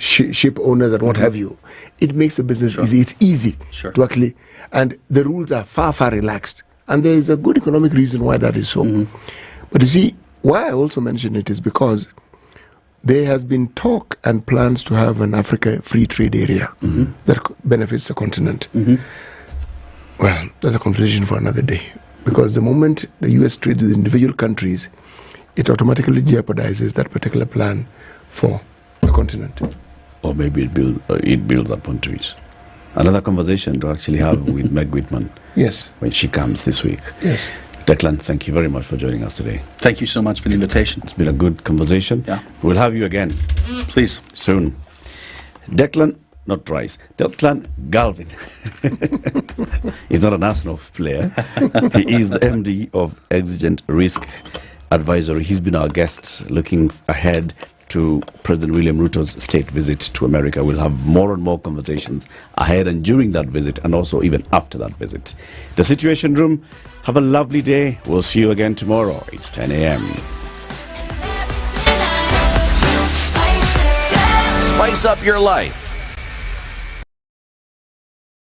[SPEAKER 12] ship owners and what have you. It makes the business easy. It's easy to actually, and the rules are far, far relaxed. And there is a good economic reason why that is so. But you see, why I also mention it is because there has been talk and plans to have an Africa free trade area that benefits the continent. Well, that's a conversation for another day. Because the moment the U.S. trades with individual countries, it automatically jeopardizes that particular plan for the continent.
[SPEAKER 2] Or maybe it builds up onto it. Another conversation to actually have with Meg Whitman.
[SPEAKER 12] Yes.
[SPEAKER 2] When she comes this week.
[SPEAKER 12] Yes.
[SPEAKER 2] Declan, thank you very much for joining us today.
[SPEAKER 11] Thank you so much for the invitation.
[SPEAKER 2] It's been a good conversation.
[SPEAKER 11] Yeah.
[SPEAKER 2] We'll have you again.
[SPEAKER 11] Please.
[SPEAKER 2] Soon. Declan, not Rice, Declan Galvin. He's not an Arsenal player. He is the MD of Exigent Risk Advisory. He's been our guest looking ahead to President William Ruto's state visit to America. We'll have more and more conversations ahead and during that visit and also even after that visit. The Situation Room, have a lovely day. We'll see you again tomorrow. It's 10 a.m.
[SPEAKER 8] Spice up your life